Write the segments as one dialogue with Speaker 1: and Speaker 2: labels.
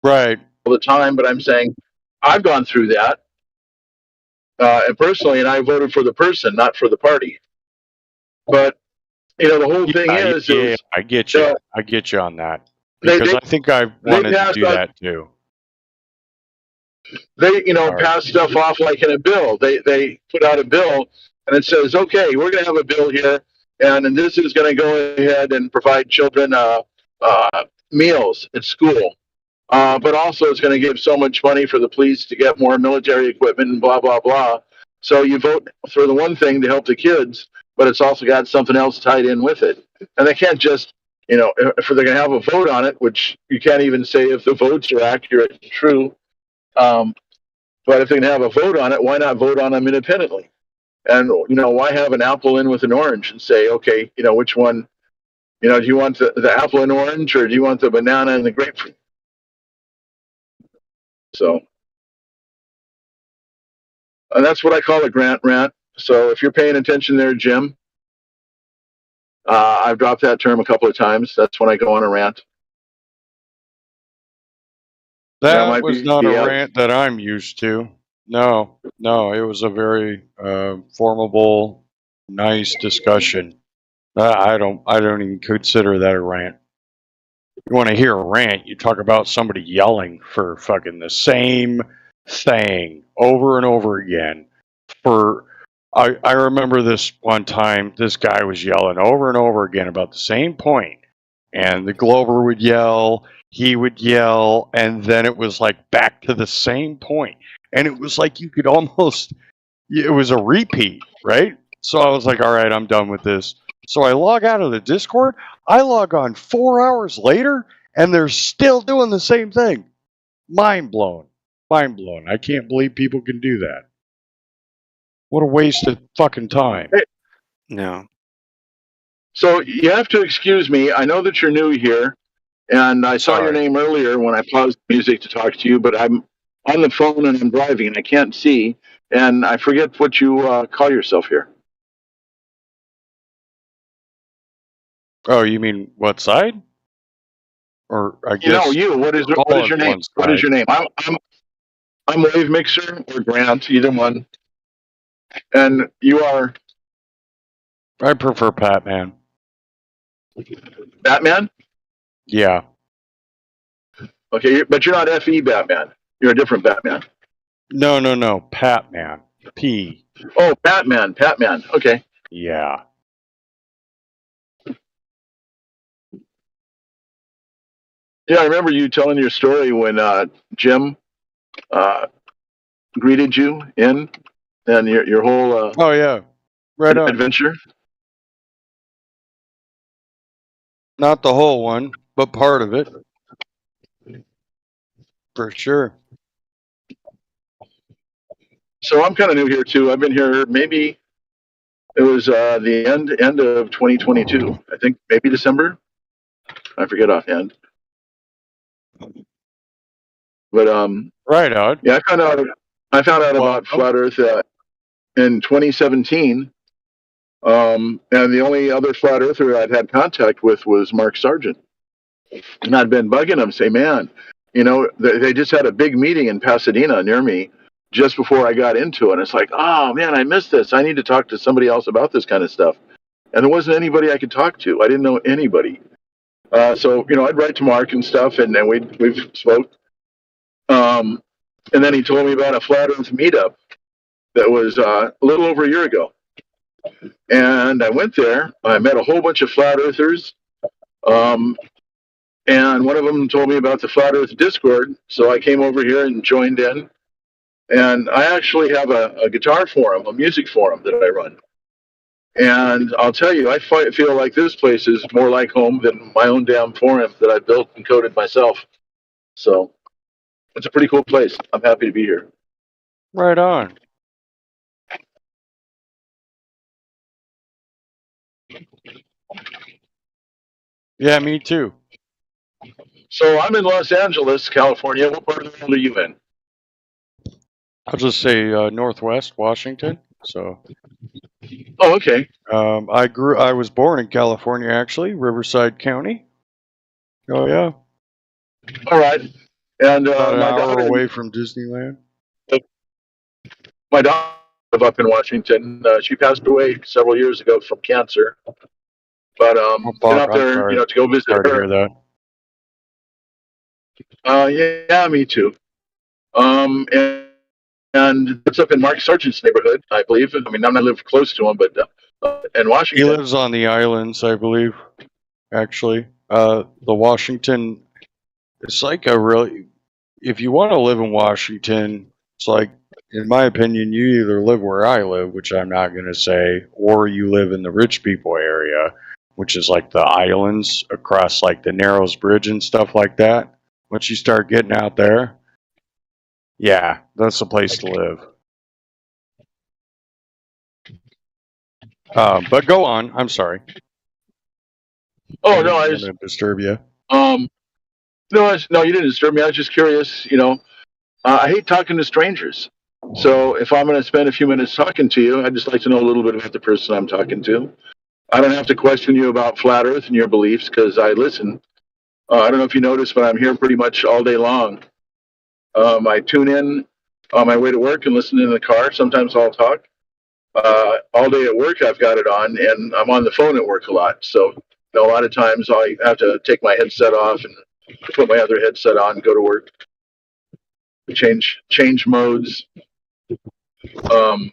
Speaker 1: Right.
Speaker 2: all the time, but I'm saying I've gone through that and personally, and I voted for the person, not for the party. But the whole thing
Speaker 1: Yeah, yeah,
Speaker 2: is,
Speaker 1: I get
Speaker 2: you
Speaker 1: you.
Speaker 2: know,
Speaker 1: I get you on that
Speaker 2: they
Speaker 1: because
Speaker 2: they
Speaker 1: I think I
Speaker 2: they
Speaker 1: wanted to
Speaker 2: pass
Speaker 1: do
Speaker 2: up
Speaker 1: that too.
Speaker 2: they
Speaker 1: Sorry.
Speaker 2: pass stuff off like in a bill. They put out a bill and it says, okay, we're going to have a bill here, and this is going to go ahead and provide children meals at school. But also, it's going to give so much money for the police to get more military equipment and blah blah blah. So you vote for the one thing to help the kids, but it's also got something else tied in with it. And they can't just, if they're going to have a vote on it, which you can't even say if the votes are accurate and true. Um, but if they can have a vote on it, why not vote on them independently? And why have an apple in with an orange and say, okay, which one? Do you want the apple and orange, or do you want the banana and the grapefruit? So, and that's what I call a grant rant. So if you're paying attention there, Jim, I've dropped that term a couple of times. That's when I go on a rant. That
Speaker 1: That
Speaker 2: might
Speaker 1: was
Speaker 2: be
Speaker 1: not a rant that I'm used to. No, no, it was a very formable, nice discussion. I don't even consider that a rant. You want to hear a rant? You talk about somebody yelling for fucking the same thing over and over again. For I remember this one time, this guy was yelling over and over again about the same point, and the Glover would yell, he would yell, and then it was like back to the same point, and it was like you could almost, it was a repeat, right? So I was like, all right, I'm done with this. So I log out of the Discord. I log on 4 hours later, and they're still doing the same thing. Mind blown. Mind blown. I can't believe people can do that. What a waste of fucking time.
Speaker 3: No.
Speaker 2: So you have to excuse me. I know that you're new here, and I saw your
Speaker 1: Sorry.
Speaker 2: name earlier when I paused the music to talk to you, but I'm on the phone and I'm driving and I can't see, and I forget what you call yourself here.
Speaker 1: Oh, you mean what side? Or I guess
Speaker 2: You. What is
Speaker 1: call it
Speaker 2: your name?
Speaker 1: one
Speaker 2: What is
Speaker 1: side.
Speaker 2: your name? I'm Wave Mixer or Grant, either one. And you are
Speaker 1: I prefer Patman.
Speaker 2: Batman?
Speaker 1: Yeah.
Speaker 2: Okay, but you're not FE Batman. You're a different Batman.
Speaker 1: No, no, no. Patman. P.
Speaker 2: Oh, Batman. Batman. Okay.
Speaker 1: Yeah.
Speaker 2: Yeah, I remember you telling your story when Jim uh, greeted you in and your whole
Speaker 1: Oh, yeah. Right on.
Speaker 2: adventure.
Speaker 1: Not the whole one, but part of it. For sure.
Speaker 2: So I'm kind of new here too. I've been here maybe it was the end of 2022. I think maybe December. I forget offhand. But
Speaker 1: Right on.
Speaker 2: yeah, I found out about
Speaker 1: Welcome.
Speaker 2: flat Earth in 2017. And the only other flat earther I'd had contact with was Mark Sargent. And I'd been bugging him, say, man, they just had a big meeting in Pasadena near me just before I got into it. And it's like, oh man, I missed this. I need to talk to somebody else about this kind of stuff. And there wasn't anybody I could talk to. I didn't know anybody. So I'd write to Mark and stuff, and then we've spoke. Um, and then he told me about a flat Earth meetup that was a little over a year ago. And I went there. I met a whole bunch of flat earthers. Um, and one of them told me about the Flat Earth Discord. So I came over here and joined in. And I actually have a guitar forum, a music forum that I run. And I'll tell you, I feel like this place is more like home than my own damn forum that I built and coded myself. So it's a pretty cool place. I'm happy to be here.
Speaker 1: Right on. Yeah, me too.
Speaker 2: So I'm in Los Angeles, California. What part of the world are you in?
Speaker 1: I'll just say Northwest Washington. So
Speaker 2: Oh, okay.
Speaker 1: I was born in California, actually, Riverside County. Oh, yeah.
Speaker 2: All right. And
Speaker 1: About an
Speaker 2: my
Speaker 1: hour
Speaker 2: daughter,
Speaker 1: away from Disneyland.
Speaker 2: my daughter live up in Washington. She passed away several years ago from cancer. But
Speaker 1: Oh,
Speaker 2: been
Speaker 1: fuck,
Speaker 2: up
Speaker 1: I'm
Speaker 2: there,
Speaker 1: sorry.
Speaker 2: to go visit
Speaker 1: Sorry to
Speaker 2: her.
Speaker 1: hear that.
Speaker 2: Yeah, me too. And it's up in Mark Sargent's neighborhood, I believe. I mean, I'm not live close to him, but in
Speaker 1: He
Speaker 2: Washington.
Speaker 1: lives on the islands, I believe, actually. The Washington, it's like a really, if you want to live in Washington, it's like, in my opinion, you either live where I live, which I'm not going to say, or you live in the rich people area, which is like the islands across like the Narrows Bridge and stuff like that. Once you start getting out there, yeah, that's the place to live. But go on. I'm sorry.
Speaker 2: Oh no, I
Speaker 1: didn't
Speaker 2: just
Speaker 1: want to disturb you.
Speaker 2: no, you didn't disturb me. I was just curious. I hate talking to strangers. So if I'm going to spend a few minutes talking to you, I'd just like to know a little bit about the person I'm talking to. I don't have to question you about flat Earth and your beliefs because I listen. I don't know if you noticed, but I'm here pretty much all day long. I tune in on my way to work and listen in the car. Sometimes I'll talk. All day at work, I've got it on, and I'm on the phone at work a lot. So a lot of times I have to take my headset off and put my other headset on and go to work. Change modes. Um,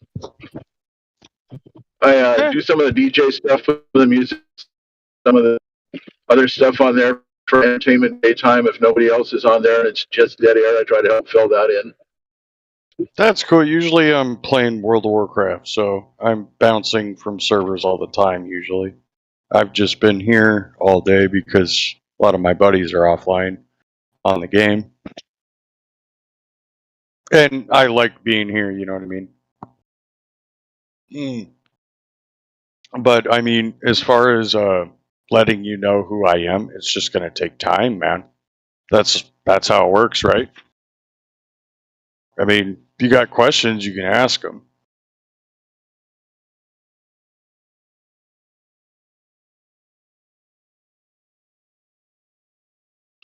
Speaker 2: I do some of the DJ stuff with the music, some of the other stuff on there for entertainment daytime. If nobody else is on there and it's just dead air, I try to help fill that in.
Speaker 1: That's cool. Usually I'm playing World of Warcraft, so I'm bouncing from servers all the time usually. I've just been here all day because a lot of my buddies are offline on the game. And I like being here, you know what I mean? But I mean, as far as letting you know who I am, it's just going to take time, man. That's how it works, right? I mean, if you got questions, you can ask them.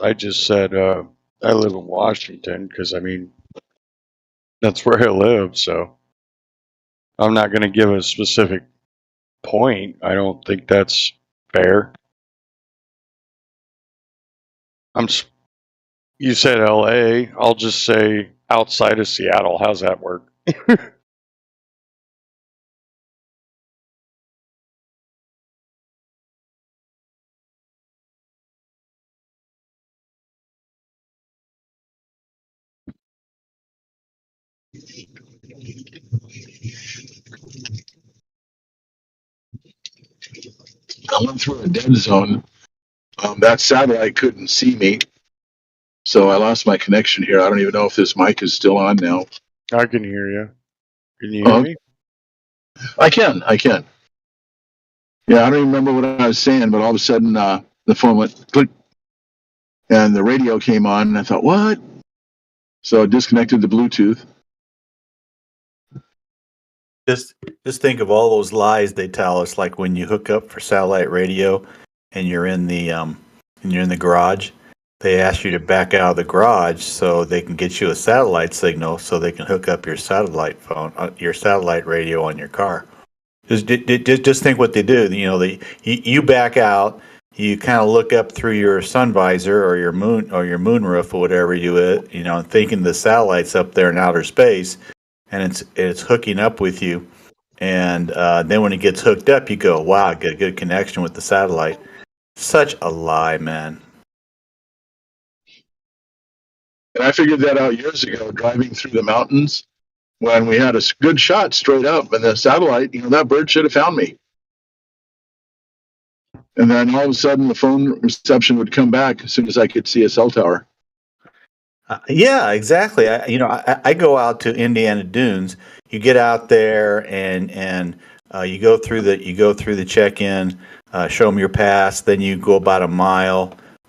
Speaker 1: I just said I live in Washington because I mean that's where I live, so I'm not going to give a specific point. I don't think that's fair. You said L.A. I'll just say outside of Seattle. How's that work?
Speaker 2: I went through a dead zone. That satellite couldn't see me, so I lost my connection here. I don't even know if this mic is still on now.
Speaker 1: I can hear you. Can you hear me?
Speaker 2: I can. Yeah, I don't even remember what I was saying, but all of a sudden the phone went click, and the radio came on, and I thought, what? So I disconnected the Bluetooth.
Speaker 3: Just think of all those lies they tell us, like when you hook up for satellite radio and you're in the garage, they ask you to back out of the garage so they can get you a satellite signal so they can hook up your satellite phone, your satellite radio on your car. Just think what they do. You back out, you kind of look up through your sun visor or your moon roof or whatever thinking the satellite's up there in outer space, and it's hooking up with you. And then when it gets hooked up, you go, wow, I get a good connection with the satellite. Such a lie, man.
Speaker 2: And I figured that out years ago, driving through the mountains when we had a good shot straight up, and the satellite, that bird should have found me. And then all of a sudden, the phone reception would come back as soon as I could see a cell tower.
Speaker 3: Yeah, exactly. I go out to Indiana Dunes. You get out there and you go through the check-in, show them your pass. Then you go about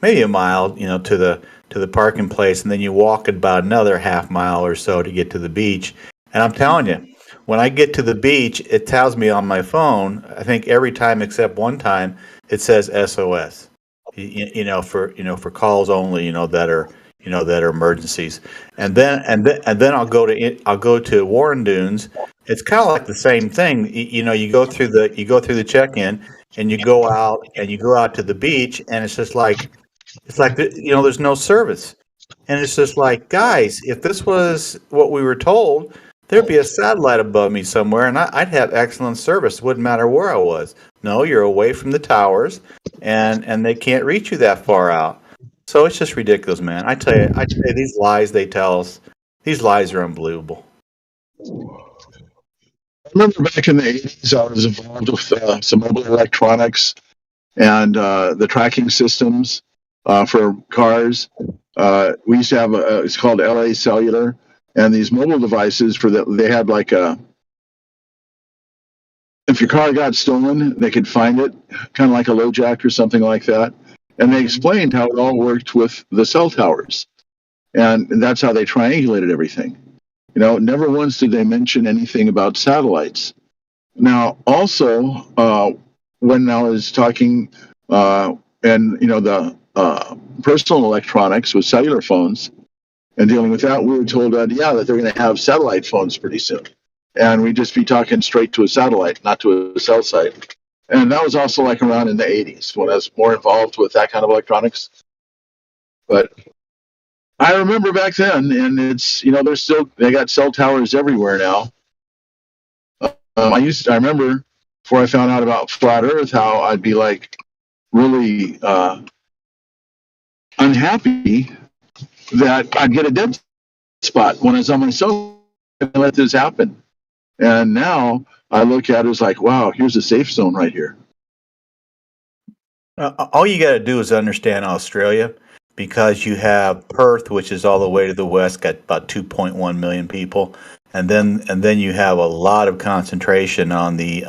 Speaker 3: maybe a mile, to the parking place, and then you walk about another half mile or so to get to the beach. And I'm telling you, when I get to the beach, it tells me on my phone. I think every time except one time, it says SOS. For calls only, that are that are emergencies. And then I'll go to Warren Dunes. It's kind of like the same thing. You go through the check-in, and you go out to the beach, and it's like there's no service. And it's just like, guys, if this was what we were told, there'd be a satellite above me somewhere, and I'd have excellent service. Wouldn't matter where I was. No, you're away from the towers, and they can't reach you that far out. So it's just ridiculous, man. I tell you, these lies they tell us, these lies are unbelievable.
Speaker 2: I remember back in the 80s, I was involved with some mobile electronics and the tracking systems for cars. We used to have it's called LA Cellular, and these mobile devices they had like if your car got stolen, they could find it, kind of like a LoJack or something like that. And they explained how it all worked with the cell towers, and that's how they triangulated everything. Never once did they mention anything about satellites. Now, also, when I was talking, and the personal electronics with cellular phones and dealing with that, we were told that that they're going to have satellite phones pretty soon, and we'd just be talking straight to a satellite, not to a cell site. And that was also like around in the 80s when I was more involved with that kind of electronics. But I remember back then, and it's they got cell towers everywhere now. I remember before I found out about flat Earth how I'd be like really unhappy that I'd get a dead spot when I was on my cell phone and let this happen. And now I look at it as like, wow, here's a safe zone right here.
Speaker 3: All you got to do is understand Australia, because you have Perth, which is all the way to the west, got about 2.1 million people, and then you have a lot of concentration on the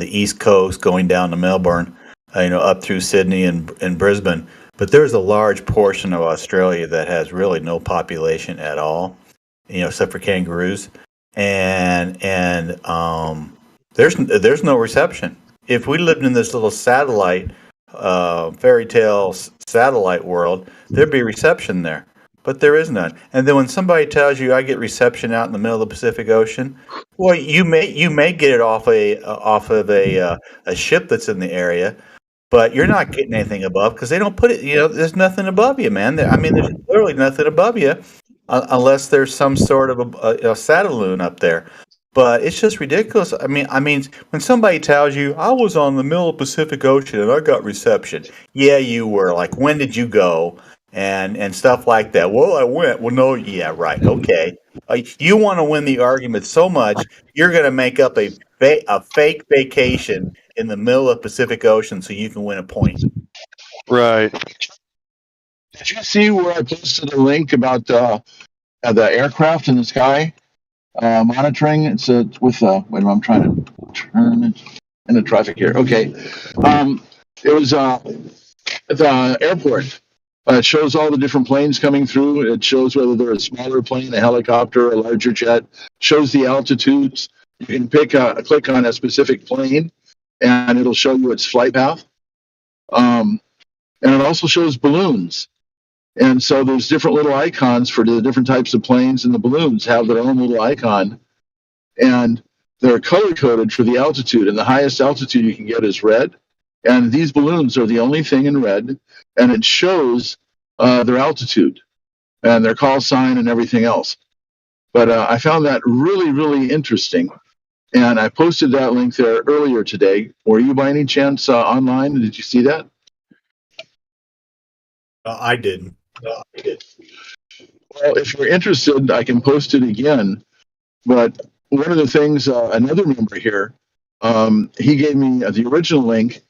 Speaker 3: east coast, going down to Melbourne, up through Sydney and Brisbane. But there's a large portion of Australia that has really no population at all, except for kangaroos, and there's no reception. If we lived in this little satellite, fairy tale satellite world, there'd be reception there, but there is none. And then when somebody tells you I get reception out in the middle of the Pacific Ocean, well, you may get it off of a ship that's in the area, but you're not getting anything above, because they don't put it. There's nothing above you, man. There's literally nothing above you, unless there's some sort of a satelloon up there. But it's just ridiculous. I mean, when somebody tells you, I was on the middle of the Pacific Ocean and I got reception. Yeah, you were. Like, when did you go? And stuff like that. Well, I went. Well, no, yeah, right. Okay. You want to win the argument so much, you're going to make up a fake vacation in the middle of the Pacific Ocean so you can win a point.
Speaker 1: Right.
Speaker 2: Did you see where I posted a link about the aircraft in the sky? Monitoring. It's with wait, I'm trying to turn it into traffic here. Okay, it was the airport. It shows all the different planes coming through. It shows whether they're a smaller plane, a helicopter, a larger jet. Shows the altitudes. You can click on a specific plane, and it'll show you its flight path. And it also shows balloons. And so there's different little icons for the different types of planes, and the balloons have their own little icon. And they're color-coded for the altitude, and the highest altitude you can get is red. And these balloons are the only thing in red, and it shows their altitude and their call sign and everything else. But I found that really, really interesting. And I posted that link there earlier today. Were you by any chance online? Did you see that?
Speaker 3: I didn't.
Speaker 2: Well, if you're interested, I can post it again. But one of the things, another member here, he gave me the original link,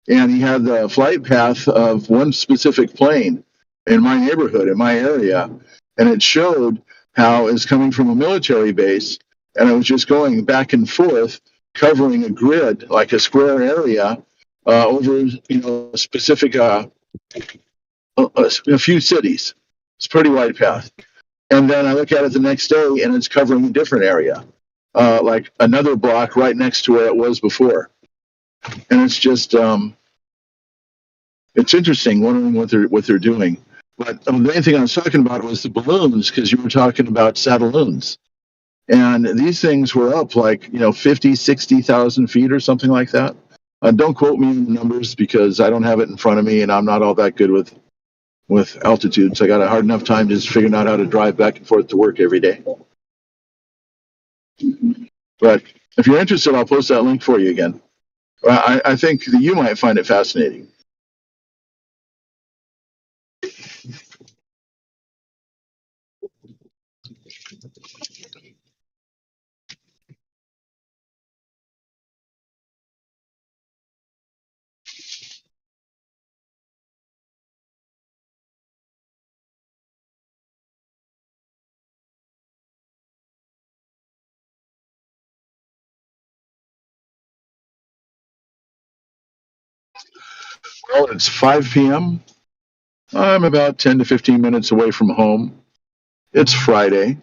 Speaker 2: and he had the flight path of one specific plane in my neighborhood, in my area. And it showed how it's coming from a military base, and it was just going back and forth, covering a grid, like a square area, over a specific a few cities. It's a pretty wide path. And then I look at it the next day, and it's covering a different area, like another block right next to where it was before. And it's just, it's interesting, wondering what they're doing. But the main thing I was talking about was the balloons because you were talking about Satelloons. And these things were up like, 50, 60,000 feet or something like that. Don't quote me on the numbers because I don't have it in front of me and I'm not all that good with altitudes. I got a hard enough time just figuring out how to drive back and forth to work every day. But if you're interested, I'll post that link for you again. I think that you might find it fascinating. Well, it's 5 p.m. I'm about 10 to 15 minutes away from home. It's Friday.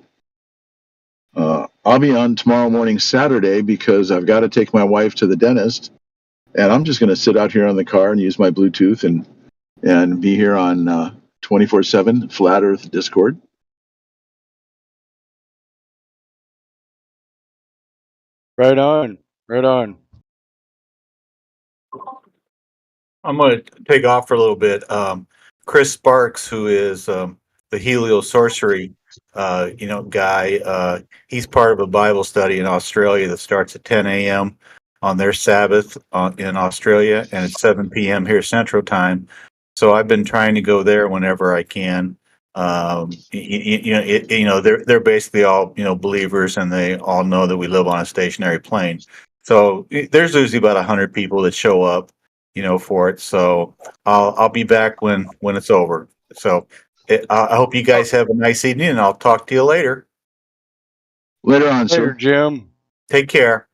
Speaker 2: I'll be on tomorrow morning, Saturday, because I've got to take my wife to the dentist. And I'm just going to sit out here on the car and use my Bluetooth and be here on 24/7 Flat Earth Discord.
Speaker 1: Right on. Right on.
Speaker 3: I'm going to take off for a little bit. Chris Sparks, who is the Helio Sorcery, guy, he's part of a Bible study in Australia that starts at 10 a.m. on their Sabbath in Australia, and it's 7 p.m. here Central Time. So I've been trying to go there whenever I can. They're basically all believers, and they all know that we live on a stationary plane. So there's usually about 100 people that show up for it. So I'll be back when it's over. So I hope you guys have a nice evening, and I'll talk to you later.
Speaker 2: Later on,
Speaker 1: Later,
Speaker 2: sir.
Speaker 1: Jim.
Speaker 3: Take care.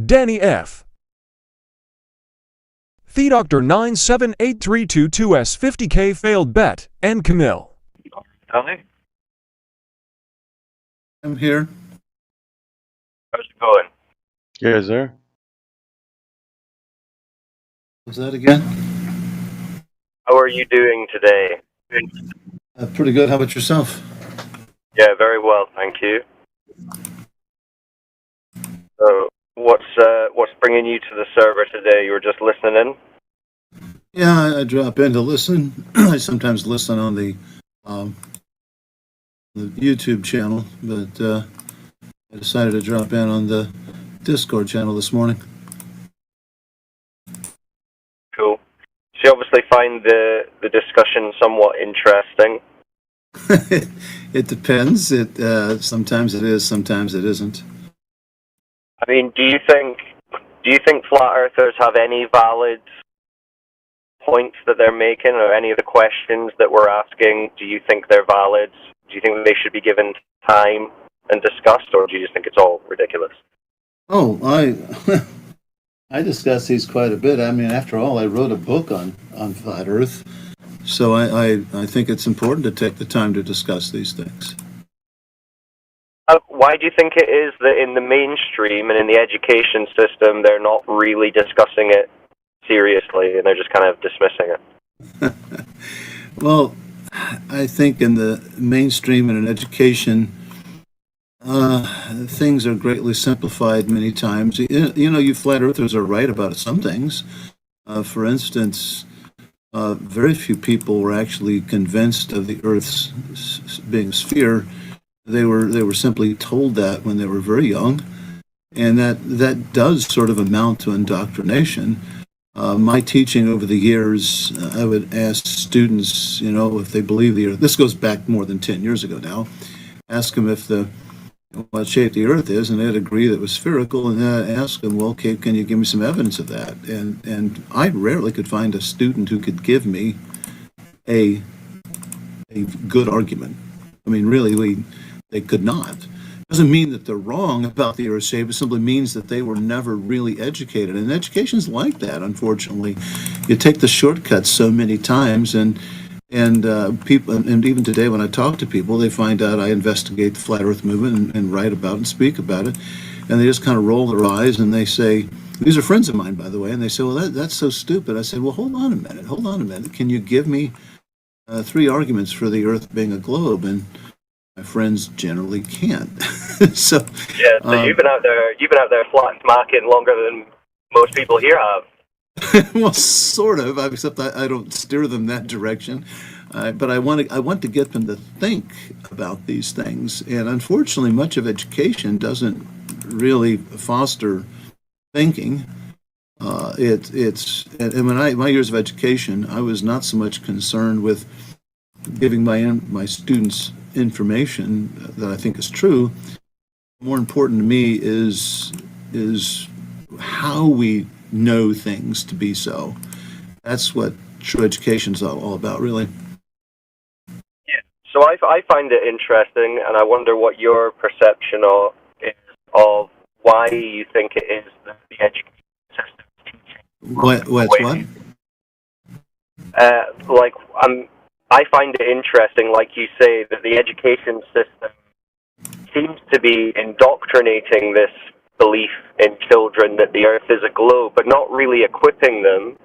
Speaker 4: Danny F. The Doctor 978322S 50K failed bet, and Camille.
Speaker 5: Tony,
Speaker 6: I'm here.
Speaker 5: how's it going?
Speaker 1: You guys there?
Speaker 6: Was that again?
Speaker 5: How are you doing today?
Speaker 6: Pretty good. How about yourself?
Speaker 5: Yeah, very well, thank you. So, what's bringing you to the server today? You were just listening in?
Speaker 6: Yeah, I drop in to listen. I sometimes listen on the YouTube channel, but I decided to drop in on the Discord channel this morning.
Speaker 5: Cool. So you obviously find the discussion somewhat interesting.
Speaker 6: It depends. Sometimes it is, sometimes it isn't.
Speaker 5: I mean, do you think flat earthers have any valid points that they're making, or any of the questions that we're asking? Do you think they're valid? Do you think they should be given time and discussed, or do you just think it's all ridiculous?
Speaker 6: Oh, I discuss these quite a bit. I mean, after all, I wrote a book on flat Earth, so I think it's important to take the time to discuss these things.
Speaker 5: Why do you think it is that in the mainstream and in the education system they're not really discussing it seriously and they're just kind of dismissing it?
Speaker 6: Well, I think in the mainstream and in education, things are greatly simplified many times. You flat earthers are right about some things. For instance, very few people were actually convinced of the Earth's being a sphere. They were simply told that when they were very young, and that does sort of amount to indoctrination. My teaching over the years, I would ask students, if they believe the Earth. This goes back more than 10 years ago now. Ask them what shape the Earth is, and they'd agree that it was spherical. And then I'd ask them, well, okay, can you give me some evidence of that? And I rarely could find a student who could give me a good argument. I mean, really, they could not. Doesn't mean that they're wrong about the Earth shape. It simply means that they were never really educated. And education's like that, unfortunately. You take the shortcuts so many times, and people, and even today when I talk to people, they find out I investigate the flat Earth movement and write about it and speak about it, and they just kind of roll their eyes and they say, these are friends of mine, by the way, and they say, well, that's so stupid. I said, well, hold on a minute. Can you give me 3 arguments for the Earth being a globe? And my friends generally can't. So
Speaker 5: you've been out there flat marking longer than most people here have.
Speaker 6: Well, sort of, except I don't steer them that direction. But I want to get them to think about these things. And unfortunately, much of education doesn't really foster thinking. And when my years of education, I was not so much concerned with giving my students information that I think is true. More important to me is how we know things to be so. That's what true education is all about, really.
Speaker 5: So I find it interesting, and I wonder what your perception is of why you think it is that the education system is teaching.
Speaker 6: What?
Speaker 5: I find it interesting, like you say, that the education system seems to be indoctrinating this belief in children that the earth is a globe, but not really equipping them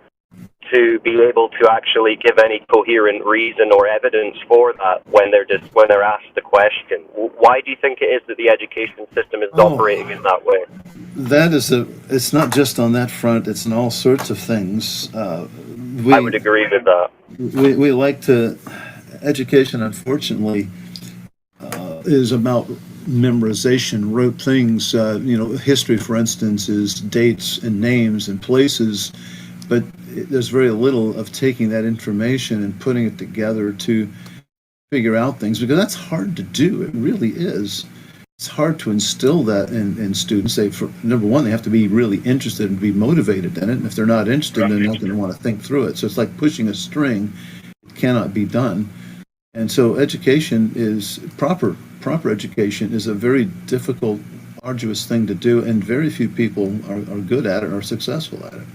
Speaker 5: to be able to actually give any coherent reason or evidence for that when they're asked the question. Why do you think it is that the education system is operating in that way?
Speaker 6: It's not just on that front, it's in all sorts of things.
Speaker 5: I would agree with that.
Speaker 6: We like to, education unfortunately is about memorization, rote things. History, for instance, is dates and names and places, but there's very little of taking that information and putting it together to figure out things, because that's hard to do. It really is. It's hard to instill that in students. Number one, they have to be really interested and be motivated in it. And if they're not interested, they're not going to want to think through it. So it's like pushing a string. It cannot be done. And so education is proper education is a very difficult, arduous thing to do, and very few people are good at it or successful at it.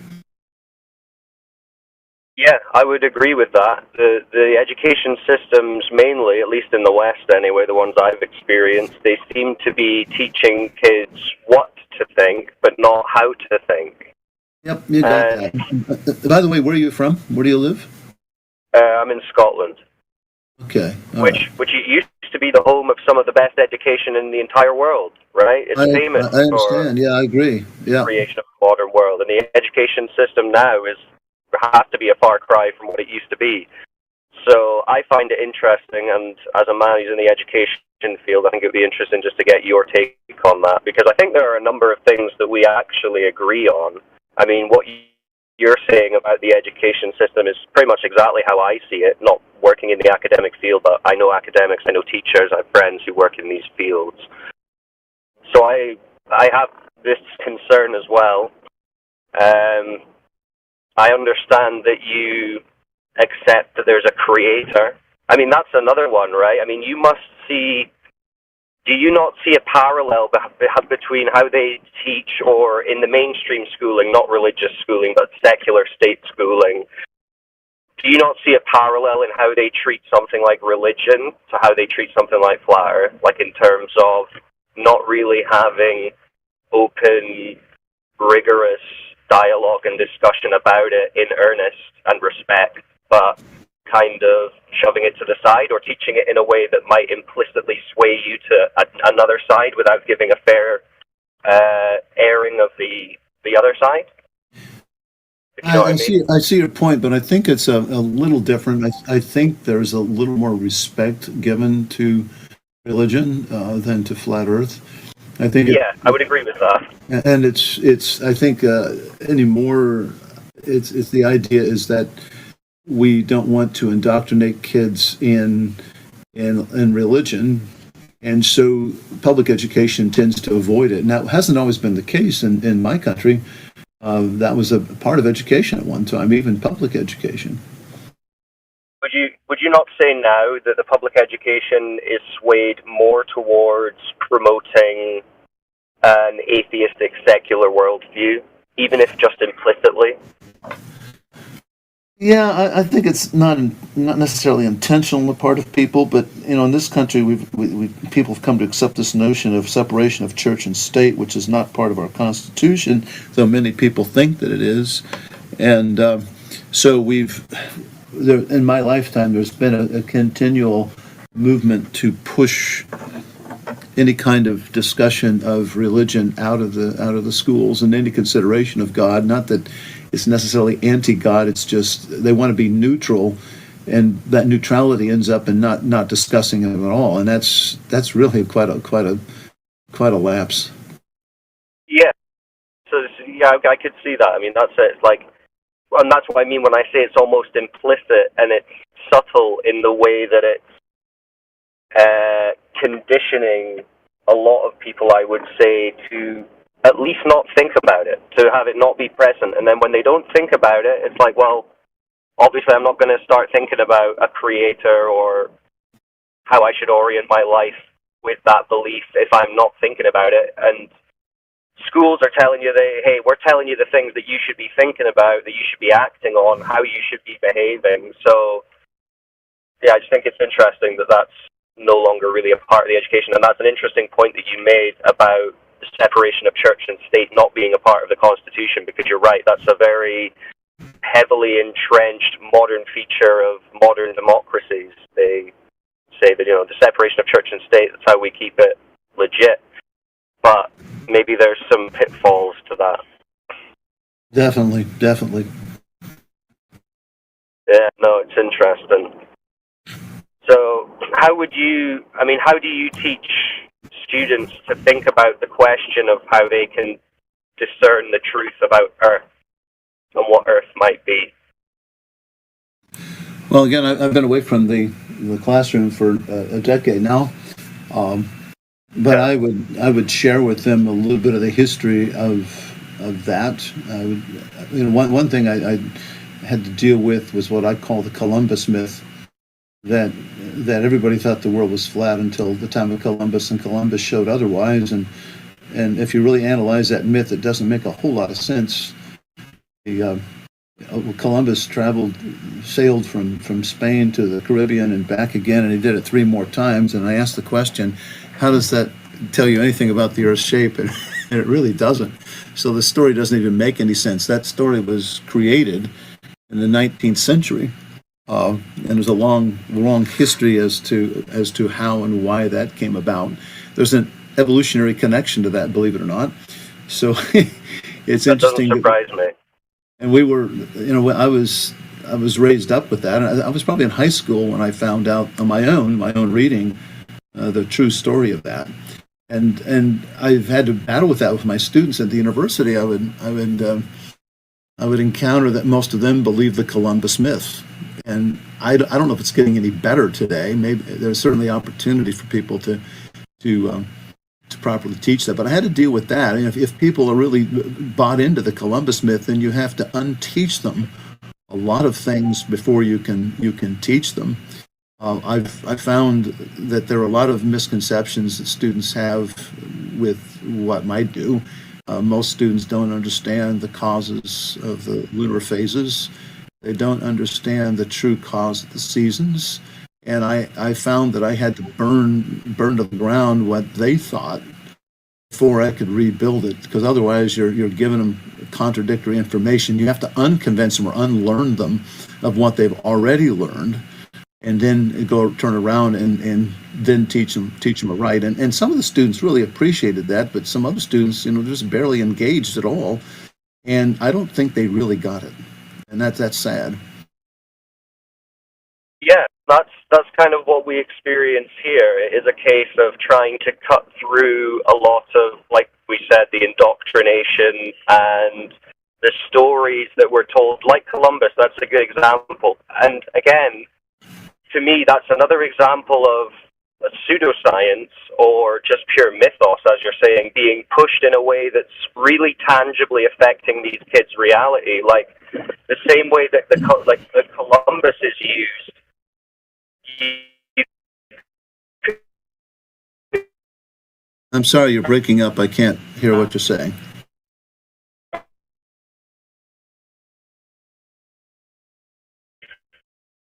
Speaker 5: Yeah, I would agree with that. The education systems, mainly, at least in the West anyway, the ones I've experienced, they seem to be teaching kids what to think, but not how to think.
Speaker 6: Yep, you got that. By the way, where are you from? Where do you live?
Speaker 5: I'm in Scotland.
Speaker 6: Okay.
Speaker 5: Which used to be the home of some of the best education in the entire world, right? It's famous
Speaker 6: I understand. Yeah, I agree. Yeah.
Speaker 5: For the creation of a modern world. And the education system now has to be a far cry from what it used to be. So I find it interesting, and as a man who's in the education field, I think it would be interesting just to get your take on that, because I think there are a number of things that we actually agree on. I mean, what you're saying about the education system is pretty much exactly how I see it, not working in the academic field, but I know academics, I know teachers, I have friends who work in these fields. So I have this concern as well. I understand that you accept that there's a creator. I mean, that's another one, right? I mean, do you not see a parallel between how they teach, or in the mainstream schooling, not religious schooling, but secular state schooling? Do you not see a parallel in how they treat something like religion to how they treat something like flat Earth? Like in terms of not really having open, rigorous dialogue and discussion about it in earnest and respect, but kind of shoving it to the side or teaching it in a way that might implicitly sway you to another side without giving a fair airing of the other side?
Speaker 6: I see your point, but I think it's a little different. I think there's a little more respect given to religion than to flat Earth. I think.
Speaker 5: Yeah, I would agree with that.
Speaker 6: And it's. I think anymore, it's the idea is that we don't want to indoctrinate kids in religion, and so public education tends to avoid it. Now, it hasn't always been the case in my country. That was a part of education at one time, even public education.
Speaker 5: Would you not say now that the public education is swayed more towards promoting an atheistic secular worldview, even if just implicitly?
Speaker 6: Yeah, I think it's not necessarily intentional on the part of people, but in this country, people have come to accept this notion of separation of church and state, which is not part of our Constitution, though many people think that it is. And so in my lifetime, there's been a continual movement to push any kind of discussion of religion out of the schools and any consideration of God. Not that it's necessarily anti-God. It's just they want to be neutral, and that neutrality ends up in not discussing it at all, and that's really quite a lapse.
Speaker 5: Yeah. So yeah, I could see that. I mean, that's it. It's like, and that's what I mean when I say it's almost implicit and it's subtle in the way that it's conditioning a lot of people, I would say, to at least not think about it, to have it not be present. And then when they don't think about it, it's like, well, obviously I'm not going to start thinking about a creator or how I should orient my life with that belief if I'm not thinking about it. And schools are telling you, hey, we're telling you the things that you should be thinking about, that you should be acting on, how you should be behaving. So, yeah, I just think it's interesting that that's no longer really a part of the education. And that's an interesting point that you made about the separation of church and state not being a part of the Constitution, because you're right, that's a very heavily entrenched modern feature of modern democracies. They say that, the separation of church and state, that's how we keep it legit. But maybe there's some pitfalls to that.
Speaker 6: Definitely.
Speaker 5: Yeah, no, it's interesting. So how do you teach students to think about the question of how they can discern the truth about Earth and what Earth might be?
Speaker 6: Well, again, I've been away from the classroom for a decade now, but I would share with them a little bit of the history of that. One thing I had to deal with was what I call the Columbus myth, that everybody thought the world was flat until the time of Columbus, and Columbus showed otherwise. And if you really analyze that myth, it doesn't make a whole lot of sense. Columbus sailed from Spain to the Caribbean and back again, and he did it 3 more times. And I asked the question, how does that tell you anything about the Earth's shape? And it really doesn't. So the story doesn't even make any sense. That story was created in the 19th century. And there's a long history as to how and why that came about. There's an evolutionary connection to that, believe it or not. So it's
Speaker 5: that
Speaker 6: interesting.
Speaker 5: Doesn't surprise me.
Speaker 6: And we were, I was raised up with that. I was probably in high school when I found out on my own reading, the true story of that. And I've had to battle with that with my students at the university. I would encounter that most of them believe the Columbus myth. And I don't know if it's getting any better today. Maybe there's certainly opportunity for people to properly teach that. But I had to deal with that. And if people are really bought into the Columbus myth, then you have to unteach them a lot of things before you can teach them. I've found that there are a lot of misconceptions that students have with what might do. Most students don't understand the causes of the lunar phases. They don't understand the true cause of the seasons. And I found that I had to burn to the ground what they thought before I could rebuild it, because otherwise you're giving them contradictory information. You have to unconvince them or unlearn them of what they've already learned, and then turn around and then teach them right. And some of the students really appreciated that, but some other students, just barely engaged at all. And I don't think they really got it. And that's sad.
Speaker 5: Yeah, that's kind of what we experience here. It is a case of trying to cut through a lot of, like we said, the indoctrination and the stories that were told, like Columbus. That's a good example. And again, to me, that's another example of a pseudoscience or just pure mythos, as you're saying, being pushed in a way that's really tangibly affecting these kids' reality. Like the same way that the Columbus is used.
Speaker 6: I'm sorry, you're breaking up. I can't hear what you're saying.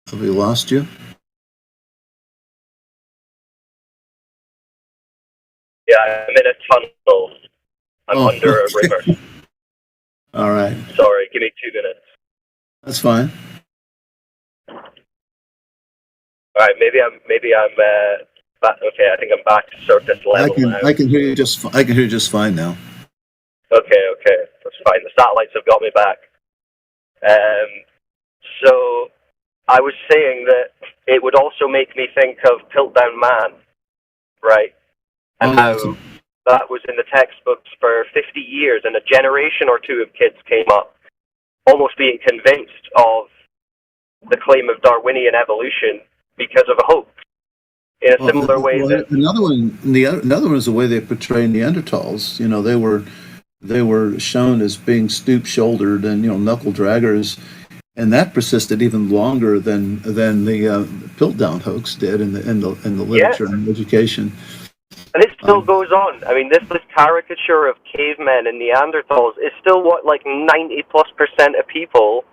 Speaker 6: Have we lost you?
Speaker 5: Yeah, I'm in a tunnel. I'm under a river.
Speaker 6: All right.
Speaker 5: Sorry, give me 2 minutes.
Speaker 6: That's fine.
Speaker 5: All right, maybe I'm back. Okay, I think I'm back to surface level now.
Speaker 6: I can hear you just fine now.
Speaker 5: Okay, that's fine. The satellites have got me back. So I was saying that it would also make me think of Piltdown Man, right? And how that was in the textbooks for 50 years, and a generation or two of kids came up almost being convinced of the claim of Darwinian evolution because of a hoax. In a similar way that
Speaker 6: another one is the way they portray Neanderthals. You know, they were shown as being stoop-shouldered and, you know, knuckle draggers, and that persisted even longer than the Piltdown hoax did in the literature and education.
Speaker 5: And it still goes on. I mean, this caricature of cavemen and Neanderthals is still what, like 90+% of people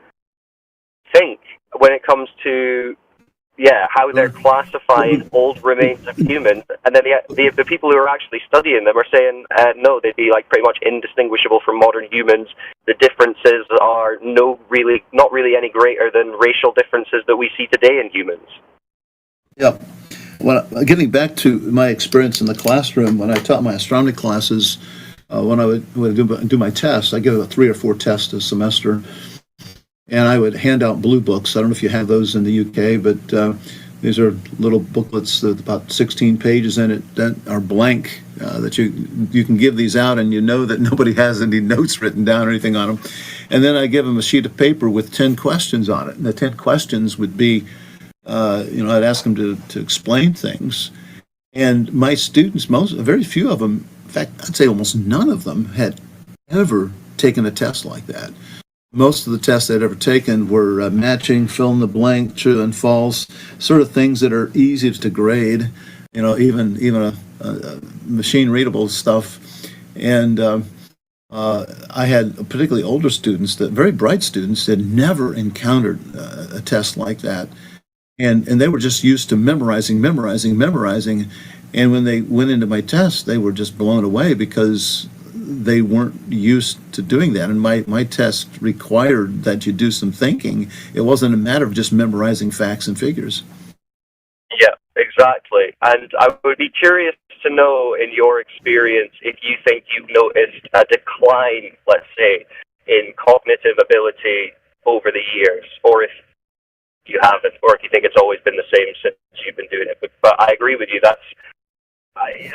Speaker 5: think when it comes to, how they're classifying old remains of humans. And then the people who are actually studying them are saying, no, they'd be like pretty much indistinguishable from modern humans. The differences are not really any greater than racial differences that we see today in humans.
Speaker 6: Yeah. Well, getting back to my experience in the classroom, when I taught my astronomy classes, when I would do my tests, I give about 3 or 4 tests a semester, and I would hand out blue books. I don't know if you have those in the UK, but these are little booklets with about 16 pages in it that are blank, that you can give these out, and you know that nobody has any notes written down or anything on them. And then I give them a sheet of paper with 10 questions on it, and the 10 questions would be, I'd ask them to explain things, and my students, very few of them, in fact, I'd say almost none of them had ever taken a test like that. Most of the tests they'd ever taken were matching, fill in the blank, true and false, sort of things that are easy to grade, you know, even a machine readable stuff. And I had particularly older students, very bright students, that never encountered a test like that. And they were just used to memorizing. And when they went into my test, they were just blown away because they weren't used to doing that. And my test required that you do some thinking. It wasn't a matter of just memorizing facts and figures.
Speaker 5: Yeah, exactly. And I would be curious to know, in your experience, if you think you've noticed a decline, let's say, in cognitive ability over the years, or if you haven't, or if you think it's always been the same since you've been doing it. But I agree with you.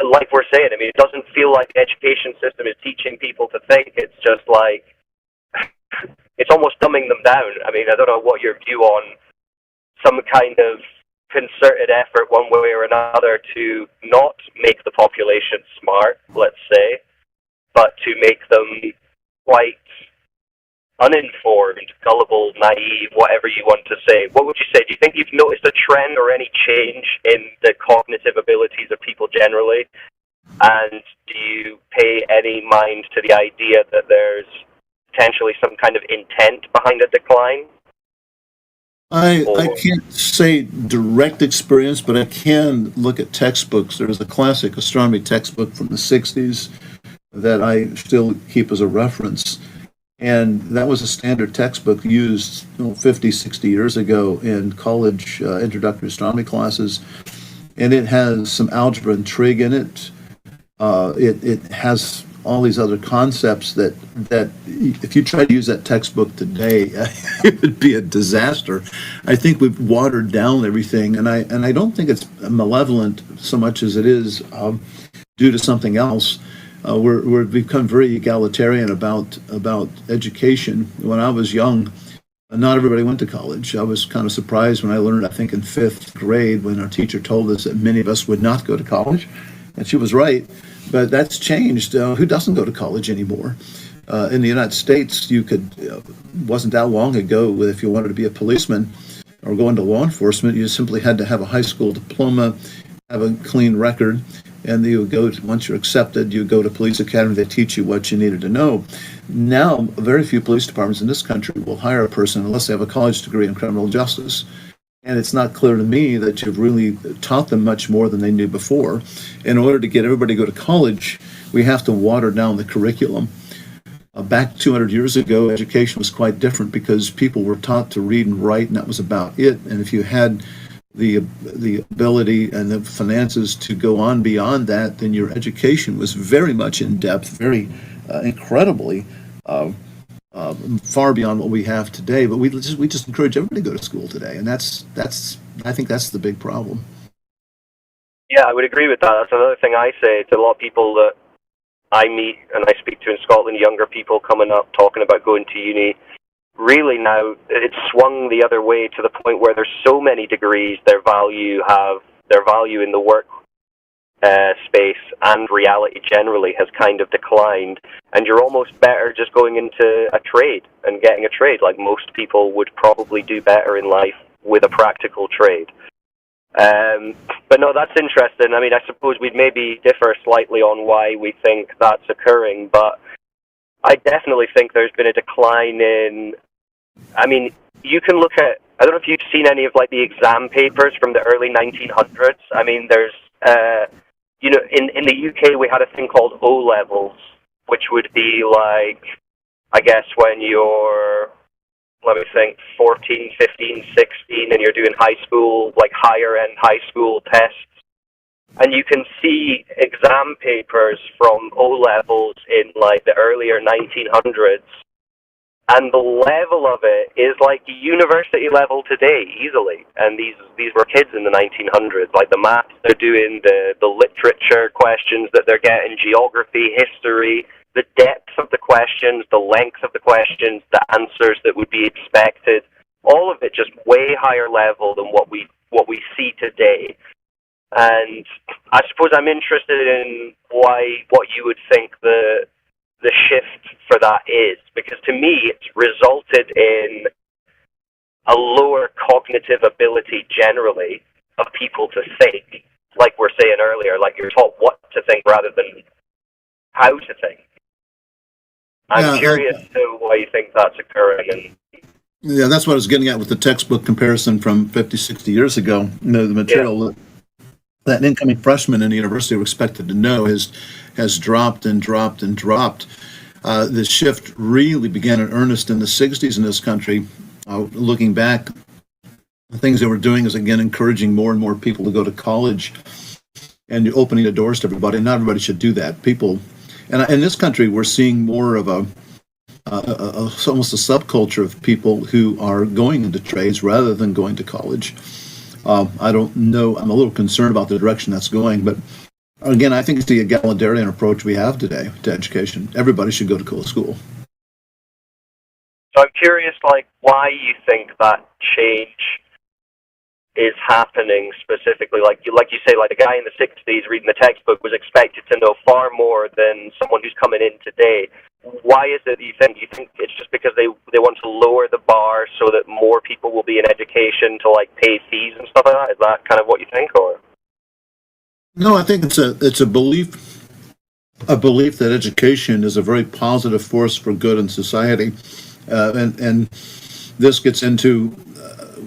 Speaker 5: Like we're saying, I mean, it doesn't feel like the education system is teaching people to think. It's just like, it's almost dumbing them down. I mean, I don't know what your view on some kind of concerted effort one way or another to not make the population smart, let's say, but to make them quite uninformed, gullible, naive, whatever you want to say. What would you say? Do you think you've noticed a trend or any change in the cognitive abilities of people generally? And do you pay any mind to the idea that there's potentially some kind of intent behind a decline?
Speaker 6: I can't say direct experience, but I can look at textbooks. There's a classic astronomy textbook from the 60s that I still keep as a reference. And that was a standard textbook used 50, 60 years ago in college introductory astronomy classes. And it has some algebra and trig in it. It has all these other concepts that if you try to use that textbook today, it would be a disaster. I think we've watered down everything, and I don't think it's malevolent so much as it is due to something else. We've become very egalitarian about education. When I was young, not everybody went to college. I was kind of surprised when I learned, I think in 5th grade, when our teacher told us that many of us would not go to college, and she was right. But that's changed. Who doesn't go to college anymore? In the United States, you could, wasn't that long ago, if you wanted to be a policeman or go into law enforcement, you simply had to have a high school diploma, have a clean record, and you would go to, once you're accepted, you go to police academy, they teach you what you needed to know. Now, very few police departments in this country will hire a person unless they have a college degree in criminal justice. And it's not clear to me that you've really taught them much more than they knew before. In order to get everybody to go to college, we have to water down the curriculum. Back 200 years ago, education was quite different because people were taught to read and write, and that was about it. And if you had the ability and the finances to go on beyond that, then your education was very much in depth, very incredibly far beyond what we have today. But we just encourage everybody to go to school today, and that's I think that's the big problem.
Speaker 5: Yeah, I would agree with that. That's another thing I say to a lot of people that I meet and I speak to in Scotland, younger people coming up talking about going to uni. Really now, it's swung the other way to the point where there's so many degrees, their value in the work space and reality generally has kind of declined, and you're almost better just going into a trade and getting a trade. Like most people would probably do better in life with a practical trade. But no, that's interesting. I mean, I suppose we'd maybe differ slightly on why we think that's occurring, but I definitely think there's been a decline in, I mean, you can look at, I don't know if you've seen any of like the exam papers from the early 1900s. I mean, there's, you know, in the UK we had a thing called O-levels, which would be like, I guess when you're, let me think, 14, 15, 16, and you're doing high school, like higher-end high school tests. And you can see exam papers from O-levels in, like, the earlier 1900s. And the level of it is like university level today, easily. And these were kids in the 1900s. Like, the maths they're doing, the literature questions that they're getting, geography, history, the depth of the questions, the length of the questions, the answers that would be expected, all of it just way higher level than what we see today. And I suppose I'm interested in what you would think the shift for that is, because to me it's resulted in a lower cognitive ability generally of people to think, like we're saying earlier, like you're taught what to think rather than how to think. I'm curious to why you think that's occurring.
Speaker 6: Yeah, that's what I was getting at with the textbook comparison from 50, 60 years ago. You know, the material that incoming freshmen in the university were expected to know has dropped and dropped and dropped. The shift really began in earnest in the 60s in this country. Looking back, the things they were doing is, again, encouraging more and more people to go to college and opening the doors to everybody. Not everybody should do that. People, and in this country, we're seeing more of almost a subculture of people who are going into trades rather than going to college. I don't know. I'm a little concerned about the direction that's going, but again, I think it's the egalitarian approach we have today to education. Everybody should go to school.
Speaker 5: So I'm curious, like, why you think that change is happening specifically. Like you say, like the guy in the 60s reading the textbook was expected to know far more than someone who's coming in today. Why is it, you think it's just because they want to lower the bar so that more people will be in education to like pay fees and stuff like that? Is that kind of what you think, or?
Speaker 6: No, I think it's a belief that education is a very positive force for good in society, and this gets into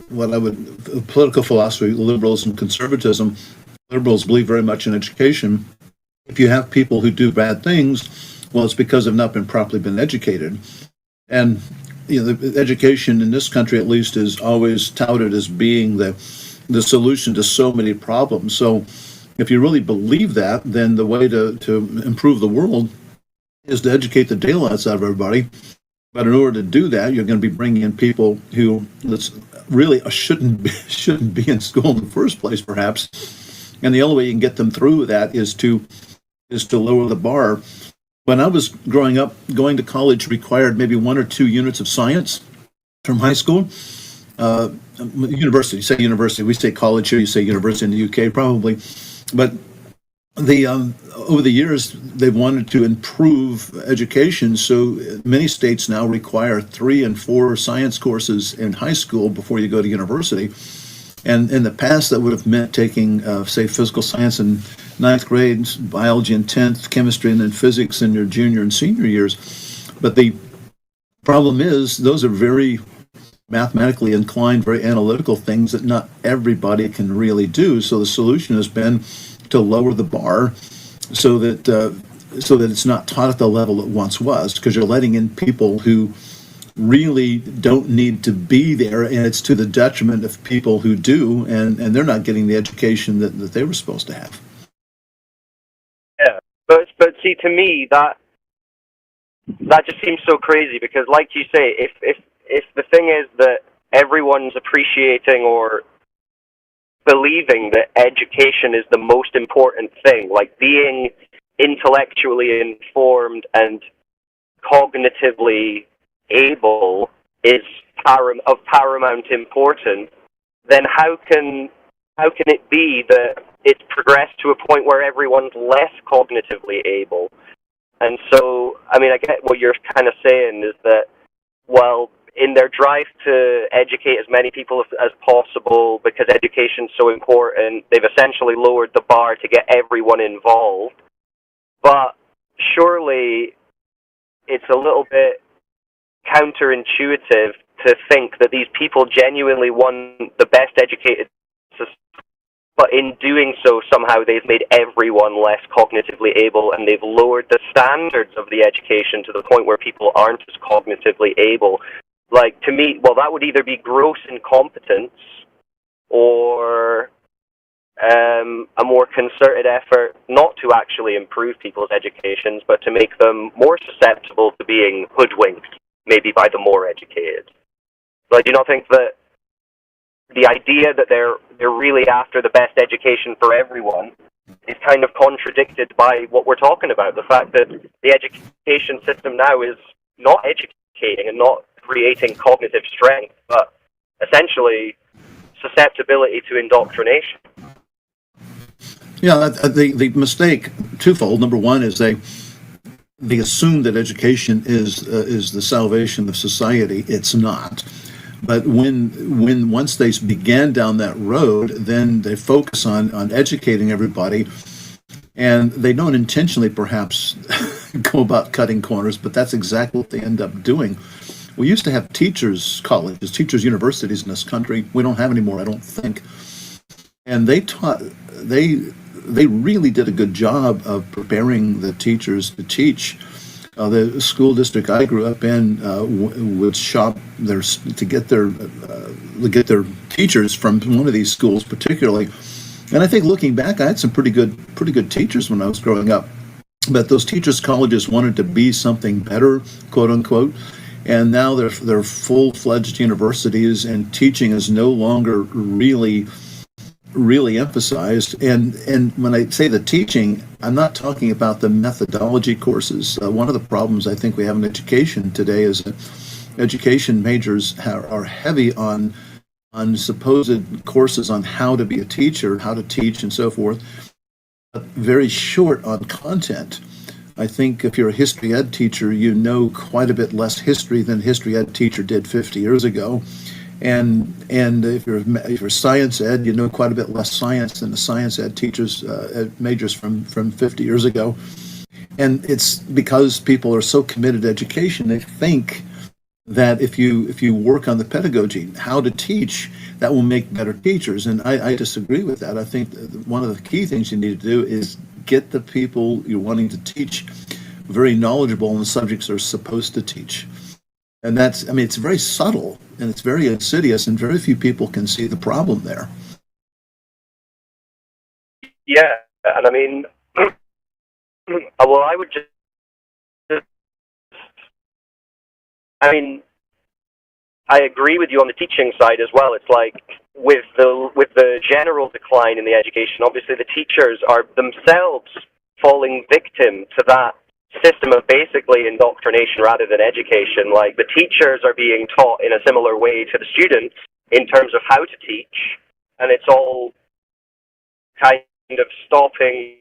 Speaker 6: what I would political philosophy, liberals and conservatism. Liberals believe very much in education. If you have people who do bad things, well, it's because they've not been properly educated. And you know, the education in this country, at least, is always touted as being the solution to so many problems. So if you really believe that, then the way to improve the world is to educate the daylights out of everybody. But in order to do that, you're going to be bringing in people who really shouldn't be in school in the first place, perhaps. And the only way you can get them through that is to lower the bar. When I was growing up, going to college required maybe 1 or 2 units of science from high school. University, you say university, we say college here, you say university in the UK probably. But over the years, they've wanted to improve education, so many states now require 3 and 4 science courses in high school before you go to university. And in the past, that would have meant taking, say, physical science in 9th grade, biology in 10th, chemistry, and then physics in your junior and senior years. But the problem is, those are very mathematically inclined, very analytical things that not everybody can really do. So the solution has been to lower the bar so that it's not taught at the level it once was, because you're letting in people who really don't need to be there, and it's to the detriment of people who do, and they're not getting the education that they were supposed to have.
Speaker 5: Yeah, but see, to me, that that just seems so crazy because, like you say, if the thing is that everyone's appreciating or believing that education is the most important thing, like being intellectually informed and cognitively able is of paramount importance, then how can it be that it's progressed to a point where everyone's less cognitively able? And so, I mean, I get what you're kind of saying is that, well, in their drive to educate as many people as possible because education's so important, they've essentially lowered the bar to get everyone involved. But surely it's a little bit counterintuitive to think that these people genuinely want the best educated society, but in doing so, somehow they've made everyone less cognitively able and they've lowered the standards of the education to the point where people aren't as cognitively able. Like, to me, well, that would either be gross incompetence or a more concerted effort not to actually improve people's educations, but to make them more susceptible to being hoodwinked, maybe by the more educated. Like, do you not think that the idea that they're really after the best education for everyone is kind of contradicted by what we're talking about? The fact that the education system now is not educating and not creating cognitive strength, but essentially susceptibility to indoctrination.
Speaker 6: Yeah, the mistake twofold. Number one is they assume that education is the salvation of society. It's not. But when once they began down that road, then they focus on educating everybody, and they don't intentionally perhaps go about cutting corners, but that's exactly what they end up doing. We used to have teachers' colleges, teachers' universities in this country. We don't have anymore, I don't think. And they really did a good job of preparing the teachers to teach. The school district I grew up in would shop to get their teachers from one of these schools particularly. And I think looking back, I had some pretty good teachers when I was growing up. But those teachers' colleges wanted to be something better, quote unquote. And now they're full-fledged universities, and teaching is no longer really emphasized. And when I say the teaching, I'm not talking about the methodology courses. One of the problems I think we have in education today is that education majors are heavy on supposed courses on how to be a teacher, how to teach, and so forth, but very short on content. I think if you're a history ed teacher, you know quite a bit less history than a history ed teacher did 50 years ago. And if you're science ed, you know quite a bit less science than the science ed teachers majors from 50 years ago. And it's because people are so committed to education, they think that if you work on the pedagogy, how to teach, that will make better teachers. And I disagree with that. I think one of the key things you need to do is get the people you're wanting to teach very knowledgeable on the subjects they're supposed to teach. And it's very subtle and it's very insidious, and very few people can see the problem there.
Speaker 5: Yeah, and I mean, well, I would just, I mean, I agree with you on the teaching side as well. It's like with the general decline in the education, obviously the teachers are themselves falling victim to that system of basically indoctrination rather than education. Like, the teachers are being taught in a similar way to the students in terms of how to teach, and it's all kind of stopping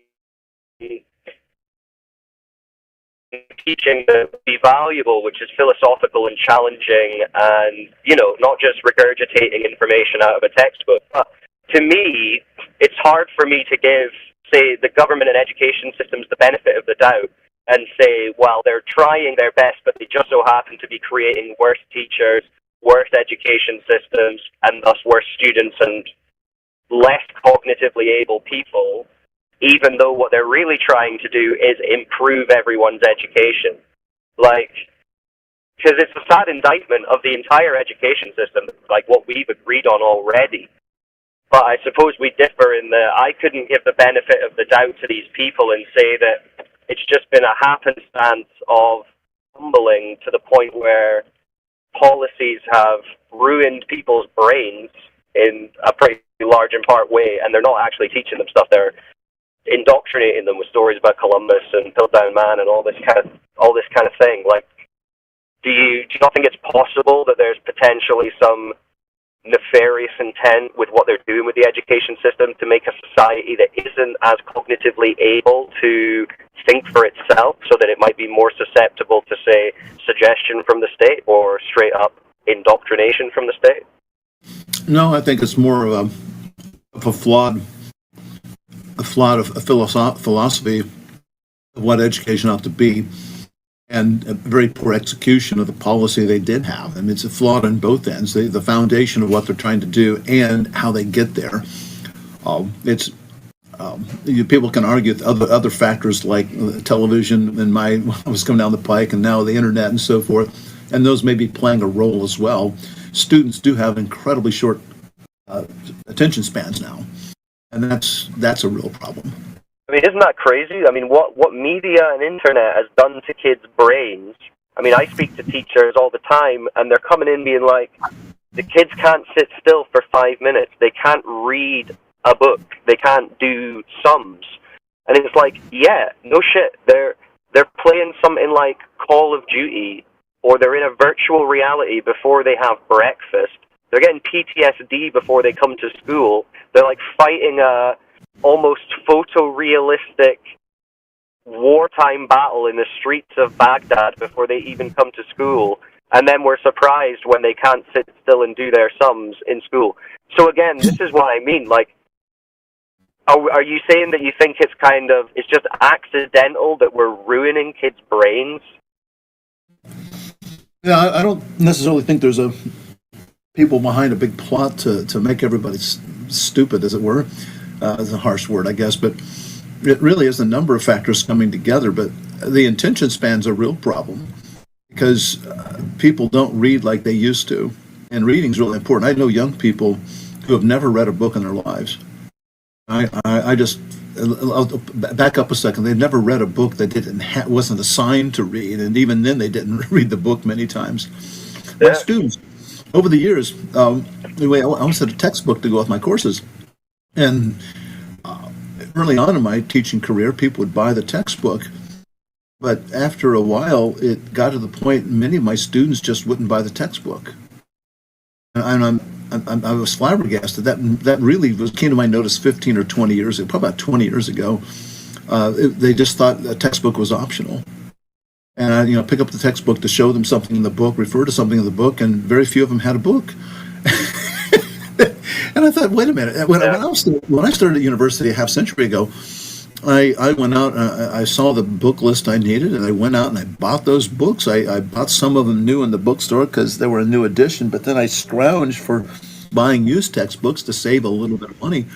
Speaker 5: teaching to be valuable, which is philosophical and challenging, and, you know, not just regurgitating information out of a textbook. But to me, it's hard for me to give, say, the government and education systems the benefit of the doubt and say, well, they're trying their best, but they just so happen to be creating worse teachers, worse education systems, and thus worse students and less cognitively able people, even though what they're really trying to do is improve everyone's education. Like, because it's a sad indictment of the entire education system, like what we've agreed on already. But I suppose we differ in that I couldn't give the benefit of the doubt to these people and say that it's just been a happenstance of crumbling to the point where policies have ruined people's brains in a pretty large in part way, and they're not actually teaching them stuff. They're indoctrinating them with stories about Columbus and Piltdown Man and all this kind of thing. Like, do you not think it's possible that there's potentially some nefarious intent with what they're doing with the education system to make a society that isn't as cognitively able to think for itself, so that it might be more susceptible to, say, suggestion from the state or straight up indoctrination from the state?
Speaker 6: No, I think it's more of a flawed philosophy of what education ought to be, and a very poor execution of the policy they did have. I mean, it's a flawed on both ends. The foundation of what they're trying to do and how they get there. People can argue with other factors like television and when I was coming down the pike, and now the internet and so forth, and those may be playing a role as well. Students do have incredibly short attention spans now, and that's a real problem.
Speaker 5: I mean, isn't that crazy? I mean, what media and internet has done to kids' brains? I mean, I speak to teachers all the time, and they're coming in being like, the kids can't sit still for 5 minutes. They can't read a book. They can't do sums. And it's like, yeah, no shit. They're playing something like Call of Duty, or they're in a virtual reality before they have breakfast. They're getting PTSD before they come to school. They're like fighting a almost photorealistic wartime battle in the streets of Baghdad before they even come to school, and then we're surprised when they can't sit still and do their sums in school. So again, this is what I mean. Like, are you saying that you think it's just accidental that we're ruining kids' brains?
Speaker 6: Yeah, I don't necessarily think there's people behind a big plot to make everybody stupid, as it were. Is a harsh word, I guess, but it really is a number of factors coming together. But the attention span's a real problem because people don't read like they used to, and reading's really important. I know young people who have never read a book in their lives. I'll back up a second. They've never read a book that wasn't assigned to read, and even then they didn't read the book many times. My students, over the years, anyway, I almost had a textbook to go with my courses. And early on in my teaching career, people would buy the textbook. But after a while, it got to the point many of my students just wouldn't buy the textbook. And I was flabbergasted. That really came to my notice 15 or 20 years ago, probably about 20 years ago. They just thought a textbook was optional. And I pick up the textbook to show them something in the book, refer to something in the book, and very few of them had a book. And I thought, wait a minute. When I started at university a half century ago, I went out and I saw the book list I needed, and I went out and I bought those books. I bought some of them new in the bookstore because they were a new edition, but then I scrounged for buying used textbooks to save a little bit of money.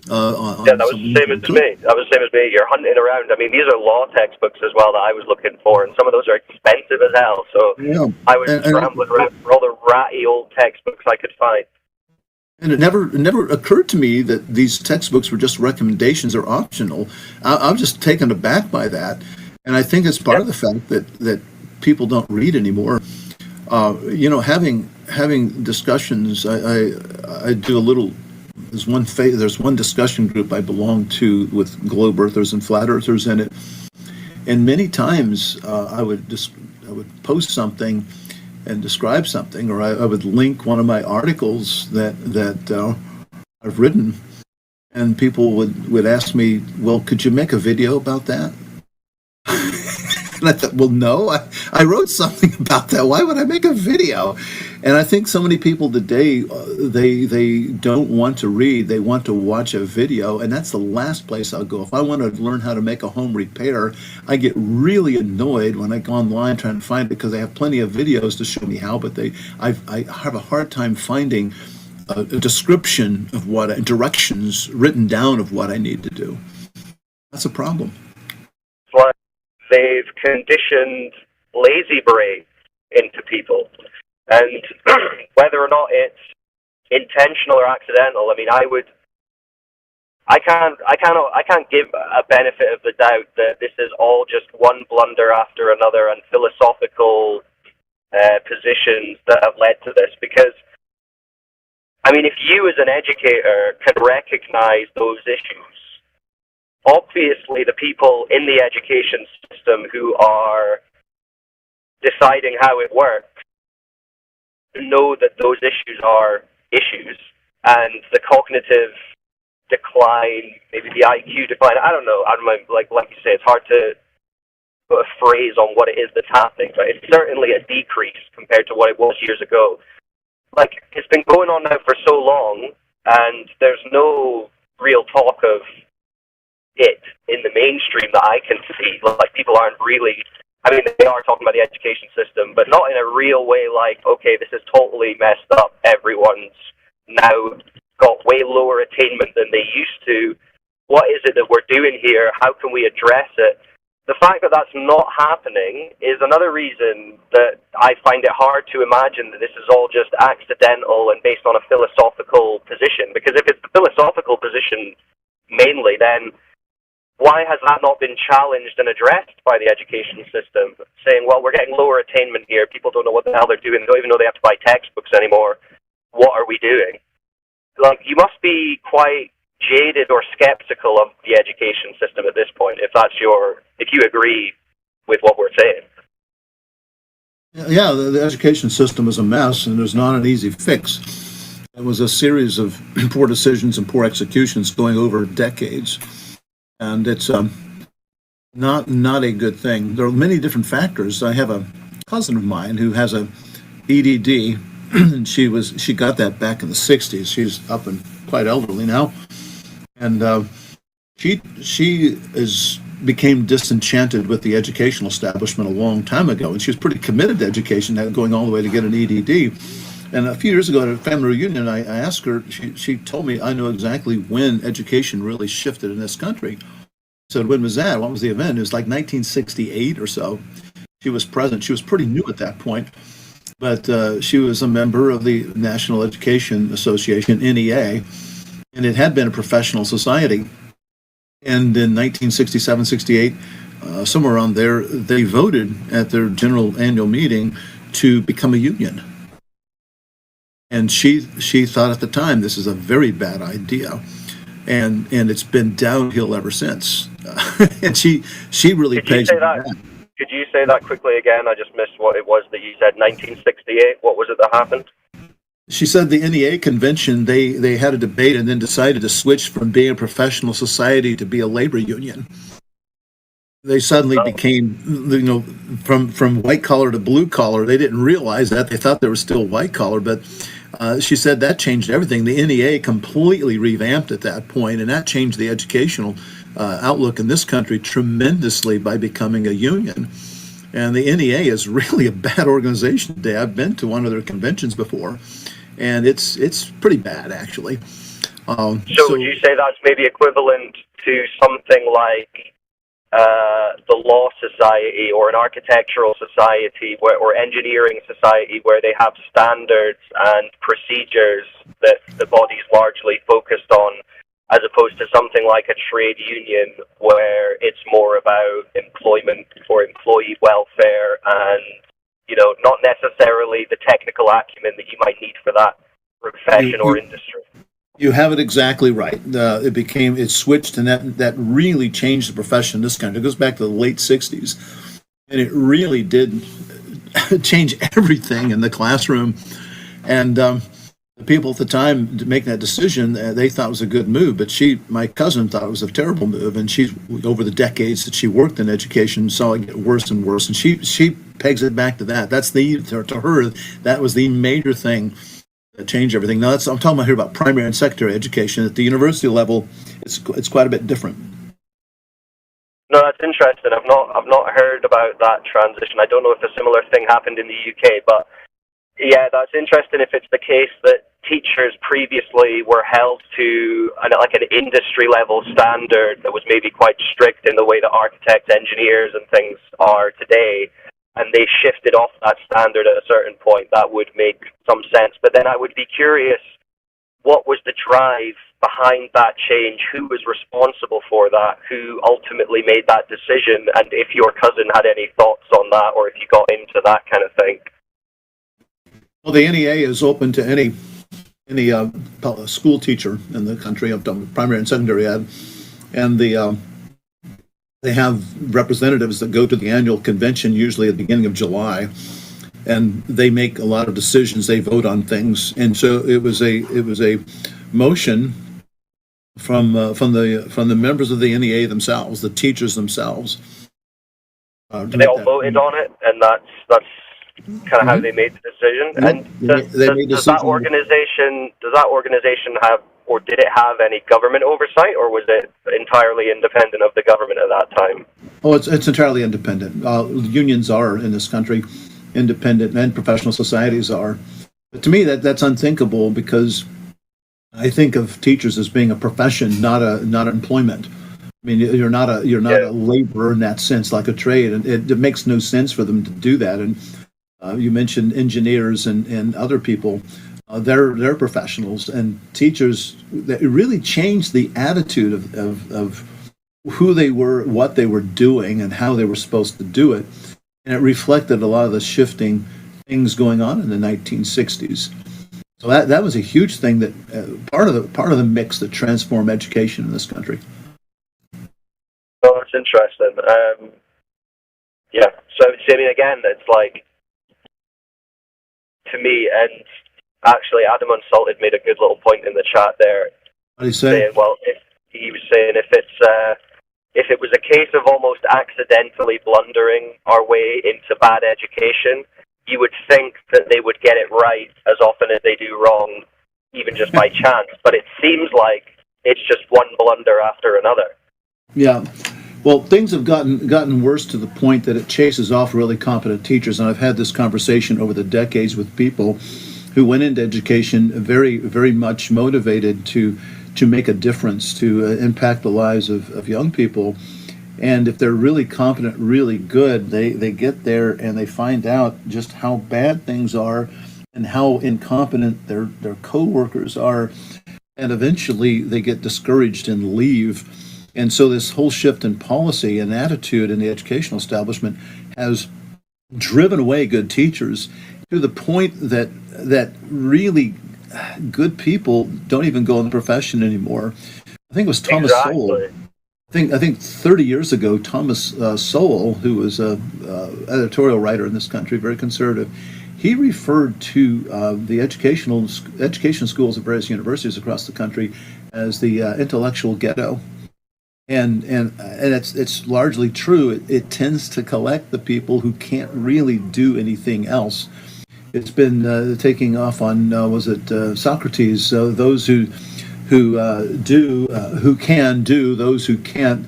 Speaker 5: That was the same as me. You're hunting around. I mean, these are law textbooks as well that I was looking for, and some of those are expensive as hell. So yeah. I was scrambling around for all the ratty old textbooks I could find.
Speaker 6: And it never occurred to me that these textbooks were just recommendations or optional. I'm just taken aback by that, and I think it's part of the fact that people don't read anymore. Having discussions. I do a little. There's one discussion group I belong to with globe earthers and flat earthers in it, and many times I would post something and describe something, or I would link one of my articles that I've written, and people would ask me, well, could you make a video about that? And I thought, well, no, I wrote something about that. Why would I make a video? And I think so many people today, they don't want to read. They want to watch a video, and that's the last place I'll go. If I want to learn how to make a home repair, I get really annoyed when I go online trying to find it because they have plenty of videos to show me how, but I have a hard time finding a description of directions written down of what I need to do. That's a problem.
Speaker 5: Well, they've conditioned lazy brain into people. And whether or not it's intentional or accidental, I mean, I would I can't give a benefit of the doubt that this is all just one blunder after another and philosophical positions that have led to this. Because, I mean, if you as an educator can recognize those issues, obviously the people in the education system who are deciding how it works know that those issues are issues, and the cognitive decline, maybe the IQ decline, I don't know, like you say, it's hard to put a phrase on what it is that's happening, but it's certainly a decrease compared to what it was years ago. Like, it's been going on now for so long, and there's no real talk of it in the mainstream that I can see. Like, people aren't really, I mean, they are talking about the education system, but not in a real way like, okay, this is totally messed up, everyone's now got way lower attainment than they used to. What is it that we're doing here? How can we address it? The fact that that's not happening is another reason that I find it hard to imagine that this is all just accidental and based on a philosophical position. Because if it's the philosophical position mainly, then why has that not been challenged and addressed by the education system? Saying, well, we're getting lower attainment here. People don't know what the hell they're doing. They don't even know they have to buy textbooks anymore. What are we doing? Like, you must be quite jaded or skeptical of the education system at this point, if you agree with what we're saying.
Speaker 6: Yeah, the education system is a mess, and there's not an easy fix. It was a series of poor decisions and poor executions going over decades, and it's not a good thing. There are many different factors. I have a cousin of mine who has a EDD, and she got that back in the 60s. She's up and quite elderly now, and she became disenchanted with the educational establishment a long time ago, and she was pretty committed to education, going all the way to get an EDD. And a few years ago at a family reunion, I asked her, she told me, I know exactly when education really shifted in this country. I said, when was that? What was the event? It was like 1968 or so. She was present. She was pretty new at that point, but she was a member of the National Education Association, NEA, and it had been a professional society. And in 1967, 68, somewhere around there, they voted at their general annual meeting to become a union. And she thought at the time this is a very bad idea, and it's been downhill ever since. And she really pegs that.
Speaker 5: Could you say that quickly again? I just missed what it was that you said. 1968. What was it that happened?
Speaker 6: She said the NEA convention, they had a debate and then decided to switch from being a professional society to be a labor union. They suddenly became, from white collar to blue collar. They didn't realize that. They thought they were still white collar, but she said that changed everything. The NEA completely revamped at that point, and that changed the educational outlook in this country tremendously by becoming a union. And the NEA is really a bad organization today. I've been to one of their conventions before, and it's pretty bad, actually. So
Speaker 5: would you say that's maybe equivalent to something like the Law Society or an architectural society or engineering society, where they have standards and procedures that the body's largely focused on, as opposed to something like a trade union where it's more about employment or employee welfare and, not necessarily the technical acumen that you might need for that profession or industry.
Speaker 6: You have it exactly right. It switched, and that really changed the profession in this country. It goes back to the late 60s, and it really did change everything in the classroom. And the people at the time making that decision, they thought it was a good move, but my cousin thought it was a terrible move, and she, over the decades that she worked in education, saw it get worse and worse, and she pegs it back to that. That's to her, that was the major thing that changed everything. Now, I'm talking about here about primary and secondary education. At the university level, it's quite a bit different.
Speaker 5: No, that's interesting. I've not heard about that transition. I don't know if a similar thing happened in the UK, but yeah, that's interesting if it's the case that teachers previously were held to an industry level standard that was maybe quite strict in the way that architects, engineers and things are today, and they shifted off that standard at a certain point. That would make some sense. But then I would be curious, what was the drive behind that change? Who was responsible for that? Who ultimately made that decision? And if your cousin had any thoughts on that, or if you got into that kind of thing.
Speaker 6: Well, the NEA is open to any school teacher in the country, of primary and secondary ed, and they have representatives that go to the annual convention usually at the beginning of July, and they make a lot of decisions. They vote on things, and so it was a motion from the members of the NEA themselves, the teachers themselves.
Speaker 5: They all voted on it, and that's kind of how they made the decision.
Speaker 6: Yeah,
Speaker 5: and does that organization have, or did it have any government oversight, or was it entirely independent of the government at that time?
Speaker 6: Oh, it's entirely independent. Unions are in this country independent, and professional societies are. But to me, that's unthinkable, because I think of teachers as being a profession, not employment. I mean, you're not a laborer in that sense, like a trade, and it makes no sense for them to do that. And you mentioned engineers and other people. They're professionals, and teachers, that really changed the attitude of who they were, what they were doing, and how they were supposed to do it. And it reflected a lot of the shifting things going on in the 1960s. So that was a huge thing, that part of the mix that transformed education in this country.
Speaker 5: Oh, that's interesting. Yeah. So I mean, again, it's like, to me, and actually Adam Unsalted made a good little point in the chat there.
Speaker 6: What did he say?
Speaker 5: Saying, well, he was saying if it was a case of almost accidentally blundering our way into bad education, you would think that they would get it right as often as they do wrong, even just by chance. But it seems like it's just one blunder after another.
Speaker 6: Yeah. Well, things have gotten worse to the point that it chases off really competent teachers. And I've had this conversation over the decades with people who went into education very, very much motivated to make a difference, to impact the lives of young people. And if they're really competent, really good, they get there and they find out just how bad things are and how incompetent their co-workers are. And eventually they get discouraged and leave. And so this whole shift in policy and attitude in the educational establishment has driven away good teachers to the point that really good people don't even go in the profession anymore. I think it was Thomas Sowell. I think 30 years ago, Thomas Sowell, who was an editorial writer in this country, very conservative, he referred to the education schools at various universities across the country as the intellectual ghetto. And it's largely true. It tends to collect the people who can't really do anything else. It's been taking off on Socrates? Those who can do, those who can't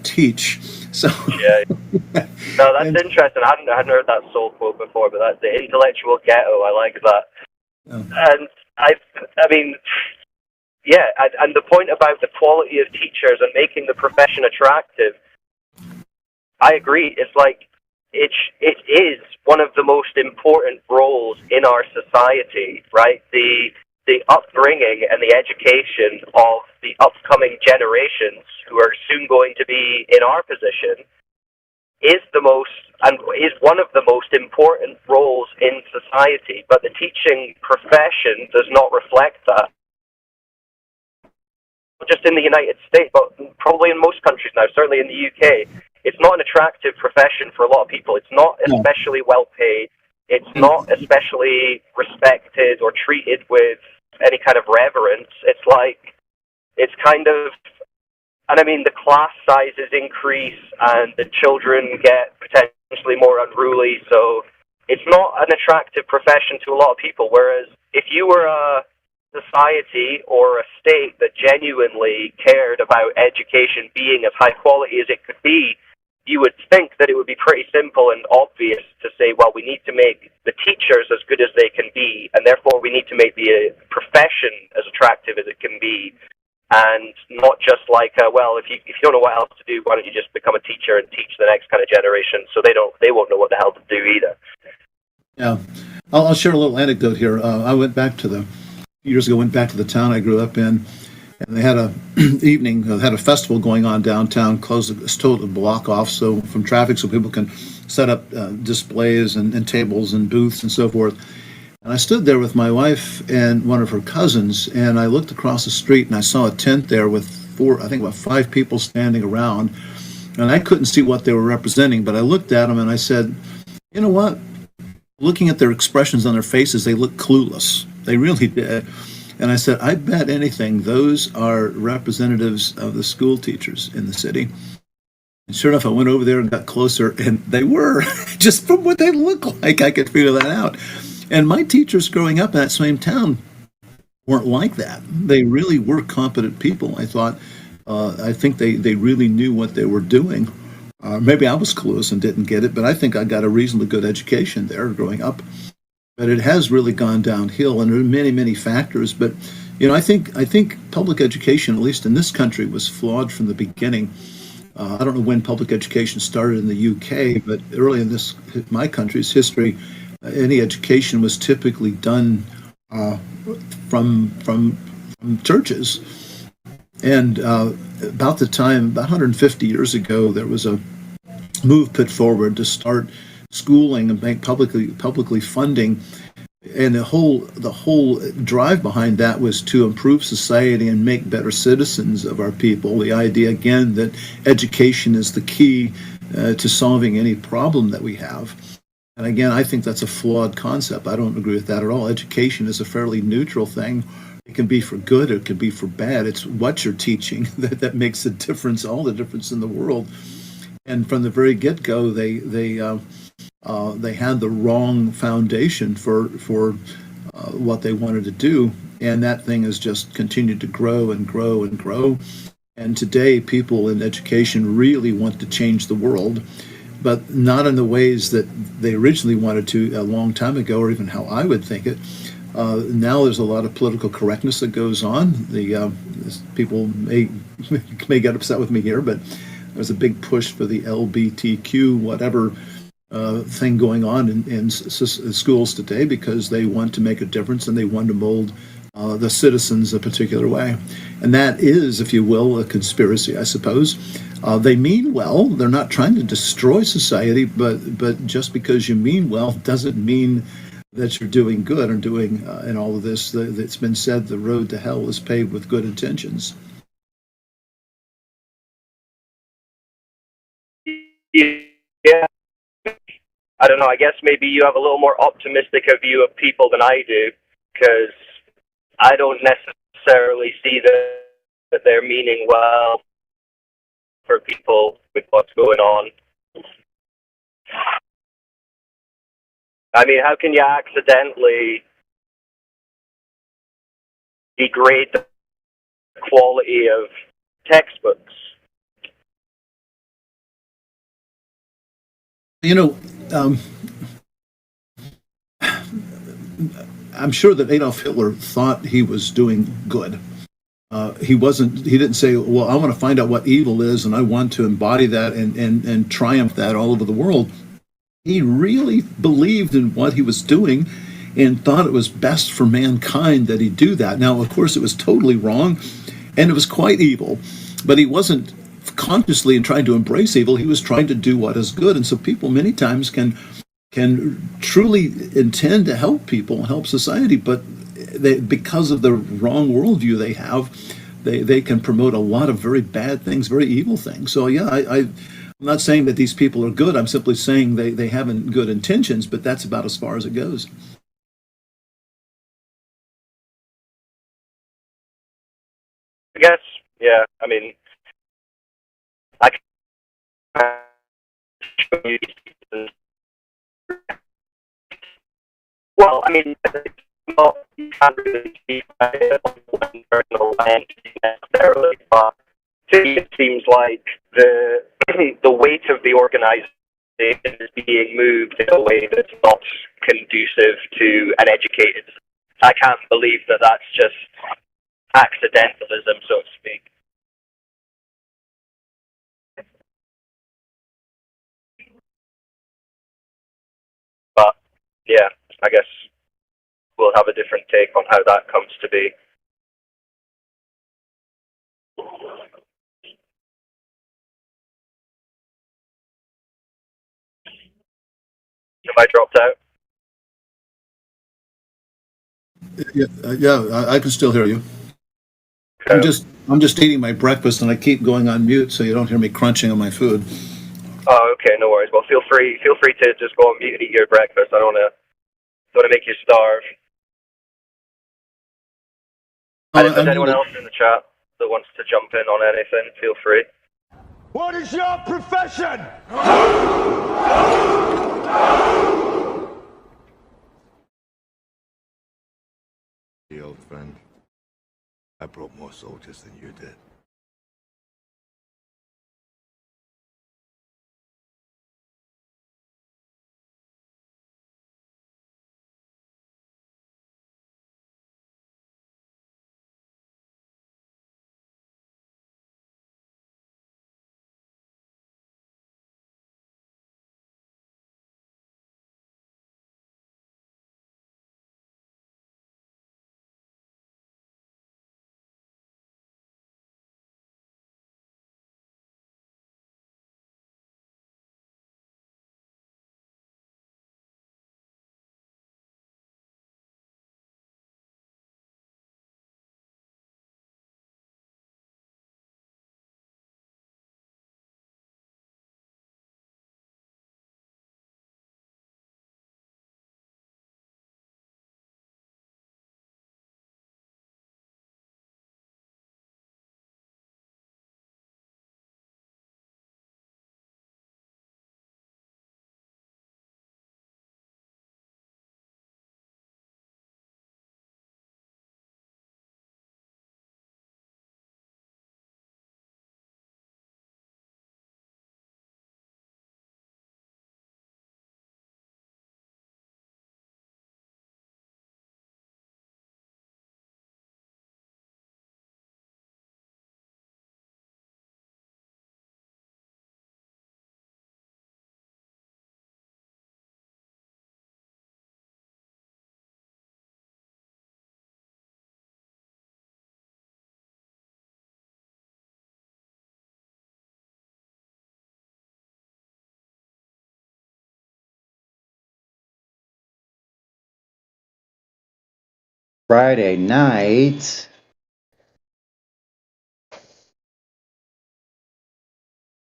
Speaker 6: teach. So
Speaker 5: yeah, no, that's interesting. I hadn't heard that Soul quote before, but that's the intellectual ghetto. I like that. Yeah. And I mean. Yeah, and the point about the quality of teachers and making the profession attractive, I agree. It's like it is one of the most important roles in our society, right? The upbringing and the education of the upcoming generations who are soon going to be in our position is one of the most important roles in society. But the teaching profession does not reflect that. Just in the United States, but probably in most countries now, certainly in the UK, it's not an attractive profession for a lot of people. It's not especially well paid. It's not especially respected or treated with any kind of reverence. It's like, it's kind of, and I mean, the class sizes increase and the children get potentially more unruly. So it's not an attractive profession to a lot of people. Whereas if you were a society or a state that genuinely cared about education being as high quality as it could be, you would think that it would be pretty simple and obvious to say, well, we need to make the teachers as good as they can be, and therefore we need to make the profession as attractive as it can be, and not just like, well, if you don't know what else to do, why don't you just become a teacher and teach the next kind of generation, so they won't know what the hell to do either.
Speaker 6: Yeah, I'll share a little anecdote here. I went back to years ago. Went back to the town I grew up in, and they had a evening, had a festival going on downtown. Closed the block off so from traffic, so people can set up displays and tables and booths and so forth. And I stood there with my wife and one of her cousins, and I looked across the street and I saw a tent there with I think about 5 people standing around, and I couldn't see what they were representing, but I looked at them and I said, you know what? Looking at their expressions on their faces, they look clueless. They really did. And I said, I bet anything those are representatives of the school teachers in the city. And sure enough, I went over there and got closer, and they were. Just from what they look like, I could figure that out. And my teachers growing up in that same town weren't like that. They really were competent people. I thought, I think they really knew what they were doing. Maybe I was clueless and didn't get it, but I think I got a reasonably good education there growing up. But it has really gone downhill, and there are many, many factors. But I think public education, at least in this country, was flawed from the beginning. I don't know when public education started in the UK, but early in my country's history, any education was typically done from churches. And about 150 years ago, there was a move put forward to start schooling and make publicly funding, and the whole drive behind that was to improve society and make better citizens of our people. The idea again that education is the key to solving any problem that we have. And again, I think that's a flawed concept. I don't agree with that at all. Education is a fairly neutral thing. It can be for good, it can be for bad. It's what you're teaching that makes the difference, all the difference in the world. And from the very get-go, they had the wrong foundation for what they wanted to do, and that thing has just continued to grow and grow and grow. And today, people in education really want to change the world, but not in the ways that they originally wanted to a long time ago, or even how I would think it. Now there's a lot of political correctness that goes on. People may get upset with me here, but there's a big push for the LGBTQ whatever thing going on in schools today, because they want to make a difference and they want to mold the citizens a particular way. And that is, if you will, a conspiracy, I suppose. They mean well. They're not trying to destroy society, but just because you mean well doesn't mean that you're doing good or doing in all of this. It's been said the road to hell is paved with good intentions.
Speaker 5: Yeah. I don't know. I guess maybe you have a little more optimistic a view of people than I do, because I don't necessarily see that they're meaning well for people with what's going on. I mean, how can you accidentally degrade the quality of textbooks?
Speaker 6: I'm sure that Adolf Hitler thought he was doing good. He didn't say, well, I want to find out what evil is and I want to embody that and triumph that all over the world. He really believed in what he was doing and thought it was best for mankind that he do that. Now, of course, it was totally wrong and it was quite evil, but he wasn't consciously in trying to embrace evil. He was trying to do what is good. And so people many times can truly intend to help people, help society, but because of the wrong worldview they have, they can promote a lot of very bad things, very evil things. So yeah, I'm not saying that these people are good. I'm simply saying they haven't good intentions, but that's about as far as it goes.
Speaker 5: I guess, yeah. I mean, well, I mean, you can't really speak one personal entity necessarily, but to me it seems like the weight of the organisation is being moved in a way that's not conducive to an educated. I can't believe that that's just accidentalism, so to speak. But yeah, I guess we'll have a different take on how that comes to be. Have I dropped out?
Speaker 6: Yeah, I can still hear you.
Speaker 5: Okay.
Speaker 6: I'm just eating my breakfast and I keep going on mute so you don't hear me crunching on my food.
Speaker 5: Oh, okay, no worries. Well, feel free to just go on mute and eat your breakfast. I don't wanna make you starve. And if there's anyone else in the chat that wants to jump in on anything, feel free.
Speaker 7: What is your profession?
Speaker 8: The old friend. I brought more soldiers than you did.
Speaker 9: Friday night.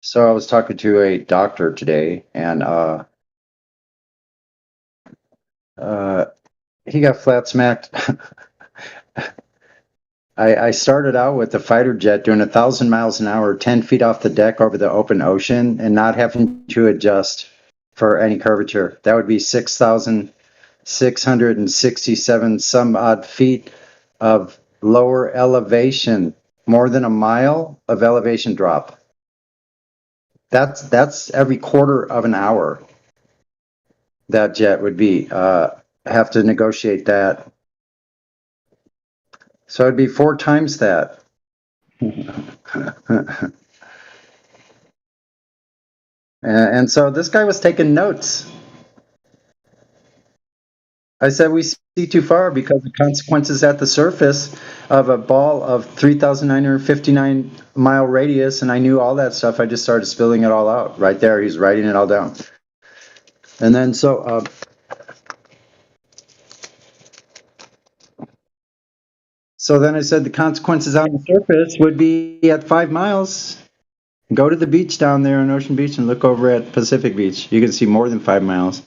Speaker 9: So I was talking to a doctor today, and he got flat smacked. I started out with a fighter jet doing 1,000 miles an hour, 10 feet off the deck over the open ocean, and not having to adjust for any curvature. That would be 6,667 some odd feet of lower elevation, more than a mile of elevation drop. That's every quarter of an hour. That jet would be have to negotiate that. So it'd be 4 times that. And so this guy was taking notes. I said, we see too far because the consequences at the surface of a ball of 3,959 mile radius, and I knew all that stuff. I just started spilling it all out right there. He's writing it all down. And then so then I said the consequences on the surface would be at 5 miles. Go to the beach down there on Ocean Beach and look over at Pacific Beach. You can see more than 5 miles.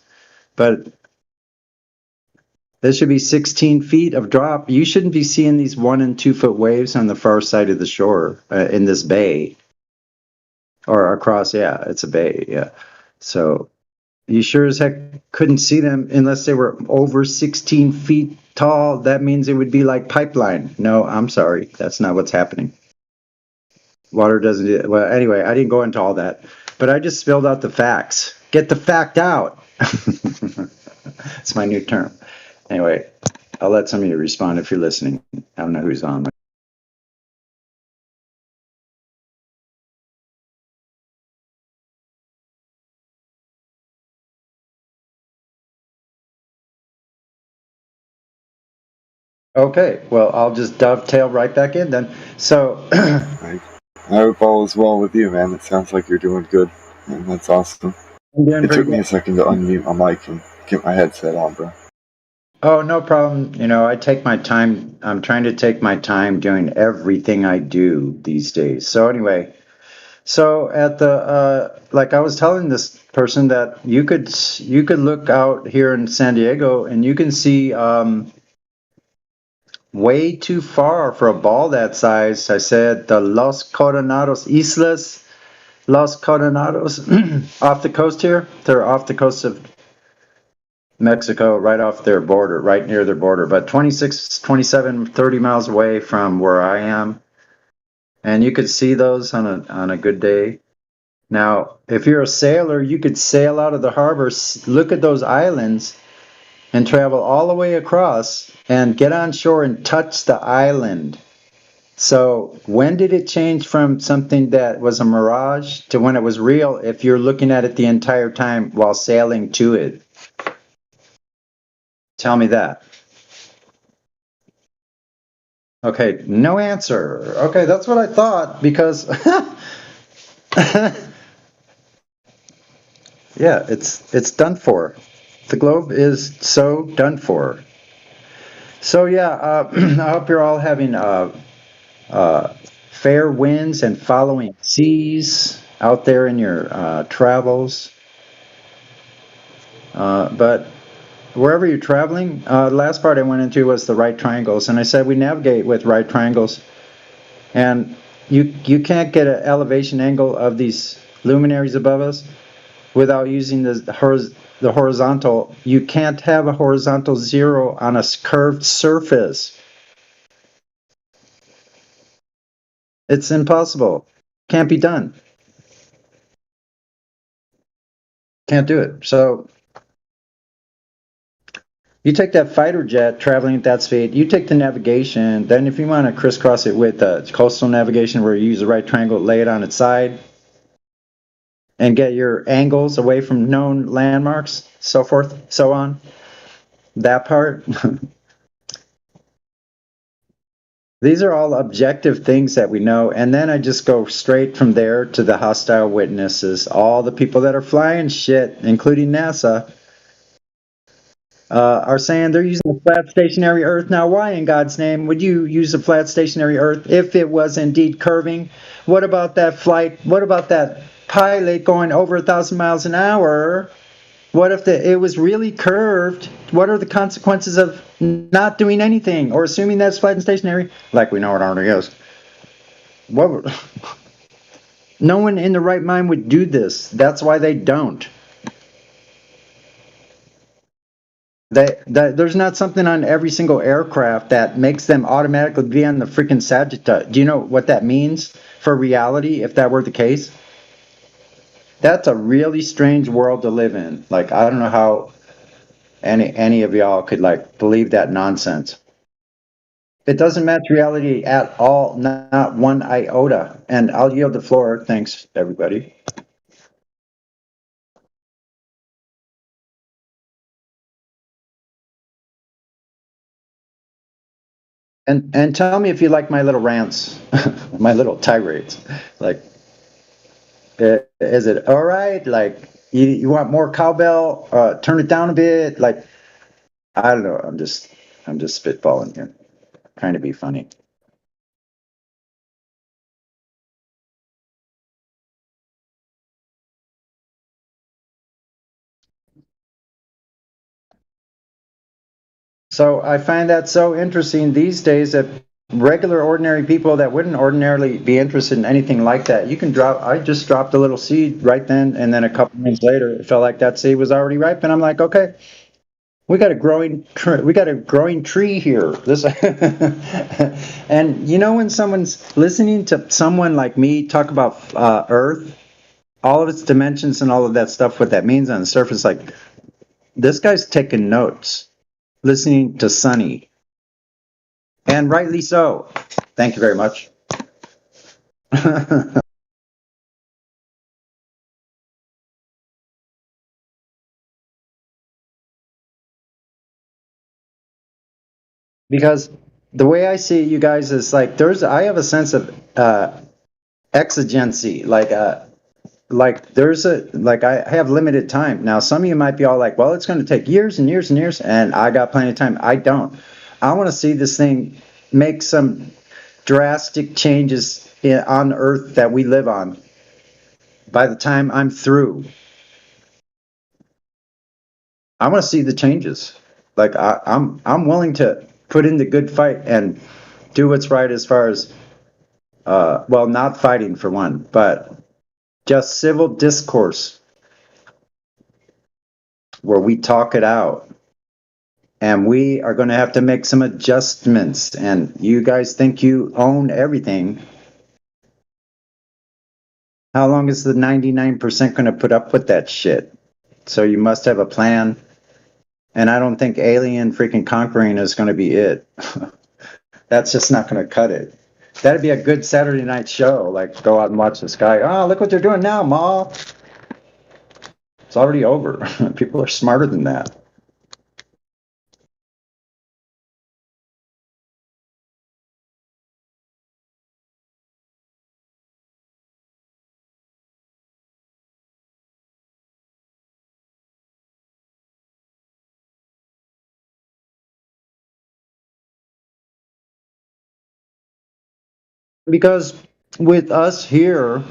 Speaker 9: But there should be 16 feet of drop. You shouldn't be seeing these 1 and 2 foot waves on the far side of the shore in this bay. Or across, yeah, it's a bay, yeah. So you sure as heck couldn't see them unless they were over 16 feet tall. That means it would be like pipeline. No, I'm sorry. That's not what's happening. Water doesn't do it. Well, anyway, I didn't go into all that, but I just spilled out the facts. Get the fact out. It's my new term. Anyway, I'll let some of you respond if you're listening. I don't know who's on. Okay, well, I'll just dovetail right back in then. So,
Speaker 10: I hope all is well with you, man. It sounds like you're doing good, and that's awesome.
Speaker 9: I'm doing
Speaker 10: It
Speaker 9: pretty
Speaker 10: took
Speaker 9: good.
Speaker 10: me a second to unmute my mic and get my headset on, bro.
Speaker 9: Oh, no problem. You know, I take my time. I'm trying to take my time doing everything I do these days. So anyway, so at the like I was telling this person that you could look out here in San Diego and you can see way too far for a ball that size. I said the Los Coronados Islas, Los Coronados off the coast here. They're off the coast of Mexico, right off their border, right near their border, but 26, 27, 30 miles away from where I am. And you could see those on a good day. Now, if you're a sailor, you could sail out of the harbor, look at those islands, and travel all the way across and get on shore and touch the island. So, when did it change from something that was a mirage to when it was real if you're looking at it the entire time while sailing to it? Tell me that. Okay, no answer. Okay, that's what I thought because yeah, it's done for. The globe is so done for. So yeah, I hope you're all having fair winds and following seas out there in your travels. But wherever you're traveling, the last part I went into was the right triangles, and I said we navigate with right triangles, and you can't get an elevation angle of these luminaries above us without using the horizontal. You can't have a horizontal zero on a curved surface. It's impossible. Can't be done. Can't do it. So you take that fighter jet traveling at that speed, you take the navigation, then if you want to crisscross it with coastal navigation where you use the right triangle, lay it on its side, and get your angles away from known landmarks, so forth, so on. That part. These are all objective things that we know, and then I just go straight from there to the hostile witnesses, all the people that are flying shit, including NASA, are saying they're using a flat stationary Earth. Now, why in God's name would you use a flat stationary Earth if it was indeed curving? What about that flight? What about that pilot going over 1,000 miles an hour? What if it was really curved? What are the consequences of not doing anything or assuming that's flat and stationary, like we know it already is? What? No one in the right mind would do this. That's why they don't. There's not something on every single aircraft that makes them automatically be on the freaking Sagittarius. Do you know what that means for reality if that were the case? That's a really strange world to live in. Like, I don't know how any of y'all could like believe that nonsense. It doesn't match reality at all, not one iota. And I'll yield the floor. Thanks, everybody. And tell me if you like my little rants, my little tirades. Like, is it all right? Like, you want more cowbell? Turn it down a bit. Like, I don't know. I'm just spitballing here, trying to be funny. So I find that so interesting these days that regular ordinary people that wouldn't ordinarily be interested in anything like that, you can drop. I just dropped a little seed right then, and then a couple minutes later, it felt like that seed was already ripe, and I'm like, okay, we got a growing tree here. This, and you know when someone's listening to someone like me talk about Earth, all of its dimensions and all of that stuff, what that means on the surface, like this guy's taking notes, listening to Sunny. And rightly so. Thank you very much. Because the way I see it, you guys, is like I have a sense of exigency, like I have limited time. Now, some of you might be all like, well, it's going to take years and years and years, and I got plenty of time. I don't. I want to see this thing make some drastic changes on Earth that we live on by the time I'm through. I want to see the changes. Like I'm willing to put in the good fight and do what's right as far as well, not fighting for one, but just civil discourse where we talk it out. And we are going to have to make some adjustments. And you guys think you own everything. How long is the 99% going to put up with that shit? So you must have a plan. And I don't think alien freaking conquering is going to be it. That's just not going to cut it. That'd be a good Saturday night show. Like, go out and watch the sky. Oh, look what they're doing now, Ma. It's already over. People are smarter than that. Because with us here,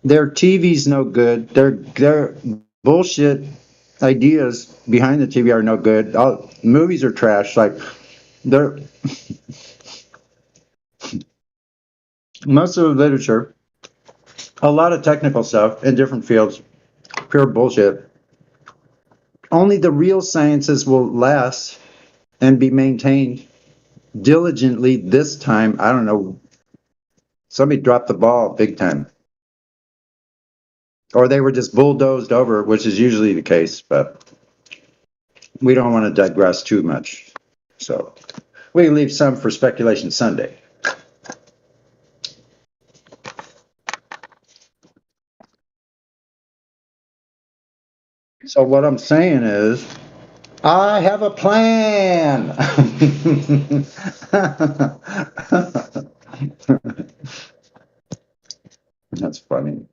Speaker 9: their TV's no good. Their bullshit ideas behind the TV are no good. All movies are trash. Like they're most of the literature, a lot of technical stuff in different fields, pure bullshit. Only the real sciences will last and be maintained diligently this time. I don't know. Somebody dropped the ball big time. Or they were just bulldozed over, which is usually the case, but we don't want to digress too much. So we leave some for Speculation Sunday. So what I'm saying is, I have a plan. That's funny.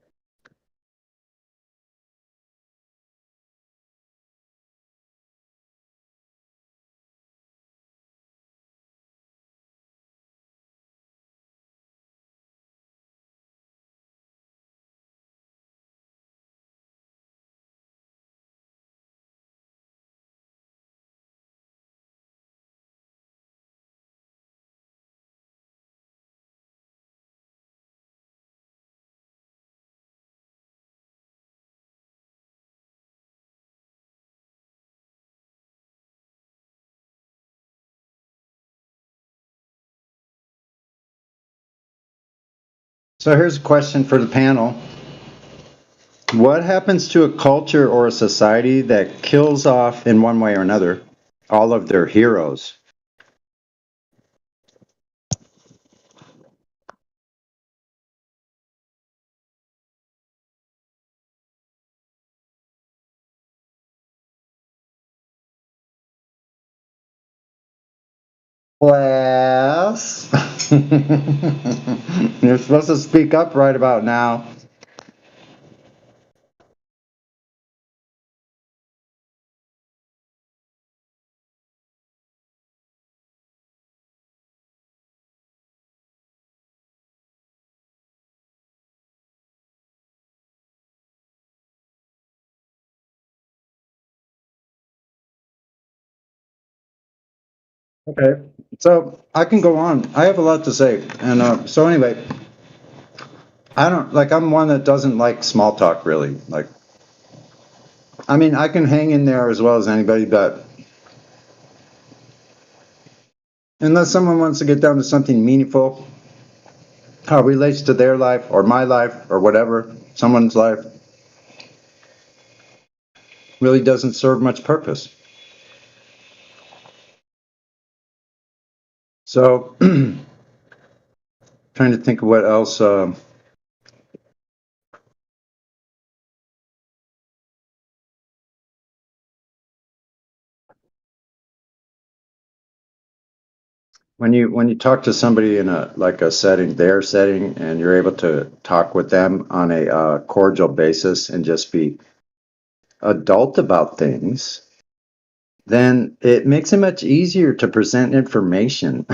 Speaker 9: So here's a question for the panel. What happens to a culture or a society that kills off in one way or another all of their heroes? Class. You're supposed to speak up right about now. Okay, so I can go on. I have a lot to say, and so anyway, I don't like. I'm one that doesn't like small talk, really. Like, I mean, I can hang in there as well as anybody, but unless someone wants to get down to something meaningful, how it relates to their life or my life or whatever, someone's life, really doesn't serve much purpose. So, trying to think of what else. when you talk to somebody in a setting, their setting, and you're able to talk with them on a cordial basis and just be adult about things, then it makes it much easier to present information.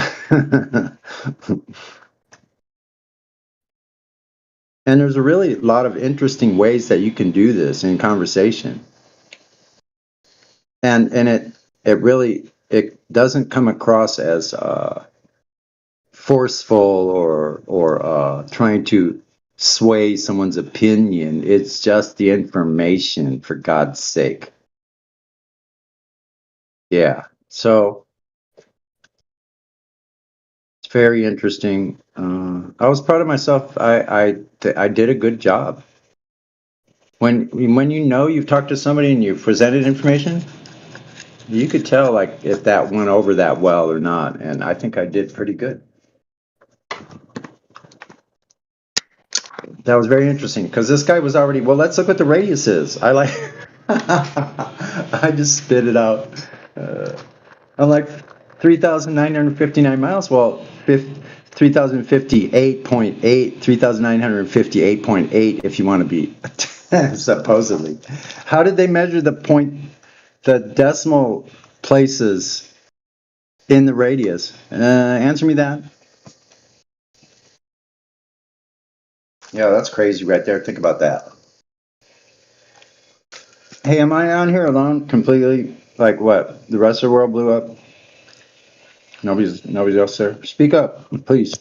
Speaker 9: And there's a really lot of interesting ways that you can do this in conversation. And it doesn't come across as forceful or trying to sway someone's opinion. It's just the information, for God's sake. Yeah. So it's very interesting. I was proud of myself. I did a good job. When you've talked to somebody and you've presented information, you could tell like if that went over that well or not. And I think I did pretty good. That was very interesting because this guy was already, well, let's look what the radius is. I just spit it out. I'm like 3,959 miles. Well, 3,058.8, 3,958.8 if you want to be supposedly. How did they measure the decimal places in the radius? Answer me that. Yeah, that's crazy right there. Think about that. Hey, am I on here alone completely? Like what? The rest of the world blew up? Nobody's else there? Speak up, please.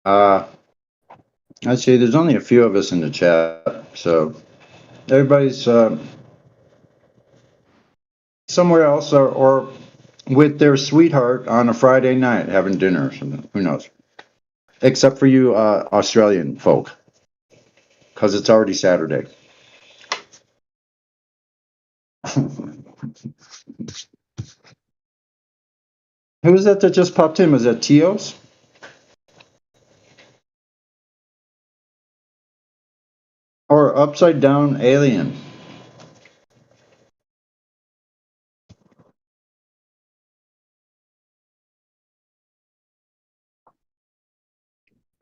Speaker 9: I see there's only a few of us in the chat, so everybody's somewhere else or with their sweetheart on a Friday night having dinner or something. Who knows? Except for you Australian folk, because it's already Saturday. Who was that just popped in? Was that Tios? Or Upside Down Alien?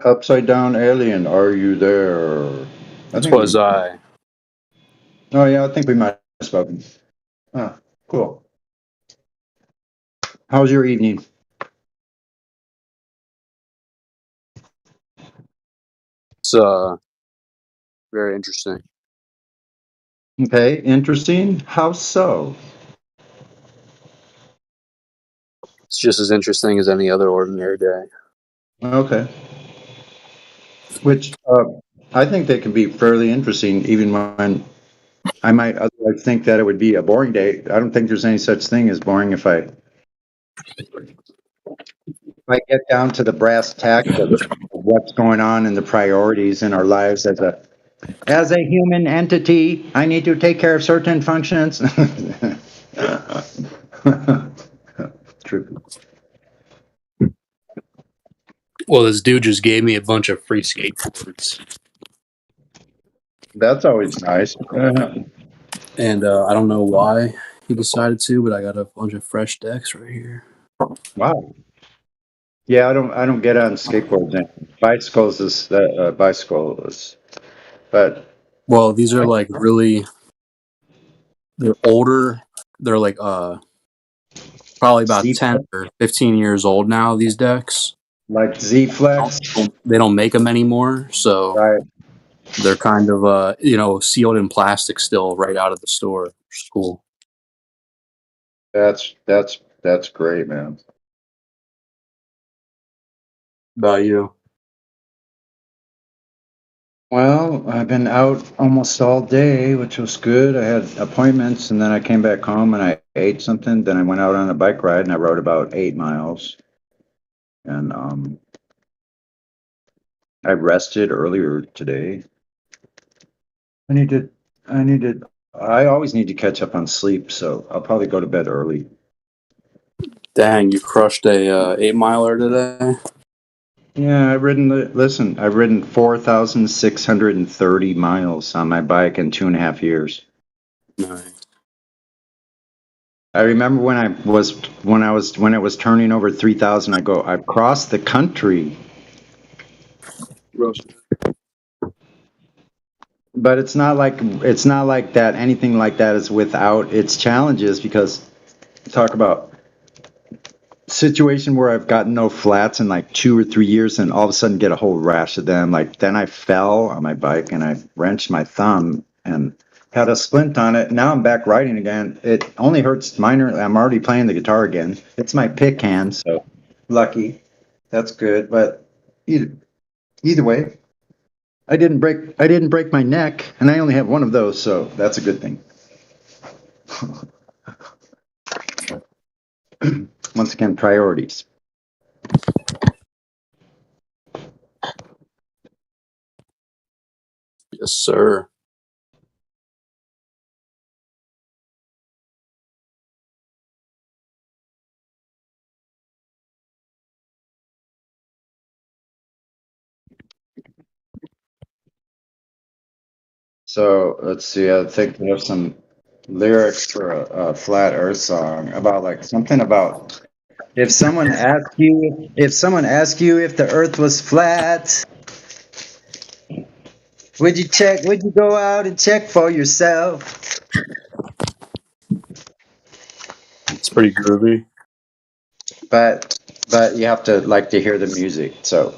Speaker 9: Upside Down Alien, are you there?
Speaker 11: This was I.
Speaker 9: Oh yeah, I think we might have spoken. Ah, cool. How was your evening?
Speaker 11: It's very interesting.
Speaker 9: Okay, interesting. How so?
Speaker 11: It's just as interesting as any other ordinary day.
Speaker 9: Okay. Which I think they can be fairly interesting, even when I might otherwise think that it would be a boring day. I don't think there's any such thing as boring if I get down to the brass tacks of what's going on and the priorities in our lives as a human entity. I need to take care of certain functions. True.
Speaker 11: Well, this dude just gave me a bunch of free skateboards.
Speaker 9: That's always nice.
Speaker 11: And I don't know why he decided to, but I got a bunch of fresh decks right here.
Speaker 9: Wow. Yeah, I don't get on skateboards. Bicycles is but
Speaker 11: well, these are like really, they're older. They're like probably about 10 or 15 years old now. These decks,
Speaker 9: like Z-Flex,
Speaker 11: they don't make them anymore, so they're kind of sealed in plastic still, right out of the store. Which is cool.
Speaker 9: That's great, man.
Speaker 11: About you?
Speaker 9: Well, I've been out almost all day, which was good. I had appointments and then I came back home and I ate something. Then I went out on a bike ride and I rode about 8 miles. And I rested earlier today. I need to, I always need to catch up on sleep, so I'll probably go to bed early.
Speaker 11: Dang, you crushed a 8 miler today.
Speaker 9: Yeah, I've ridden 4,630 miles on my bike in 2.5 years.
Speaker 11: Nice.
Speaker 9: I remember when it was turning over 3,000, I crossed the country, but it's not like that. Anything like that is without its challenges because talk about situation where I've gotten no flats in like 2 or 3 years and all of a sudden get a whole rash of them. Like then I fell on my bike and I wrenched my thumb and had a splint on it. Now I'm back riding again. It only hurts minor. I'm already playing the guitar again. It's my pick hand, so lucky. That's good. But either way, I didn't break my neck and I only have one of those, so that's a good thing. Once again, priorities.
Speaker 11: Yes, sir.
Speaker 9: So let's see. I think we have some lyrics for a flat Earth song about like something about if someone asks you if the Earth was flat, would you go out and check for yourself?
Speaker 11: It's pretty groovy.
Speaker 9: But you have to like to hear the music. So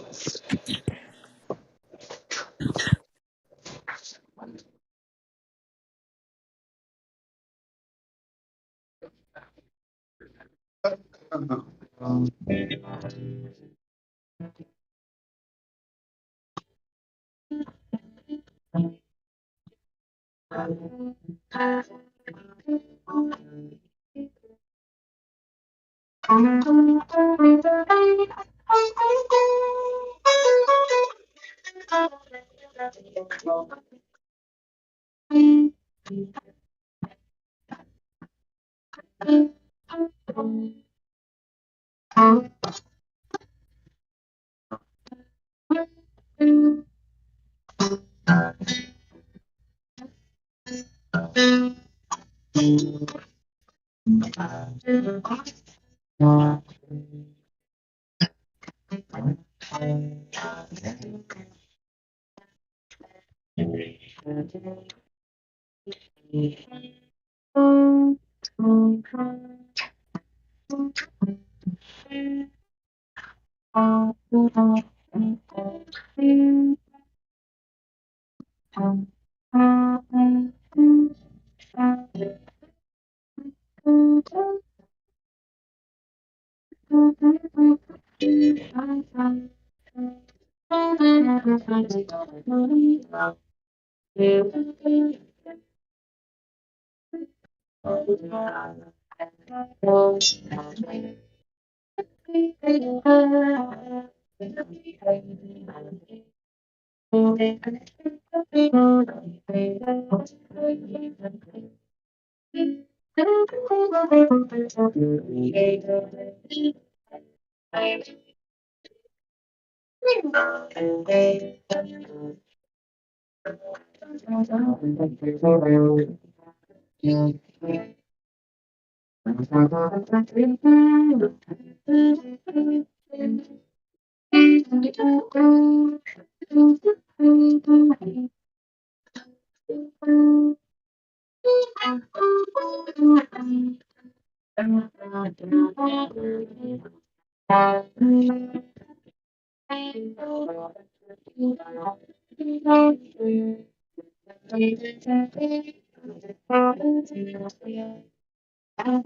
Speaker 9: If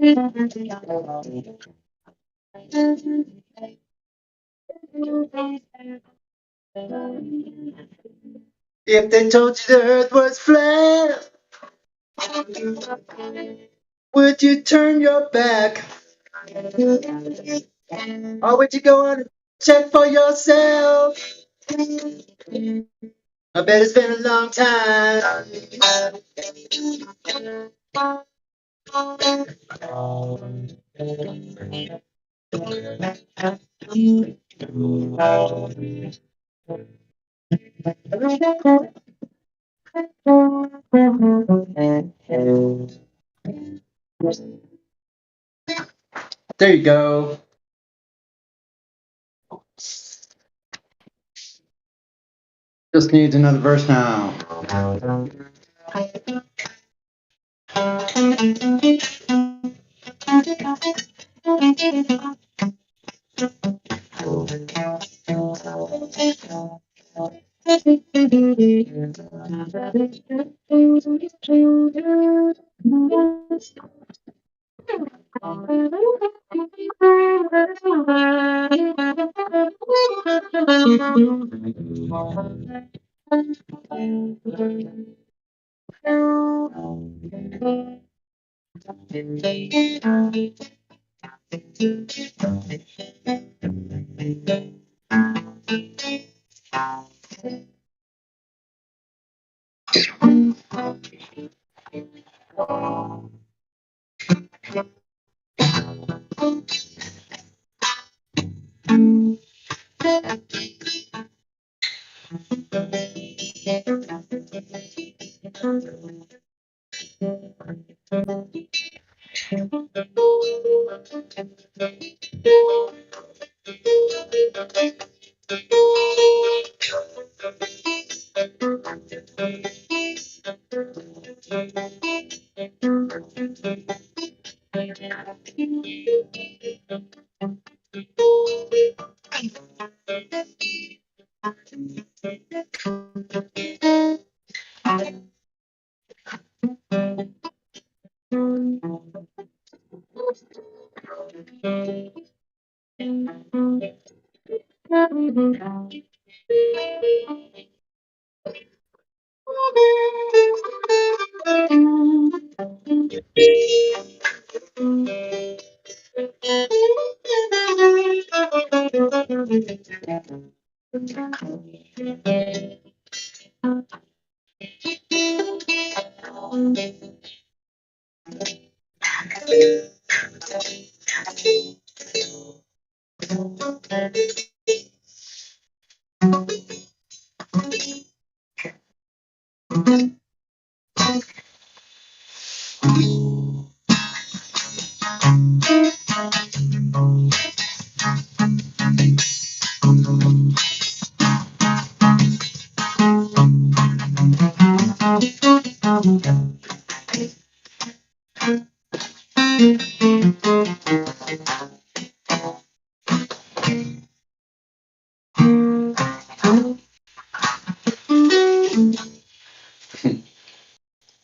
Speaker 9: they told you the earth was flat, would you turn your back? Or would you go and check for yourself? I bet it's been a long time. There you go. Just needs another verse now.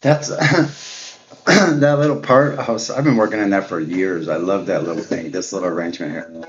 Speaker 9: That's that little part. I've been working on that for years. I love that little thing, this little arrangement here.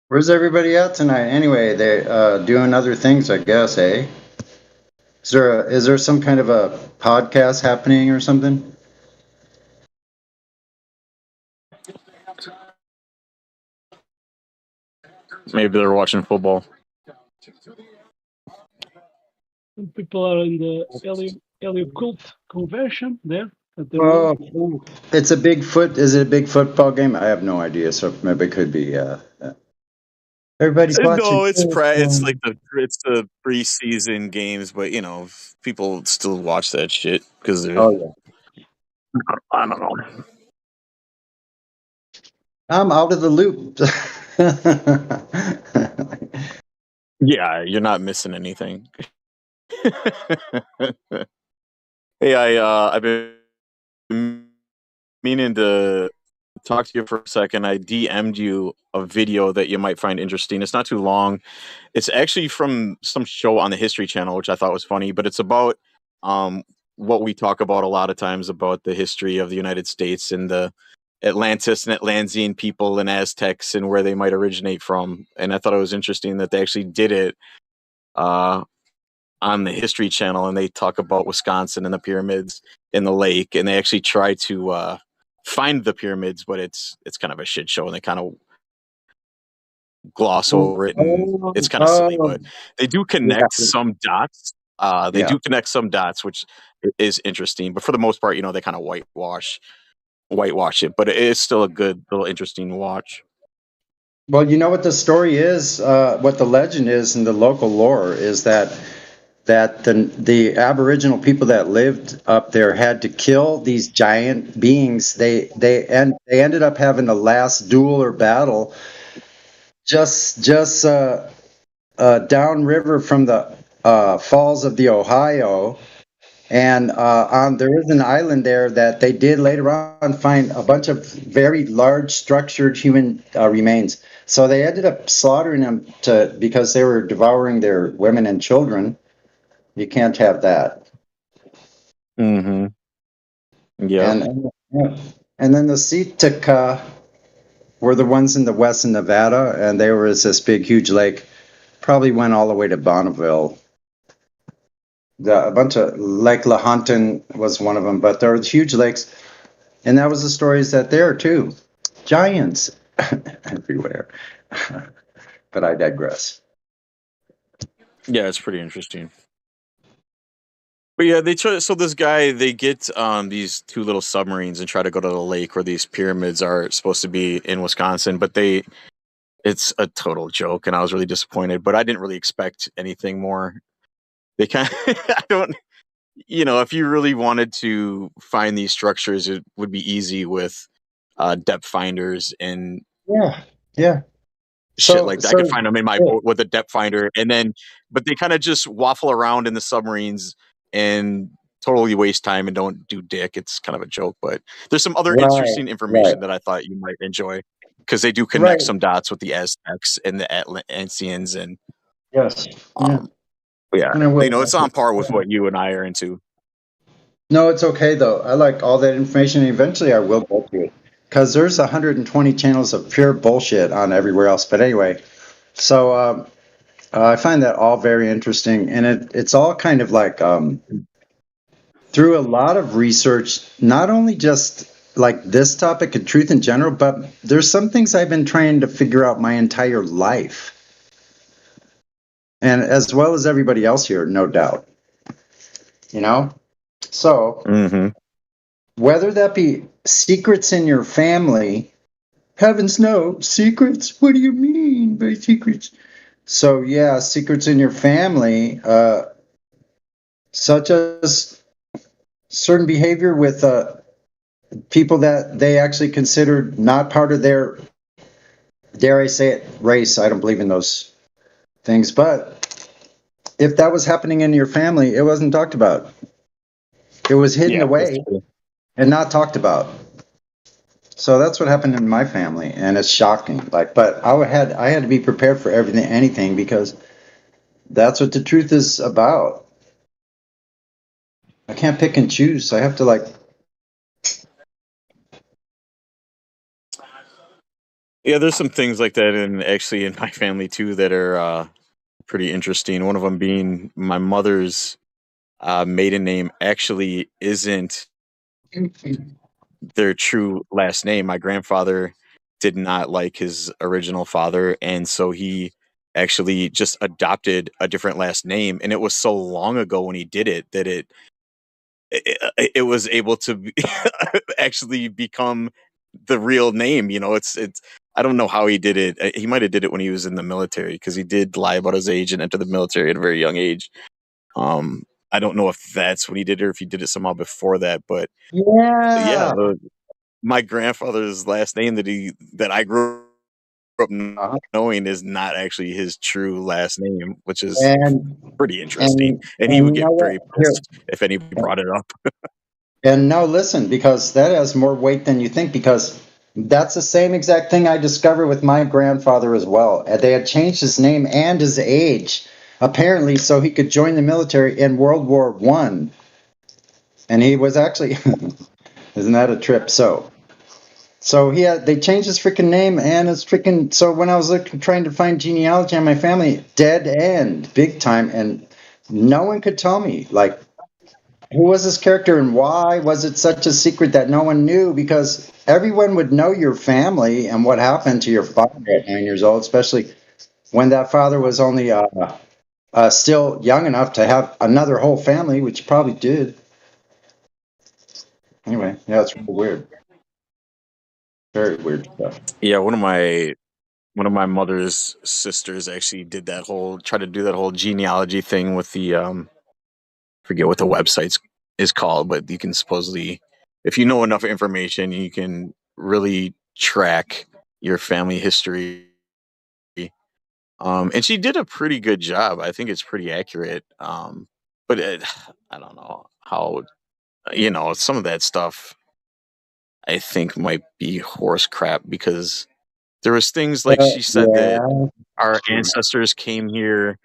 Speaker 9: Where's everybody at tonight? Anyway, they doing other things, I guess, eh? Is there some kind of a podcast happening or something?
Speaker 11: Maybe they're watching football.
Speaker 12: Some people are in the Helio Cult convention there at the
Speaker 9: Oh, it's a Bigfoot. Is it a big football game? I have no idea. So maybe it could be. Yeah. Everybody's watching.
Speaker 13: No, it's like the preseason games, but you know, people still watch that shit because they're.
Speaker 9: Oh yeah.
Speaker 11: I don't know.
Speaker 9: I'm out of the loop.
Speaker 13: Yeah, you're not missing anything. Hey, I've been meaning to talk to you for a second. I DM'd you a video that you might find interesting. It's not too long. It's actually from some show on the History Channel, which I thought was funny, but it's about what we talk about a lot of times about the history of the United States and the Atlantis and Atlantean people and Aztecs and where they might originate from. And I thought it was interesting that they actually did it on the History Channel, and they talk about Wisconsin and the pyramids in the lake, and they actually try to find the pyramids, but it's kind of a shit show, and they kind of gloss over it, and it's kind of silly, but they do connect some dots. They do connect some dots, which is interesting, but for the most part, you know, they kind of whitewash it, but it is still a good little interesting watch.
Speaker 9: Well, you know what the story is, what the legend is in the local lore is that the Aboriginal people that lived up there had to kill these giant beings. They ended up having the last duel or battle just downriver from the falls of the Ohio. And there is an island there that they did later on find a bunch of very large structured human remains. So they ended up slaughtering them because they were devouring their women and children. You can't have that.
Speaker 13: Mm-hmm. Yeah.
Speaker 9: And then the Sitka were the ones in the west in Nevada, and there was this big, huge lake. Probably went all the way to Bonneville. A bunch of Lake Lahontan was one of them, but there were huge lakes, and that was the stories that there too, giants everywhere. But I digress.
Speaker 13: Yeah, it's pretty interesting. But yeah, they try. So this guy, they get these two little submarines and try to go to the lake where these pyramids are supposed to be in Wisconsin, but it's a total joke, and I was really disappointed. But I didn't really expect anything more. They kind of, I don't, you know, if you really wanted to find these structures, it would be easy with depth finders and
Speaker 9: yeah.
Speaker 13: Shit like that. I could find them in my boat with a depth finder, but they kind of just waffle around in the submarines and totally waste time and don't do dick. It's kind of a joke, but there's some other interesting information that I thought you might enjoy because they do connect some dots with the Aztecs and the Atlanteans and yeah, you know, it's on par with what you and I are into.
Speaker 9: No, it's okay though. I like all that information. Eventually, I will go through it because there's 120 channels of pure bullshit on everywhere else. But anyway, so I find that all very interesting, and it's all kind of like through a lot of research, not only just like this topic of truth in general, but there's some things I've been trying to figure out my entire life, and as well as everybody else here, no doubt. You know, so whether that be secrets in your family, heavens no, secrets? What do you mean by secrets? So yeah, secrets in your family, such as certain behavior with people that they actually considered not part of their, dare I say it, race. I don't believe in those things, but if that was happening in your family, it wasn't talked about. It was hidden away and not talked about. So that's what happened in my family, and it's shocking. Like, but I had to be prepared for anything, because that's what the truth is about. I can't pick and choose. I have to
Speaker 13: Yeah, there's some things like that in my family too that are pretty interesting. One of them being my mother's maiden name actually isn't their true last name. My grandfather did not like his original father, and so he actually just adopted a different last name. And it was so long ago when he did it that it was able to actually become the real name. It's I don't know how he did it. He might have did it when he was in the military because he did lie about his age and enter the military at a very young age. I don't know if that's when he did it or if he did it somehow before that, but yeah,
Speaker 9: Yeah.
Speaker 13: my grandfather's last name that I grew up knowing is not actually his true last name, which is
Speaker 9: And
Speaker 13: pretty interesting. And he
Speaker 9: and
Speaker 13: would
Speaker 9: you
Speaker 13: get
Speaker 9: know what?
Speaker 13: very
Speaker 9: Here,
Speaker 13: pissed if anybody brought it up.
Speaker 9: and now listen, because that has more weight than you think, because that's the same exact thing I discovered with my grandfather as well. They had changed his name and his age, apparently, so he could join the military in World War One. And he was actually, isn't that a trip? So they changed his freaking name and his freaking. So when I was trying to find genealogy on my family, dead end, big time, and no one could tell me like who was this character and why was it such a secret that no one knew? Because everyone would know your family and what happened to your father at 9 years old, especially when that father was only still young enough to have another whole family, which he probably did. Anyway, yeah, it's really weird. Very weird stuff.
Speaker 13: Yeah, one of my mother's sisters actually tried to do that whole genealogy thing with the forget what the website is called, but you can supposedly, if you know enough information, you can really track your family history. And she did a pretty good job. I think it's pretty accurate. But I don't know how, some of that stuff I think might be horse crap because there was things like she said that
Speaker 9: Yeah.
Speaker 13: our ancestors came here,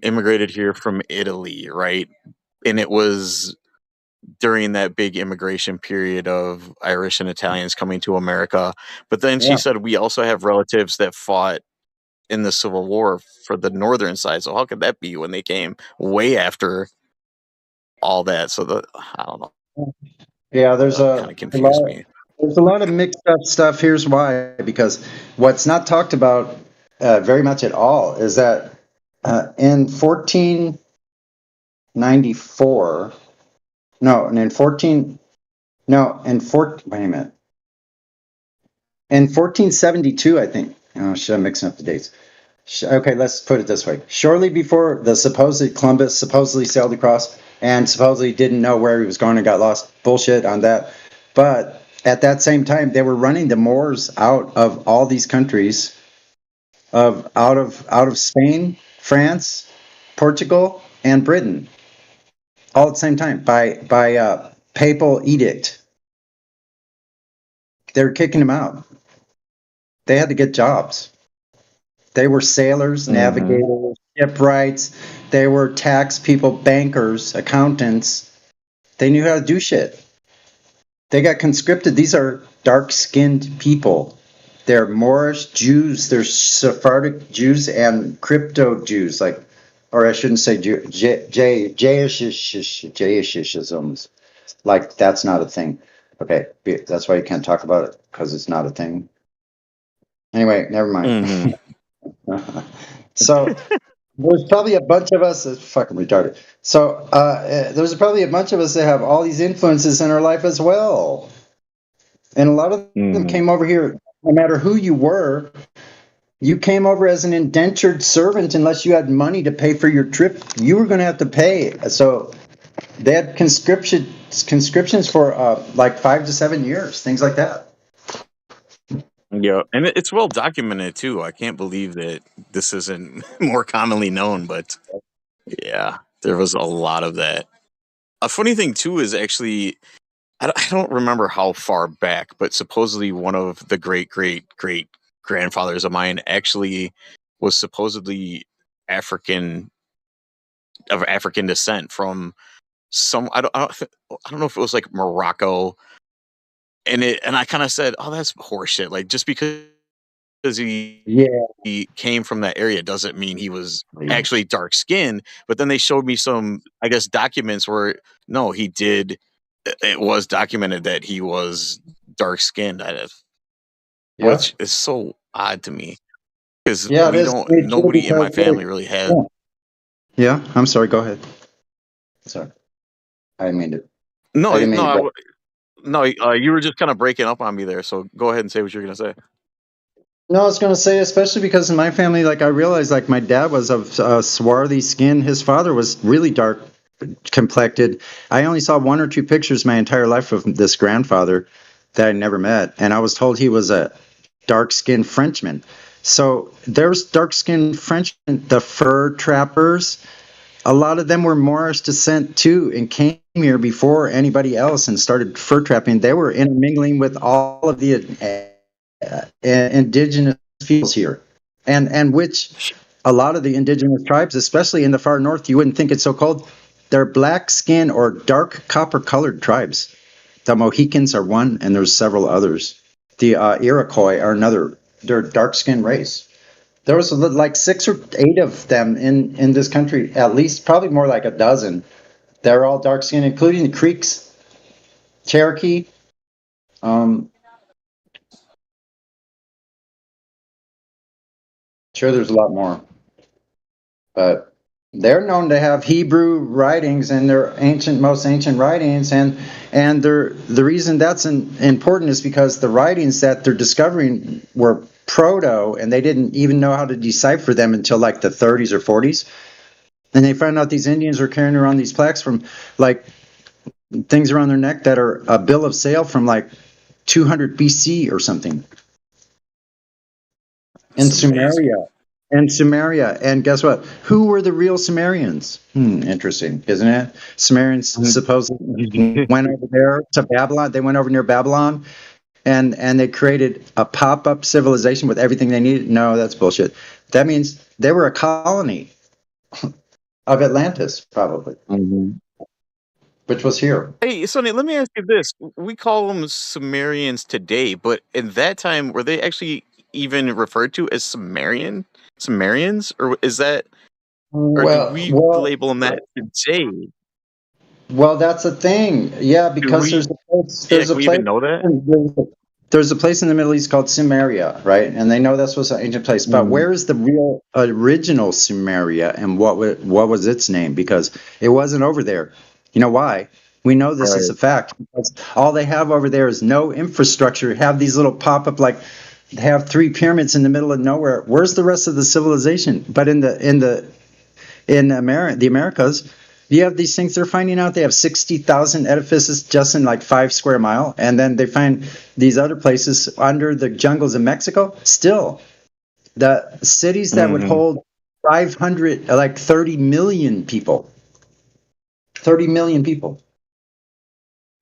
Speaker 13: immigrated here from Italy, right? And it was during that big immigration period of Irish and Italians coming to America. But then she
Speaker 9: Yeah.
Speaker 13: said we also have relatives that fought in the Civil War for the northern side. So how could that be when they came way after all that? So I don't know.
Speaker 9: Yeah, there's
Speaker 13: Kind of confused me.
Speaker 9: there's a lot of mixed up stuff. Here's why: because what's not talked about very much at all is that in 1494, no, and in 14, no, in 14, wait a minute, in 1472, I think. Oh, shit, I'm mixing up the dates. Okay, let's put it this way. Shortly before the supposed Columbus supposedly sailed across and supposedly didn't know where he was going and got lost. Bullshit on that. But at that same time, they were running the Moors out of all these countries, out of Spain, France, Portugal, and Britain, all at the same time by papal edict. They were kicking them out. They had to get jobs. They were sailors, navigators, shipwrights. They were tax people, bankers, accountants. They knew how to do shit. They got conscripted. These are dark-skinned people. They're Moorish Jews. They're Sephardic Jews and crypto Jews, or I shouldn't say Jayishisms. Like that's not a thing. Okay, that's why you can't talk about it because it's not a thing. Anyway, never mind. So there's probably a bunch of us that's fucking retarded. So there's probably a bunch of us that have all these influences in our life as well. And a lot of them came over here, no matter who you were. You came over as an indentured servant unless you had money to pay for your trip. You were going to have to pay. So they had conscriptions for like 5 to 7 years, things like that.
Speaker 13: Yeah, and it's well documented too. I can't believe that this isn't more commonly known, but yeah, there was a lot of that. A funny thing too is actually, I don't remember how far back, but supposedly one of the great grandfathers of mine actually was supposedly of African descent from some. I don't know if it was like Morocco and I kind of said, "Oh, that's horseshit." Like just because he came from that area doesn't mean he was actually dark skinned. But then they showed me some, I guess, documents where no, he did. It was documented that he was dark skinned, which is so odd to me because
Speaker 9: Yeah, it
Speaker 13: we
Speaker 9: is
Speaker 13: don't.
Speaker 9: very true
Speaker 13: Nobody in my
Speaker 9: because
Speaker 13: family really has.
Speaker 9: Yeah, I'm sorry. Go ahead. Sorry, I mean it.
Speaker 13: No,
Speaker 9: I didn't mean to break-
Speaker 13: no. You were just kind of breaking up on me there. So go ahead and say what you're gonna say.
Speaker 9: No, I was going to say, especially because in my family, like I realized, like my dad was of swarthy skin. His father was really dark complected. I only saw one or two pictures my entire life of this grandfather that I never met, and I was told he was a dark-skinned Frenchman. So there's dark-skinned Frenchmen, the fur trappers. A lot of them were Moorish descent too, and came here before anybody else and started fur trapping. They were intermingling with all of the indigenous peoples here, and which a lot of the indigenous tribes, especially in the far north, you wouldn't think it's so cold. They're black skin or dark copper colored tribes. The Mohicans are one, and there's several others. The Iroquois are another. They're a dark skinned race. There was like 6 or 8 of them in this country, at least, probably more like a dozen. They're all dark skinned, including the Creeks, Cherokee. Sure, there's a lot more, but they're known to have Hebrew writings in their most ancient writings, and the reason that's important is because the writings that they're discovering were proto, and they didn't even know how to decipher them until like the 30s or 40s, and they found out these Indians were carrying around these plaques from like things around their neck that are a bill of sale from like 200 BC or something. In Sumeria. And guess what? Who were the real Sumerians? Interesting, isn't it? Sumerians supposedly went over there to Babylon. They went over near Babylon, and they created a pop-up civilization with everything they needed. No, that's bullshit. That means they were a colony of Atlantis, probably, which was here.
Speaker 13: Hey, Sonny, let me ask you this. We call them Sumerians today, but in that time, were they actually even referred to as Sumerians, or is that, or do we label them that today?
Speaker 9: Well, that's a thing. Yeah, because there's a place.
Speaker 13: Even know that?
Speaker 9: There's a place in the Middle East called Sumeria, right? And they know this was an ancient place. But where is the real original Sumeria, and what was its name? Because it wasn't over there. You know why? We know this is a fact. Because all they have over there is no infrastructure. Have these little pop-up, like they have 3 pyramids in the middle of nowhere. Where's the rest of the civilization? But in the Americas, you have these things. They're finding out they have 60,000 edifices just in like 5 square mile, and then they find these other places under the jungles of Mexico. Still, the cities that would hold 500, like 30 million people. 30 million people.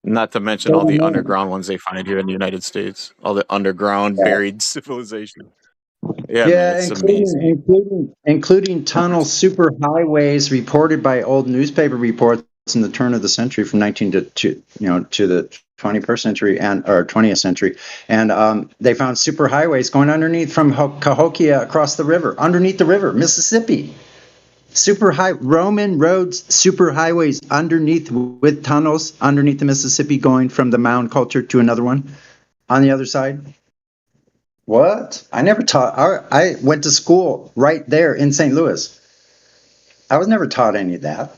Speaker 13: Not to mention all the underground ones they find here in the United States. All the underground buried civilization. Yeah, man, it's amazing.
Speaker 9: Including tunnel superhighways reported by old newspaper reports in the turn of the century from 19 to the 21st century or 20th century, and they found superhighways going underneath from Cahokia across the river, underneath the river, Mississippi. Roman roads, superhighways underneath with tunnels underneath the Mississippi going from the mound culture to another one on the other side. What? I never taught. I went to school right there in St. Louis. I was never taught any of that.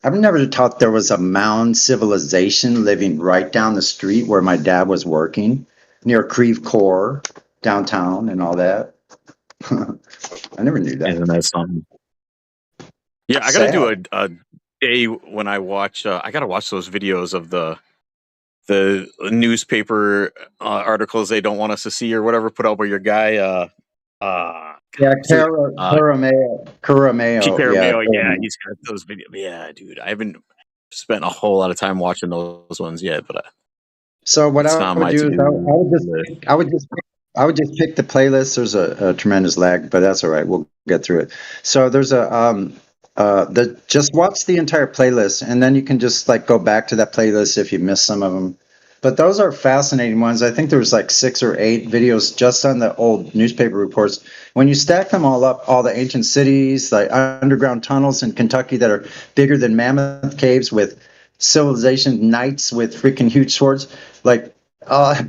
Speaker 9: I've never taught there was a mound civilization living right down the street where my dad was working, near Creve Coeur, downtown, and all that. I never knew that.
Speaker 13: Isn't that something? Yeah, I gotta do a day when I watch. I gotta watch those videos of the newspaper articles they don't want us to see or whatever put out by your guy.
Speaker 9: Carameo.
Speaker 13: Yeah, he's got those videos. Yeah, dude, I haven't spent a whole lot of time watching those ones yet, but
Speaker 9: so what I would do is I would just pick the playlist. There's a tremendous lag, but that's all right. We'll get through it. So there's just watch the entire playlist, and then you can just like go back to that playlist if you missed some of them. But those are fascinating ones. I think there was like 6 or 8 videos just on the old newspaper reports. When you stack them all up, all the ancient cities, like underground tunnels in Kentucky that are bigger than mammoth caves with civilization knights with freaking huge swords, like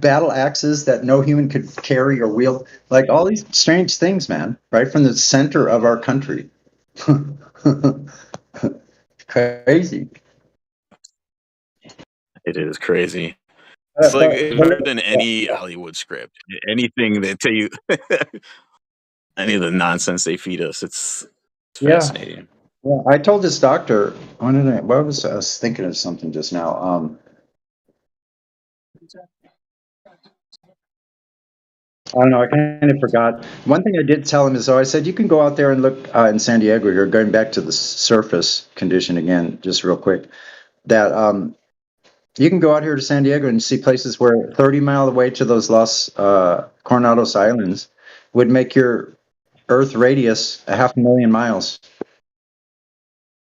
Speaker 9: battle axes that no human could carry or wield, like all these strange things, man, right from the center of our country. Crazy.
Speaker 13: It is crazy. It's like better than any Hollywood script. Anything that tell you, any of the nonsense they feed us, it's fascinating.
Speaker 9: Yeah, I told this doctor. I was thinking of something just now. I don't know. I kind of forgot. One thing I did tell him is, I said, you can go out there and look in San Diego here, going back to the surface condition again, just real quick, that you can go out here to San Diego and see places where 30 mile away to those Los Coronados Islands would make your Earth radius 500,000 miles.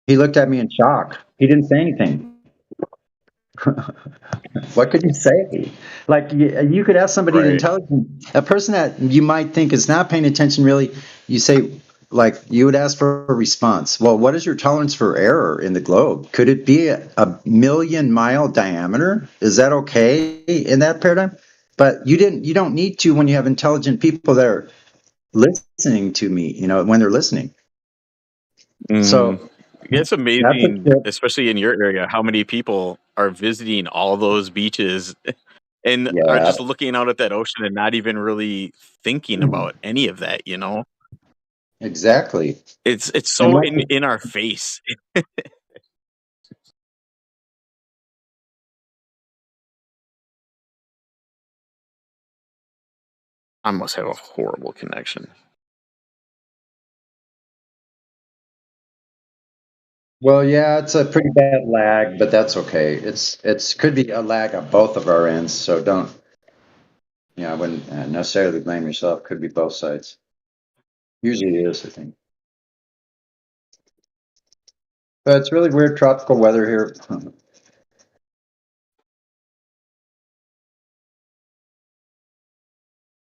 Speaker 9: He looked at me in shock. He didn't say anything. What could you say? Like, you could ask somebody intelligent, a person that you might think is not paying attention really, you say, like, you would ask for a response. Well, what is your tolerance for error in the globe? Could it be a 1,000,000-mile diameter? Is that okay in that paradigm? But you don't need to when you have intelligent people that are listening to me, when they're listening. So
Speaker 13: it's amazing, especially in your area, how many people are visiting all those beaches and are just looking out at that ocean and not even really thinking about any of that,
Speaker 9: Exactly.
Speaker 13: It's so in our face. I must have a horrible connection.
Speaker 9: Well, yeah, it's a pretty bad lag, but that's okay. It's could be a lag on both of our ends, so don't. I wouldn't necessarily blame yourself. Could be both sides. Usually it is, I think. But it's really weird tropical weather here.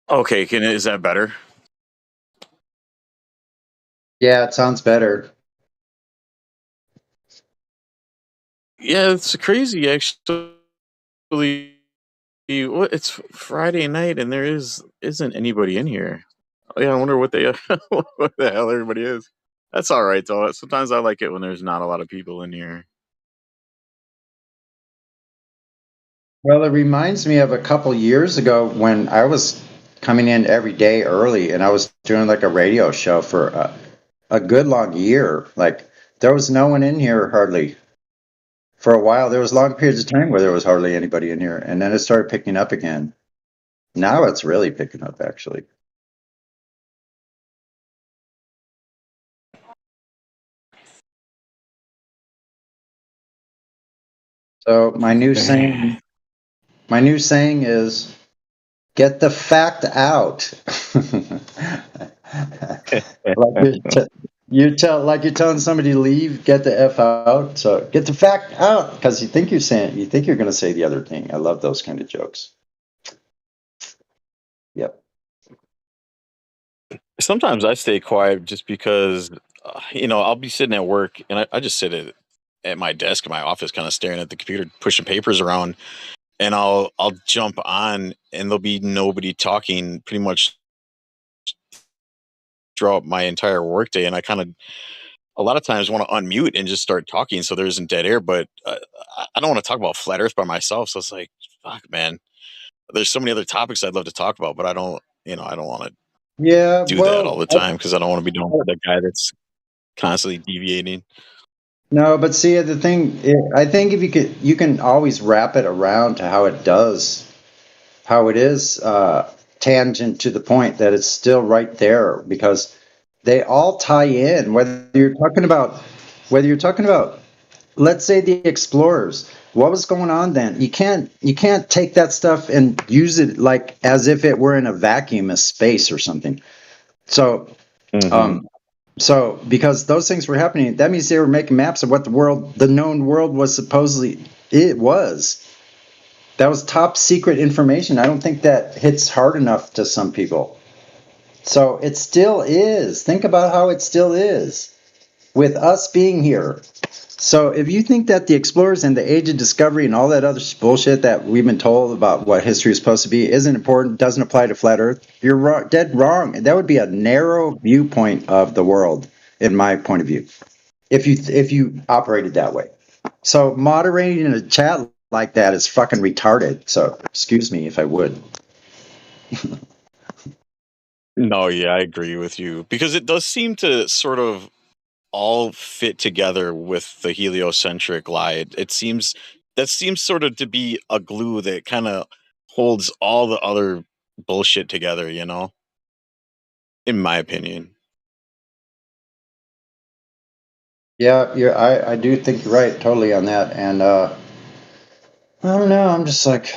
Speaker 13: Okay, is that better?
Speaker 9: Yeah, it sounds better.
Speaker 13: Yeah, it's crazy actually. It's Friday night and there isn't anybody in here. Oh, yeah, I wonder what what the hell everybody is. That's all right though. Sometimes I like it when there's not a lot of people in here.
Speaker 9: Well, it reminds me of a couple years ago when I was coming in every day early, and I was doing like a radio show for a good long year. Like, there was no one in here hardly. For a while, there was long periods of time where there was hardly anybody in here, and then it started picking up again. Now it's really picking up, actually. So my new saying is, get the fact out. You're telling somebody to leave, get the F out. So get the fact out, because you think you're going to say the other thing. I love those kind of jokes. Yep.
Speaker 13: Sometimes I stay quiet just because, I'll be sitting at work and I just sit at my desk in my office, kind of staring at the computer, pushing papers around, and I'll jump on and there'll be nobody talking pretty much throughout my entire workday, and I kind of a lot of times want to unmute and just start talking so there isn't dead air, but I don't want to talk about flat Earth by myself. So it's like, fuck, man. There's so many other topics I'd love to talk about, but I don't want to do that all the time because I don't want to be doing with that guy that's constantly deviating.
Speaker 9: No, but see, the thing, I think if you can always wrap it around to how it is tangent to the point that it's still right there, because they all tie in. Whether you're talking about, let's say the explorers, what was going on then? You can't take that stuff and use it like as if it were in a vacuum of space or something. So, so because those things were happening, that means they were making maps of what the known world was supposedly it was. That was top secret information. I don't think that hits hard enough to some people. So it still is. Think about how it still is with us being here. So if you think that the explorers and the age of discovery and all that other bullshit that we've been told about what history is supposed to be isn't important, doesn't apply to flat Earth, you're dead wrong. That would be a narrow viewpoint of the world, in my point of view, if you operated that way. So moderating in a chat like that is fucking retarded. So excuse me if I would.
Speaker 13: No, yeah, I agree with you because it does seem to sort of all fit together with the heliocentric lie. It seems that seems sort of to be a glue that kind of holds all the other bullshit together, you know? In my opinion.
Speaker 9: Yeah, I do think you're right totally on that. And I don't know, I'm just like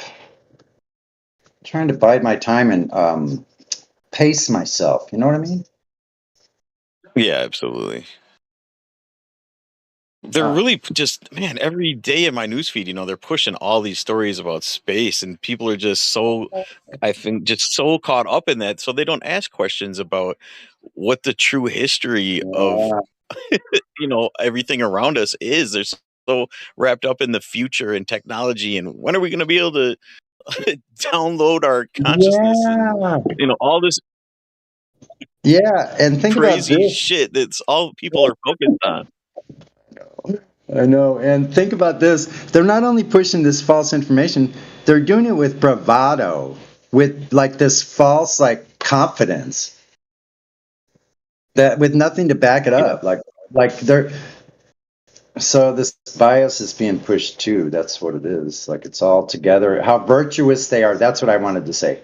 Speaker 9: trying to bide my time and pace myself. You know what I mean?
Speaker 13: Yeah, absolutely. They're really just, man, every day in my newsfeed, you know, they're pushing all these stories about space, and people are just so, I think, just so caught up in that. So they don't ask questions about what the true history of, you know, everything around us is. They're so wrapped up in the future and technology, and when are we going to be able to download our consciousness and, you know, all this
Speaker 9: Yeah, and think about
Speaker 13: crazy
Speaker 9: this.
Speaker 13: shit that's all people are focused on.
Speaker 9: I know, and think about this. They're not only pushing this false information, they're doing it with bravado, with like this false like confidence that with nothing to back it up. Like they're so this bias is being pushed too. That's what it is. Like it's all together. How virtuous they are. That's what I wanted to say.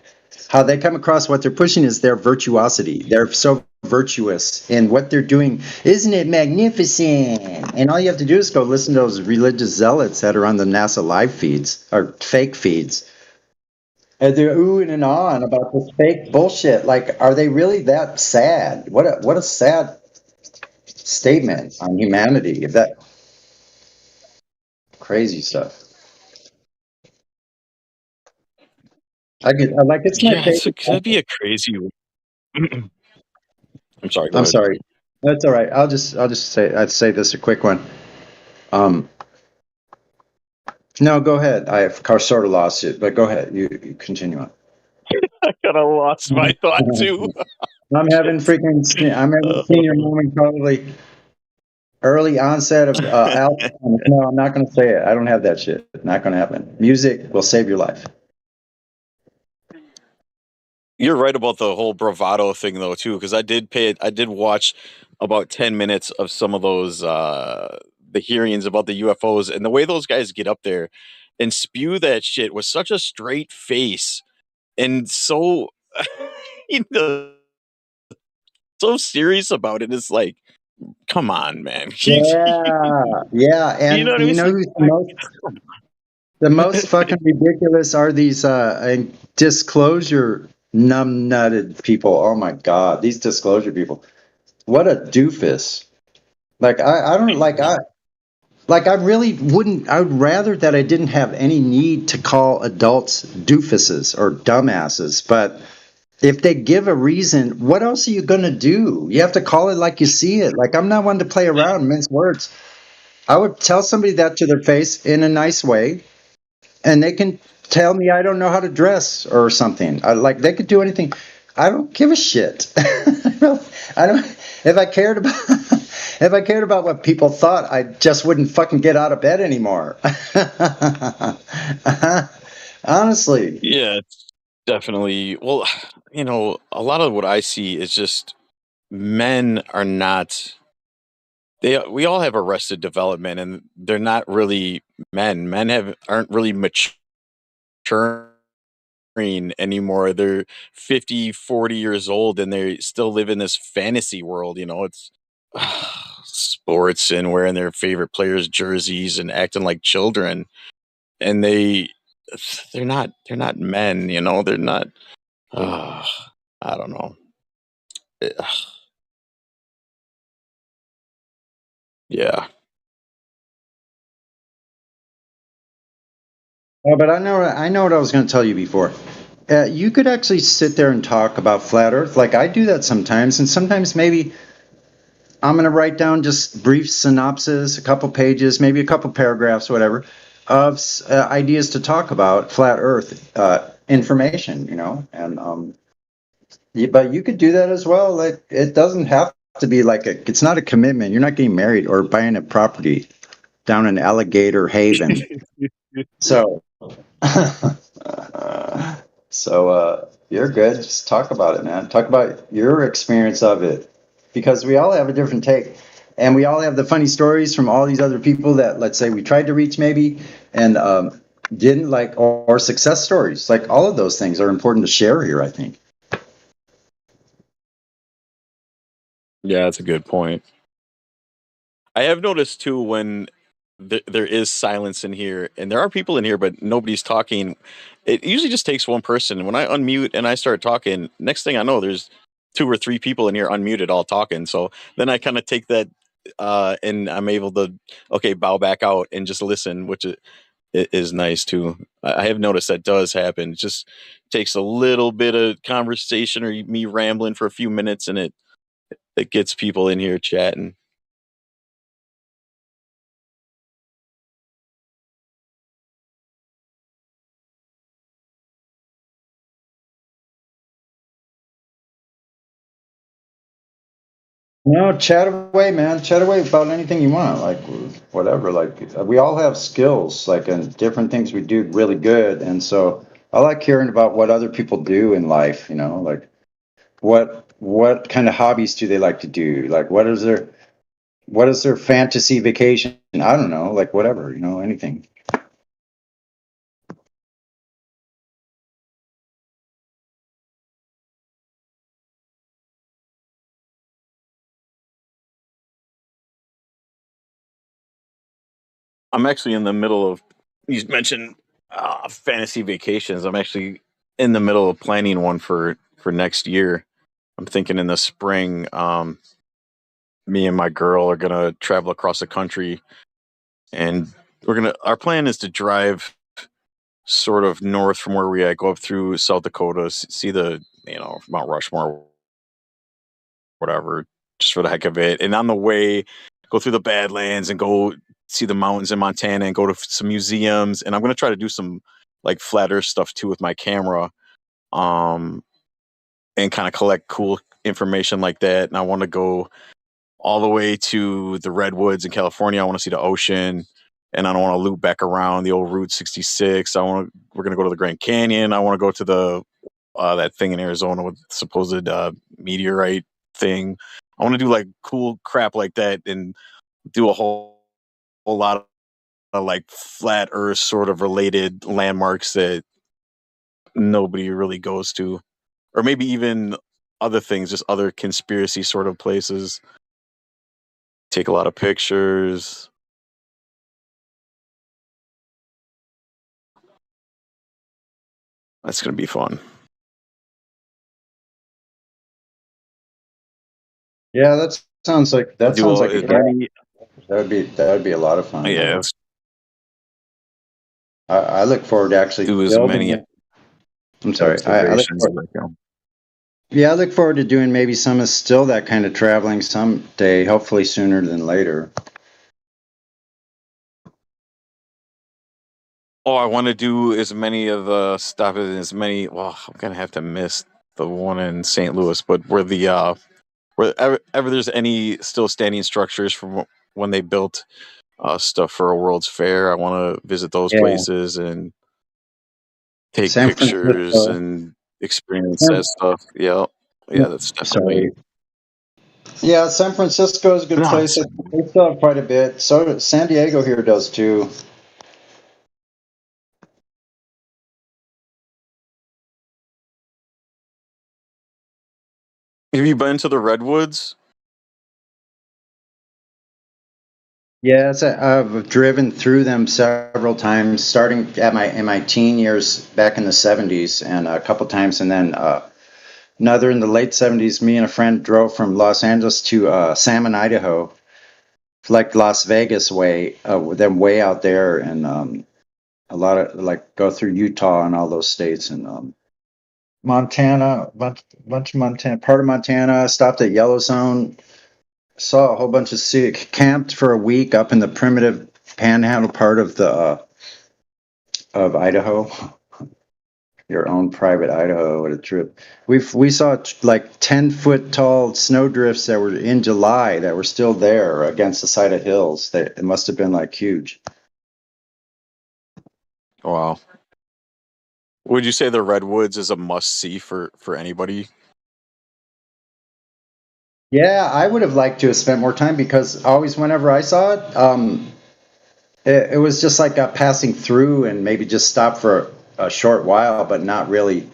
Speaker 9: How they come across what they're pushing is their virtuosity. They're so virtuous in what they're doing. Isn't it magnificent? And all you have to do is go listen to those religious zealots that are on the NASA live feeds or fake feeds. And they're oohing and ahhing about this fake bullshit. Like, are they really that sad? What a sad statement on humanity. If that crazy stuff. I like it's my
Speaker 13: Yeah,
Speaker 9: favorite.
Speaker 13: that'd be a crazy. I'm sorry. Go
Speaker 9: I'm
Speaker 13: ahead.
Speaker 9: sorry. That's all right. I'd say this a quick one. No, go ahead. I've sort of lost it, but go ahead. You continue on.
Speaker 13: I kind of lost my thought too.
Speaker 9: I'm having senior moment, probably early onset of Alzheimer's. No, I'm not going to say it. I don't have that shit. Not going to happen. Music will save your life.
Speaker 13: You're right about the whole bravado thing though too, because I did watch about 10 minutes of some of those the hearings about the UFOs, and the way those guys get up there and spew that shit with such a straight face and so you know, so serious about it. It's like, come on, man.
Speaker 9: Yeah,
Speaker 13: You know
Speaker 9: and
Speaker 13: what I mean?
Speaker 9: you
Speaker 13: It's
Speaker 9: know
Speaker 13: like,
Speaker 9: who's the most fucking ridiculous are these disclosure numb-nutted people. Oh my god, these disclosure people. What a doofus. Like I really wouldn't. I would rather that I didn't have any need to call adults doofuses or dumbasses. But if they give a reason, what else are you gonna do? You have to call it like you see it. Like I'm not one to play around, mince words. I would tell somebody that to their face in a nice way, and they can tell me I don't know how to dress or something. Like they could do anything. I don't give a shit. I don't. If I cared about if I cared about what people thought, I just wouldn't fucking get out of bed anymore. Honestly.
Speaker 13: yeah, it's definitely. Well, you know, a lot of what I see is just men are not. We all have arrested development, and they're not really men. Aren't really maturing anymore. They're 50, 40 years old, and they still live in this fantasy world. You know, it's sports and wearing their favorite players' jerseys and acting like children. And they're not men. You know, they're not. I don't know. Yeah.
Speaker 9: Oh, but I know what I was going to tell you before. You could actually sit there and talk about flat Earth, like I do that sometimes, and sometimes maybe I'm going to write down just brief synopsis, a couple pages, maybe a couple paragraphs, whatever, of ideas to talk about flat Earth information, you know. And but you could do that as well. Like it doesn't have to be like it's not a commitment. You're not getting married or buying a property down in Alligator Haven. So, you're good. Just talk about it, man. Talk about your experience of it, because we all have a different take, and we all have the funny stories from all these other people that, let's say, we tried to reach maybe and didn't like, or success stories. Like all of those things are important to share here, I think.
Speaker 13: Yeah, that's a good point. I have noticed too when there is silence in here, and there are people in here, but nobody's talking. It usually just takes one person. When I unmute and I start talking, next thing I know, there's 2 or 3 people in here unmuted, all talking. So then I kind of take that, and I'm able to bow back out and just listen, which is nice too. I have noticed that does happen. It just takes a little bit of conversation or me rambling for a few minutes, and it gets people in here chatting.
Speaker 9: No, chat away, man. Chat away about anything you want, like whatever. Like we all have skills, like and different things we do really good, and so I like hearing about what other people do in life. You know, like what kind of hobbies do they like to do? Like what is their fantasy vacation? I don't know, like whatever. You know, anything.
Speaker 13: I'm actually in the middle of. You mentioned fantasy vacations. I'm actually in the middle of planning one for next year. I'm thinking in the spring. Me and my girl are gonna travel across the country, and Our plan is to drive sort of north from where we at, go up through South Dakota, see the Mount Rushmore, whatever, just for the heck of it. And on the way, go through the Badlands and go see the mountains in Montana and go to some museums. And I'm going to try to do some like flat earth stuff too with my camera, and kind of collect cool information like that. And I want to go all the way to the redwoods in California. I want to see the ocean, and I don't want to loop back around the old Route 66. We're going to go to the Grand Canyon. I want to go to the that thing in Arizona with supposed meteorite thing. I want to do like cool crap like that and do a whole lot of like flat earth sort of related landmarks that nobody really goes to, or maybe even other things, just other conspiracy sort of places. Take a lot of pictures. That's going to be fun.
Speaker 9: Yeah, that sounds like
Speaker 13: that
Speaker 9: would be a lot of fun.
Speaker 13: Yeah.
Speaker 9: I look forward to actually
Speaker 13: do as many.
Speaker 9: I'm sorry. I look forward to doing maybe some of still that kind of traveling someday, hopefully sooner than later.
Speaker 13: Oh, I want to do as many of the stuff as many. Well, I'm gonna have to miss the one in St. Louis, but where ever there's any still standing structures from when they built stuff for a World's Fair, I want to visit those places and take pictures and experience that stuff. Yeah, that's definitely.
Speaker 9: Yeah, San Francisco is a good place. They still have quite a bit. So San Diego here does too.
Speaker 13: Have you been to the Redwoods?
Speaker 9: Yes, I've driven through them several times, starting in my teen years back in the 70s, and a couple times, and then another in the late 70s. Me and a friend drove from Los Angeles to Salmon, Idaho, like Las Vegas way, then way out there, and a lot of like go through Utah and all those states and Montana, bunch of Montana, part of Montana. Stopped at Yellowstone, saw a whole bunch of sea, camped for a week up in the primitive panhandle part of the of Idaho. Your own private Idaho. What a trip! We saw like 10-foot tall snowdrifts that were in July that were still there against the side of hills. It must have been like huge.
Speaker 13: Wow. Would you say the redwoods is a must see for anybody?
Speaker 9: Yeah, I would have liked to have spent more time because always whenever I saw it, it was just like passing through and maybe just stop for a short while, but not really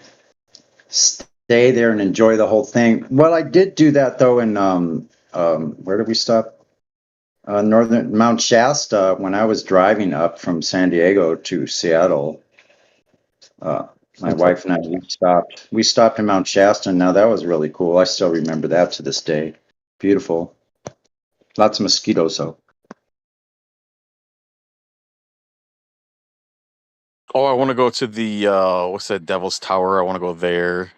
Speaker 9: stay there and enjoy the whole thing. Well, I did do that though in where did we stop? Northern Mount Shasta when I was driving up from San Diego to Seattle. My wife and I we stopped in Mount Shasta, and now that was really cool. I still remember that to this day. Beautiful. Lots of mosquitoes though.
Speaker 13: Oh, I want to go to the what's that, Devil's Tower? I want to go there.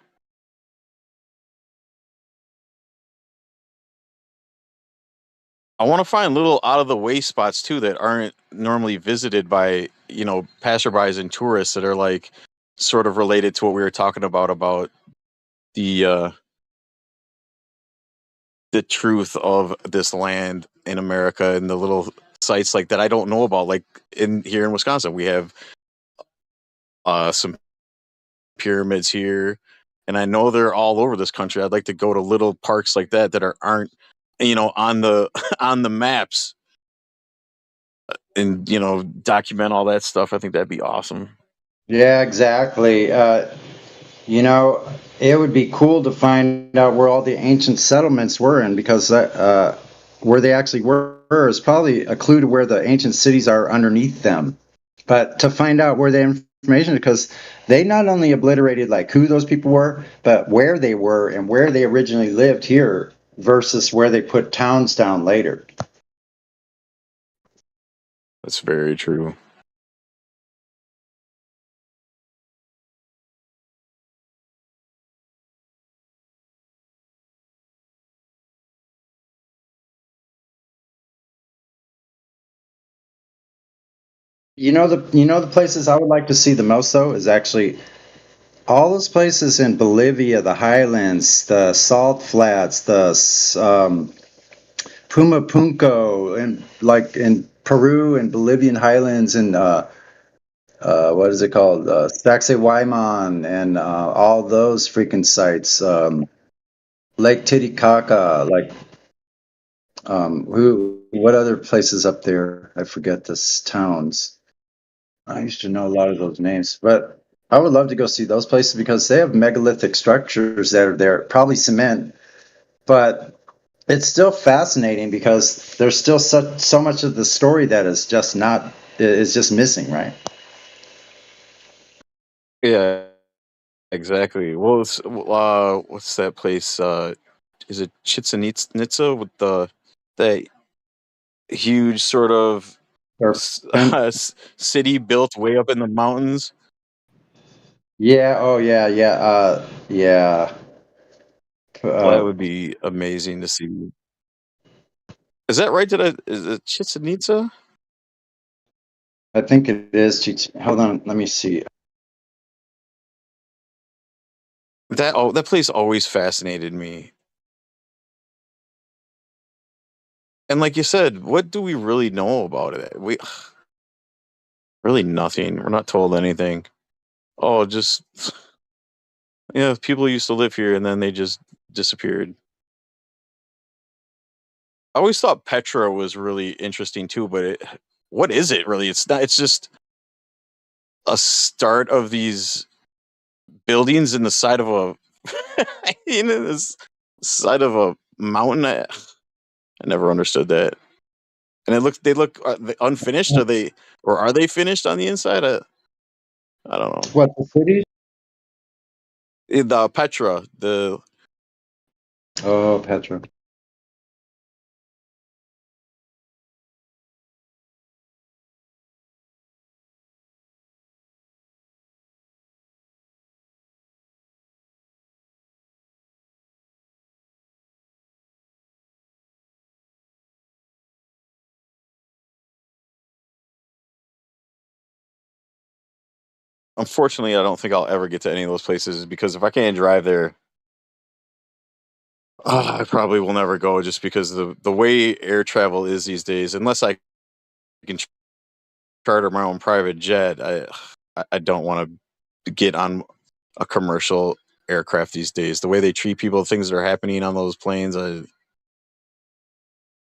Speaker 13: I want to find little out of the way spots too that aren't normally visited by, passerbys and tourists that are like sort of related to what we were talking about the truth of this land in America and the little sites like that I don't know about. Like here in Wisconsin, we have some pyramids here, and I know they're all over this country. I'd like to go to little parks like that that aren't on the on the maps and document all that stuff. I think that'd be awesome.
Speaker 9: Yeah, exactly. It would be cool to find out where all the ancient settlements were in because where they actually were is probably a clue to where the ancient cities are underneath them. But to find out where the information, because they not only obliterated like who those people were, but where they were and where they originally lived here versus where they put towns down later.
Speaker 13: That's very true.
Speaker 9: The places I would like to see the most though is actually all those places in Bolivia, the highlands, the salt flats, the Pumapunco, and like in Peru and Bolivian highlands, and what is it called, Sacsayhuaman, and all those freaking sites, Lake Titicaca, like what other places up there? I forget the towns. I used to know a lot of those names, but I would love to go see those places because they have megalithic structures that are there, probably cement, but it's still fascinating because there's still so much of the story that is just missing, right?
Speaker 13: Yeah, exactly. Well, what's that place? Is it Chichen Itza with that huge sort of city built way up in the mountains?
Speaker 9: Yeah. Oh, yeah. Yeah. Yeah.
Speaker 13: That would be amazing to see. Is that right? Is it Chichen Itza?
Speaker 9: I think it is. Hold on. Let me see.
Speaker 13: That place always fascinated me. And like you said, what do we really know about it? We really nothing. We're not told anything. Oh, just people used to live here and then they just disappeared. I always thought Petra was really interesting too, but what is it really? It's not. It's just a start of these buildings in the side of a this side of a mountain. I never understood that. And they look unfinished. Are they finished on the inside? I don't know.
Speaker 9: What, the city?
Speaker 13: The Petra,
Speaker 9: Oh, Petra.
Speaker 13: unfortunately, I don't think I'll ever get to any of those places because if I can't drive there, I probably will never go just because the way air travel is these days. Unless I can charter my own private jet, I don't want to get on a commercial aircraft these days. The way they treat people, things that are happening on those planes, no,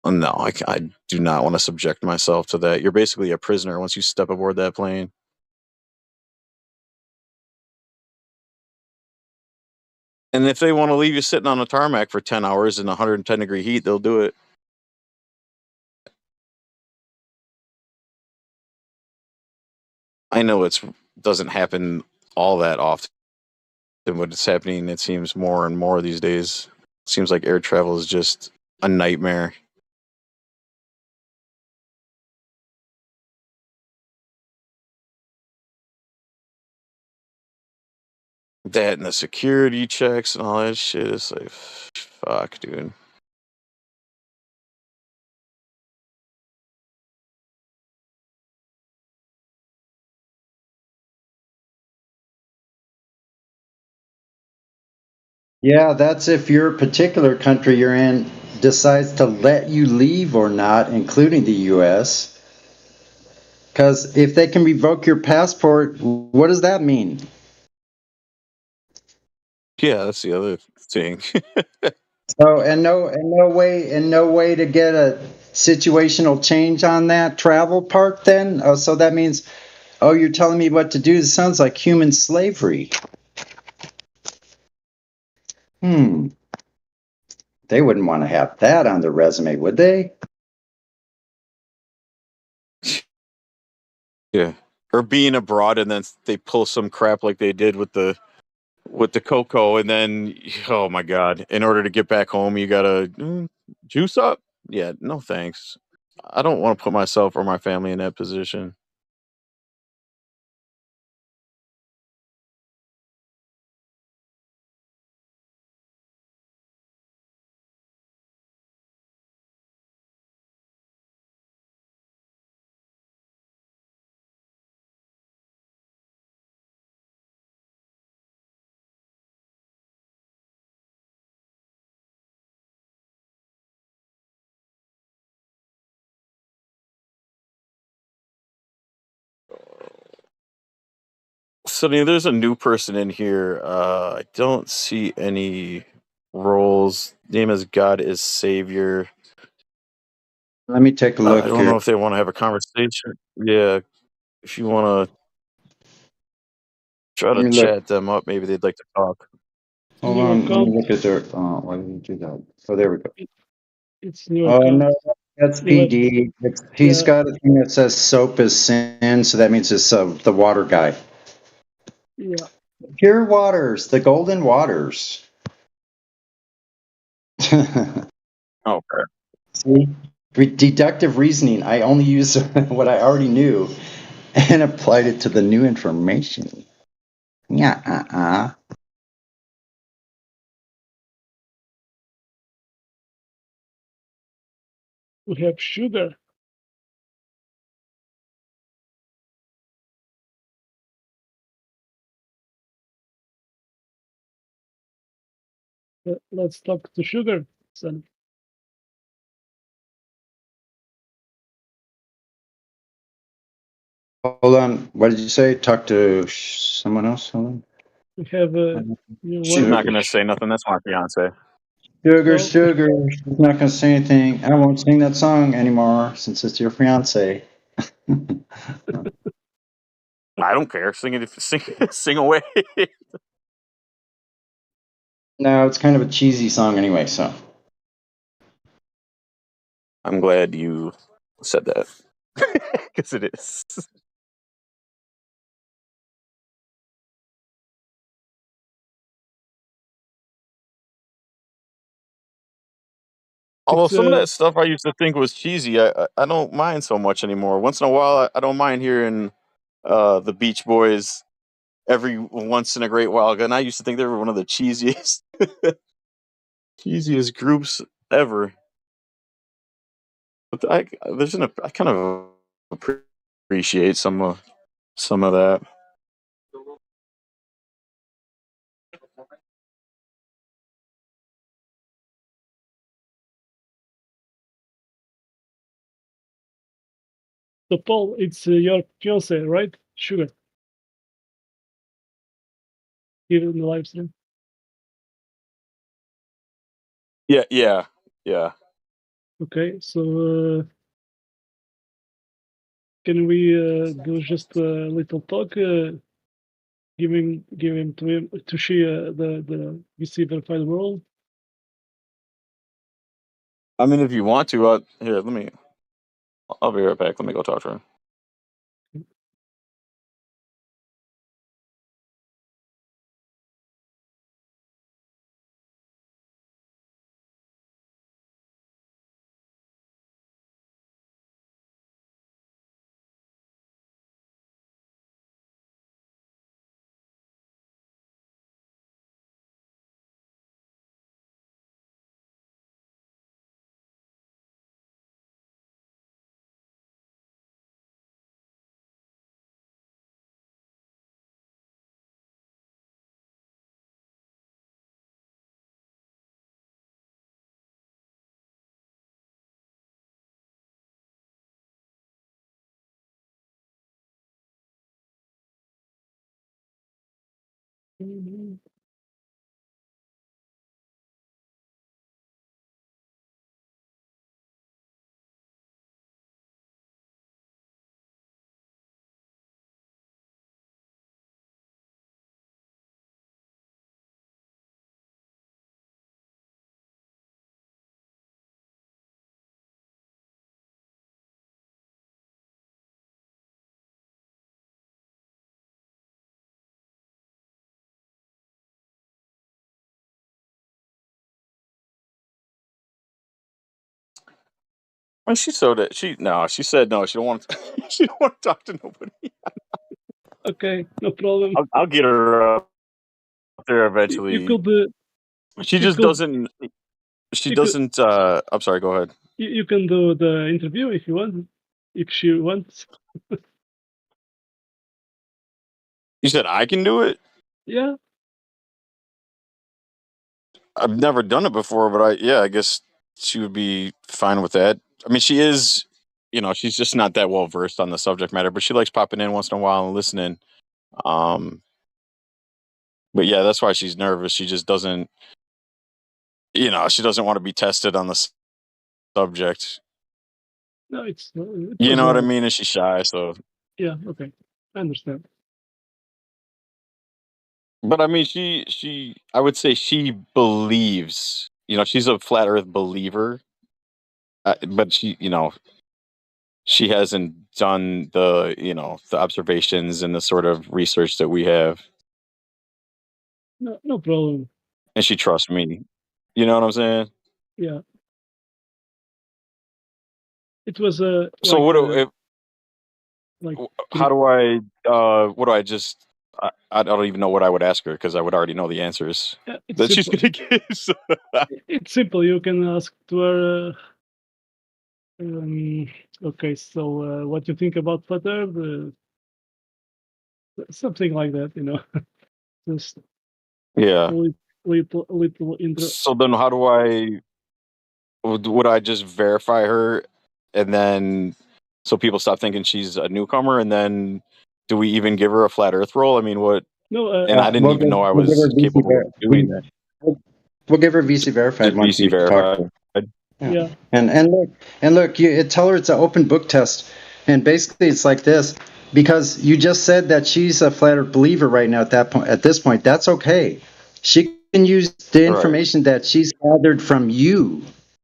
Speaker 13: I do not want to subject myself to that. You're basically a prisoner once you step aboard that plane. And if they want to leave you sitting on a tarmac for 10 hours in 110-degree heat, they'll do it. I know it doesn't happen all that often, but it's happening, it seems, more and more these days. It seems like air travel is just a nightmare. That and the security checks and all that shit. It's like, fuck, dude.
Speaker 9: Yeah, that's if your particular country you're in decides to let you leave or not, including the U.S. Because if they can revoke your passport, what does that mean?
Speaker 13: Yeah, that's the other thing.
Speaker 9: So, and no way to get a situational change on that travel part. Then, oh, so that means, oh, you're telling me what to do. It sounds like human slavery. They wouldn't want to have that on their resume, would they?
Speaker 13: Yeah. Or being abroad and then they pull some crap like they did with the cocoa, and then, oh my god, in order to get back home you gotta juice up. Yeah, no thanks. I don't want to put myself or my family in that position. So there's a new person in here. I don't see any roles. Name as God is Savior.
Speaker 9: Let me take a
Speaker 13: I
Speaker 9: look
Speaker 13: don't
Speaker 9: here.
Speaker 13: know if they want to have a conversation. Yeah, if you want to try
Speaker 9: Let
Speaker 13: to
Speaker 9: me look.
Speaker 13: chat them up, maybe they'd like to talk.
Speaker 9: Hold
Speaker 12: New
Speaker 9: on, let me
Speaker 12: account.
Speaker 9: look at their. Why did you do that? Oh, there we go.
Speaker 12: It's new
Speaker 9: Oh
Speaker 12: account.
Speaker 9: no, that's PD. He's
Speaker 12: Yeah.
Speaker 9: got a thing that says soap is sin, so that means it's the water guy.
Speaker 12: Yeah.
Speaker 9: Pure waters, the golden waters.
Speaker 13: Okay.
Speaker 9: See, deductive reasoning. I only use what I already knew and applied it to the new information. Yeah.
Speaker 12: We have sugar. Let's talk to sugar, son.
Speaker 9: Hold on. What did you say? Talk to someone else? Hold on.
Speaker 12: We have a new
Speaker 13: She's
Speaker 12: one.
Speaker 13: not gonna say nothing. That's my fiance.
Speaker 9: Sugar,
Speaker 12: Oh.
Speaker 9: sugar. She's not gonna say anything. I won't sing that song anymore since it's your fiance.
Speaker 13: I don't care. Sing it. Sing away.
Speaker 9: No, it's kind of a cheesy song anyway, so.
Speaker 13: I'm glad you said that because it is. Although some of that stuff I used to think was cheesy, I don't mind so much anymore. Once in a while, I don't mind hearing the Beach Boys every once in a great while. And I used to think they were one of the cheesiest cheesiest groups ever. But I kind of appreciate some of that.
Speaker 12: So Paul, it's your fiance, right? Sugar. Here in the live stream.
Speaker 13: Yeah.
Speaker 12: Okay, so can we do just a little talk, giving to she the VC verified world?
Speaker 13: I mean, if you want to, here, I'll be right back. Let me go talk to her.
Speaker 12: Mhm.
Speaker 13: And she said that she said no. She don't want. She don't want to talk to nobody.
Speaker 12: Okay, no problem.
Speaker 13: I'll get her up there
Speaker 12: You
Speaker 13: eventually.
Speaker 12: could
Speaker 13: She
Speaker 12: you
Speaker 13: just
Speaker 12: could
Speaker 13: doesn't. She
Speaker 12: you could
Speaker 13: doesn't. I'm sorry. Go ahead.
Speaker 12: you can do the interview if you want, if she wants.
Speaker 13: You said I can do it.
Speaker 12: Yeah,
Speaker 13: I've never done it before, but I guess she would be fine with that. I mean, she is. She's just not that well versed on the subject matter, but she likes popping in once in a while and listening. But yeah, that's why she's nervous. She just doesn't. She doesn't want to be tested on the subject.
Speaker 12: no, it
Speaker 13: You
Speaker 12: was
Speaker 13: know what I mean? And she's shy, so.
Speaker 12: yeah. Okay, I understand.
Speaker 13: But I mean, I would say she believes. She's a flat Earth believer, but she hasn't done the observations and the sort of research that we have,
Speaker 12: No problem.
Speaker 13: and she trusts me. You know what I'm saying?
Speaker 12: Yeah, it was a
Speaker 13: So
Speaker 12: like
Speaker 13: how do I? What do I just? I don't even know what I would ask her because I would already know the answers
Speaker 12: it's
Speaker 13: that she's
Speaker 12: simple.
Speaker 13: gonna give. So.
Speaker 12: It's simple. You can ask to her. Okay, so what do you think about Flat Earth? Something like that, Just
Speaker 13: Yeah.
Speaker 12: little intro.
Speaker 13: So then, how do I? Would I just verify her, and then so people stop thinking she's a newcomer, and then do we even give her a flat Earth roll? I mean, what?
Speaker 12: No,
Speaker 13: And I didn't even know I was capable of doing that.
Speaker 9: We'll give her VC verified
Speaker 13: Just
Speaker 9: once
Speaker 13: VC
Speaker 9: we talk
Speaker 13: verified.
Speaker 9: to her.
Speaker 12: Yeah.
Speaker 9: And look, tell her it's an open book test, and basically it's like this, because you just said that she's a flat Earth believer right now. At this point, that's okay. She can use the information that she's gathered from you,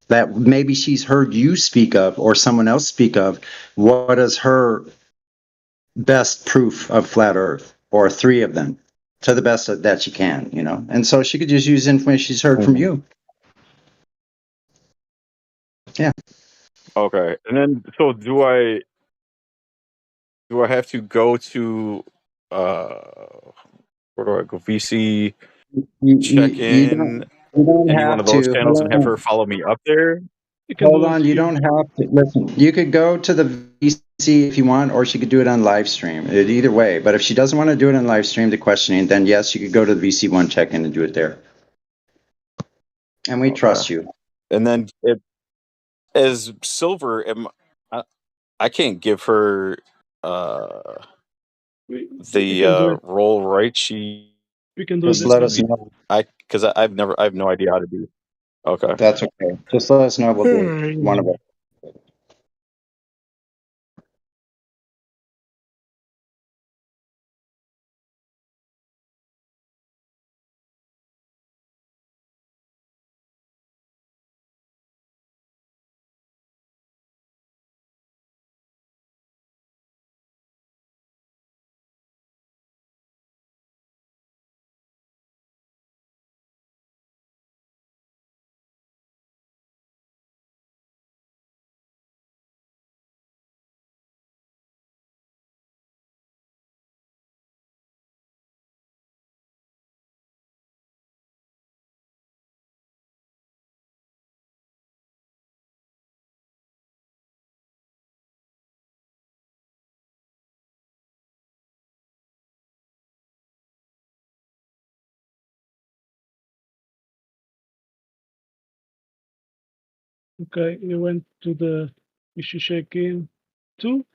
Speaker 9: that maybe she's heard you speak of or someone else speak of. What is her best proof of flat Earth, or three of them, to the best that she can, And so she could just use information she's heard from you. Yeah.
Speaker 13: Okay, and then so do I have to go to where do I go? VC check in
Speaker 9: You don't
Speaker 13: any
Speaker 9: have
Speaker 13: one of those
Speaker 9: to.
Speaker 13: channels and have her follow me up there.
Speaker 9: Hold on, you don't have to. Listen, you could go to the VC if you want, or she could do it on live stream. Either way, but if she doesn't want to do it on live stream, the questioning, then yes, you could go to the VC1 check-in and do it there. And we trust you.
Speaker 13: And then as Silver, I can't give her uh,
Speaker 12: We
Speaker 13: the
Speaker 12: can do it.
Speaker 13: role right. She
Speaker 12: We can do it
Speaker 9: Just
Speaker 12: this
Speaker 9: let
Speaker 12: way.
Speaker 9: us know.
Speaker 13: because I have no idea how to do it. Okay.
Speaker 9: That's okay. Just let us know. We'll do it. One of us.
Speaker 12: Okay, you went to the Ishisheki 2.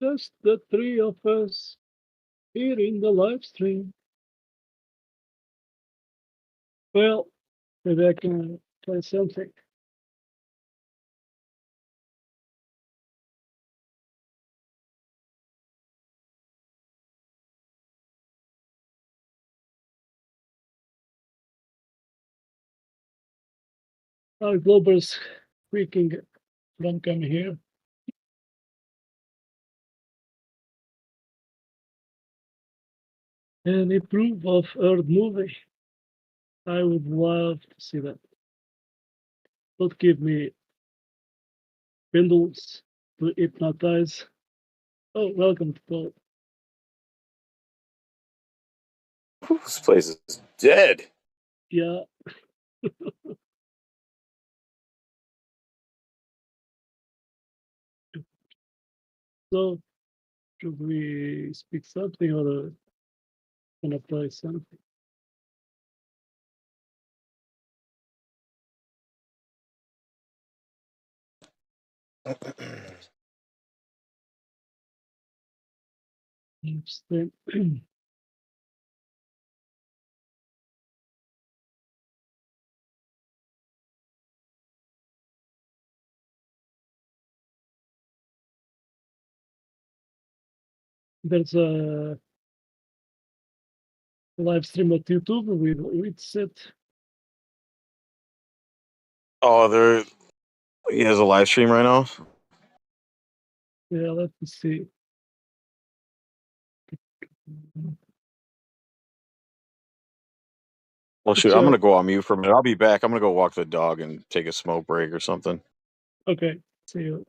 Speaker 12: Just the three of us here in the live stream. Well, maybe I can play something. Our Glober's freaking from coming here. Any proof of Earth movie? I would love to see that. Don't give me spindles to hypnotize. Oh, welcome to Paul.
Speaker 13: This place is dead.
Speaker 12: Yeah. So, should we speak something or can I play something? Interesting. There's a live stream at YouTube with set.
Speaker 13: Oh, he has a live stream right now.
Speaker 12: Yeah, let me see.
Speaker 13: Well, shoot, I'm gonna go on mute for a minute. I'll be back. I'm gonna go walk the dog and take a smoke break or something.
Speaker 12: Okay, see you.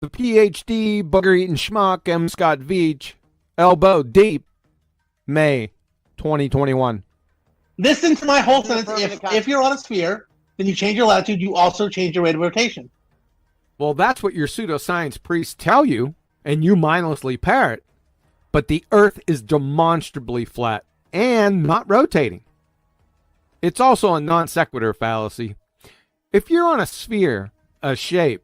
Speaker 14: The PhD booger eating schmuck M. Scott Veach, elbow deep, May 2021.
Speaker 15: Listen to my whole sentence. If you're on a sphere, then you change your latitude, you also change your rate of rotation.
Speaker 14: Well, that's what your pseudoscience priests tell you, and you mindlessly parrot. But the Earth is demonstrably flat and not rotating. It's also a non sequitur fallacy. If you're on a sphere, a shape,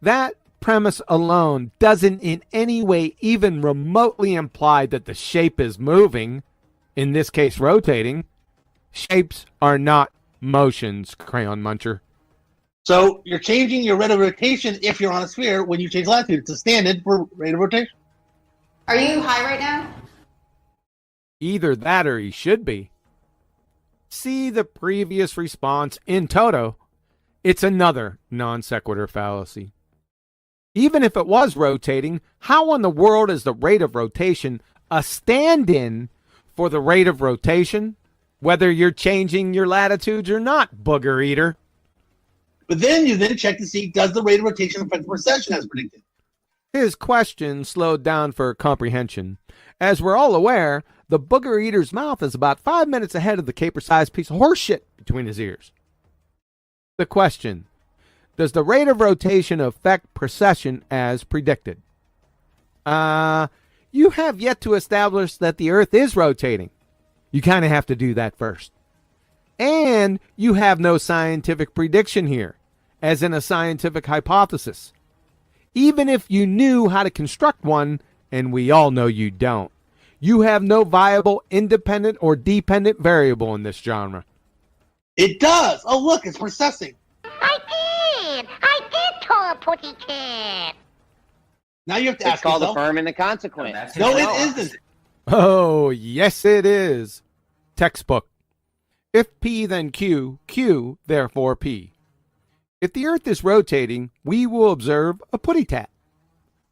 Speaker 14: that premise alone doesn't in any way even remotely imply that the shape is moving, in this case rotating. Shapes are not motions, Crayon Muncher.
Speaker 15: So you're changing your rate of rotation if you're on a sphere when you change latitude. It's a standard for rate of rotation.
Speaker 16: Are you high right now?
Speaker 14: Either that or he should be. See the previous response in toto. It's another non sequitur fallacy. Even if it was rotating, how in the world is the rate of rotation a stand-in for the rate of rotation, whether you're changing your latitudes or not, booger eater?
Speaker 15: But then you check to see, does the rate of rotation affect the precession as predicted?
Speaker 14: His question slowed down for comprehension. As we're all aware, the booger eater's mouth is about 5 minutes ahead of the caper-sized piece of horse shit between his ears. The question: does the rate of rotation affect precession as predicted? You have yet to establish that the Earth is rotating. You kind of have to do that first. And you have no scientific prediction here, as in a scientific hypothesis. Even if you knew how to construct one, and we all know you don't, you have no viable independent or dependent variable in this genre.
Speaker 15: It does. Oh, look, it's processing.
Speaker 16: I did tell a putty cat.
Speaker 15: Now you have to
Speaker 17: It's
Speaker 15: ask
Speaker 17: called
Speaker 15: yourself.
Speaker 17: affirming the consequence.
Speaker 15: No, it isn't.
Speaker 14: Oh, yes it is. Textbook. If P, then Q, Q, therefore P. If the Earth is rotating, we will observe a putty tat.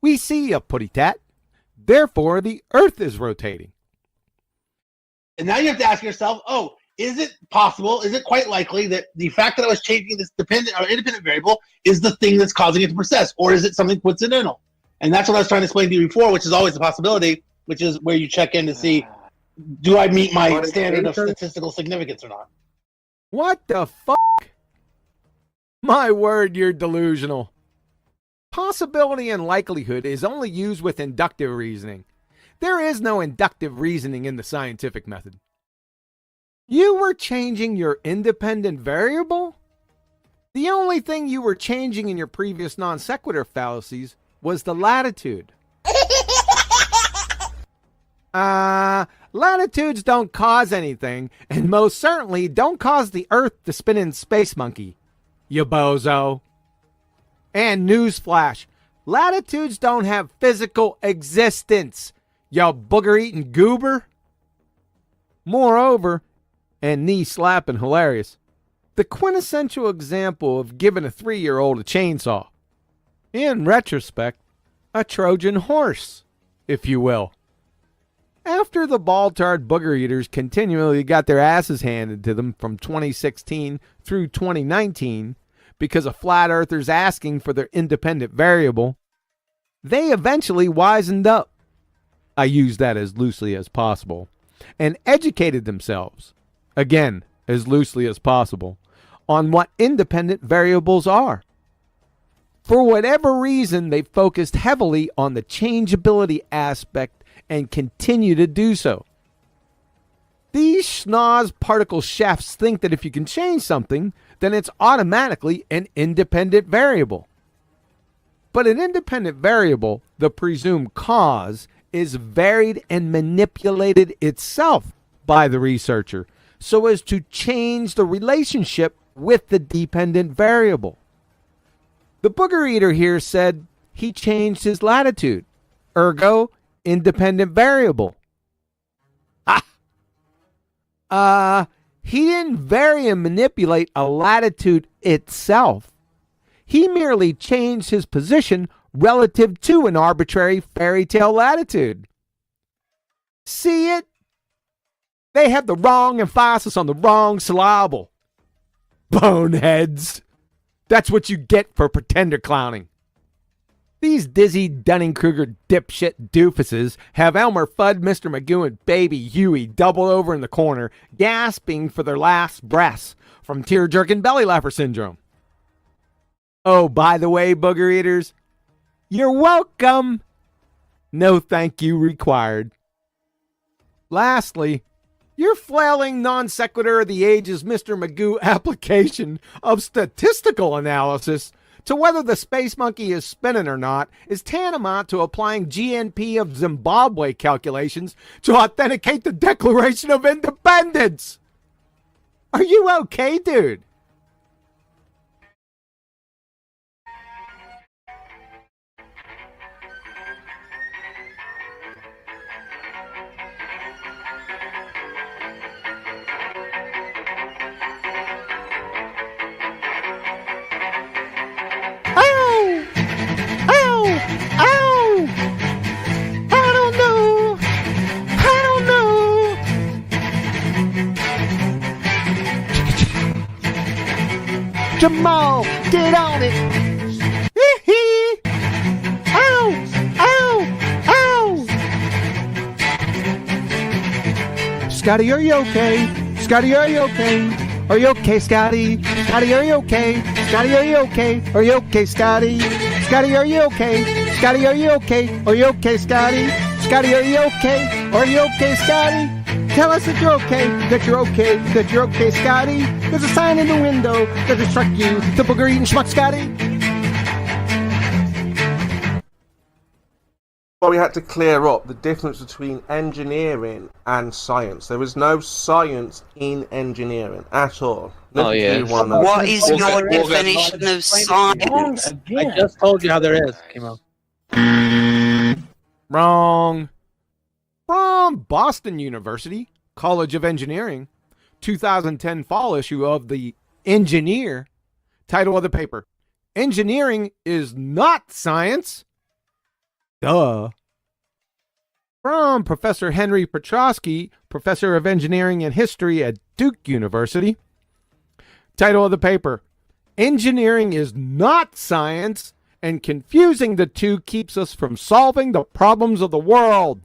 Speaker 14: We see a putty tat. Therefore, the Earth is rotating.
Speaker 15: And now you have to ask yourself, oh, is it possible, is it quite likely that the fact that I was changing this dependent or independent variable is the thing that's causing it to process? Or is it something coincidental? And that's what I was trying to explain to you before, which is always a possibility, which is where you check in to see, do I meet my standard of statistical significance or not?
Speaker 14: What the fuck? My word, you're delusional. Possibility and likelihood is only used with inductive reasoning. There is no inductive reasoning in the scientific method. You were changing your independent variable? The only thing you were changing in your previous non sequitur fallacies was the latitude. Latitudes don't cause anything, and most certainly don't cause the Earth to spin in Space Monkey, you bozo. And newsflash, latitudes don't have physical existence, you booger-eating goober. Moreover, and knee-slapping hilarious, the quintessential example of giving a 3-year-old a chainsaw. In retrospect, a Trojan horse, if you will. After the ball-tarred booger eaters continually got their asses handed to them from 2016 through 2019 because of flat earthers asking for their independent variable, they eventually wisened up. I use that as loosely as possible, and educated themselves, again, as loosely as possible, on what independent variables are. For whatever reason, they focused heavily on the changeability aspect and continue to do so. These schnoz particle chefs think that if you can change something, then it's automatically an independent variable. But an independent variable, the presumed cause, is varied and manipulated itself by the researcher so as to change the relationship with the dependent variable. The booger eater here said he changed his latitude, ergo independent variable. He didn't vary and manipulate a latitude itself. He merely changed his position relative to an arbitrary fairy tale latitude. See it? They have the wrong emphasis on the wrong syllable. Boneheads. That's what you get for pretender clowning. These dizzy Dunning-Kruger dipshit doofuses have Elmer Fudd, Mr. Magoo, and Baby Huey doubled over in the corner, gasping for their last breaths from tear-jerking belly laugher syndrome. Oh, by the way, booger eaters, you're welcome. No thank you required. Lastly, your flailing non sequitur of the age's Mr. Magoo application of statistical analysis to whether the space monkey is spinning or not is tantamount to applying GNP of Zimbabwe calculations to authenticate the Declaration of Independence. Are you okay, dude?
Speaker 17: Ow! Ow! Ow! I don't know. I don't know. Jamal, get on it. Hee-hee. Ow! Ow! Ow!
Speaker 14: Scotty, are you okay? Scotty, are you okay? Are you okay, Scotty? Scotty, are you okay? Scotty, are you okay? Are you okay, Scotty? Scotty, are you okay? Scotty, are you okay? Are you okay, Scotty? Scotty, are you okay? Are you okay, Scotty? Tell us that you're okay, that you're okay, that you're okay, Scotty. There's a sign in the window that instructs you to booger eating schmuck, Scotty.
Speaker 18: Well, we had to clear up the difference between engineering and science. There was no science in engineering at all.
Speaker 19: Oh, yeah. What is your definition of science?
Speaker 15: I just told you how there is, Kimo.
Speaker 14: Wrong. From Boston University, College of Engineering, 2010 fall issue of the Engineer. Title of the paper: Engineering is not science. Duh. From Professor Henry Petrosky, Professor of Engineering and History at Duke University. Title of the paper: Engineering is not science, and confusing the two keeps us from solving the problems of the world.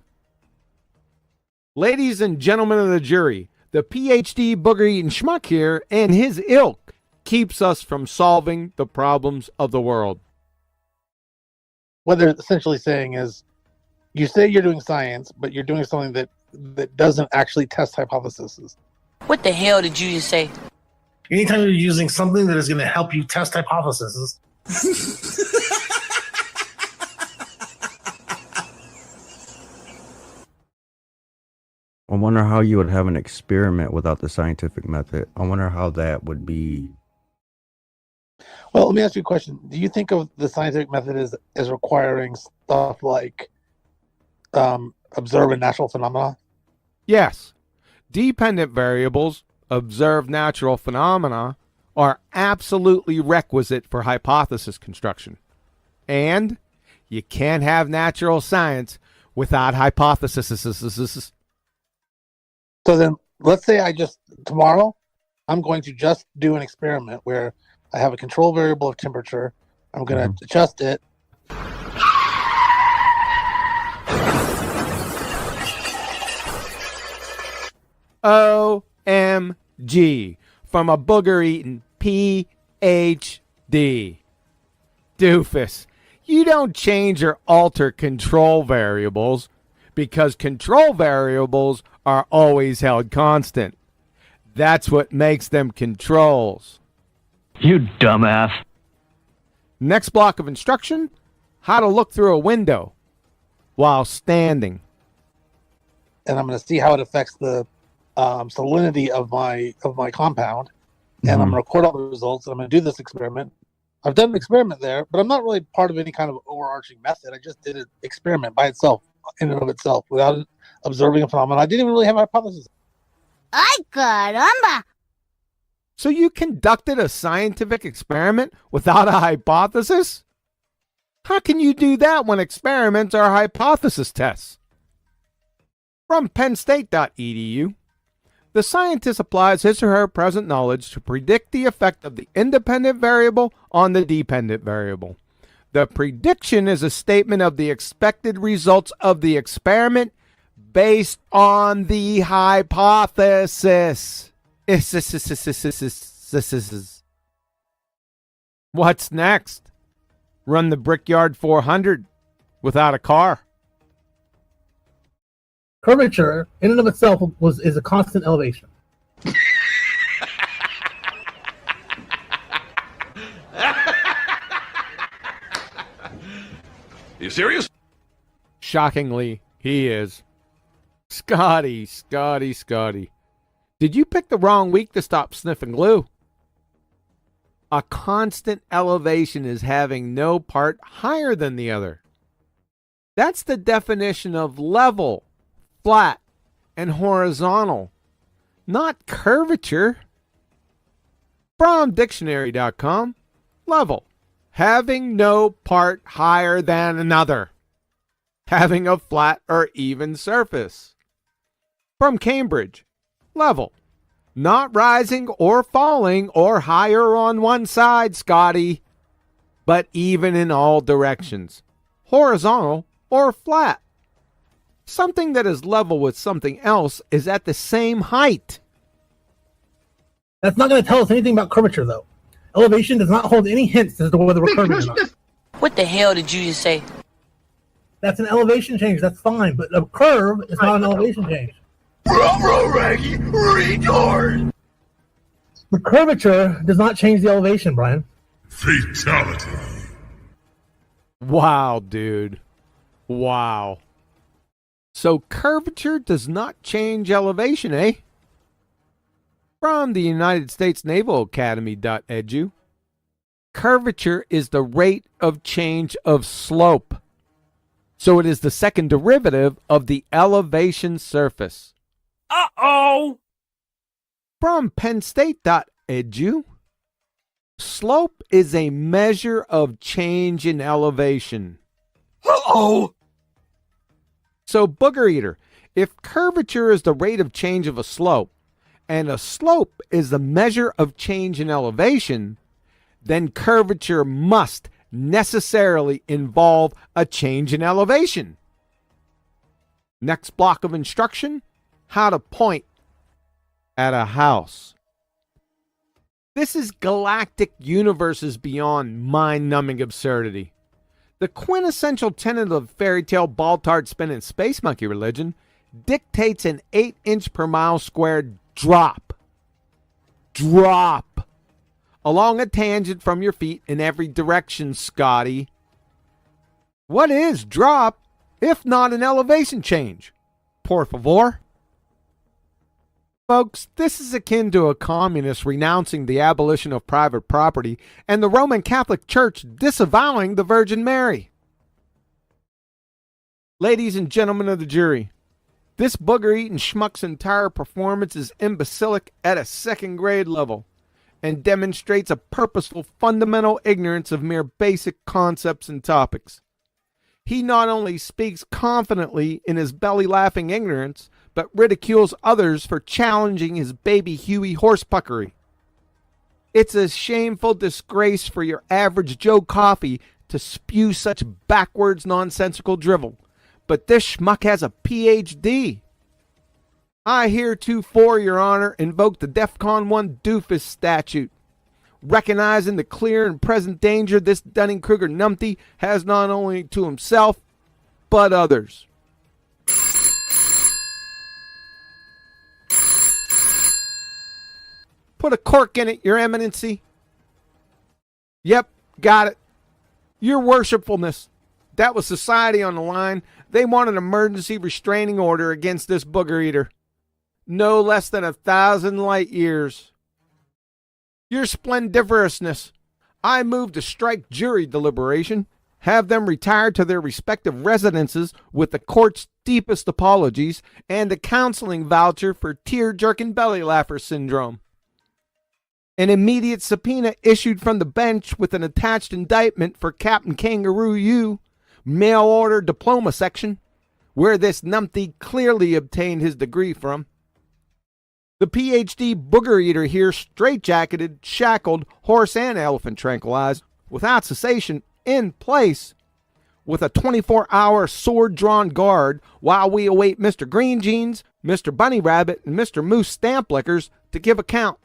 Speaker 14: Ladies and gentlemen of the jury, the PhD booger-eating schmuck here and his ilk keeps us from solving the problems of the world.
Speaker 15: What they're essentially saying is, you say you're doing science, but you're doing something that doesn't actually test hypotheses.
Speaker 19: What the hell did you just say?
Speaker 15: Anytime you're using something that is going to help you test hypotheses.
Speaker 20: I wonder how you would have an experiment without the scientific method. I wonder how that would be.
Speaker 15: Well, let me ask you a question. Do you think of the scientific method as requiring stuff like observing natural phenomena?
Speaker 14: Yes, dependent variables, observe natural phenomena, are absolutely requisite for hypothesis construction. And you can't have natural science without hypotheses.
Speaker 15: So then, let's say tomorrow, I'm going to just do an experiment where I have a control variable of temperature. I'm going to adjust it.
Speaker 14: OMG from a booger-eating PhD. Doofus, you don't change or alter control variables because control variables are always held constant. That's what makes them controls.
Speaker 21: You dumbass.
Speaker 14: Next block of instruction: how to look through a window while standing.
Speaker 15: And I'm going to see how it affects the salinity of my compound. And I'm going to record all the results. And I'm going to do this experiment. I've done an experiment there, but I'm not really part of any kind of overarching method. I just did an experiment by itself, in and of itself, without observing a phenomenon. I didn't even really have a hypothesis.
Speaker 16: Ay, caramba!
Speaker 14: So you conducted a scientific experiment without a hypothesis? How can you do that when experiments are hypothesis tests? From pennstate.edu, the scientist applies his or her present knowledge to predict the effect of the independent variable on the dependent variable. The prediction is a statement of the expected results of the experiment based on the hypothesis. What's next? Run the Brickyard 400 without a car.
Speaker 15: Curvature, in and of itself, is a constant elevation.
Speaker 2: You serious?
Speaker 14: Shockingly, he is. Scotty. Did you pick the wrong week to stop sniffing glue? A constant elevation is having no part higher than the other. That's the definition of level, flat, and horizontal, not curvature. From dictionary.com, level, having no part higher than another, having a flat or even surface. From Cambridge, level, not rising or falling or higher on one side, Scotty, but even in all directions, horizontal or flat. Something that is level with something else is at the same height.
Speaker 15: That's not going to tell us anything about curvature, though. Elevation does not hold any hints as to whether we're curving or not.
Speaker 19: What the hell did you just say?
Speaker 15: That's an elevation change. That's fine, but a curve is not an elevation change.
Speaker 2: Bro, Raggy, retard!
Speaker 15: The curvature does not change the elevation, Brian.
Speaker 2: Fatality.
Speaker 14: Wow, dude. Wow. So curvature does not change elevation, eh? From the United States Naval Academy.edu, curvature is the rate of change of slope. So it is the second derivative of the elevation surface. Uh-oh! From pennstate.edu, slope is a measure of change in elevation. Uh-oh! So, Booger Eater, if curvature is the rate of change of a slope, and a slope is the measure of change in elevation, then curvature must necessarily involve a change in elevation. Next block of instruction, how to point at a house. This is galactic universes beyond mind-numbing absurdity. The quintessential tenet of fairy tale ball-tard spinning space monkey religion dictates an 8-inch per mile squared drop along a tangent from your feet in every direction, Scotty. What is drop if not an elevation change? Por favor. Folks, this is akin to a communist renouncing the abolition of private property and the Roman Catholic Church disavowing the Virgin Mary. Ladies and gentlemen of the jury, this booger-eating schmuck's entire performance is imbecilic at a second-grade level and demonstrates a purposeful fundamental ignorance of mere basic concepts and topics. He not only speaks confidently in his belly-laughing ignorance, but ridicules others for challenging his baby Huey horsepuckery. It's a shameful disgrace for your average Joe Coffey to spew such backwards nonsensical drivel, but this schmuck has a PhD. I heretofore, Your Honor, invoke the DEFCON 1 doofus statute, recognizing the clear and present danger this Dunning-Kruger numpty has not only to himself, but others. Put a cork in it, Your Eminency. Yep, got it. Your Worshipfulness. That was society on the line. They want an emergency restraining order against this booger eater. No less than 1,000 light years. Your Splendiferousness. I move to strike jury deliberation. Have them retire to their respective residences with the court's deepest apologies and a counseling voucher for tear-jerking belly laugher syndrome. An immediate subpoena issued from the bench with an attached indictment for Captain Kangaroo U, mail order diploma section, where this numpty clearly obtained his degree from. The PhD booger eater here straitjacketed, shackled, horse and elephant tranquilized, without cessation, in place, with a 24-hour sword-drawn guard while we await Mr. Green Jeans, Mr. Bunny Rabbit, and Mr. Moose Stamp Lickers to give account.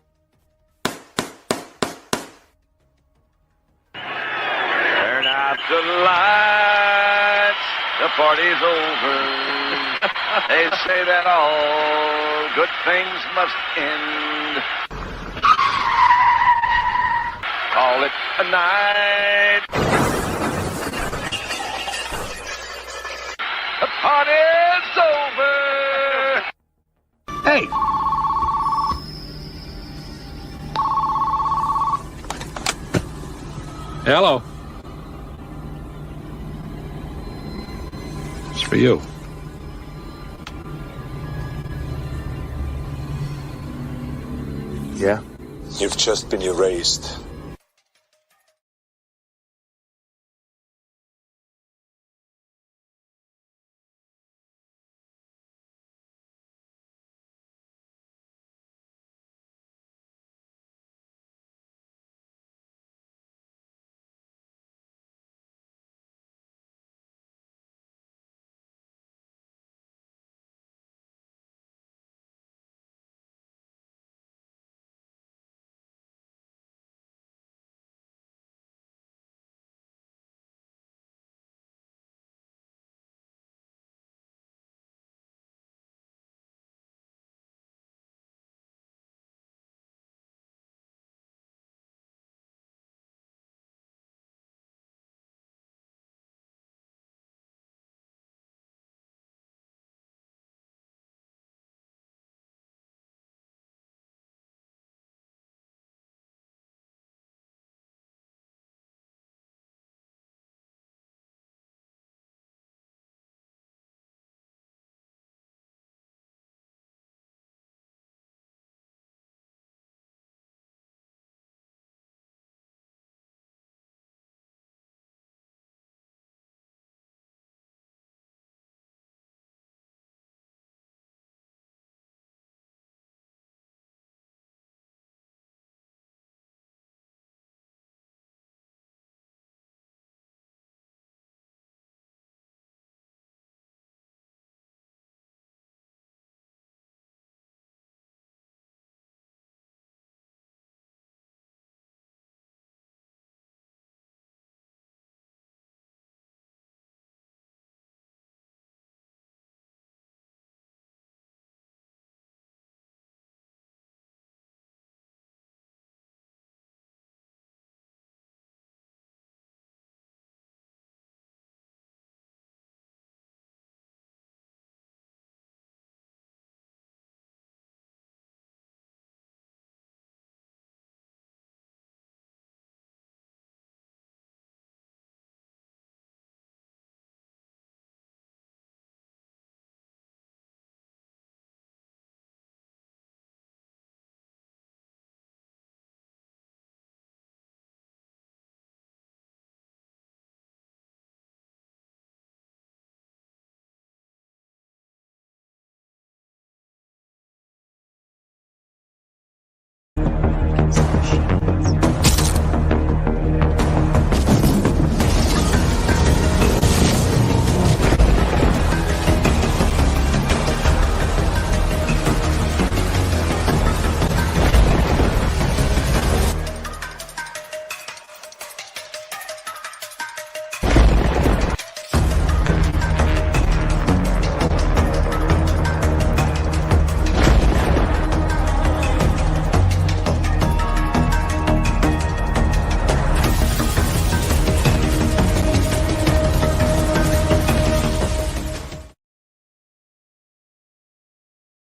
Speaker 3: the lights, the party's over. They say that all good things must end. Call it a night. The party's over.
Speaker 15: Hey!
Speaker 22: Hello. It's for you.
Speaker 23: Yeah? You've just been erased.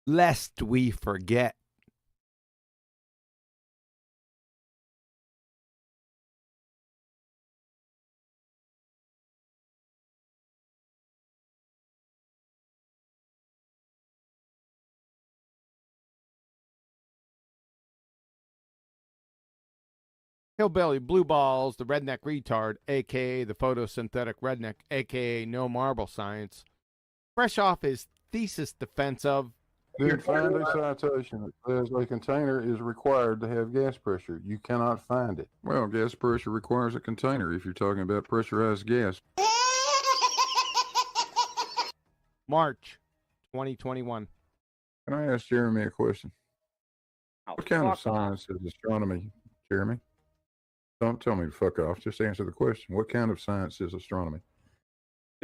Speaker 14: Lest we forget. Hillbilly Blue Balls, the redneck retard, aka the photosynthetic redneck, aka no marble science, fresh off his thesis defense of
Speaker 24: Did find a citation that says a container is required to have gas pressure. You cannot find it. Well, gas pressure requires a container if you're talking about pressurized gas.
Speaker 14: March 2021.
Speaker 24: Can I ask Jeremy a question? What kind of science is astronomy, Jeremy? Don't tell me to fuck off. Just answer the question. What kind of science is astronomy?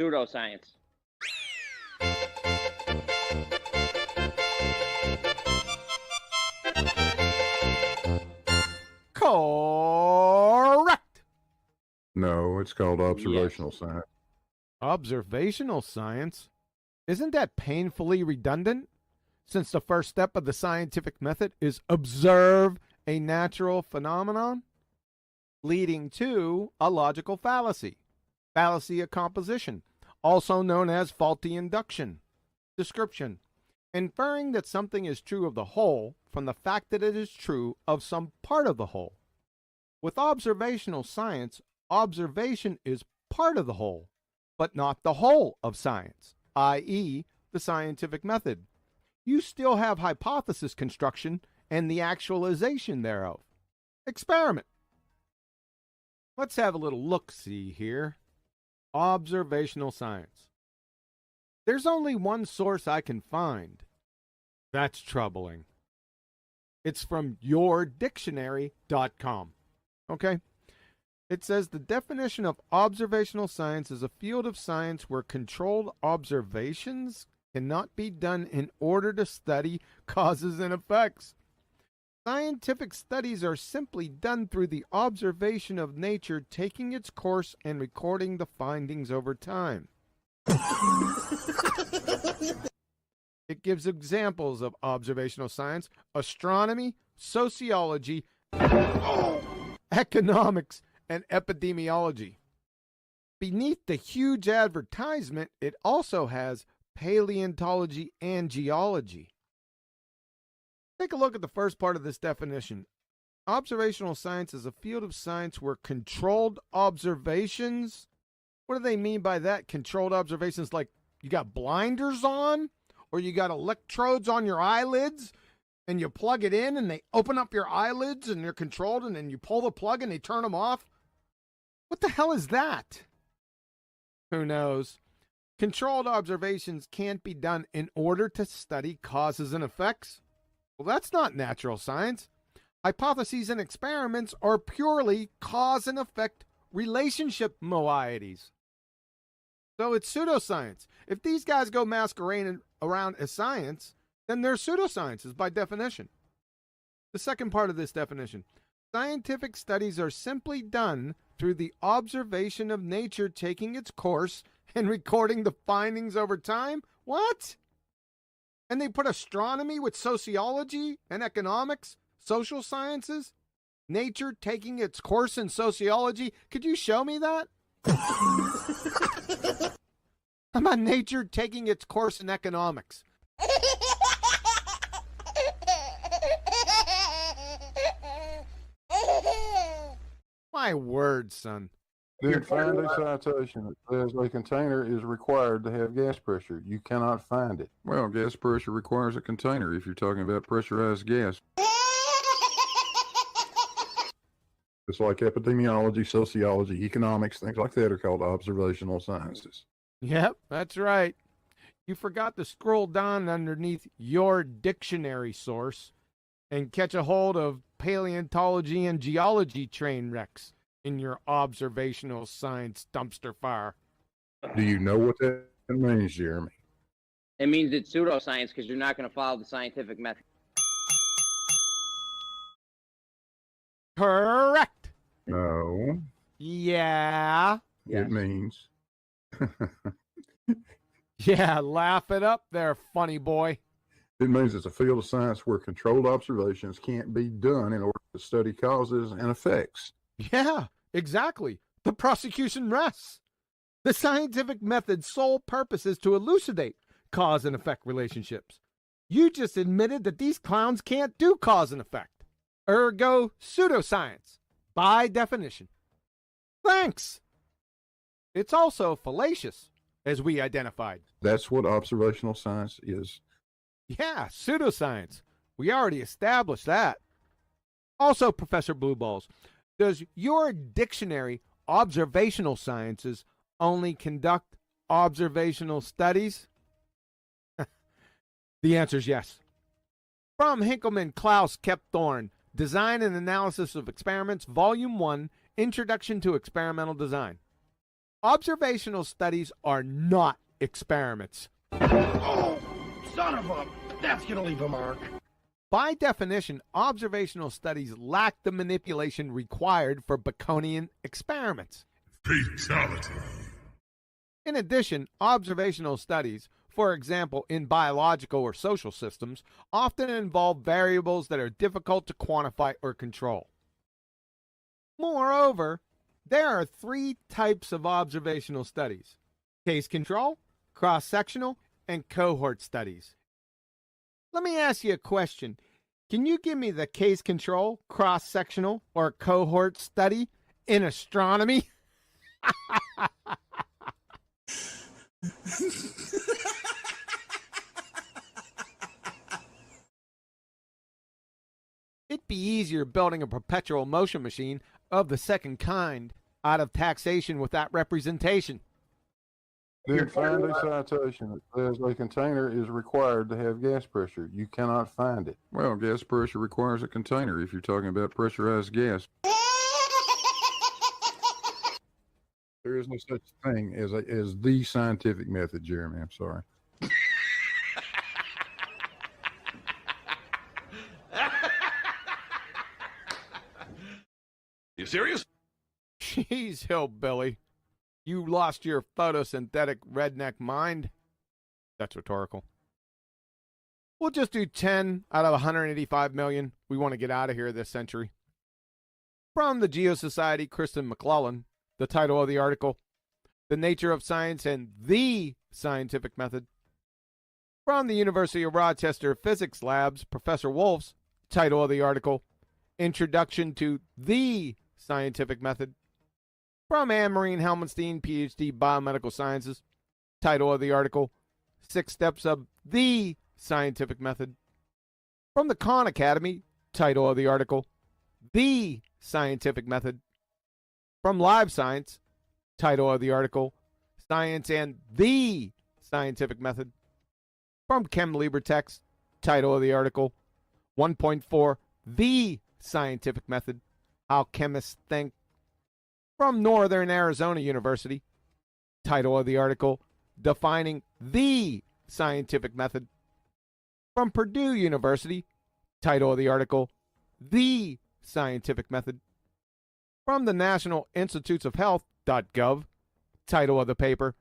Speaker 1: Pseudoscience.
Speaker 14: Correct.
Speaker 24: No, it's called observational science.
Speaker 14: Observational science? Isn't that painfully redundant? Since the first step of the scientific method is observe a natural phenomenon, leading to a logical fallacy, fallacy of composition, also known as faulty induction. Description: inferring that something is true of the whole from the fact that it is true of some part of the whole. With observational science, observation is part of the whole, but not the whole of science, i.e., the scientific method. You still have hypothesis construction and the actualization thereof. Experiment. Let's have a little look-see here. Observational science. There's only one source I can find. That's troubling. It's from yourdictionary.com. Okay? It says the definition of observational science is a field of science where controlled observations cannot be done in order to study causes and effects. Scientific studies are simply done through the observation of nature taking its course and recording the findings over time. It gives examples of observational science: astronomy, sociology, economics, and epidemiology. Beneath the huge advertisement, it also has paleontology and geology. Take a look at the first part of this definition. Observational science is a field of science where controlled observations. What do they mean by that? Controlled observations, like you got blinders on, or you got electrodes on your eyelids, and you plug it in and they open up your eyelids and they're controlled, and then you pull the plug and they turn them off? What the hell is that? Who knows? Controlled observations can't be done in order to study causes and effects. Well, that's not natural science. Hypotheses and experiments are purely cause and effect relationship moieties. So it's pseudoscience. If these guys go masquerading around as science, then they're pseudosciences by definition. The second part of this definition: scientific studies are simply done through the observation of nature taking its course and recording the findings over time. What? And they put astronomy with sociology and economics, social sciences, nature taking its course in sociology. Could you show me that? How about nature taking its course in economics? My word, son.
Speaker 24: Then find a citation that says a container is required to have gas pressure. You cannot find it. Well, gas pressure requires a container if you're talking about pressurized gas. It's like epidemiology, sociology, economics, things like that are called observational sciences.
Speaker 14: Yep, that's right. You forgot to scroll down underneath your dictionary source and catch a hold of paleontology and geology train wrecks in your observational science dumpster fire.
Speaker 24: Do you know what that means, Jeremy?
Speaker 1: It means it's pseudoscience because you're not going to follow the scientific method.
Speaker 14: Correct.
Speaker 24: No.
Speaker 14: Yeah.
Speaker 24: It means.
Speaker 14: Yeah, laugh it up there, funny boy.
Speaker 24: It means it's a field of science where controlled observations can't be done in order to study causes and effects.
Speaker 14: Yeah, exactly. The prosecution rests. The scientific method's sole purpose is to elucidate cause and effect relationships. You just admitted that these clowns can't do cause and effect. Ergo, pseudoscience, by definition. Thanks. It's also fallacious, as we identified.
Speaker 24: That's what observational science is.
Speaker 14: Yeah, pseudoscience. We already established that. Also, Professor Blueballs, does your dictionary, observational sciences, only conduct observational studies? The answer is yes. From Hinkelmann, Klaus, Kepthorne, Design and Analysis of Experiments, Volume 1, Introduction to Experimental Design. Observational studies are not experiments.
Speaker 7: Oh, son of a... That's gonna leave a mark.
Speaker 14: By definition, observational studies lack the manipulation required for Baconian experiments.
Speaker 2: Fatality.
Speaker 14: In addition, observational studies, for example in biological or social systems, often involve variables that are difficult to quantify or control. Moreover, there are 3 types of observational studies: case control, cross-sectional, and cohort studies. Let me ask you a question. Can you give me the case control, cross-sectional, or cohort study in astronomy? It'd be easier building a perpetual motion machine of the second kind out of taxation without representation.
Speaker 24: Then find a citation that says a container is required to have gas pressure. You cannot find it. Well, gas pressure requires a container if you're talking about pressurized gas. There is no such thing as the scientific method, Jeremy. I'm sorry.
Speaker 2: You serious?
Speaker 14: Jeez, hillbilly. You lost your photosynthetic redneck mind? That's rhetorical. We'll just do 10 out of 185 million. We want to get out of here this century. From the Geosociety, Kristen McClellan, the title of the article, The Nature of Science and the Scientific Method. From the University of Rochester Physics Labs, Professor Wolf's title of the article, Introduction to the Scientific Method. From Anne-Marie Helmenstein, PhD, Biomedical Sciences, title of the article, 6 Steps of the Scientific Method. From the Khan Academy, title of the article, The Scientific Method. From Live Science, title of the article, Science and the Scientific Method. From ChemLibreText, title of the article, 1.4, The Scientific Method, How Chemists Think. From Northern Arizona University, title of the article, Defining the Scientific Method. From Purdue University, title of the article, The Scientific Method. From the National Institutes of Health.gov, title of the paper,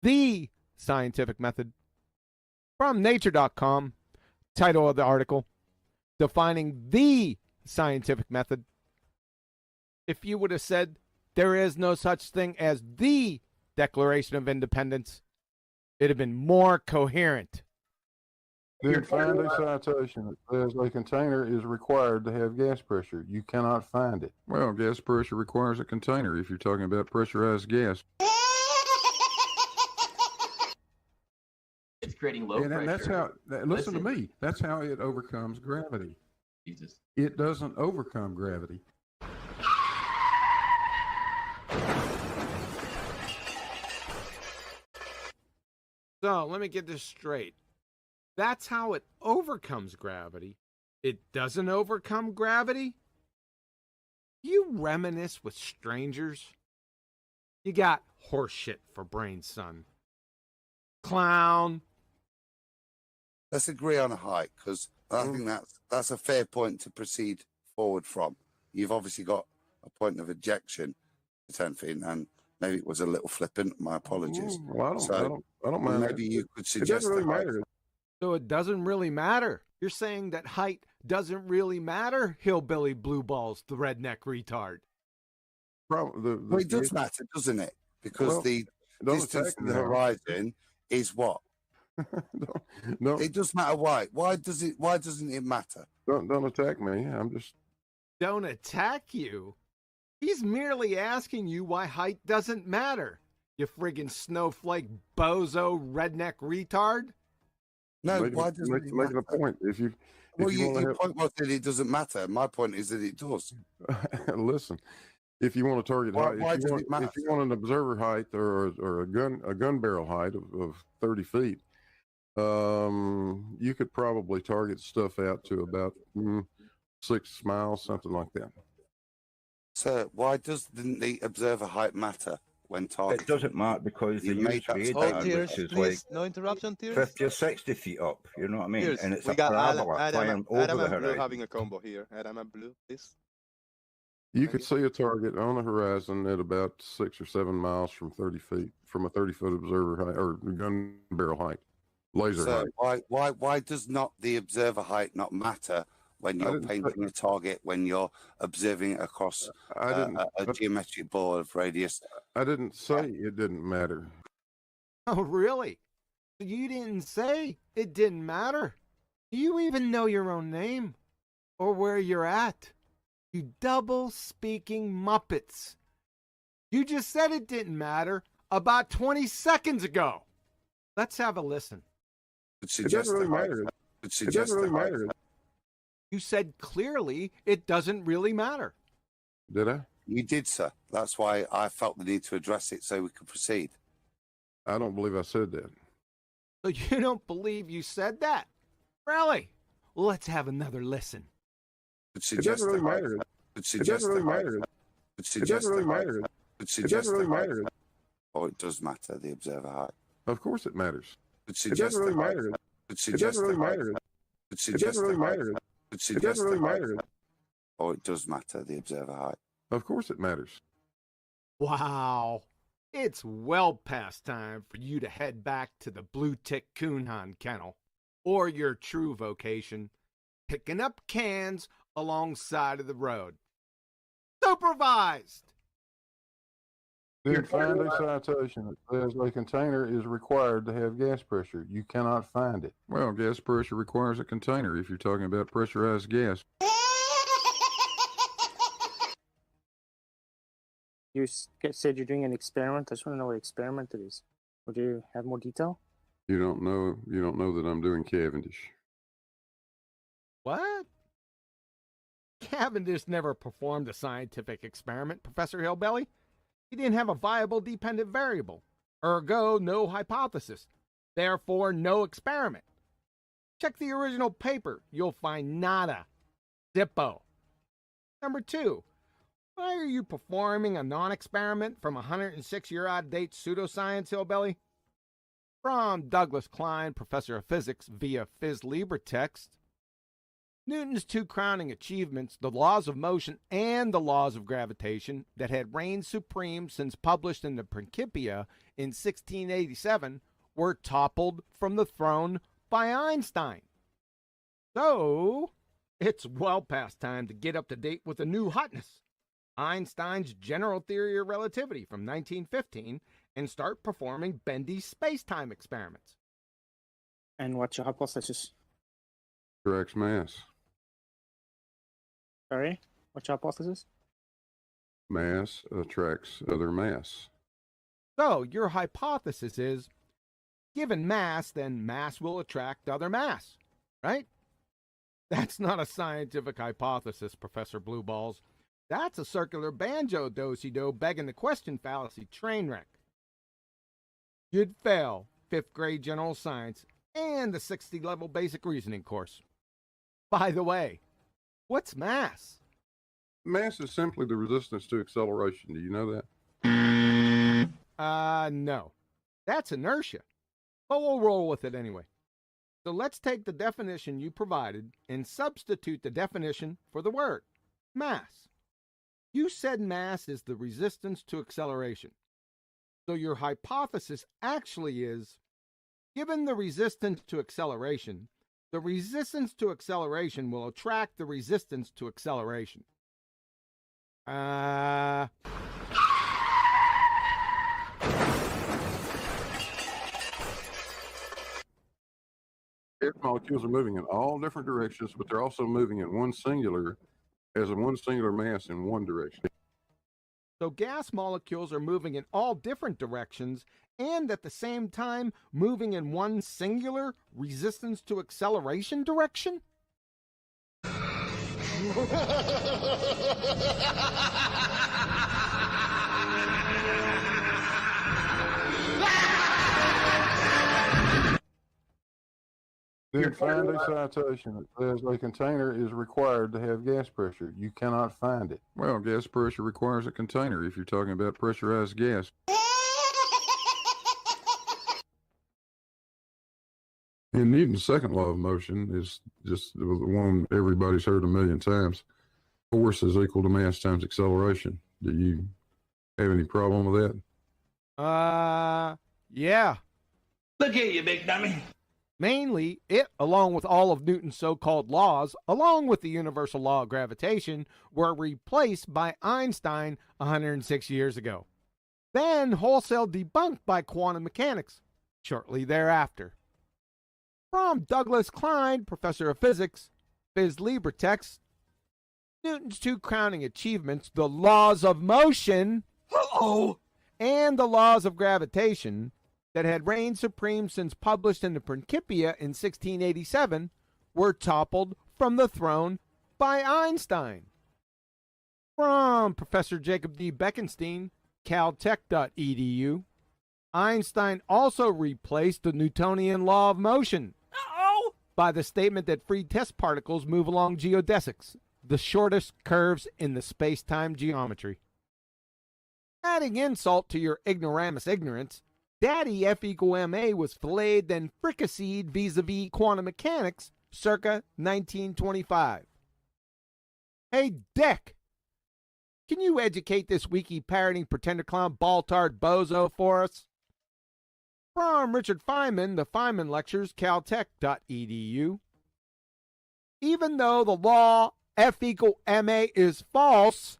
Speaker 14: The Scientific Method. From Nature.com, title of the article, Defining the Scientific Method. If you would have said there is no such thing as the Declaration of Independence, it'd have been more coherent.
Speaker 24: Then find a citation that says a container is required to have gas pressure. You cannot find it. Well, gas pressure requires a container if you're talking about pressurized gas.
Speaker 4: It's creating low pressure.
Speaker 24: And that's how, listen to me, that's how it overcomes gravity.
Speaker 4: Jesus.
Speaker 24: It doesn't overcome gravity.
Speaker 14: So let me get this straight. That's how it overcomes gravity. It doesn't overcome gravity? You reminisce with strangers? You got horseshit for brains, son. Clown.
Speaker 8: Let's agree on a height, because I think that's a fair point to proceed forward from. You've obviously got a point of ejection to 10 feet, and maybe it was a little flippant. My apologies.
Speaker 24: Well, I don't mind.
Speaker 8: Maybe you could suggest
Speaker 24: it doesn't really
Speaker 8: the height.
Speaker 24: matter.
Speaker 14: So it doesn't really matter. You're saying that height doesn't really matter, hillbilly blue balls, the redneck retard.
Speaker 8: Well, it does matter, doesn't it? Because the distance to the horizon is what?
Speaker 24: No,
Speaker 8: it does matter. Why? Why doesn't it matter?
Speaker 24: Don't attack me. I'm just.
Speaker 14: Don't attack you. He's merely asking you why height doesn't matter. You friggin' snowflake bozo redneck retard.
Speaker 8: No, why doesn't it matter?
Speaker 24: Making a point.
Speaker 8: Your point was that it doesn't matter. My point is that it does.
Speaker 24: Listen, if you want to target height,
Speaker 8: why does it matter?
Speaker 24: If you want an observer height or a gun barrel height of 30 feet, you could probably target stuff out to about 6 miles, something like that.
Speaker 8: Sir, why doesn't the observer height matter when targeting?
Speaker 4: It doesn't matter because
Speaker 8: You
Speaker 4: the
Speaker 8: made
Speaker 4: use
Speaker 8: that
Speaker 4: radar,
Speaker 8: statement.
Speaker 4: which
Speaker 5: Tears,
Speaker 4: is
Speaker 5: please.
Speaker 4: like
Speaker 5: No interruption, Tears.
Speaker 4: 50 or 60 feet up, you know what I mean?
Speaker 5: Tears,
Speaker 4: And it's
Speaker 5: we
Speaker 4: a
Speaker 5: got
Speaker 4: parabola
Speaker 5: Adam,
Speaker 4: flying over
Speaker 5: Adam
Speaker 4: the
Speaker 5: and Blue
Speaker 4: horizon.
Speaker 5: having a combo here. Adam and Blue, please.
Speaker 24: You could see a target on the horizon at about 6 or 7 miles from 30 feet, from a 30-foot observer height or gun barrel height, laser
Speaker 8: Sir,
Speaker 24: height.
Speaker 8: why does not the observer height not matter when
Speaker 24: I
Speaker 8: you're
Speaker 24: didn't
Speaker 8: painting a target, when you're observing it across a geometric ball of radius?
Speaker 24: I didn't say it didn't matter.
Speaker 14: Oh, really? You didn't say it didn't matter? Do you even know your own name? Or where you're at? You double-speaking Muppets. You just said it didn't matter about 20 seconds ago. Let's have a listen.
Speaker 24: It doesn't really matter. It doesn't really matter.
Speaker 14: You said clearly it doesn't really matter.
Speaker 24: Did I?
Speaker 8: You did, sir. That's why I felt the need to address it so we could proceed.
Speaker 24: I don't believe I said that.
Speaker 14: So you don't believe you said that? Really? Well, let's have another listen.
Speaker 24: It doesn't really matter. It doesn't really matter. It doesn't really matter. It doesn't really matter.
Speaker 8: Oh, it does matter, the observer height.
Speaker 24: Of course it matters.
Speaker 8: It
Speaker 24: doesn't really matter. It doesn't really matter. It doesn't really matter. It doesn't really matter.
Speaker 8: Oh, it does matter, the observer height.
Speaker 24: Of course it matters.
Speaker 14: Wow. It's well past time for you to head back to the Blue Tick Coonhound Kennel, or your true vocation, picking up cans alongside of the road. Supervised!
Speaker 24: Then find a citation that says a container is required to have gas pressure. You cannot find it. Well, gas pressure requires a container if you're talking about pressurized gas.
Speaker 6: You said you're doing an experiment. I just want to know what experiment it is. Would you have more detail?
Speaker 24: You don't know that I'm doing Cavendish.
Speaker 14: What? Cavendish never performed a scientific experiment, Professor Hillbelly. He didn't have a viable dependent variable. Ergo, no hypothesis. Therefore, no experiment. Check the original paper. You'll find nada. Zippo. Number 2. Why are you performing a non-experiment from a 106-year-out-date pseudoscience, Hillbelly? From Douglas Klein, Professor of Physics, via Phys Libre text. Newton's 2 crowning achievements, the laws of motion and the laws of gravitation, that had reigned supreme since published in the Principia in 1687, were toppled from the throne by Einstein. So, it's well past time to get up to date with a new hotness, Einstein's general theory of relativity from 1915, and start performing bendy space-time experiments.
Speaker 6: And what's your hypothesis?
Speaker 24: Attracts mass.
Speaker 6: Sorry? What's your hypothesis?
Speaker 24: Mass attracts other mass.
Speaker 14: So, your hypothesis is, given mass, then mass will attract other mass, right? That's not a scientific hypothesis, Professor Blueballs. That's a circular banjo-do-si-do begging the question fallacy train wreck. You'd fail 5th grade general science and the 60-level basic reasoning course. By the way, what's mass?
Speaker 24: Mass is simply the resistance to acceleration. Do you know that?
Speaker 14: No. That's inertia. But we'll roll with it anyway. So let's take the definition you provided and substitute the definition for the word, mass. You said mass is the resistance to acceleration. So your hypothesis actually is, given the resistance to acceleration, the resistance to acceleration will attract the resistance to acceleration.
Speaker 24: Air molecules are moving in all different directions, but they're also moving in one singular mass in one direction.
Speaker 14: So gas molecules are moving in all different directions and at the same time moving in one singular resistance to acceleration direction?
Speaker 24: Then find a citation that says a container is required to have gas pressure. You cannot find it. Well, gas pressure requires a container if you're talking about pressurized gas. And Newton's second law of motion is just the one everybody's heard a million times. Force is equal to mass times acceleration. Do you have any problem with that?
Speaker 14: Yeah.
Speaker 7: Look at you, big dummy.
Speaker 14: Mainly, it, along with all of Newton's so-called laws, along with the universal law of gravitation, were replaced by Einstein 106 years ago. Then wholesale debunked by quantum mechanics shortly thereafter. From Douglas Klein, professor of physics, Phys Libre text, Newton's two crowning achievements, the laws of motion and the laws of gravitation, that had reigned supreme since published in the Principia in 1687, were toppled from the throne by Einstein. From Professor Jacob D. Bekenstein, caltech.edu, Einstein also replaced the Newtonian law of motion by the statement that free test particles move along geodesics, the shortest curves in the space-time geometry. Adding insult to your ignoramus ignorance, Daddy F equal MA was filleted then fricasseed vis-a-vis quantum mechanics circa 1925. Hey, Dick, can you educate this wiki parroting pretender clown ball-tard bozo for us? From Richard Feynman, the Feynman Lectures, caltech.edu. Even though the law F equal MA is false,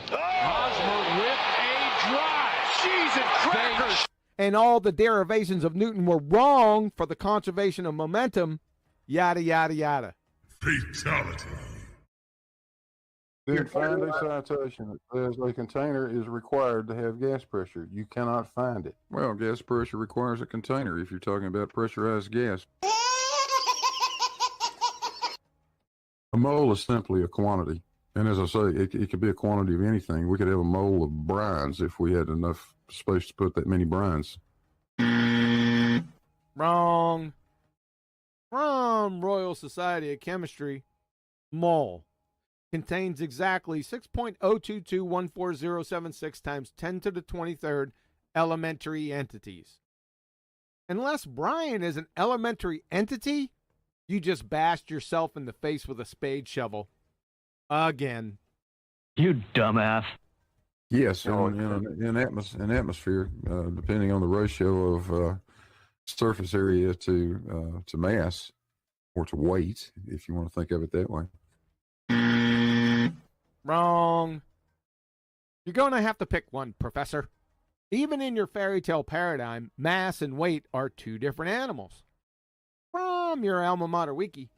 Speaker 7: Hosmer with a drive. Cheese and crackers.
Speaker 14: and all the derivations of Newton were wrong for the conservation of momentum, yada, yada, yada.
Speaker 2: Fatality.
Speaker 24: Then find a citation that says a container is required to have gas pressure. You cannot find it. Well, gas pressure requires a container if you're talking about pressurized gas. A mole is simply a quantity. And as I say, it could be a quantity of anything. We could have a mole of brines if we had enough space to put that many brines.
Speaker 14: Wrong. From Royal Society of Chemistry, mole contains exactly 6.022140076 times 10 to the 23rd elementary entities. Unless Brian is an elementary entity, you just bashed yourself in the face with a spade shovel. Again.
Speaker 21: You dumbass.
Speaker 24: Yes, in atmosphere, depending on the ratio of surface area to mass, or to weight, if you want to think of it that way.
Speaker 14: Wrong. You're going to have to pick one, Professor. Even in your fairy tale paradigm, mass and weight are two different animals. From your alma mater wiki,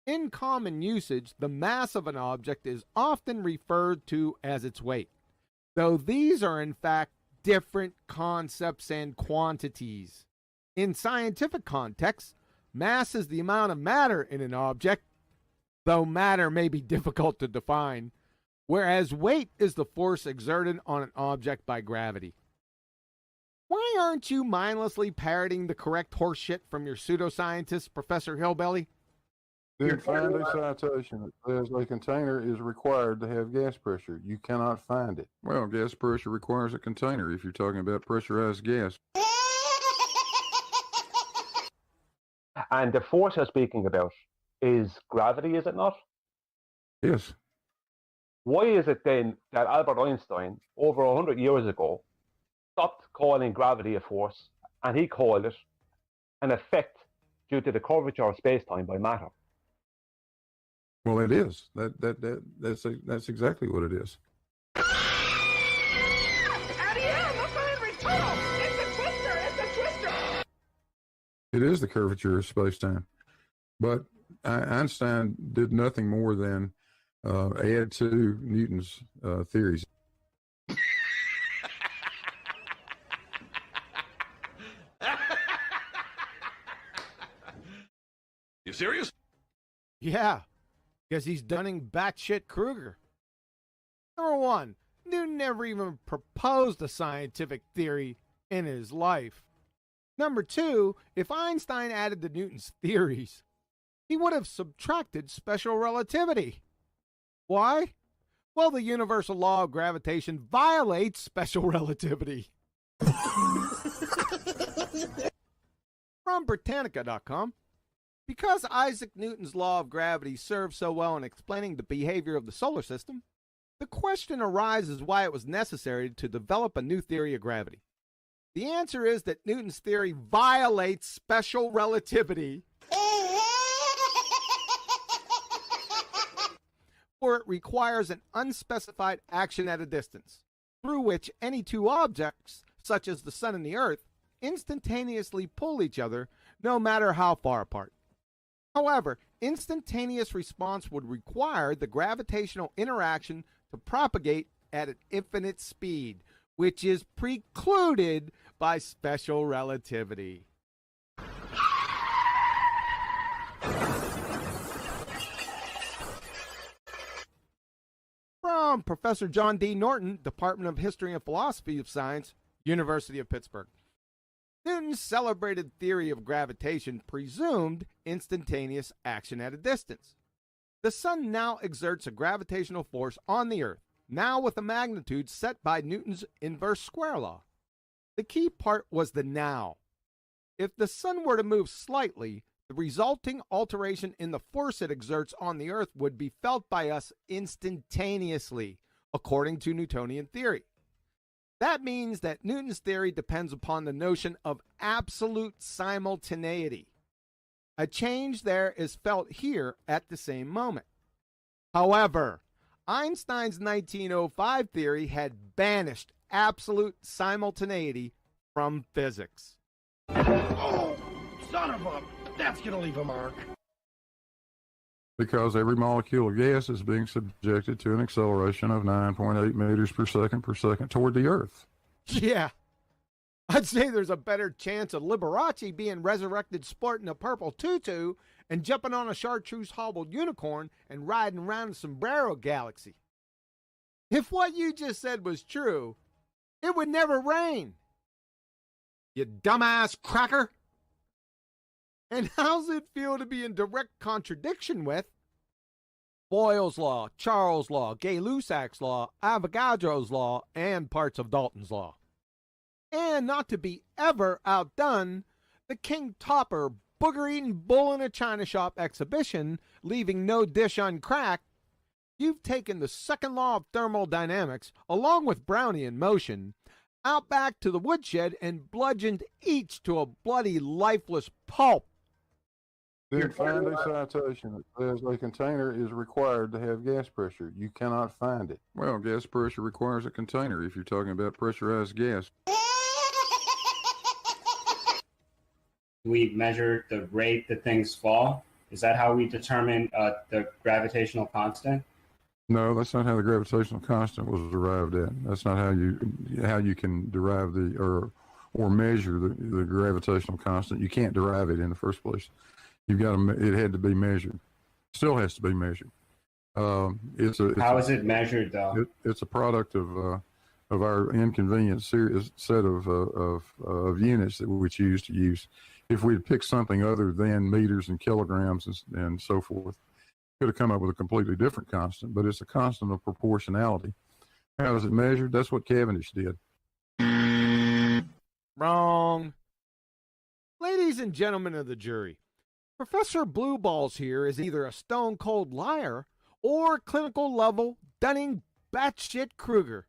Speaker 14: in common usage, the mass of an object is often referred to as its weight, though these are in fact different concepts and quantities. In scientific contexts, mass is the amount of matter in an object, though matter may be difficult to define, whereas weight is the force exerted on an object by gravity. Why aren't you mindlessly parroting the correct horseshit from your pseudoscientist, Professor Hillbilly?
Speaker 24: Then find a citation that says a container is required to have gas pressure. You cannot find it. Well, gas pressure requires a container if you're talking about pressurized gas.
Speaker 9: And the force you're speaking about is gravity, is it not?
Speaker 24: Yes.
Speaker 9: Why is it then that Albert Einstein, over 100 years ago, stopped calling gravity a force, and he called it an effect due to the curvature of space-time by matter?
Speaker 24: Well, it is. That's exactly what it is. It is the curvature of space-time. But Einstein did nothing more than add to Newton's theories.
Speaker 2: You serious?
Speaker 14: Yeah, because he's Dunning batshit Kruger. Number one, Newton never even proposed a scientific theory in his life. Number two, if Einstein added to Newton's theories, he would have subtracted special relativity. Why? Well, the universal law of gravitation violates special relativity. From Britannica.com, because Isaac Newton's law of gravity serves so well in explaining the behavior of the solar system, the question arises why it was necessary to develop a new theory of gravity. The answer is that Newton's theory violates special relativity, for it requires an unspecified action at a distance, through which any two objects, such as the sun and the earth, instantaneously pull each other, no matter how far apart. However, instantaneous response would require the gravitational interaction to propagate at an infinite speed, which is precluded by special relativity. From Professor John D. Norton, Department of History and Philosophy of Science, University of Pittsburgh. Newton's celebrated theory of gravitation presumed instantaneous action at a distance. The sun now exerts a gravitational force on the earth, now with a magnitude set by Newton's inverse square law. The key part was the now. If the sun were to move slightly, the resulting alteration in the force it exerts on the earth would be felt by us instantaneously, according to Newtonian theory. That means that Newton's theory depends upon the notion of absolute simultaneity. A change there is felt here at the same moment. However, Einstein's 1905 theory had banished absolute simultaneity from physics.
Speaker 7: Oh, son of a... That's gonna leave a mark.
Speaker 24: Because every molecule of gas is being subjected to an acceleration of 9.8 meters per second toward the Earth.
Speaker 14: Yeah. I'd say there's a better chance of Liberace being resurrected sporting a purple tutu and jumping on a chartreuse hobbled unicorn and riding around the Sombrero Galaxy. If what you just said was true, it would never rain. You dumbass cracker. And how's it feel to be in direct contradiction with Boyle's Law, Charles' Law, Gay-Lussac's Law, Avogadro's Law, and parts of Dalton's Law? And not to be ever outdone, the King Topper booger-eating bull in a china shop exhibition, leaving no dish uncracked. You've taken the second law of thermodynamics, along with Brownian motion, out back to the woodshed and bludgeoned each to a bloody, lifeless pulp.
Speaker 24: Then find a citation that says a container is required to have gas pressure. You cannot find it. Well, gas pressure requires a container if you're talking about pressurized gas.
Speaker 10: We measure the rate that things fall. Is that how we determine the gravitational constant?
Speaker 24: No, that's not how the gravitational constant was arrived at. That's not how you can derive the or measure the gravitational constant. You can't derive it in the first place. You've got to. It had to be measured. Still has to be measured. How
Speaker 10: is it measured though?
Speaker 24: It's a product of our inconvenient set of units that we choose to use. If we'd picked something other than meters and kilograms and so forth, could have come up with a completely different constant. But it's a constant of proportionality. How is it measured? That's what Cavendish did.
Speaker 14: Wrong. Ladies and gentlemen of the jury, Professor Blue Balls here is either a stone-cold liar or clinical level Dunning batshit Kruger.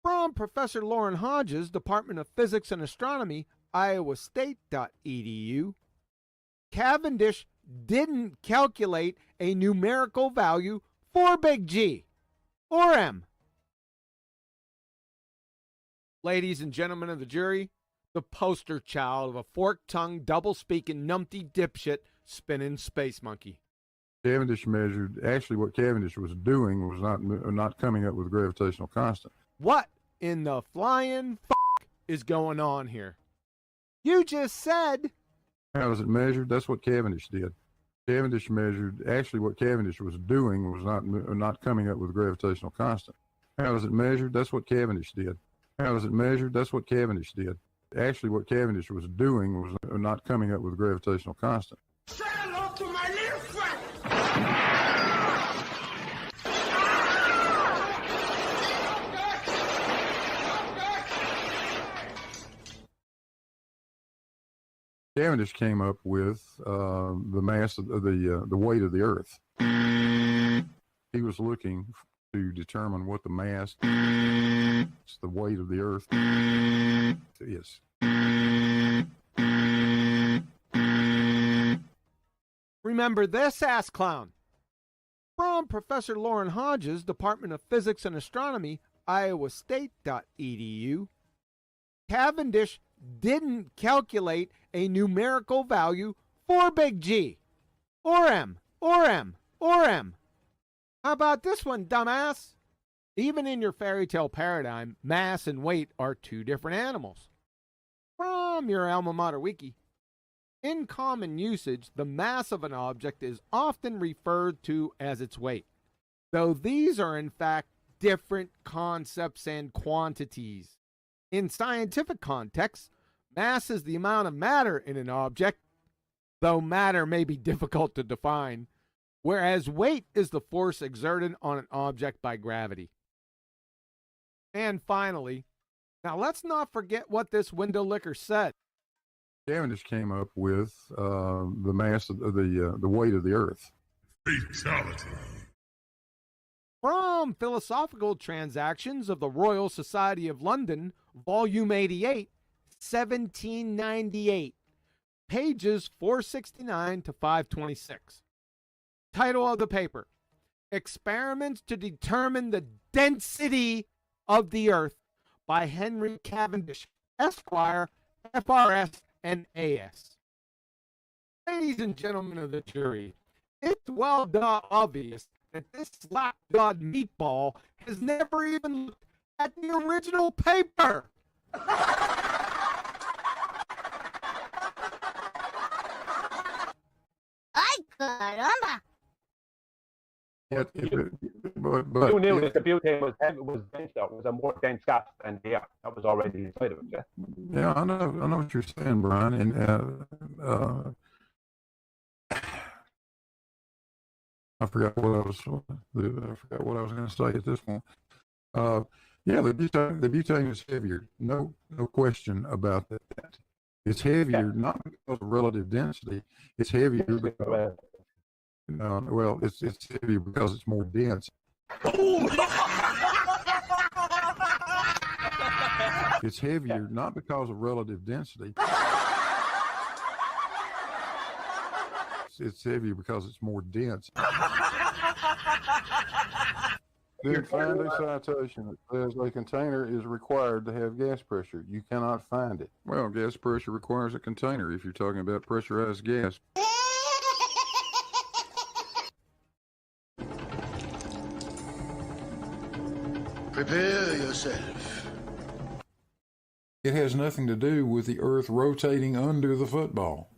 Speaker 14: From Professor Lauren Hodges, Department of Physics and Astronomy, iowastate.edu, Cavendish didn't calculate a numerical value for big G or M. Ladies and gentlemen of the jury, the poster child of a fork-tongued, double-speaking, numpty dipshit spinning space monkey.
Speaker 24: Cavendish measured. Actually, what Cavendish was doing was not coming up with gravitational constant.
Speaker 14: What in the flying f*** is going on here? You just said.
Speaker 24: How is it measured? That's what Cavendish did. Cavendish measured. Actually, what Cavendish was doing was not coming up with gravitational constant. How is it measured? That's what Cavendish did. How is it measured? That's what Cavendish did. Actually, what Cavendish was doing was not coming up with a gravitational constant.
Speaker 7: Say hello to my little friend.
Speaker 24: Cavendish came up with the mass of the weight of the Earth. He was looking to determine what the mass, the weight of the Earth, is.
Speaker 14: Remember this, ass clown. From Professor Lauren Hodges, Department of Physics and Astronomy, iowastate.edu. Cavendish didn't calculate a numerical value for big G. Or M. How about this one, dumbass? Even in your fairy tale paradigm, mass and weight are two different animals. From your alma mater wiki. In common usage, the mass of an object is often referred to as its weight, though these are in fact different concepts and quantities. In scientific context, mass is the amount of matter in an object, though matter may be difficult to define, whereas weight is the force exerted on an object by gravity. And finally, now let's not forget what this window licker said.
Speaker 24: Cavendish came up with the mass of the weight of the Earth.
Speaker 2: Fatality.
Speaker 14: From Philosophical Transactions of the Royal Society of London, Volume 88, 1798, pages 469 to 526. Title of the paper: Experiments to Determine the Density of the Earth by Henry Cavendish, Esquire, FRS, and AS. Ladies and gentlemen of the jury, it's well obvious that this slapjawed meatball has never even looked at the original paper.
Speaker 16: Ay, caramba.
Speaker 24: But
Speaker 9: You knew that the butane was dense, though. It was a more dense gas than the air. That was already inside of it, yeah?
Speaker 24: yeah, I know what you're saying, Brian, and I forgot what I was going to say at this point. Yeah, the butane is heavier. No question about that. It's heavier not because of relative density. It's heavier because well, it's heavier because it's more dense. It's heavier not because of relative density. It's heavier because it's more dense. Then find a citation that says a container is required to have gas pressure. You cannot find it. Well, gas pressure requires a container if you're talking about pressurized gas.
Speaker 7: Prepare yourself.
Speaker 24: It has nothing to do with the Earth rotating under the football.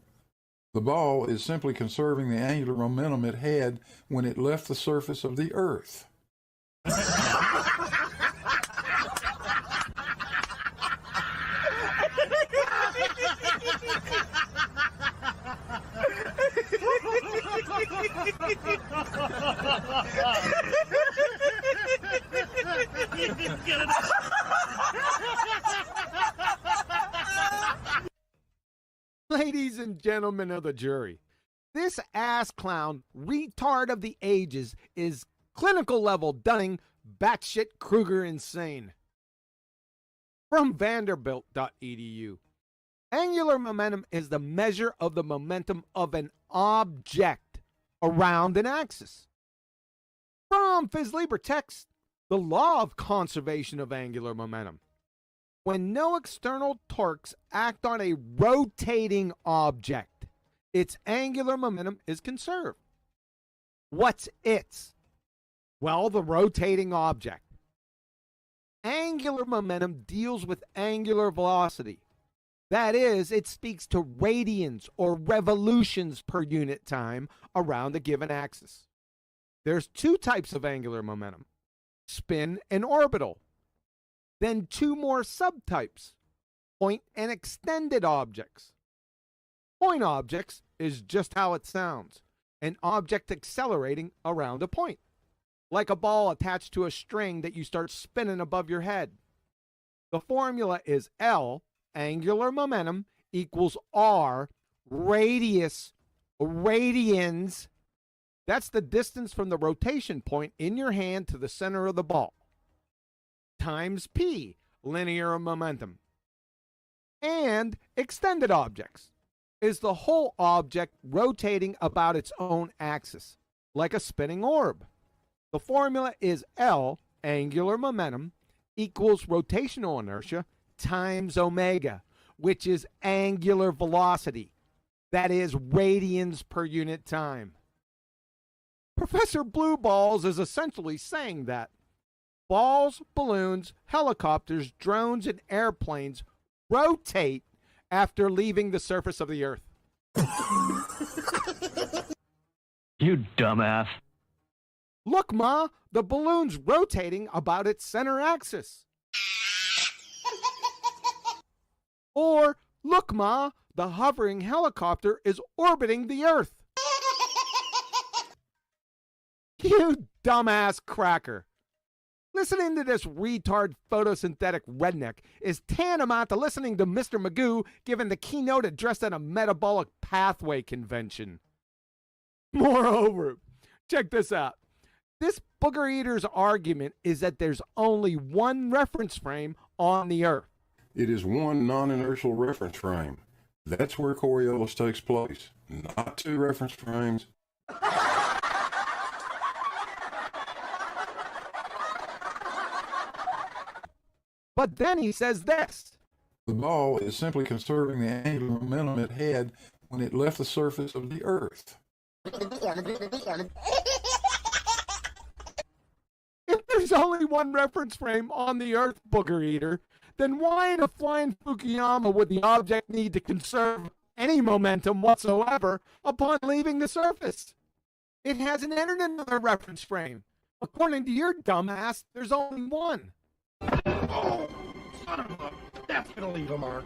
Speaker 24: The ball is simply conserving the angular momentum it had when it left the surface of the Earth.
Speaker 14: Ladies and gentlemen of the jury, this ass clown retard of the ages is clinical level Dunning batshit Kruger insane. From Vanderbilt.edu, angular momentum is the measure of the momentum of an object around an axis. From PhysLibre Text, the law of conservation of angular momentum. When no external torques act on a rotating object, its angular momentum is conserved. What's its? Well, the rotating object. Angular momentum deals with angular velocity. That is, it speaks to radians or revolutions per unit time around a given axis. There's two types of angular momentum: spin and orbital. Then two more subtypes: point and extended objects. Point objects is just how it sounds, an object accelerating around a point, like a ball attached to a string that you start spinning above your head. The formula is L, angular momentum, equals R, radians. That's the distance from the rotation point in your hand to the center of the ball, times P, linear momentum. And extended objects is the whole object rotating about its own axis, like a spinning orb. The formula is L, angular momentum, equals rotational inertia times omega, which is angular velocity. That is radians per unit time. Professor Blue Balls is essentially saying that balls, balloons, helicopters, drones, and airplanes rotate after leaving the surface of the Earth.
Speaker 21: You dumbass.
Speaker 14: Look, Ma, the balloon's rotating about its center axis. Or, look, Ma, the hovering helicopter is orbiting the Earth. You dumbass cracker. Listening to this retard photosynthetic redneck is tantamount to listening to Mr. Magoo giving the keynote address at a metabolic pathway convention. Moreover, check this out. This booger eater's argument is that there's only one reference frame on the Earth.
Speaker 24: It is one non-inertial reference frame. That's where Coriolis takes place, not two reference frames.
Speaker 14: But then he says this.
Speaker 24: The ball is simply conserving the angular momentum it had when it left the surface of the Earth.
Speaker 14: If there's only one reference frame on the Earth, booger eater, then why in a flying Fukuyama would the object need to conserve any momentum whatsoever upon leaving the surface? It hasn't entered another reference frame. According to your dumbass, there's only one.
Speaker 7: Oh, son of a... That's gonna leave a mark.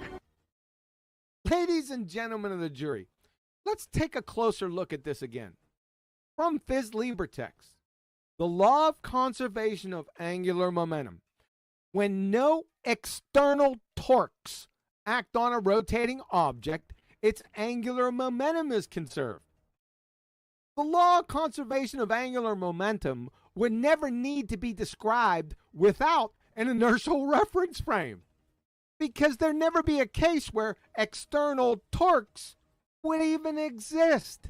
Speaker 14: Ladies and gentlemen of the jury, let's take a closer look at this again. From Phys Libertex, the law of conservation of angular momentum. When no external torques act on a rotating object, its angular momentum is conserved. The law of conservation of angular momentum would never need to be described without an inertial reference frame, because there'd never be a case where external torques would even exist.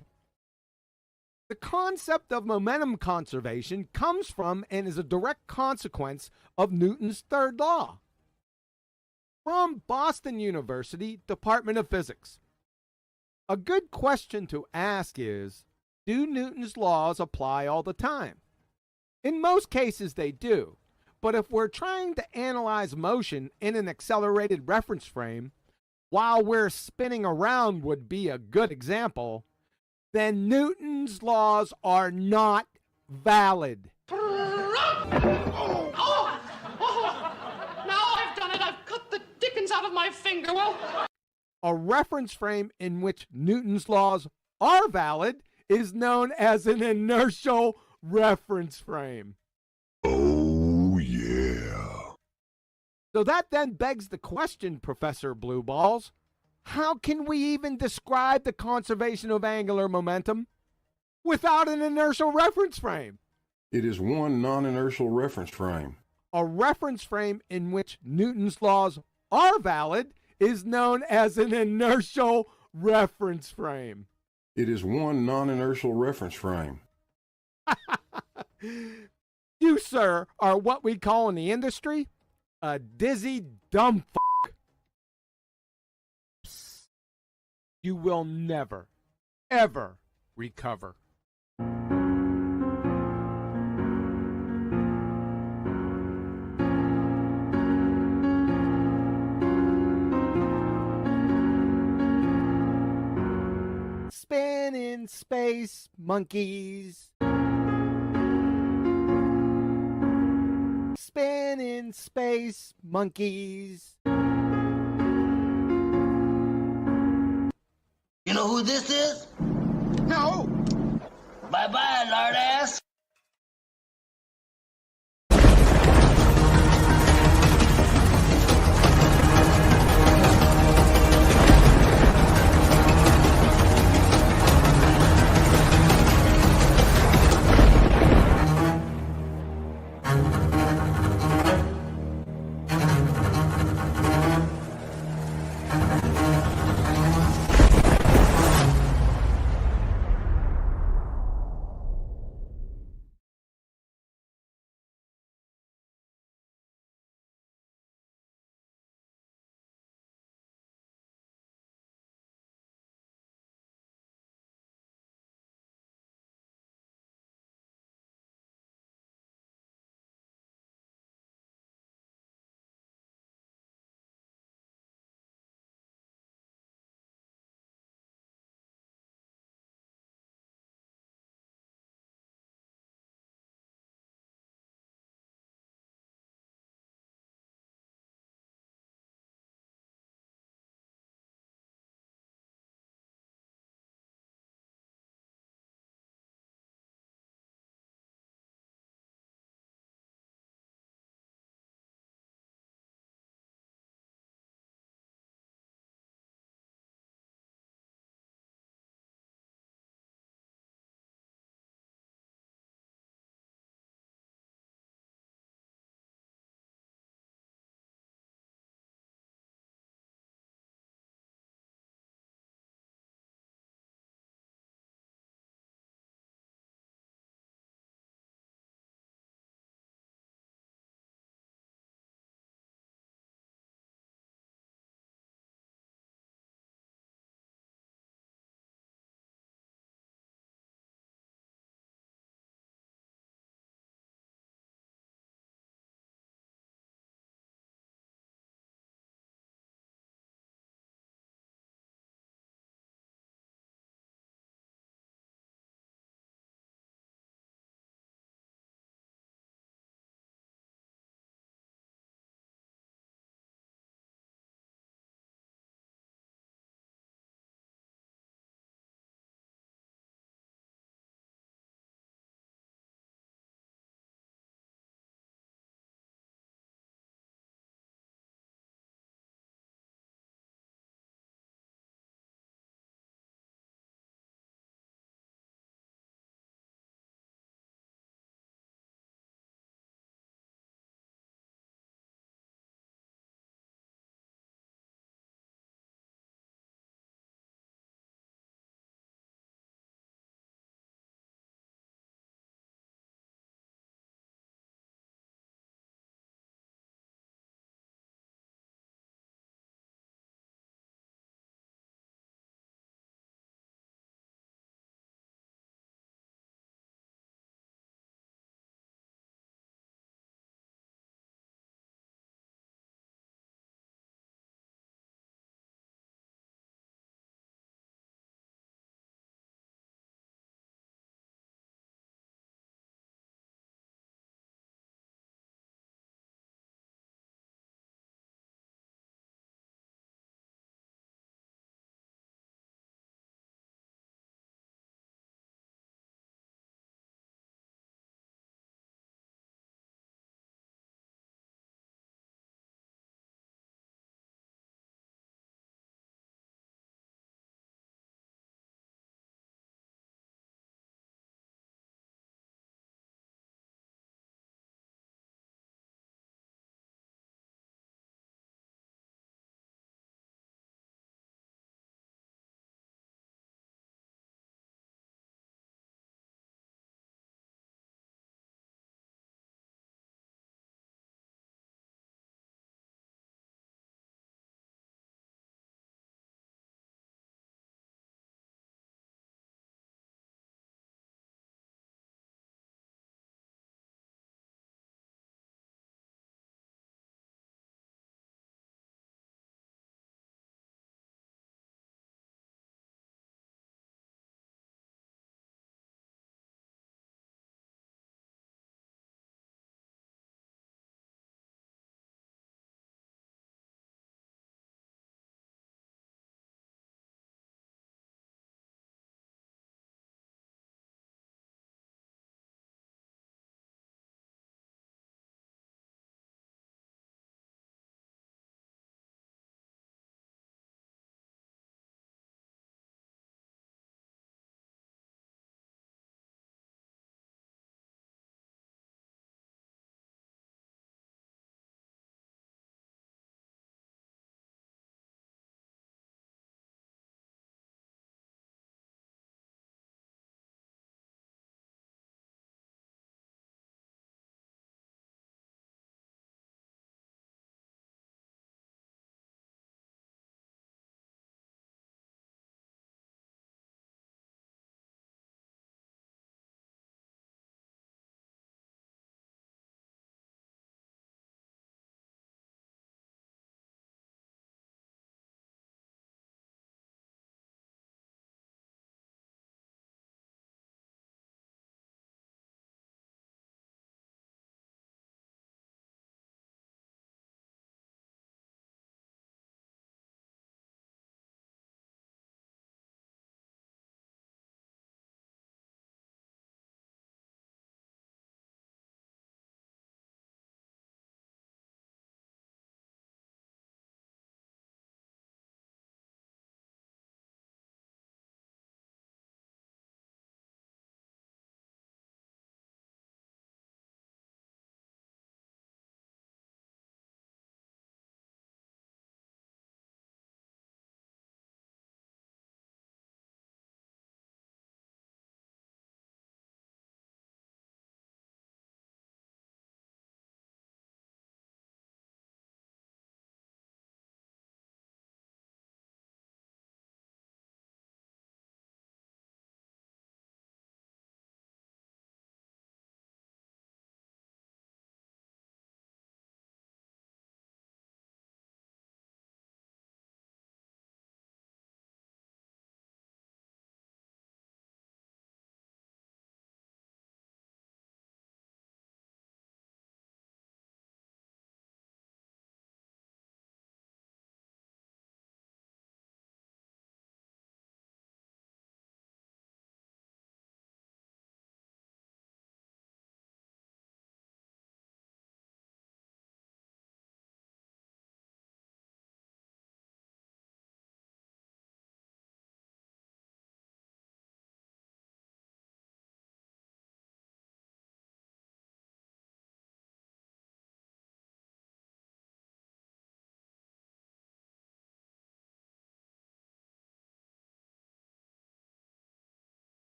Speaker 14: The concept of momentum conservation comes from and is a direct consequence of Newton's third law. From Boston University, Department of Physics. A good question to ask is, do Newton's laws apply all the time? In most cases they do, but if we're trying to analyze motion in an accelerated reference frame, while we're spinning around would be a good example, then Newton's laws are not valid.
Speaker 11: Now I've done it. I've cut the dickens out of my finger.
Speaker 14: A reference frame in which Newton's laws are valid is known as an inertial reference frame.
Speaker 2: Oh, yeah.
Speaker 14: So that then begs the question, Professor Blue Balls. How can we even describe the conservation of angular momentum without an inertial reference frame?
Speaker 24: It is one non-inertial reference frame.
Speaker 14: A reference frame in which Newton's laws are valid is known as an inertial reference frame.
Speaker 24: It is one non-inertial reference frame.
Speaker 14: You, sir, are what we call in the industry a dizzy dumb fuck. You will never, ever recover. Spin in space, monkeys. Spin in space, monkeys.
Speaker 12: who this is?
Speaker 7: No.
Speaker 12: Bye-bye, lard ass.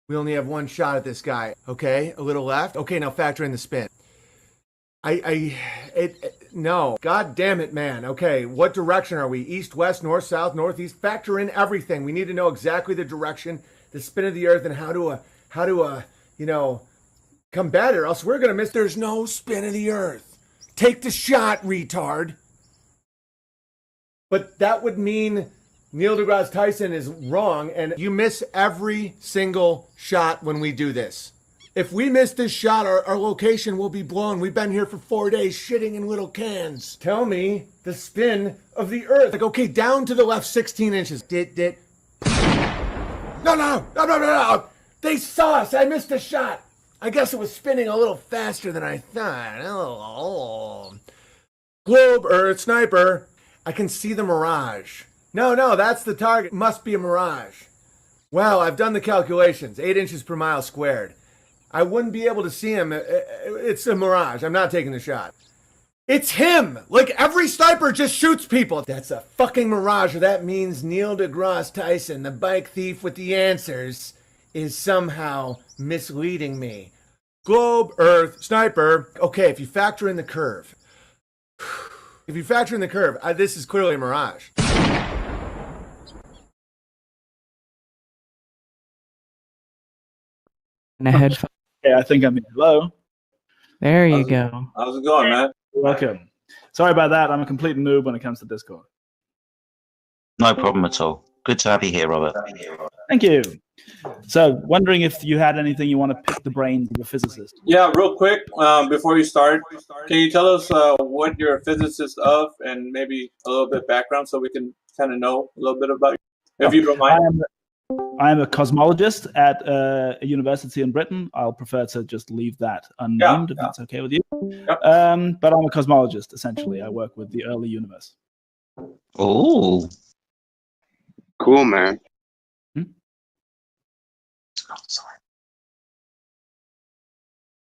Speaker 13: We only have one shot at this guy. Okay, a little left. Okay, now factor in the spin. No. God damn it, man. Okay, what direction are we? East, west, north, south, northeast? Factor in everything. We need to know exactly the direction, the spin of the earth, and how to combat it, or else we're gonna miss. There's no spin of the earth. Take the shot, retard. But that would mean Neil deGrasse Tyson is wrong, and you miss every single shot when we do this. If we miss this shot, our location will be blown. We've been here for 4 days shitting in little cans. Tell me the spin of the earth. Like, okay, down to the left 16 inches. No. They saw us. I missed a shot. I guess it was spinning a little faster than I thought. Oh. Globe, Earth, sniper. I can see the mirage. No, that's the target. Must be a mirage. Well, I've done the calculations. 8 inches per mile squared. I wouldn't be able to see him. It's a mirage. I'm not taking the shot. It's him! Like, every sniper just shoots people. That's a fucking mirage. That means Neil deGrasse Tyson, the bike thief with the answers, is somehow misleading me. Globe, Earth, sniper. Okay, if you factor in the curve. This is clearly a mirage.
Speaker 17: Headphone.
Speaker 18: Yeah, I think I'm in. Hello.
Speaker 17: There you go.
Speaker 18: How's it going, man? Welcome. Sorry about that. I'm a complete noob when it comes to Discord.
Speaker 22: No problem at all. Good to have you here, Robert.
Speaker 18: Thank you. So, wondering if you had anything you want to pick the brains of a physicist.
Speaker 25: Yeah, real quick, before you start, can you tell us what you're a physicist of and maybe a little bit background so we can kind of know a little bit about you, if you don't mind?
Speaker 18: I am a cosmologist at a university in Britain. I'll prefer to just leave that unnamed if that's okay with you. But I'm a cosmologist, essentially. I work with the early universe.
Speaker 22: Oh.
Speaker 26: Cool, man.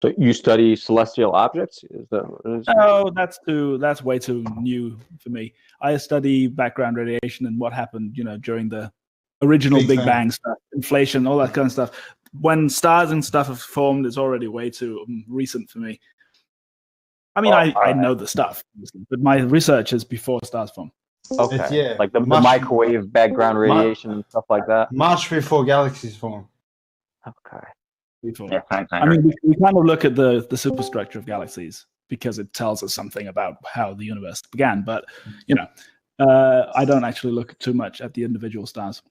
Speaker 27: So you study celestial objects? Is that what it is?
Speaker 18: Oh, that's way too new for me. I study background radiation and what happened, during the original Big Bang stuff, inflation, all that kind of stuff. When stars and stuff have formed, it's already way too recent for me. I mean, I know the stuff, but my research is before stars form.
Speaker 27: Okay, like the microwave background radiation and stuff like that.
Speaker 28: Much before galaxies form.
Speaker 27: Okay.
Speaker 18: Before. I mean, we kind of look at the superstructure of galaxies because it tells us something about how the universe began. But I don't actually look too much at the individual stars.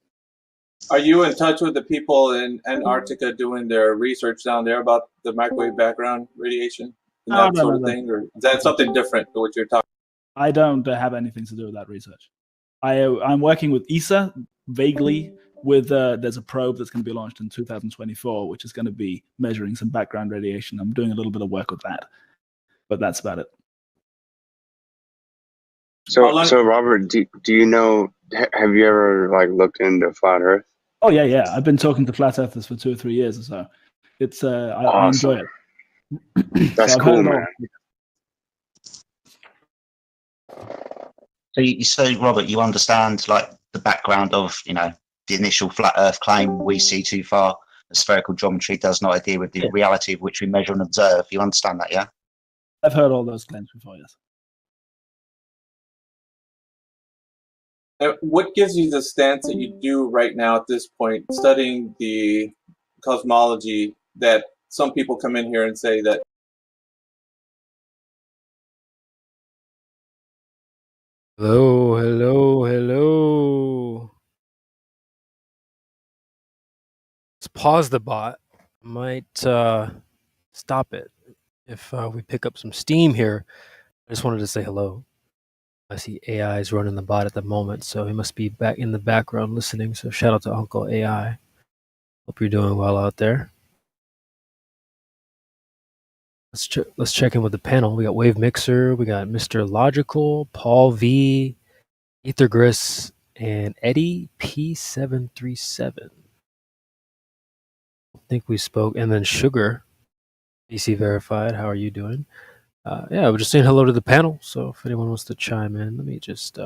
Speaker 25: Are you in touch with the people in Antarctica doing their research down there about the microwave background radiation and that sort of thing? Or is that something different to what you're talking about?
Speaker 18: I don't have anything to do with that research. I'm working with ESA vaguely with there's a probe that's going to be launched in 2024, which is going to be measuring some background radiation. I'm doing a little bit of work with that, but that's about it.
Speaker 26: So Robert, do you know? Have you ever looked into flat Earth?
Speaker 18: Oh yeah. I've been talking to flat earthers for 2 or 3 years or so. It's I enjoy it.
Speaker 22: That's cool, man. So Robert, you understand the background of the initial flat Earth claim, we see too far. The spherical geometry does not adhere with the reality of which we measure and observe. You understand that, yeah?
Speaker 18: I've heard all those claims before, yes.
Speaker 25: What gives you the stance that you do right now at this point, studying the cosmology, that some people come in here and say that
Speaker 29: Hello. Let's pause the bot. Might stop it if we pick up some steam here. I just wanted to say hello. I see AI is running the bot at the moment, so he must be back in the background listening. So shout out to Uncle AI. Hope you're doing well out there. Let's check in with the panel. We got Wave Mixer, we got Mr. Logical, Paul V, Ethergris, and Eddie P737. I think we spoke, and then Sugar, PC Verified. How are you doing? Yeah, we're just saying hello to the panel. So if anyone wants to chime in, let me just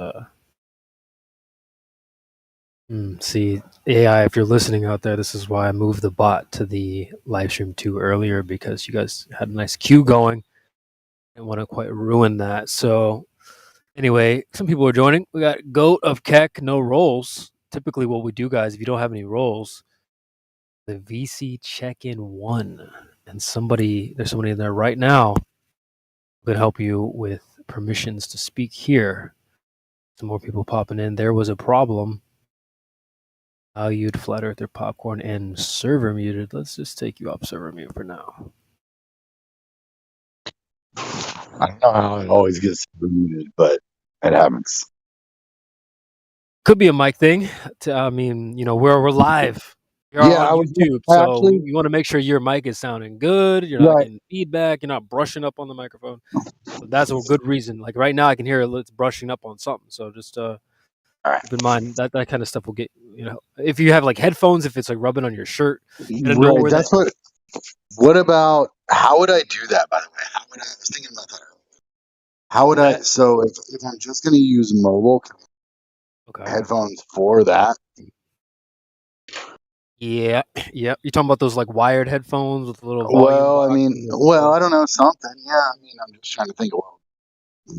Speaker 29: See, AI, if you're listening out there, this is why I moved the bot to the live stream too earlier, because you guys had a nice queue going and want to quite ruin that. So anyway, some people are joining. We got Goat of Keck, no rolls. Typically what we do, guys, if you don't have any rolls, the VC check-in 1. And there's somebody in there right now who can help you with permissions to speak here. Some more people popping in. There was a problem. Valued, Flat Earther, Popcorn, and server muted. Let's just take you off server mute for now.
Speaker 1: I don't know how it always gets muted, but it happens.
Speaker 29: Could be a mic thing. I mean, we're live. You're on YouTube, so you want to make sure your mic is sounding good. You're not getting feedback. You're not brushing up on the microphone. So that's a good reason. Like right now, I can hear it's brushing up on something. So just keep in mind that kind of stuff will get, if you have like headphones, if it's like rubbing on your shirt.
Speaker 1: Right, that's what. What about, how would I do that, by the way? I was thinking about that earlier. How would I, so if I'm just going to use mobile headphones for that?
Speaker 29: Yeah. You're talking about those like wired headphones with a little volume.
Speaker 1: Well, I mean, I don't know, something. Yeah, I mean, I'm just trying to think of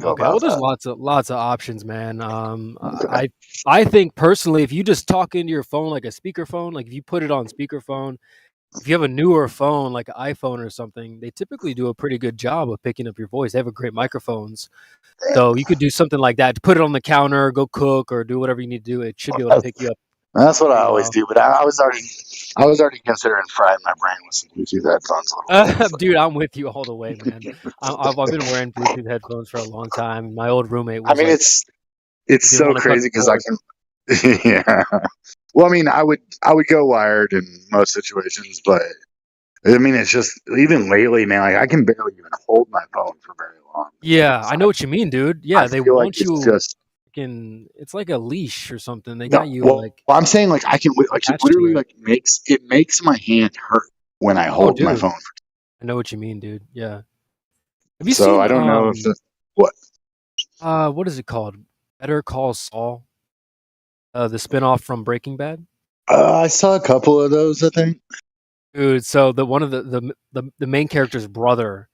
Speaker 29: Okay, well, there's lots of options, man. I think personally, if you just talk into your phone like a speakerphone, like if you put it on speakerphone, if you have a newer phone like an iPhone or something, they typically do a pretty good job of picking up your voice. They have great microphones, so you could do something like that. Put it on the counter, go cook, or do whatever you need to do. It should be able to pick you up.
Speaker 1: That's what I always do, but I was already considering frying my brain with some Bluetooth headphones.
Speaker 29: Dude, I'm with you all the way, man. I've been wearing Bluetooth headphones for a long time. My old roommate was
Speaker 1: it's so crazy because I can. Yeah. Well, I mean, I would go wired in most situations, but I mean, it's just even lately, man. Like I can barely even hold my phone for very long.
Speaker 29: Yeah, I know what you mean, dude. Yeah, they
Speaker 1: feel
Speaker 29: want
Speaker 1: like
Speaker 29: you.
Speaker 1: just.
Speaker 29: It's like a leash or something. They got you like.
Speaker 1: Well, I'm saying like I can like it literally like makes my hand hurt when I hold my phone.
Speaker 29: I know what you mean, dude. Yeah. Have you
Speaker 1: So
Speaker 29: seen?
Speaker 1: I don't know if what.
Speaker 29: What is it called? Better Call Saul. The spinoff from Breaking Bad.
Speaker 1: I saw a couple of those, I think.
Speaker 29: Dude, so one of the main character's brother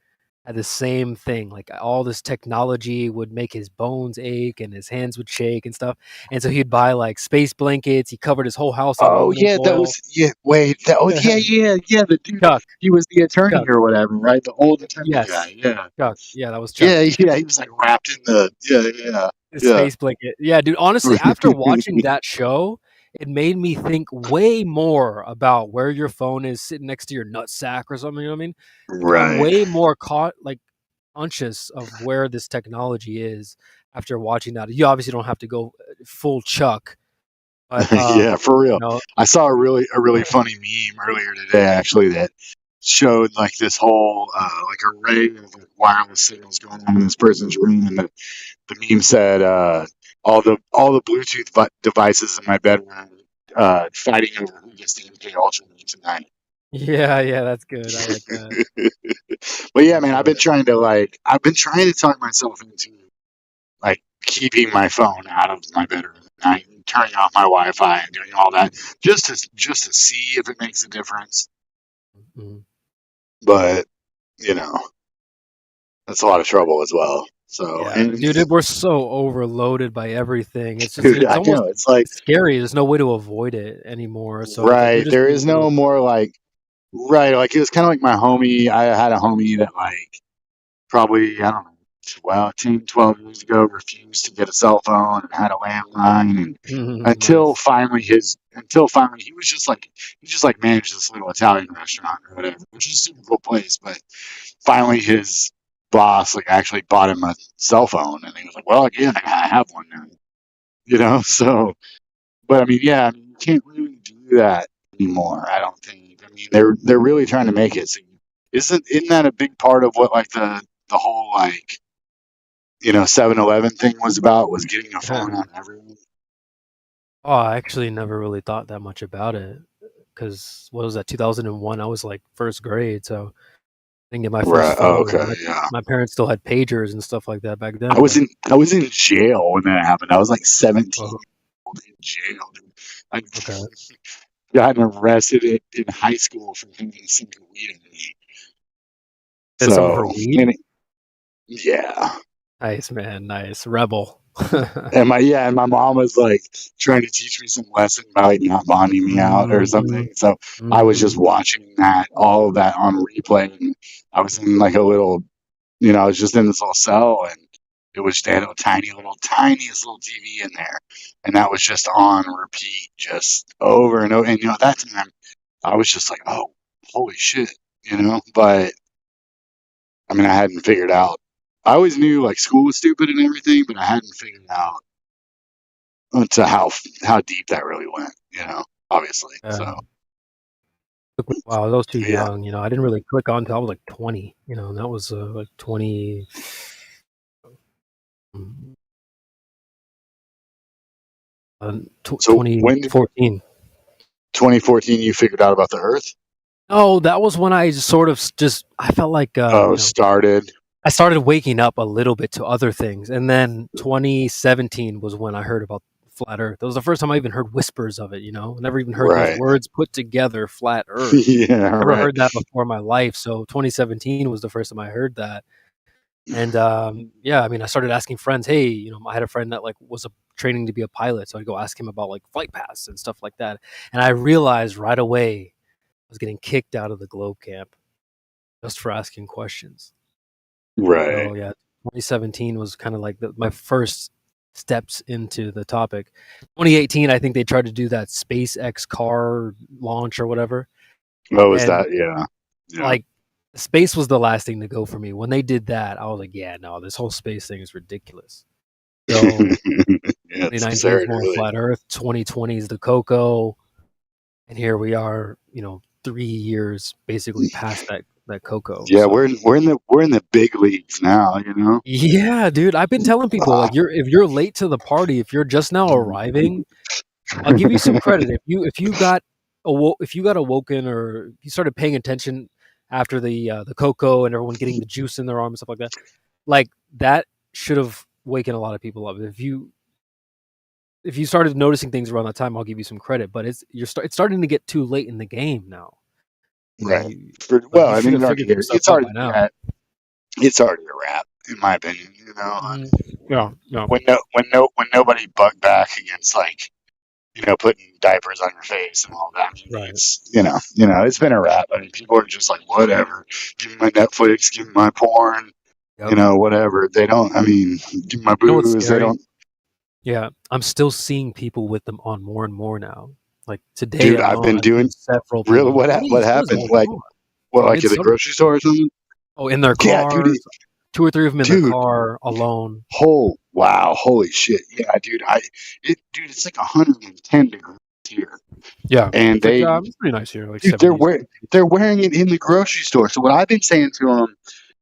Speaker 29: had the same thing. Like all this technology would make his bones ache and his hands would shake and stuff. And so he'd buy like space blankets. He covered his whole house.
Speaker 1: Oh yeah, those. Yeah, wait. Yeah. The dude,
Speaker 29: Chuck.
Speaker 1: He was the attorney or whatever, right? The old attorney guy. Yeah.
Speaker 29: Chuck. Yeah, that was Chuck.
Speaker 1: Yeah. He was like wrapped in the
Speaker 29: space blanket. Yeah, dude. Honestly, after watching that show, it made me think way more about where your phone is sitting next to your nutsack or something. You know what I mean?
Speaker 1: Right.
Speaker 29: I'm way more conscious of where this technology is after watching that. You obviously don't have to go full Chuck. But,
Speaker 1: yeah, for real. I saw a really funny meme earlier today, actually, that showed like this whole like array of like, wireless signals going on in this person's room, and the meme said all the Bluetooth devices in my bedroom fighting over who gets the MK Ultra tonight.
Speaker 29: Yeah, that's good. I like that.
Speaker 1: But yeah, man, I've been trying to talk myself into like keeping my phone out of my bedroom at night and turning off my Wi-Fi and doing all that just to see if it makes a difference.
Speaker 29: Mm-hmm.
Speaker 1: But that's a lot of trouble as well. So,
Speaker 29: dude, we're so overloaded by everything. It's just
Speaker 1: dude,
Speaker 29: it's almost
Speaker 1: it's like
Speaker 29: scary. There's no way to avoid it anymore. So
Speaker 1: right, there is no more like it was kind of like my homie. I had a homie that like probably 10, 12 years ago refused to get a cell phone and had a landline, and until finally he just managed this little Italian restaurant or whatever, which is a super cool place. But finally his boss like actually bought him a cell phone, and he was like, well, again, I have one now, so, but I mean, you can't really do that anymore, I don't think. I mean, they're really trying to make it so. Isn't that a big part of what like the whole like 7-Eleven thing was about, was getting a phone on everyone?
Speaker 29: Oh, I actually never really thought that much about it, because what was that, 2001? I was like first grade, so I didn't get my first phone. My parents still had pagers and stuff like that back then. I
Speaker 1: was in jail when that happened. I was like 17 in jail. I
Speaker 29: Okay.
Speaker 1: got arrested in high school for having a single weed in me.
Speaker 29: Did someone for
Speaker 1: So,
Speaker 29: weed?
Speaker 1: yeah.
Speaker 29: Nice, man. Nice. Rebel.
Speaker 1: And my mom was like trying to teach me some lesson about like not bonding me out or something. So I was just watching all of that on replay. And I was in like a little, I was just in this little cell, and it was they had a tiniest little TV in there, and that was just on repeat, just over and over. And that time I was just like, oh, holy shit, But I mean, I hadn't figured out. I always knew like school was stupid and everything, but I hadn't figured out to how deep that really went. Obviously. So
Speaker 29: Wow, I was too
Speaker 1: yeah.
Speaker 29: young. I didn't really click on until I was like 20. And that was like 20.
Speaker 1: So when
Speaker 29: 2014.
Speaker 1: 2014, you figured out about the Earth?
Speaker 29: Oh, that was when I sort of I felt like
Speaker 1: started.
Speaker 29: I started waking up a little bit to other things, and then 2017 was when I heard about flat Earth. That was the first time I even heard whispers of it. I never even heard those words put together, flat Earth.
Speaker 1: Yeah,
Speaker 29: never heard that before in my life. So 2017 was the first time I heard that. And I started asking friends. Hey, I had a friend that like was training to be a pilot, so I'd go ask him about like flight paths and stuff like that. And I realized right away I was getting kicked out of the Globe camp just for asking questions.
Speaker 1: Right.
Speaker 29: So 2017 was kind of like my first steps into the topic. 2018, I think they tried to do that SpaceX car launch or whatever.
Speaker 1: What was that? Yeah.
Speaker 29: Like space was the last thing to go for me. When they did that, I was like, yeah, no, this whole space thing is ridiculous. So 2019 is more flat Earth. 2020 is the Coco, and here we are. 3 years basically past that Coco.
Speaker 1: Yeah, so we're in the big leagues now.
Speaker 29: Yeah, dude. I've been telling people like if you're late to the party, if you're just now arriving, I'll give you some credit. If you got awoken, or you started paying attention after the Coco and everyone getting the juice in their arm and stuff like that, like that should have waken a lot of people up. If you started noticing things around that time, I'll give you some credit. But it's starting to get too late in the game now.
Speaker 1: Right. It's already a wrap, in my opinion.
Speaker 29: Yeah.
Speaker 1: When nobody bugged back against like putting diapers on your face and all that.
Speaker 29: Right.
Speaker 1: It's been a wrap. I mean, people are just like, whatever. Give me my Netflix, give me my porn, whatever. They don't. I mean, give me my booze. They don't.
Speaker 29: Yeah, I'm still seeing people with them on more and more now. Like today,
Speaker 1: dude, I've been doing
Speaker 29: several.
Speaker 1: Really, what happened? Like, at the grocery store or something?
Speaker 29: Oh, in their cars. Yeah, dude, 2 or 3 of them in the car alone.
Speaker 1: Holy shit! Yeah, dude, it's like 110 degrees here.
Speaker 29: Yeah,
Speaker 1: and
Speaker 29: it's pretty nice here. Like
Speaker 1: dude, they're wearing it in the grocery store. So what I've been saying to them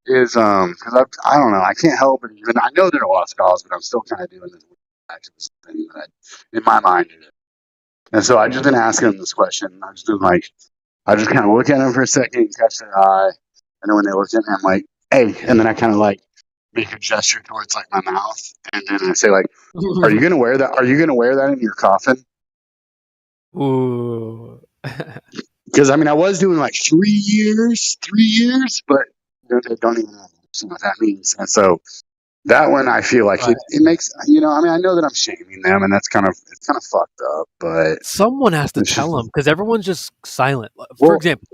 Speaker 1: is, because I don't know, I can't help it. Even I know they're lost cause, but I'm still kind of doing this thing that in my mind it is. And so I just been asking them this question. I just kind of look at them for a second, catch their eye, and then when they look at me, I'm like, hey, and then I kind of like make a gesture towards like my mouth, and then I say like, are you gonna wear that? Are you gonna wear that in your coffin?
Speaker 29: Ooh.
Speaker 1: Because I mean, I was doing like 3 years, but they don't even know what that means. And so that one, I feel like it makes, I mean, I know that I'm shaming them, and it's kind of fucked up, but
Speaker 29: someone has to tell them, because everyone's just silent. For example,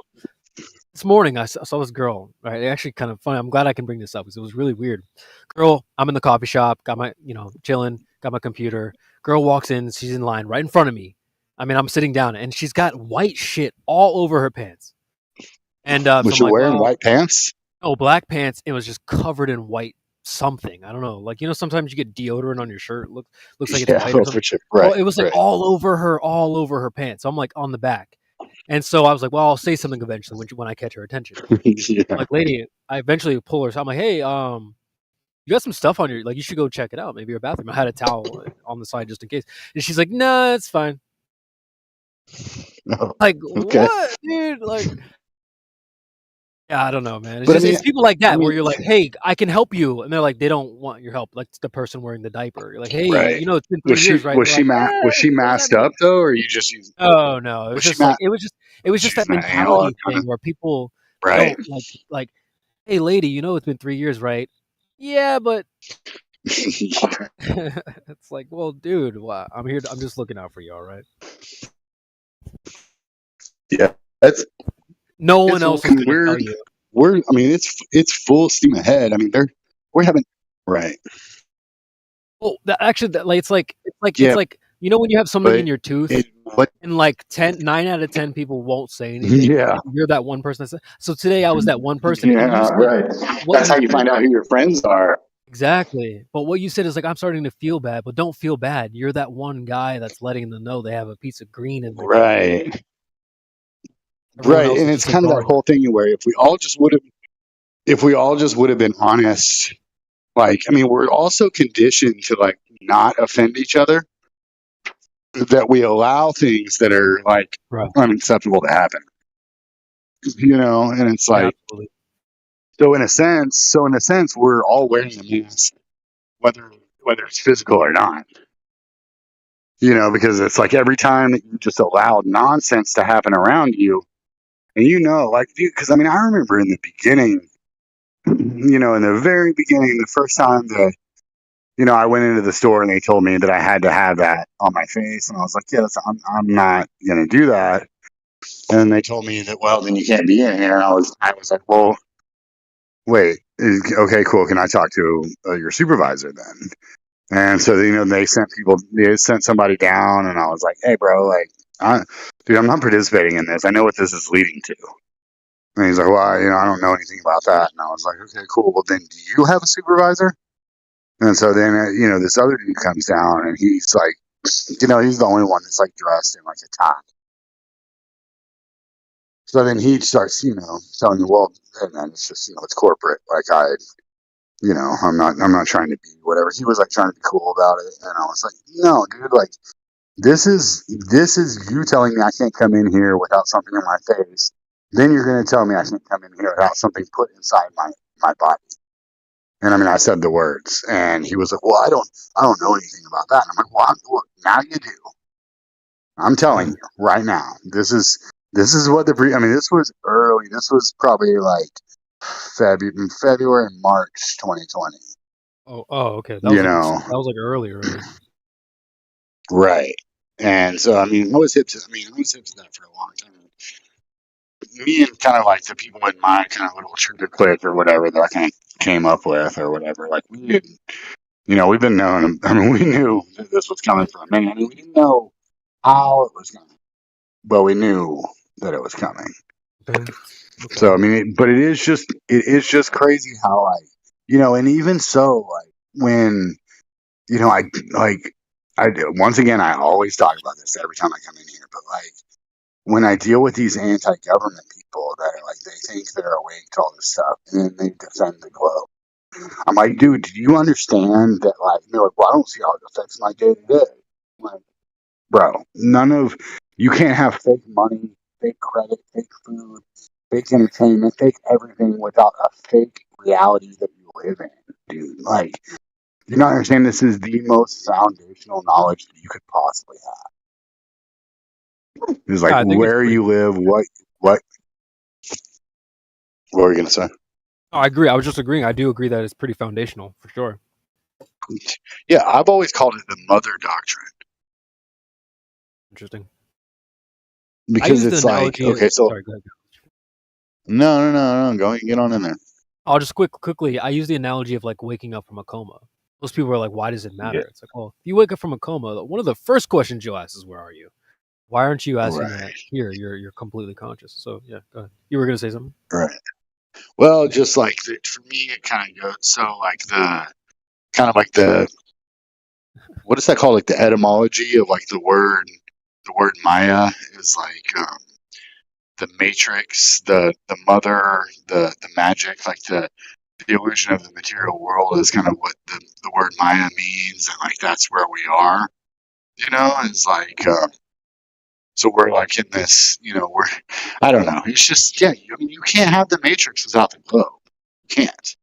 Speaker 29: this morning I saw this girl, right? Actually kind of funny. I'm glad I can bring this up because it was really weird. Girl, I'm in the coffee shop, got my, chilling, got my computer. Girl walks in, she's in line right in front of me. I mean, I'm sitting down, and she's got white shit all over her pants. And
Speaker 1: was she wearing white pants?
Speaker 29: Oh, black pants. It was just covered in white something. I don't know. Like, sometimes you get deodorant on your shirt. Looks like it's white or something.
Speaker 1: Right,
Speaker 29: it was like all over her pants. So I'm like on the back. And so I was like, well, I'll say something eventually when I catch her attention.
Speaker 1: Yeah.
Speaker 29: Like, lady, I eventually pull her. So I'm like, hey, you got some stuff on your, like, you should go check it out. Maybe your bathroom. I had a towel on the side just in case. And she's like, nah, it's fine.
Speaker 1: Oh,
Speaker 29: like,
Speaker 1: okay.
Speaker 29: what, dude? Like, Yeah, I don't know, man. It's
Speaker 1: But I
Speaker 29: just
Speaker 1: mean,
Speaker 29: it's people like
Speaker 1: I
Speaker 29: that where
Speaker 1: mean,
Speaker 29: you're like, "Hey, I can help you," and they're like, they don't want your help. Like the person wearing the diaper. You're like, "Hey,
Speaker 1: right?
Speaker 29: you know, it's been 3 years, right?" They're like,
Speaker 1: Was she
Speaker 29: what does that
Speaker 1: masked
Speaker 29: mean?"
Speaker 1: up though, or you just using?
Speaker 29: Oh no, it was
Speaker 1: Was she
Speaker 29: just like
Speaker 1: ma-
Speaker 29: it was just
Speaker 1: She's
Speaker 29: that
Speaker 1: an analog
Speaker 29: mentality
Speaker 1: kind
Speaker 29: thing
Speaker 1: of
Speaker 29: where people
Speaker 1: right.
Speaker 29: don't like, "Hey, lady, you know, it's been 3 years, right?" Yeah, but it's like, well, dude, I'm here. I'm just looking out for you, all right?
Speaker 1: Yeah, that's
Speaker 29: No one
Speaker 1: it's
Speaker 29: else is gonna
Speaker 1: we're
Speaker 29: tell you.
Speaker 1: I mean, it's full steam ahead. I mean, we're having right.
Speaker 29: Well, actually, like it's
Speaker 1: Yeah,
Speaker 29: like you know when you have something
Speaker 1: but
Speaker 29: in your tooth
Speaker 1: it what?
Speaker 29: and like 9 out of 10 people won't say anything,
Speaker 1: Yeah,
Speaker 29: and you're that one person. So today I was that one person, and you
Speaker 1: yeah,
Speaker 29: said
Speaker 1: right.
Speaker 29: what
Speaker 1: That's
Speaker 29: you
Speaker 1: how you
Speaker 29: said
Speaker 1: find out who your friends are.
Speaker 29: exactly. But what you said is like I'm starting to feel bad, but don't feel bad. You're that one guy that's letting them know they have a piece of green in their tooth.
Speaker 1: Right,
Speaker 29: Everyone
Speaker 1: right,
Speaker 29: else
Speaker 1: and
Speaker 29: is
Speaker 1: it's
Speaker 29: just
Speaker 1: kind of that
Speaker 29: ignoring
Speaker 1: whole thing where if we all just would have been honest, like I mean, we're also conditioned to like not offend each other. That we allow things that are like
Speaker 29: it. Right.
Speaker 1: unacceptable to happen. And it's
Speaker 29: Yeah,
Speaker 1: like
Speaker 29: absolutely.
Speaker 1: so in a sense, we're all wearing a mask, whether it's physical or not. Because it's like every time that you just allow nonsense to happen around you, and like, dude, because I mean, I remember in the beginning, in the very beginning, the first time that I went into the store and they told me that I had to have that on my face, and I was like, yeah, I'm not gonna do that. And then they told me that, well, then you can't be in here. And I was like, well, wait, okay, cool. Can I talk to your supervisor then? And so, they sent somebody down, and I was like, hey, bro, like, dude, I'm not participating in this. I know what this is leading to. And he's like, well, I don't know anything about that. And I was like, okay, cool. Well, then do you have a supervisor? And so then, this other dude comes down, and he's like, he's the only one that's like dressed in like a tie. So then he starts, telling me, well, hey man, it's just, it's corporate. Like I'm not trying to be whatever. He was like trying to be cool about it. And I was like, no, dude, like this is you telling me I can't come in here without something in my face. Then you're going to tell me I can't come in here without something put inside my body. And I mean, I said the words, and he was like, well, I don't know anything about that. And I'm like, well, look, now you do. I'm telling you right now, this is what this was early. This was probably like February, March 2020.
Speaker 29: Oh, okay. That was like earlier.
Speaker 1: Right. And so, I mean, I was hip to that for a long time. Me and kind of like the people in my kind of little trigger clique or whatever that I kind of came up with or whatever, like we've been known. I mean, we knew that this was coming for a minute. I mean, we didn't know how it was coming, but we knew that it was coming.
Speaker 29: Okay.
Speaker 1: So I mean, but it is just crazy how and even so, like when I do. Once again, I always talk about this every time I come in here, but like when I deal with these anti-government people that are like, they think they're awake to all this stuff, and then they defend the globe. I'm like, dude, do you understand that? Like, they're like, well, I don't see how it affects my day to day. Like, bro, you can't have fake money, fake credit, fake food, fake entertainment, fake everything without a fake reality that you live in, dude. Like, you don't understand, this is the most foundational knowledge that you could possibly have. It's like where you live, what were you gonna say?
Speaker 29: Oh, I agree. I was just agreeing. I do agree that it's pretty foundational for sure.
Speaker 1: Yeah, I've always called it the mother doctrine.
Speaker 29: Interesting.
Speaker 1: Because it's like, okay, so
Speaker 29: sorry, go ahead.
Speaker 1: No, go get on in there.
Speaker 29: I'll just quickly. I use the analogy of like waking up from a coma. Most people are like, "Why does it matter?"
Speaker 1: Yeah.
Speaker 29: It's like, well, if you wake up from a coma, one of the first questions you'll ask is, "Where are you?" Why aren't you asking that here? You're completely conscious. So yeah, go ahead. You were gonna say something,
Speaker 1: right? Well, just like for me, it kind of goes so like what is that called? Like the etymology of like the word Maya is like the matrix, the mother, the magic, like the illusion of the material world is kind of what the word Maya means, and like that's where we are. It's like So we're like in this, I don't know. It's just, I mean, you can't have the Matrix without the globe. You can't.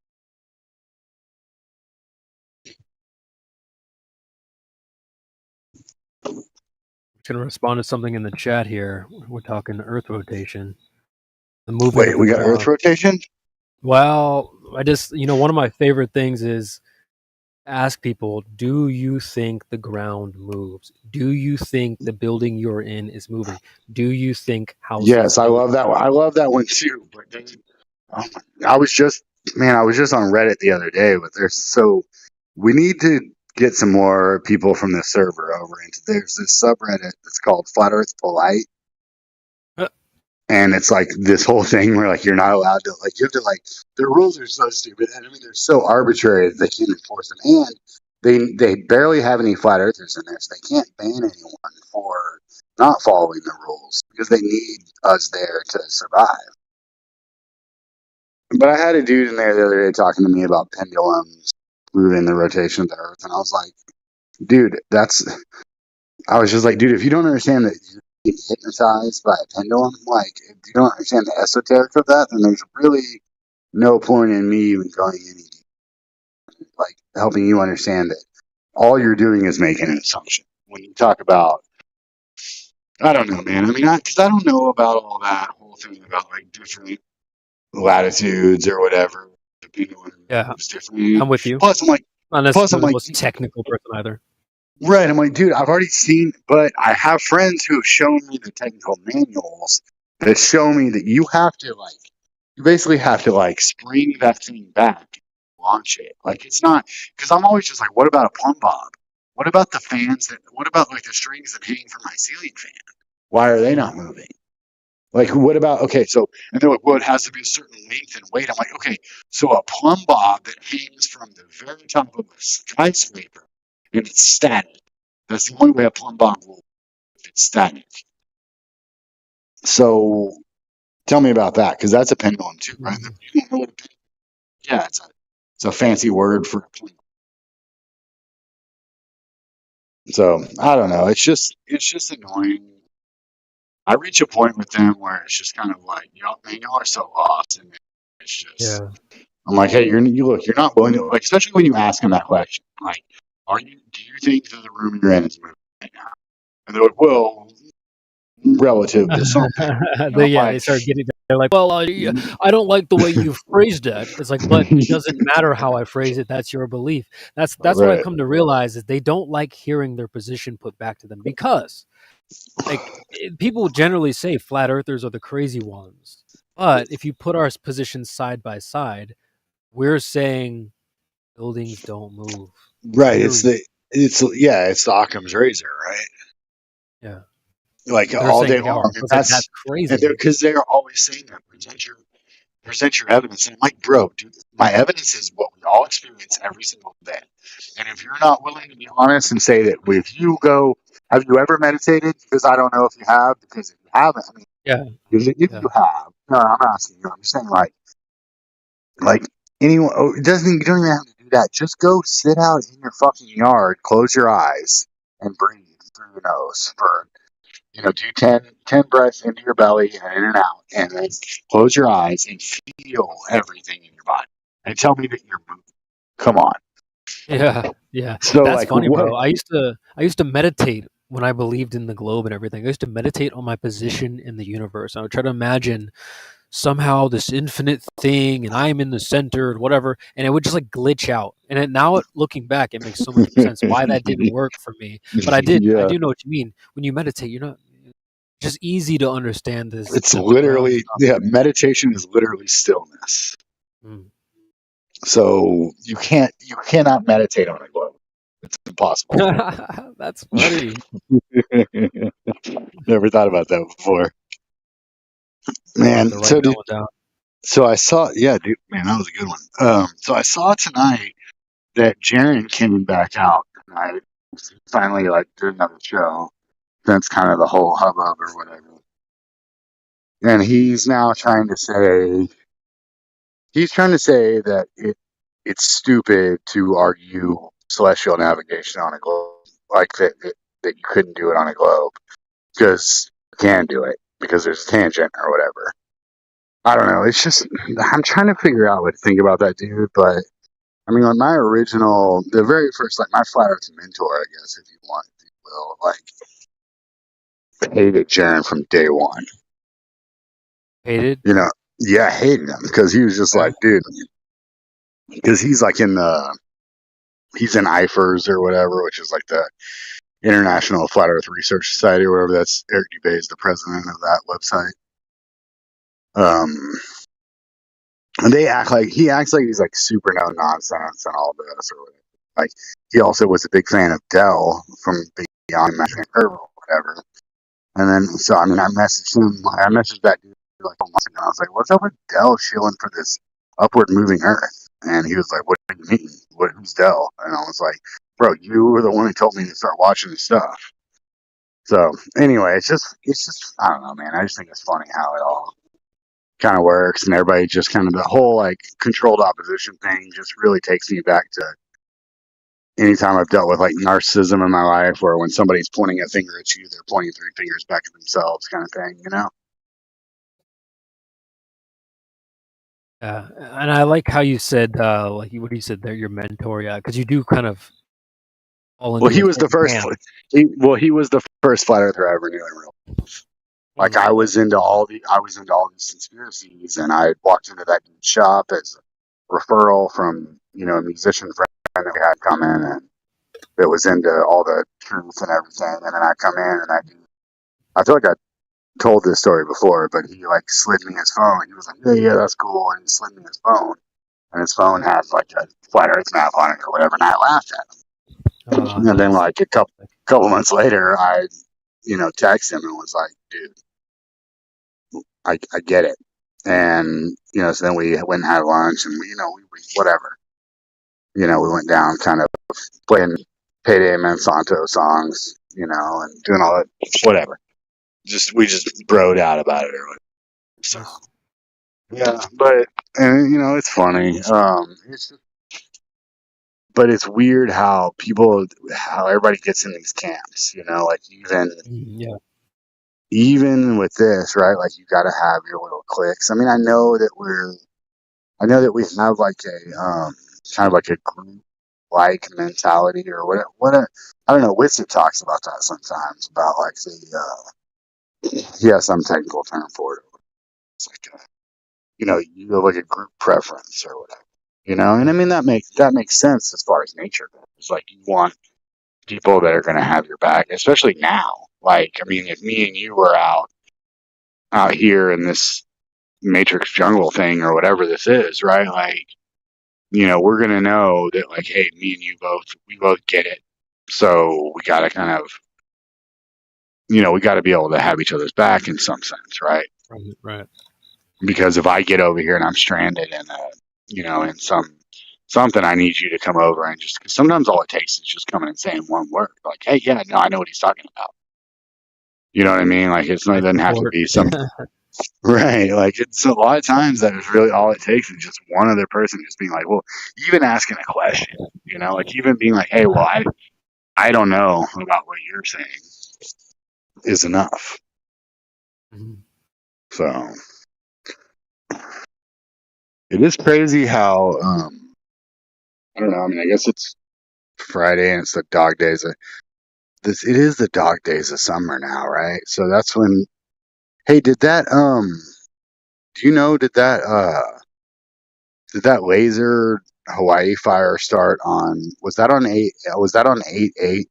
Speaker 29: Going to respond to something in the chat here. We're talking Earth rotation. The movement.
Speaker 1: Wait,
Speaker 29: of
Speaker 1: we
Speaker 29: the
Speaker 1: got
Speaker 29: ground.
Speaker 1: Earth rotation?
Speaker 29: Well, I just, one of my favorite things is ask people, do you think the ground moves? Do you think the building you're in is moving? Do you think houses?
Speaker 1: Yes, I love that one. I love that one too. But then, I was just on Reddit the other day, but we need to get some more people from the server over into. There's this subreddit that's called Flat Earth Polite, and it's like this whole thing where like you're not allowed to you have to their rules are so stupid, and I mean they're so arbitrary that they can't enforce them, and they barely have any flat earthers in there, so they can't ban anyone for not following the rules because they need us there to survive. But I had a dude in there the other day talking to me about pendulums moving the rotation of the Earth, and I was like, dude, if you don't understand that you're being hypnotized by a pendulum, if you don't understand the esoteric of that, then there's really no point in me even going any deeper, helping you understand that all you're doing is making an assumption. When you talk about, I don't know, man. I mean, because I don't know about all that whole thing about different latitudes or whatever.
Speaker 29: Yeah,
Speaker 1: different.
Speaker 29: I'm with you.
Speaker 1: Plus, I'm like,
Speaker 29: not necessarily the most technical person either.
Speaker 1: Right. I'm like, dude, I've already seen, but I have friends who have shown me the technical manuals that show me that you basically have to spring that thing back and launch it. It's not, because I'm always just like, what about a plumb bob? What about the fans what about the strings that hang from my ceiling fan? Why are they not moving? What about, and they're like, well, it has to be a certain length and weight. I'm like, okay, so a plumb bob that hangs from the very top of a skyscraper and it's static. That's the only way a plumb bob will if it's static. So tell me about that, because that's a pendulum too, right? You don't know what a pendulum. Yeah, it's a fancy word for a pendulum. So I don't know. It's just annoying. I reach a point with them where it's just kind of like, y'all are so lost, and it's just. I'm like, hey, you're not willing to, especially when you ask them that question, do you think that the room you're in is moving right now? And they're like, well, relative to something.
Speaker 29: They start getting. They're like, well, I don't like the way you phrased that. It's like, but it doesn't matter how I phrase it. That's your belief. That's what I've come to realize is they don't like hearing their position put back to them because, people generally say flat earthers are the crazy ones. But if you put our positions side by side, we're saying buildings don't move.
Speaker 1: Right. It's the Occam's razor, right?
Speaker 29: Yeah.
Speaker 1: All day long.
Speaker 29: That's crazy.
Speaker 1: Because they're always saying that present your evidence. And I'm like, bro, dude, my evidence is what we all experience every single day. And if you're not willing to be honest and say that if you go, have you ever meditated? Because I don't know if you have, because if you haven't, I mean, if you have, no, I'm not asking you. I'm just saying anyone, you don't even have to do that. Just go sit out in your fucking yard, close your eyes, and breathe through your nose for, do 10 breaths into your belly and in and out, and then close your eyes and feel everything in your body. And tell me that you're moving. Come on.
Speaker 29: Yeah.
Speaker 1: So
Speaker 29: that's funny, bro. I used to meditate when I believed in the globe and everything. I used to meditate on my position in the universe. I would try to imagine somehow this infinite thing and I'm in the center and whatever, and it would just glitch out. And now looking back, it makes so much sense why that didn't work for me. But I do know what you mean. When you meditate, you're not just easy to understand this.
Speaker 1: It's literally, meditation is literally stillness. So you cannot meditate on a globe. It's impossible.
Speaker 29: That's funny.
Speaker 1: Never thought about that before. Man, so I saw, dude, man, that was a good one. So I saw tonight that Jaren came back out tonight. Finally, did another show. That's kind of the whole hubbub or whatever. And he's now trying to say that it's stupid to argue celestial navigation on a globe, that you couldn't do it on a globe, because can do it because there's a tangent or whatever. I don't know. It's just I'm trying to figure out what to think about that dude, but I mean, like the very first, like my flat Earth mentor, I guess, if you want, if you will, like hated Jaren from day one.
Speaker 29: Hated?
Speaker 1: You know, yeah, hated him because he was just like, dude, because he's like he's in IFRS or whatever, which is like the International Flat Earth Research Society or whatever. That's Eric Dubé is the president of that website. And he acts like he's like super no nonsense and all this or whatever. Like he also was a big fan of Dell from Beyond Imagining Curve or whatever. And then so I mean I messaged that dude like a month ago. I was like, what's up with Dell shilling for this upward moving Earth? And he was like, what do you mean? Who's Dell? And I was like, bro, you were the one who told me to start watching this stuff. So anyway, it's just I don't know, man. I just think it's funny how it all kind of works, and everybody just kind of the whole like controlled opposition thing just really takes me back to anytime I've dealt with like narcissism in my life, where when somebody's pointing a finger at you, they're pointing 3 fingers back at themselves, kind of thing, you know?
Speaker 29: Yeah, and I like how you said, like what you said there, your mentor, yeah, because you do kind of all into.
Speaker 1: Well, he was the first. He was the first flat earther I ever knew in real life. Like I was into all these conspiracies, and I walked into that dude's shop as a referral from a musician friend that we had come in, and it was into all the truth and everything. And then I come in, and I feel like I told this story before, but he like slid me his phone. He was like, yeah, that's cool, and he slid me his phone, and his phone had like a flat Earth map on it or whatever, and I laughed at him. And then like a couple months later, I texted him and was like, dude, I get it. And so then we went and had lunch, and we whatever. We went down kind of playing Payday Monsanto songs, and doing all that, whatever. We just broed out about it or whatever. So yeah, but it's funny. But it's weird how everybody gets in these camps, like even with this, right? Like you got to have your little cliques. I mean, I know that we have like a kind of like a group like mentality or what I don't know. Witsit talks about that sometimes about like he has some technical term for it. It's like you have like a group preference or whatever. And I mean that makes sense as far as nature goes. It's like you want people that are going to have your back, especially now. Like, I mean, if me and you were out here in this Matrix jungle thing or whatever this is, right? Like, we're going to know that, like, hey, me and you we both get it. So we got to kind of, we got to be able to have each other's back in some sense, right?
Speaker 29: Right.
Speaker 1: Because if I get over here and I'm stranded in in something, I need you to come over and just, because sometimes all it takes is just coming and saying one word, like, hey, yeah, no, I know what he's talking about. You know what I mean? Like, it doesn't have to be some, right? Like, it's a lot of times that is really all it takes is just one other person just being like, well, even asking a question, like even being like, hey, well, I don't know about what you're saying is enough. Mm-hmm. So it is crazy how, I don't know. I mean, I guess it's Friday and it's the dog days. It is the dog days of summer now, right? So that's when. Hey, did that? Do you know? Did that laser Hawaii fire start on? Was that on 8? Was that on 8/8?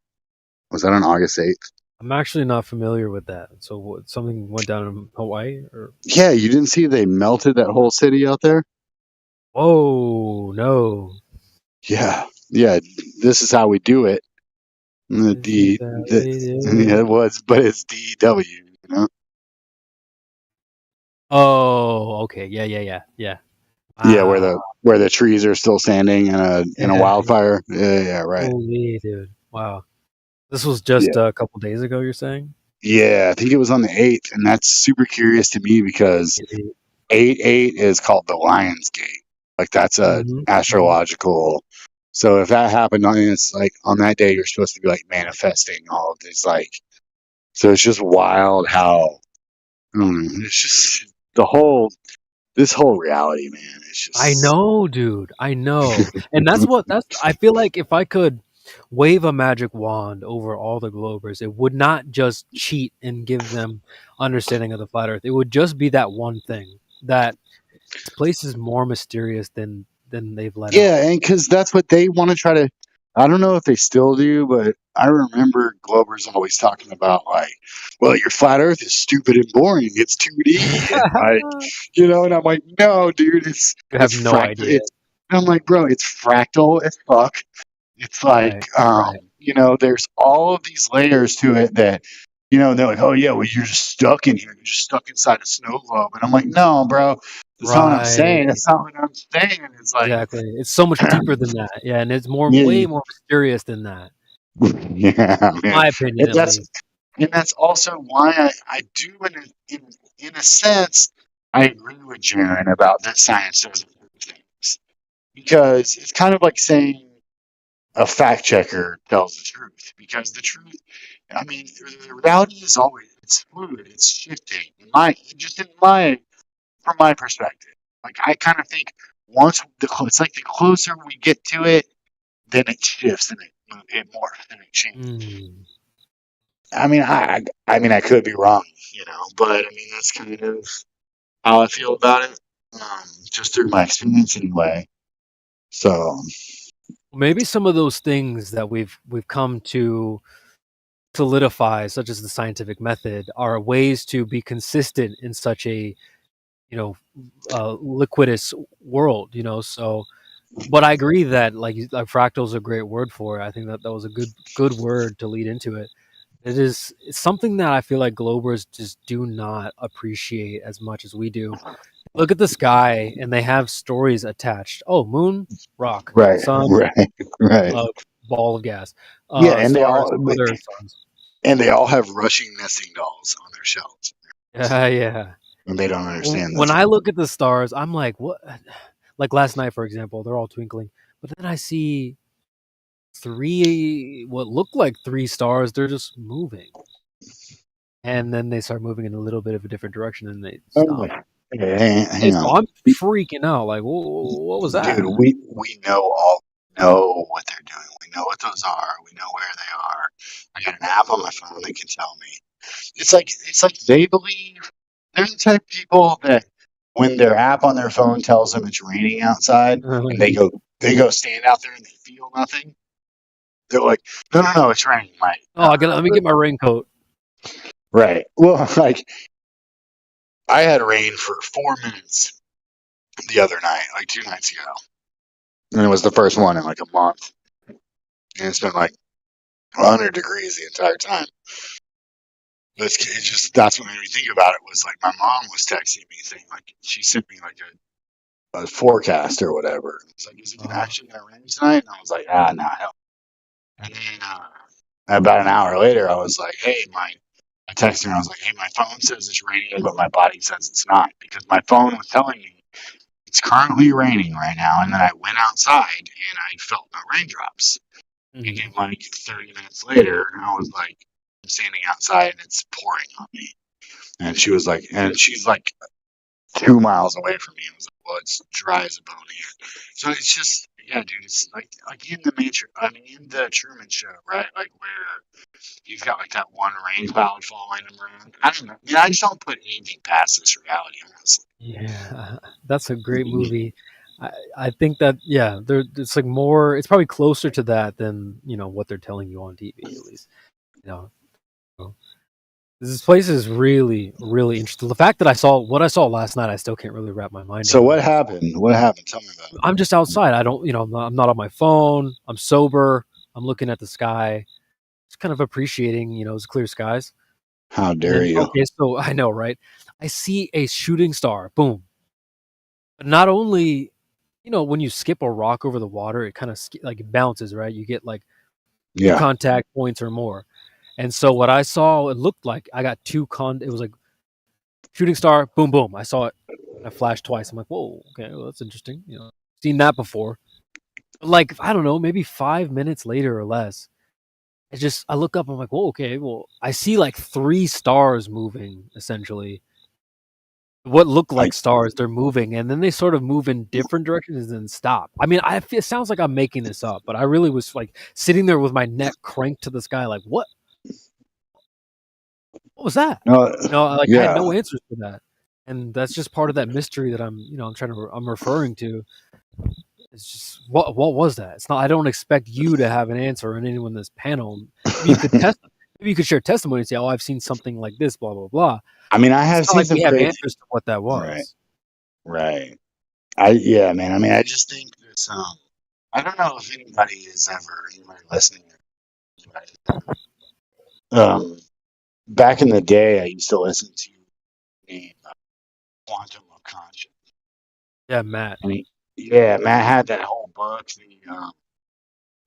Speaker 1: Was that on August 8th?
Speaker 29: I'm actually not familiar with that. So what, something went down in Hawaii, or?
Speaker 1: Yeah, you didn't see they melted that whole city out there?
Speaker 29: Oh no.
Speaker 1: Yeah. This is how we do it. Yeah, it was, but it's DW,
Speaker 29: Oh, okay. Yeah. Wow.
Speaker 1: Yeah, where the trees are still standing in a wildfire. Yeah, right.
Speaker 29: Holy dude. Wow. This was just a couple days ago, you're saying?
Speaker 1: Yeah, I think it was on the 8th, and that's super curious to me because 8/8 is called the Lion's Gate. Like that's a astrological. So if that happened, it's like on that day you're supposed to be like manifesting all of these like So it's just wild how it's just this whole reality, man. It's just
Speaker 29: I know, dude. I know. And that's I feel like if I could wave a magic wand over all the Globers, it would not just cheat and give them understanding of the flat earth. It would just be that one thing, that this place is more mysterious than they've let on.
Speaker 1: Yeah, and because that's what they want to try to. I don't know if they still do, but I remember Glober's always talking about like, well, your flat Earth is stupid and boring. It's 2D, and like, and I'm like, no, dude, it's
Speaker 29: You have
Speaker 1: it's
Speaker 29: no idea.
Speaker 1: I'm like, bro, it's fractal as fuck. It's like,
Speaker 29: Right.
Speaker 1: there's all of these layers to it that, they're like, oh yeah, well, you're just stuck in here. You're just stuck inside a snow globe, and I'm like, no, bro. That's not what I'm saying. That's not what I'm saying. It's like
Speaker 29: Exactly. It's so much deeper than that. Yeah, and it's way more mysterious than that.
Speaker 1: Yeah, man.
Speaker 29: My opinion,
Speaker 1: And
Speaker 29: at least.
Speaker 1: that's also why I do in a sense I agree with Jaron about that science doesn't prove things, because it's kind of like saying a fact checker tells the truth, because the truth, I mean, the reality is always, it's fluid, it's shifting. From my perspective, like I kind of think it's like the closer we get to it, then it shifts and it morphs and it changes. I mean, I could be wrong, but I mean that's kind of how I feel about it, just through my experience anyway. So
Speaker 29: Maybe some of those things that we've come to solidify, such as the scientific method, are ways to be consistent in such a liquidous world. So. But I agree that like fractal is a great word for it. I think that was a good word to lead into it. It's something that I feel like Globers just do not appreciate as much as we do. Look at the sky, and they have stories attached. Oh, moon, rock,
Speaker 1: right,
Speaker 29: sun,
Speaker 1: right.
Speaker 29: Ball of gas.
Speaker 1: Yeah, and
Speaker 29: stars, other stars.
Speaker 1: And they all have rushing nesting dolls on their shelves.
Speaker 29: Yeah.
Speaker 1: And they don't understand
Speaker 29: When I look at the stars, I'm like, what? Like last night, for example, they're all twinkling, but then I see what look like 3 stars. They're just moving, and then they start moving in a little bit of a different direction, and they stop.
Speaker 1: Hang
Speaker 29: so
Speaker 1: on.
Speaker 29: I'm freaking out. Like, what was that?
Speaker 1: Dude, we know what they're doing. We know what those are. We know where they are. I got an app on my phone that can tell me. It's like they believe. They're the type of people that when their app on their phone tells them it's raining outside, and they go stand out there and they feel nothing. They're like, no, it's raining, Mike.
Speaker 29: Oh, let me get my raincoat.
Speaker 1: Right. Well, like I had rain for 4 minutes the other night, like 2 nights ago, and it was the first one in like a month, and it's been like 100 degrees the entire time. That's what made me think about it. Was like my mom was texting me saying like she sent me like a forecast or whatever. It's like, is it actually gonna rain tonight? And I was like, no, hell. And then about an hour later, I was like, hey, I texted her. I was like, hey, my phone says it's raining, but my body says it's not, because my phone was telling me it's currently raining right now. And then I went outside and I felt no raindrops. And then like 30 minutes later, I was like, I'm standing outside and it's pouring on me. And she's like 2 miles away from me. I was like, well, it's dry as a bone here. So it's just, yeah, dude, it's like in the Truman Show, right? Like where you've got like that one rain cloud following him around. I don't know. I mean, I just don't put anything past this reality, honestly.
Speaker 29: Yeah, that's a great movie. I think that it's like more. It's probably closer to that than what they're telling you on TV, at least. This place is really, really interesting. The fact that I saw last night, I still can't really wrap my mind.
Speaker 1: So what happened? What happened? Tell me about it.
Speaker 29: I'm just outside. I don't, I'm not on my phone. I'm sober. I'm looking at the sky, just kind of appreciating, it's clear skies.
Speaker 1: How dare you?
Speaker 29: Okay, so I know, right? I see a shooting star. Boom. But not only, when you skip a rock over the water, it kind of like it bounces, right? You get like 2 contact points or more. And so what I saw, it looked like I got it was like shooting star, boom, boom. I saw it. I flashed twice. I'm like, whoa, okay, well, that's interesting. Seen that before. But like, I don't know, maybe 5 minutes later or less, I look up, I'm like, well, okay, well, I see like 3 stars moving essentially. What look like stars, they're moving, and then they sort of move in different directions and then stop. I mean, it sounds like I'm making this up, but I really was like sitting there with my neck cranked to the sky, like, what was that?
Speaker 1: No,
Speaker 29: I
Speaker 1: yeah.
Speaker 29: had no answers for that, and that's just part of that mystery that I'm referring to. It's just what was that? It's not. I don't expect you to have an answer, and anyone in this panel. Maybe you could share testimony and say, "Oh, I've seen something like this." Blah blah blah.
Speaker 1: I mean, I have
Speaker 29: It's
Speaker 1: seen
Speaker 29: not like
Speaker 1: some
Speaker 29: we have
Speaker 1: crazy.
Speaker 29: answers to what that was.
Speaker 1: Right. Yeah, man. I mean, I just think this. I don't know if anybody listening. Back in the day, I used to listen to the Quantum of Conscience.
Speaker 29: Yeah, Matt.
Speaker 1: And Matt had that whole book,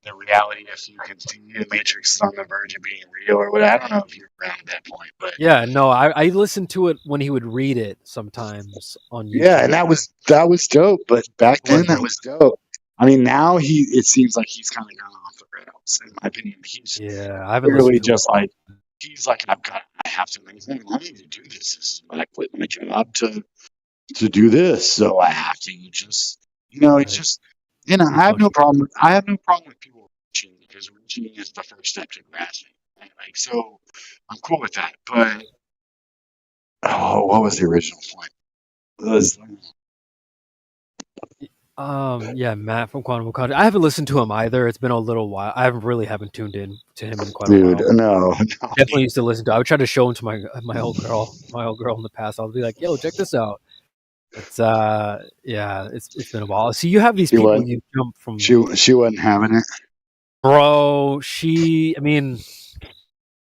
Speaker 1: the reality if you can see the Matrix is on the verge of being real or whatever. I don't know if you're around at that point, but
Speaker 29: Yeah, no, I listened to it when he would read it sometimes on YouTube.
Speaker 1: yeah, and that was dope. But back then, that was dope. I mean, now it seems like he's kind of gone off the rails. In my opinion, he's
Speaker 29: I haven't
Speaker 1: really
Speaker 29: listened to
Speaker 1: just like he's like I have to make things. I need to do this. This is what I quit my job to do this, so I have to just it's just I have no problem. I have no problem with people reaching because reaching is the first step to grasping. Like so, I'm cool with that. But what was the original point? It was
Speaker 29: yeah, Matt from Quantum of Conscience. I haven't listened to him either. It's been a little while. I haven't tuned in to him in quite a while.
Speaker 1: Dude, no.
Speaker 29: Definitely used to listen to. I would try to show him to my old girl in the past. I'll be like, "Yo, check this out." It's it's been a while. So you have these people you jump from.
Speaker 1: She wasn't having it,
Speaker 29: bro. She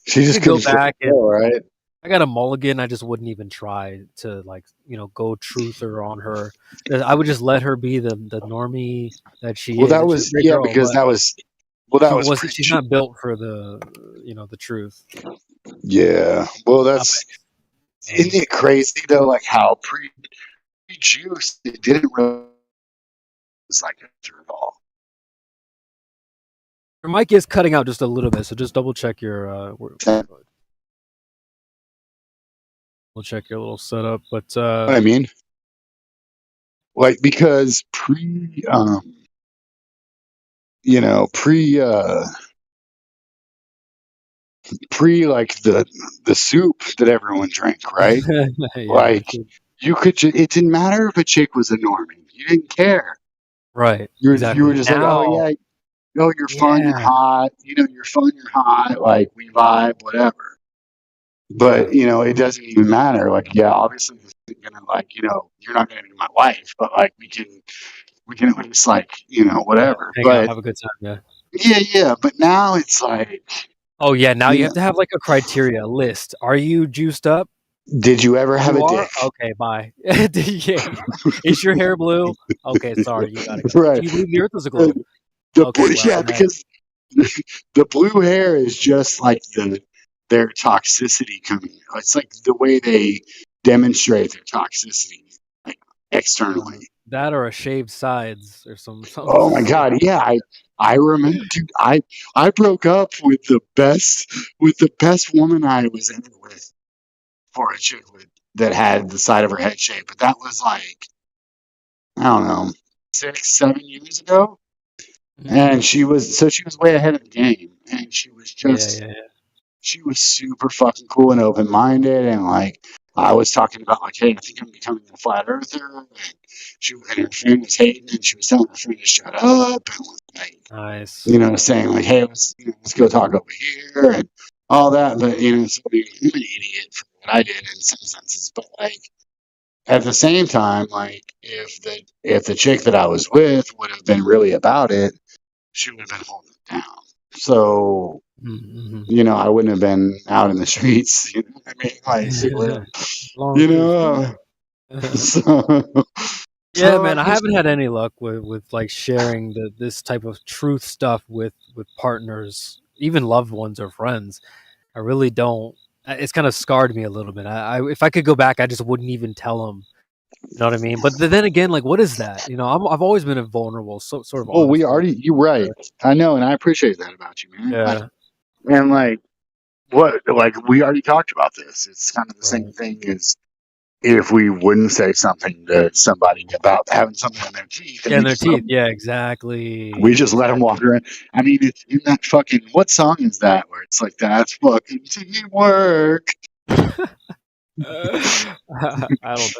Speaker 1: just
Speaker 29: go back and
Speaker 1: right.
Speaker 29: I got a mulligan. I just wouldn't even try to go truther on her. I would just let her be the normie that she is.
Speaker 1: Well, that was because that was
Speaker 29: she's not built for the the truth.
Speaker 1: Yeah. Well, that's isn't it crazy though? Like how pre-juice it didn't really was like after it all.
Speaker 29: Your mic is cutting out just a little bit, so just double check your we'll check your little setup. But
Speaker 1: I mean, like because pre like the soup that everyone drank, right? Like you could it didn't matter if a chick was a normie, you didn't care,
Speaker 29: right?
Speaker 1: You were just like,
Speaker 29: Now,
Speaker 1: oh yeah, you're fun, you're hot, you're fun, you're hot, like we vibe, whatever. But it doesn't even matter. Like, yeah, obviously this isn't gonna you're not gonna be my wife, but like we can at least whatever.
Speaker 29: Hang
Speaker 1: But
Speaker 29: out, have a good time,
Speaker 1: yeah. But now it's like,
Speaker 29: oh yeah, now you have to have like a criteria list. Are you juiced up?
Speaker 1: Did you ever have a dick?
Speaker 29: Okay, bye. Is your hair blue? Okay, sorry, you gotta go.
Speaker 1: Right.
Speaker 29: Do you believe the earth is a globe?
Speaker 1: Because the blue hair is just like their toxicity coming. It's like the way they demonstrate their toxicity, like externally.
Speaker 29: That or a shaved sides or something.
Speaker 1: Oh my god, yeah. I remember, dude. I broke up with the best woman I was ever with for a chick that had the side of her head shaved. But that was like, I don't know, 6-7 years ago. And she was way ahead of the game, and she was just she was super fucking cool and open minded, and like I was talking about like, hey, I think I'm becoming a flat earther, and her friend was hating, and she was telling her friend to shut up, and was like,
Speaker 29: nice,
Speaker 1: saying like, hey, let's go talk over here and all that, but so I'm an idiot for what I did in some senses, but like at the same time, like if the chick that I was with would have been really about it, she would have been holding it down. So, I wouldn't have been out in the streets. You know what I mean? Like,
Speaker 29: yeah, man. I haven't had any luck with like sharing this type of truth stuff with partners, even loved ones or friends. I really don't. It's kind of scarred me a little bit. If I could go back, I just wouldn't even tell them. You know what I mean? But then again, like, what is that? I've always been a vulnerable, sort of.
Speaker 1: Oh, you're right. I know, and I appreciate that about you, man.
Speaker 29: Yeah.
Speaker 1: And like, what? Like, we already talked about this. It's kind of the same thing as if we wouldn't say something to somebody about having something in their teeth.
Speaker 29: Yeah, in their teeth. Yeah, exactly.
Speaker 1: We just let them walk around. I mean, it's in that fucking, what song is that where it's like, that's fucking teamwork?
Speaker 29: I don't know.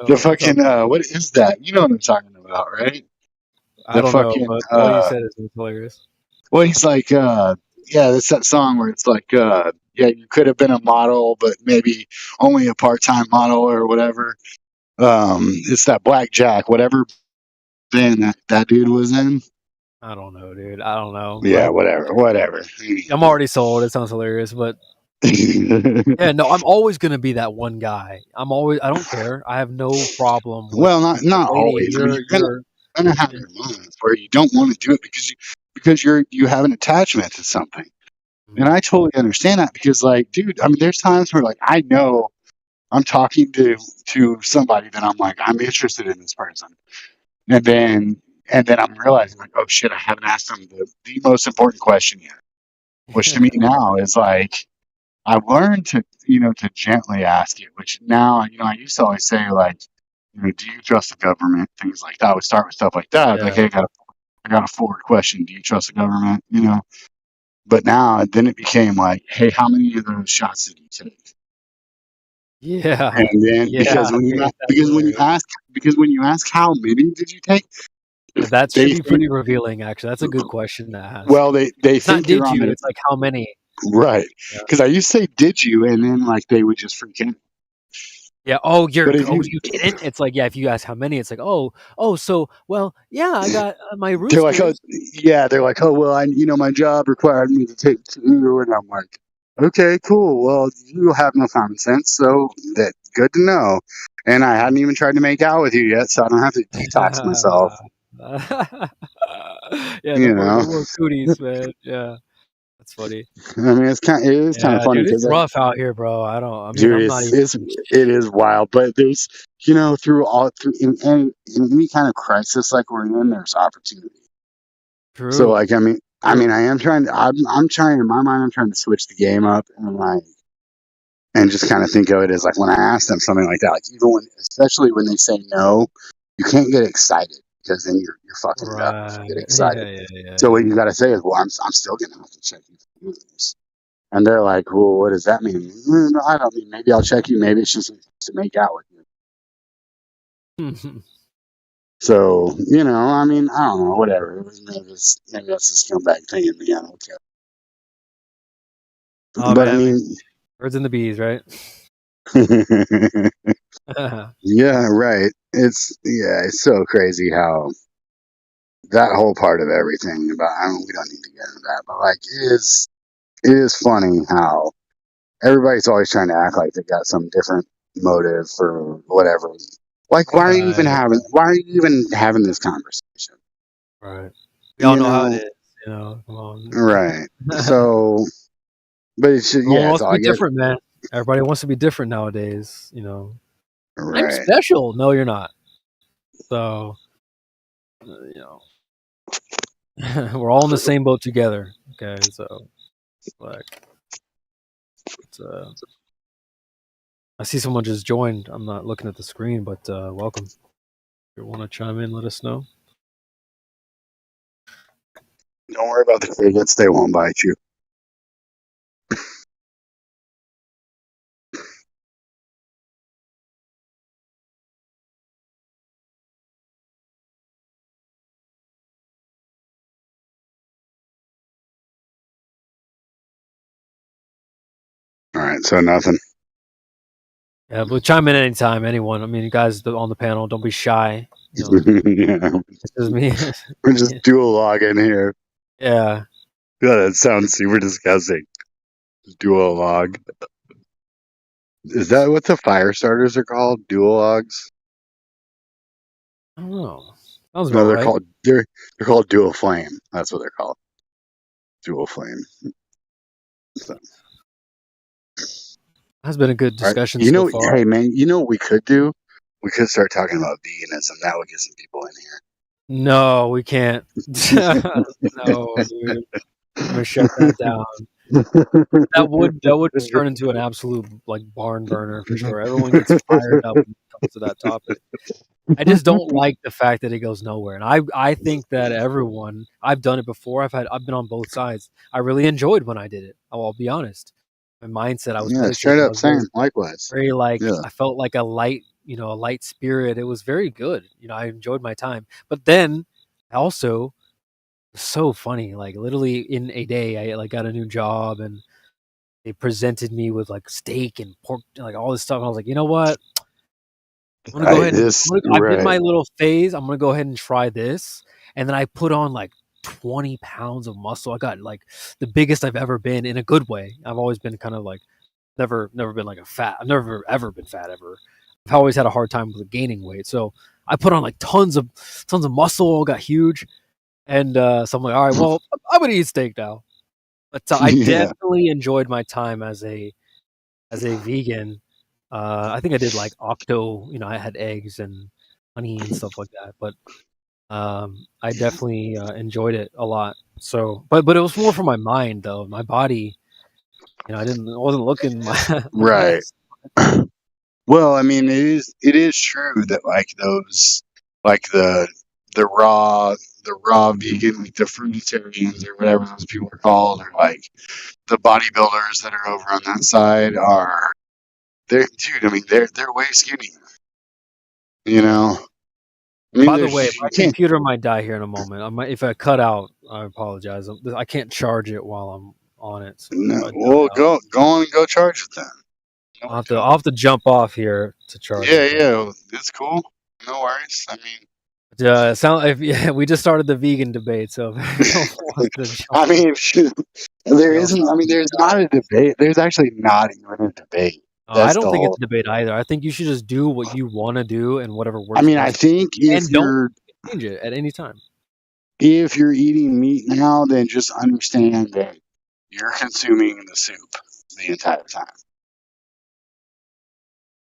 Speaker 1: The fucking, what is that? You know what I'm talking about, right?
Speaker 29: I don't know, but what you said is hilarious.
Speaker 1: Well, he's like, yeah, it's that song where it's like, yeah, you could have been a model, but maybe only a part-time model or whatever. It's that Black Jack, whatever band that dude was in.
Speaker 29: I don't know, dude. I don't know.
Speaker 1: Yeah, whatever.
Speaker 29: I'm already sold. It sounds hilarious, but yeah, no, I'm always gonna be that one guy. I don't care. I have no problem.
Speaker 1: Well, not always. You're gonna have your moments where you don't want to do it because you have an attachment to something. And I totally understand that because, like, dude, I mean, there's times where, like, I know I'm talking to somebody that I'm like, I'm interested in this person. And then I'm realizing, like, oh, shit, I haven't asked them the most important question yet. Which to me now is, like, I've learned to gently ask it, which now, I used to always say, like, do you trust the government? Things like that. I would start with stuff like that.
Speaker 29: Yeah.
Speaker 1: Like, hey, I got a forward question. Do you trust the government? But now, then it became like, hey, how many of those shots did you take?
Speaker 29: Yeah.
Speaker 1: And then because when you ask how many did you take,
Speaker 29: that should be pretty revealing. Actually, that's a good question to ask.
Speaker 1: Well, they
Speaker 29: it's
Speaker 1: think
Speaker 29: not did
Speaker 1: you're
Speaker 29: you?
Speaker 1: on
Speaker 29: It's like how many.
Speaker 1: Right. Because I used to say, did you? And then, like, they would just freak out.
Speaker 29: Yeah. Oh, you
Speaker 1: didn't.
Speaker 29: It's like, yeah. If you ask how many, it's like, oh. So, well, yeah. I got my roosters.
Speaker 1: They're like, oh, yeah. They're like, oh, well, my job required me to take 2, and I'm like, okay, cool. Well, you have no common sense, so that's good to know. And I hadn't even tried to make out with you yet, so I don't have to detox myself.
Speaker 29: Yeah, the more cooties, man. Yeah. That's funny.
Speaker 1: I mean, it is kind of funny.
Speaker 29: Dude, it's rough out here, bro.
Speaker 1: Dude, it is wild. But there's, in any kind of crisis like we're in, there's opportunity.
Speaker 29: True.
Speaker 1: So, like, I mean, I am trying to. I'm trying in my mind. I'm trying to switch the game up and just kind of think of it as like when I ask them something like that, like especially when they say no, you can't get excited. Because then you're fucking it up if you get excited.
Speaker 29: Yeah,
Speaker 1: so what you got to say is, well, I'm still gonna have to check you for this. And they're like, well, what does that mean? I don't mean. Maybe I'll check you. Maybe it's just to make out with you. So I mean, I don't know. Whatever. Maybe that's the scumbag thing in me. I don't care.
Speaker 29: Oh,
Speaker 1: but
Speaker 29: man,
Speaker 1: I mean,
Speaker 29: birds and the bees, right?
Speaker 1: Yeah, right. It's so crazy how that whole part of everything about. We don't need to get into that, but like it is funny how everybody's always trying to act like they got some different motive for whatever. Like, why are you even having this conversation?
Speaker 29: Right. We all know how it is. Come on.
Speaker 1: Right. So, but it's just,
Speaker 29: Everyone wants to be different, man. Everybody wants to be different nowadays.
Speaker 1: Right.
Speaker 29: I'm special. No, you're not. So, we're all in the same boat together. Okay, so like, I see someone just joined. I'm not looking at the screen, but welcome. If you want to chime in, let us know.
Speaker 1: Don't worry about the crickets; they won't bite you. All right, so nothing.
Speaker 29: Yeah, but chime in anytime, anyone. I mean, you guys on the panel, don't be shy.
Speaker 1: Yeah.
Speaker 29: This is me.
Speaker 1: We're just dual logging here.
Speaker 29: Yeah.
Speaker 1: Yeah, that sounds super disgusting. Dual log. Is that what the fire starters are called? Dual logs?
Speaker 29: I don't know. Sounds
Speaker 1: No, they're
Speaker 29: right.
Speaker 1: called they're called dual flame. That's what they're called. Dual flame. So.
Speaker 29: Has been a good discussion
Speaker 1: Right.
Speaker 29: so far.
Speaker 1: Hey man, you know what we could do? We could start talking about veganism. That would get some people in here.
Speaker 29: No, we can't. No, dude. I'm gonna shut that down. that would just turn into an absolute like barn burner for sure. Everyone gets fired up when it comes to that topic. I just don't like the fact that it goes nowhere. And I think that everyone, I've done it before. I've been on both sides. I really enjoyed when I did it. I'll be honest. My mindset, I was
Speaker 1: Yeah,
Speaker 29: meditating.
Speaker 1: straight
Speaker 29: I
Speaker 1: up,
Speaker 29: was
Speaker 1: same. Likewise.
Speaker 29: very like
Speaker 1: Yeah.
Speaker 29: I felt like a light, a light spirit. It was very good. I enjoyed my time. But then I also so funny. Like literally in a day, I like got a new job and they presented me with like steak and pork, like all this stuff. And I was like, you know what? I'm gonna go ahead and I did my little phase. I'm gonna go ahead and try this, and then I put on like 20 pounds of muscle. I got like the biggest I've ever been in a good way. I've always been kind of like never been like a fat. I've never ever been fat ever. I've always had a hard time with gaining weight. So I put on like tons of muscle. Got huge, and so I'm like, all right, well, I'm gonna eat steak now. But I definitely enjoyed my time as a vegan. I think I did like octo, I had eggs and honey and stuff like that. But I definitely enjoyed it a lot. So, but it was more for my mind though. My body, I wasn't looking my
Speaker 1: Right. Well, I mean, it is true that like those, like the raw vegan, like the fruitarians or whatever those people are called, or like the bodybuilders that are over on that side they're way skinnier. I mean,
Speaker 29: By the way, my computer might die here in a moment. If I cut out, I apologize. I can't charge it while I'm on it. So
Speaker 1: well, go on and go charge it then.
Speaker 29: I'll have to jump off here to charge it.
Speaker 1: Yeah, it's cool. No worries. I mean,
Speaker 29: we just started the vegan debate, so
Speaker 1: I mean, there's not a debate. There's actually not even a debate.
Speaker 29: I don't think it's a debate either. I think you should just do what you want to do and whatever works.
Speaker 1: I mean, I think if
Speaker 29: don't change it at any time.
Speaker 1: If you're eating meat now, then just understand that you're consuming the soup the entire time.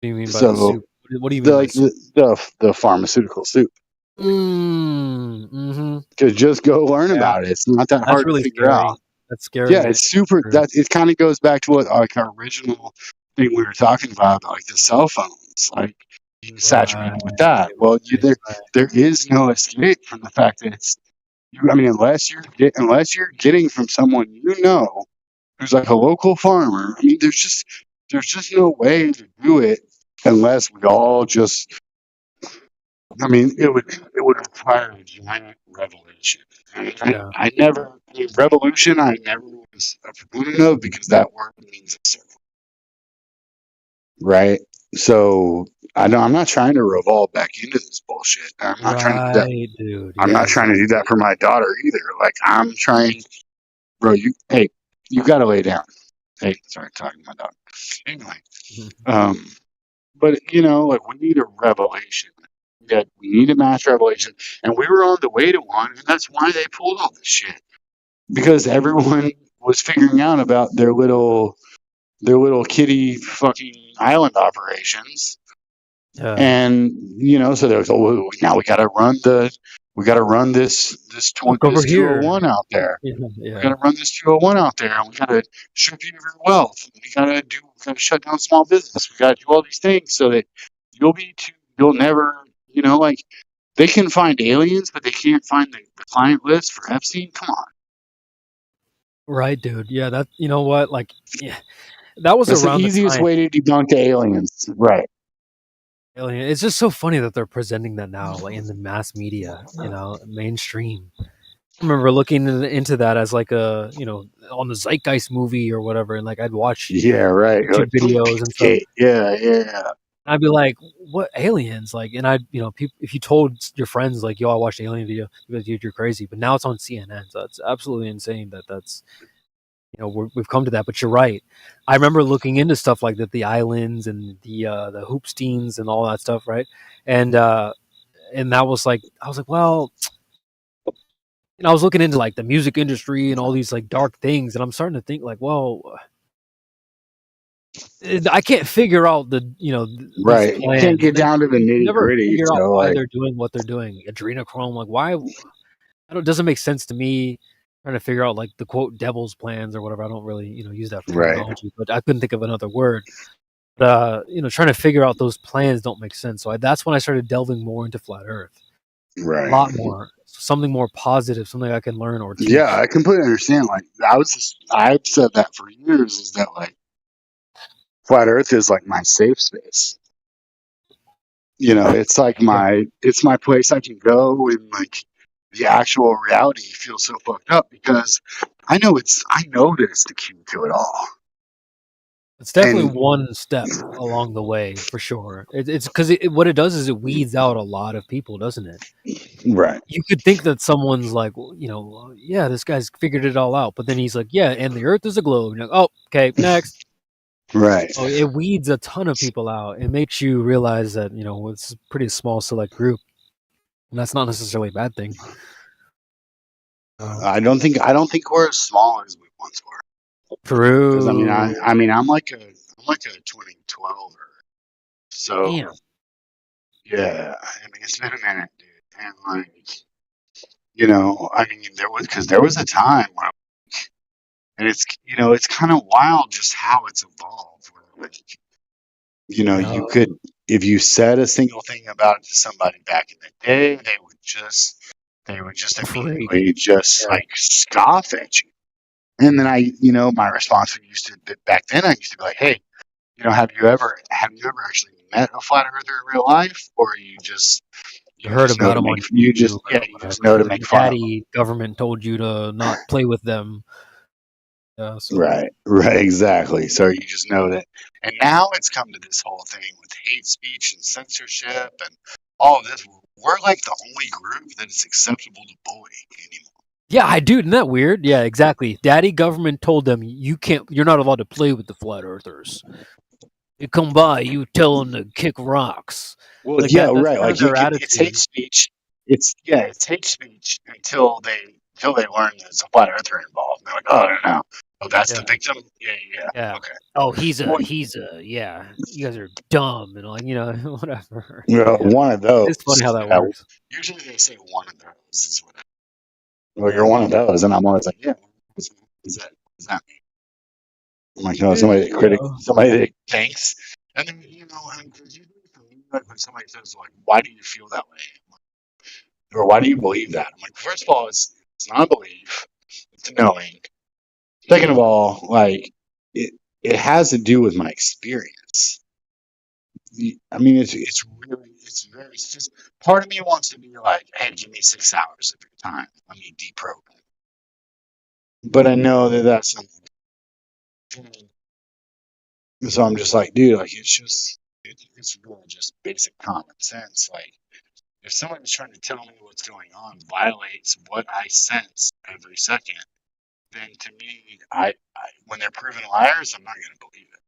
Speaker 29: What do you mean by the soup? What do you mean
Speaker 1: like the pharmaceutical soup? Because just go learn about it. It's not that hard to figure out.
Speaker 29: That's scary.
Speaker 1: Yeah, it's super. It kind of goes back to what like our original thing we were talking about, like the cell phones, like saturated with that. Well, there is no escape from the fact that unless you're getting from someone who's like a local farmer. I mean, there's just no way to do it unless we all just. I mean, it would require a giant revolution. Revolution. I never was a proponent of because that word means a circle. Right. So I'm not trying to revolve back into this bullshit. I'm not trying to do that.
Speaker 29: Dude.
Speaker 1: I'm not trying to do that for my daughter either. Like I'm trying, bro. You gotta lay down. Hey, sorry, talking to my dog. Anyway, but like we need a revelation. We need a mass revelation, and we were on the way to one, and that's why they pulled all this shit because everyone was figuring out about their little kitty fucking island operations. And so there's now we gotta run this 201 out there. We gotta run this 201 out there, and we gotta strip you of your wealth. We gotta shut down small business. We gotta do all these things so that you'll never like they can find aliens, but they can't find the client list for Epstein. Come on.
Speaker 29: Right, dude. Yeah, that what? Like, yeah, that was
Speaker 1: That's
Speaker 29: around
Speaker 1: the easiest
Speaker 29: time.
Speaker 1: way to debunk aliens, right?
Speaker 29: It's just so funny that they're presenting that now, like in the mass media, mainstream. I remember looking into that as like a, on the Zeitgeist movie or whatever, and like I'd watch YouTube videos and stuff.
Speaker 1: Yeah.
Speaker 29: I'd be like, "What aliens?" Like, and if you told your friends like, "Yo, I watched Alien video," you're crazy. But now it's on CNN, so it's absolutely insane that's. We've come to that, but you're right. I remember looking into stuff like that, the islands and the Hoopsteins and all that stuff, right? And that was like, I was like, well, I was looking into like the music industry and all these like dark things, and I'm starting to think like, well, I can't figure out the
Speaker 1: right. You can't get down to the nitty gritty.
Speaker 29: Figure out why they're doing what they're doing. Adrenochrome, like why? It doesn't make sense to me. trying to figure out like the quote devil's plans or whatever. I don't really use that
Speaker 1: Right.
Speaker 29: terminology, but I couldn't think of another word. But trying to figure out those plans don't make sense. So that's when I started delving more into flat Earth.
Speaker 1: Right.
Speaker 29: A lot more, something more positive, something I can learn or teach.
Speaker 1: Yeah, I completely understand. Like I've said that for years, is that like flat Earth is like my safe space. It's like it's my place I can go when like the actual reality feels so fucked up, because I know that it's the key to it all.
Speaker 29: It's definitely
Speaker 1: And
Speaker 29: one step along the way for sure. It's because what it does is it weeds out a lot of people, doesn't it?
Speaker 1: right.
Speaker 29: You could think that someone's like, yeah, this guy's figured it all out, but then he's like, yeah, and the Earth is a globe. You're like, oh, okay, next.
Speaker 1: Right.
Speaker 29: So it weeds a ton of people out. It makes you realize that it's a pretty small select group, and that's not necessarily a bad thing.
Speaker 1: I don't think we're as small as we once were.
Speaker 29: True.
Speaker 1: Because I mean I'm like a 2012er. So
Speaker 29: Damn.
Speaker 1: yeah, I mean it's been a minute, dude. And like I mean there was a time where, and it's kind of wild just how it's evolved. Where, like, you could, if you said a single thing about it to somebody back in the day, they would just immediately just like scoff at you. And then my response back then, I used to be like, hey, have you ever actually met a flat earther in real life, or you just
Speaker 29: heard about them on
Speaker 1: you just know to make fun of them?
Speaker 29: Daddy government told you to not play with them.
Speaker 1: Right, exactly. So you just know that, and now it's come to this whole thing with hate speech and censorship and all of this. We're like the only group that it's acceptable to bully anymore.
Speaker 29: Yeah, dude, isn't that weird? Yeah, exactly. Daddy government told them you're not allowed to play with the flat earthers. You come by, you tell them to kick rocks.
Speaker 1: Well,
Speaker 29: like
Speaker 1: yeah,
Speaker 29: that's
Speaker 1: right.
Speaker 29: kind
Speaker 1: Like
Speaker 29: of their
Speaker 1: it's hate
Speaker 29: attitude.
Speaker 1: speech. It's hate speech until they learn there's a flat earther involved. They're like, oh no, that's the victim. Yeah. Okay.
Speaker 29: Oh, he's a yeah. You guys are dumb and like whatever.
Speaker 1: One of those.
Speaker 29: It's funny how that works.
Speaker 1: Usually they say one of those is what. Well, you're one of those, and I'm always like, yeah. Is that me? I'm like, no, somebody that thinks, and then like when somebody says like, why do you feel that way, or why do you believe that? I'm like, first of all, it's not a belief, it's knowing. Second of all, like it has to do with my experience. I mean, it's just part of me wants to be like, hey, give me 6 hours of your time. Let me deprogram. But I know that that's not. So I'm just like, dude, like it's really just basic common sense. Like if someone's trying to tell me what's going on violates what I sense every second, then to me, I when they're proven liars, I'm not going to believe it.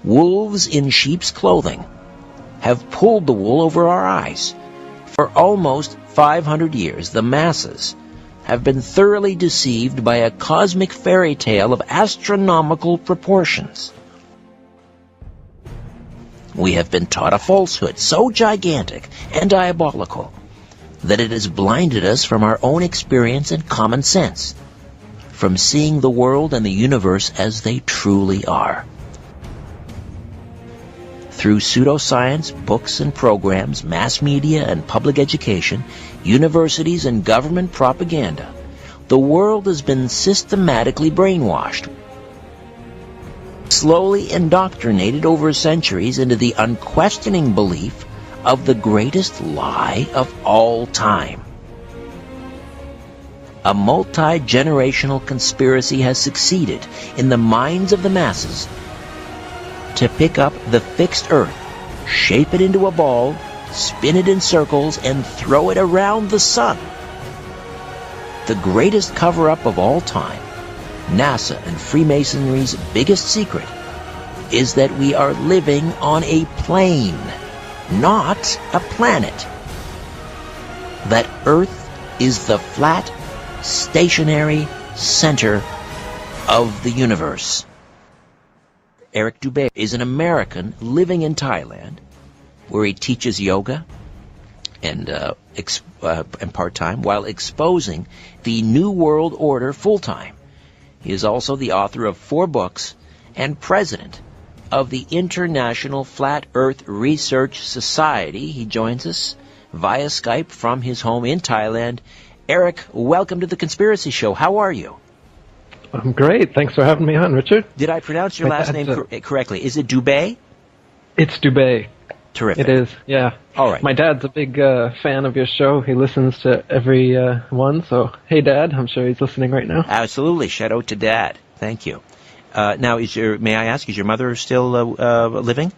Speaker 3: wolves in sheep's clothing have pulled the wool over our eyes. For almost 500 years, the masses have been thoroughly deceived by a cosmic fairy tale of astronomical proportions. We have been taught a falsehood so gigantic and diabolical that it has blinded us from our own experience and common sense, from seeing the world and the universe as they truly are. Through pseudoscience, books and programs, mass media and public education, universities and government propaganda, the world has been systematically brainwashed, slowly indoctrinated over centuries into the unquestioning belief of the greatest lie of all time. A multi-generational conspiracy has succeeded in the minds of the masses to pick up the fixed earth, shape it into a ball, spin it in circles, and throw it around the sun. The greatest cover-up of all time, NASA and Freemasonry's biggest secret, is that we are living on a plane, not a planet. That Earth is the flat, stationary center of the universe. Eric Dubé is an American living in Thailand, where he teaches yoga and part-time while exposing the New World Order full-time. He is also the author of 4 books and president of the International Flat Earth Research Society. He joins us via Skype from his home in Thailand. Eric, welcome to The Conspiracy Show. How are you?
Speaker 4: I'm great. Thanks for having me on, Richard.
Speaker 3: Did I pronounce your last name correctly? Is it Dubé?
Speaker 4: It's Dubé.
Speaker 3: Terrific.
Speaker 4: It is, yeah.
Speaker 3: All right.
Speaker 4: My dad's a big fan of your show. He listens to every one. So, hey, Dad, I'm sure he's listening right now.
Speaker 3: Absolutely. Shout out to Dad. Thank you. Now, may I ask, is your mother still living?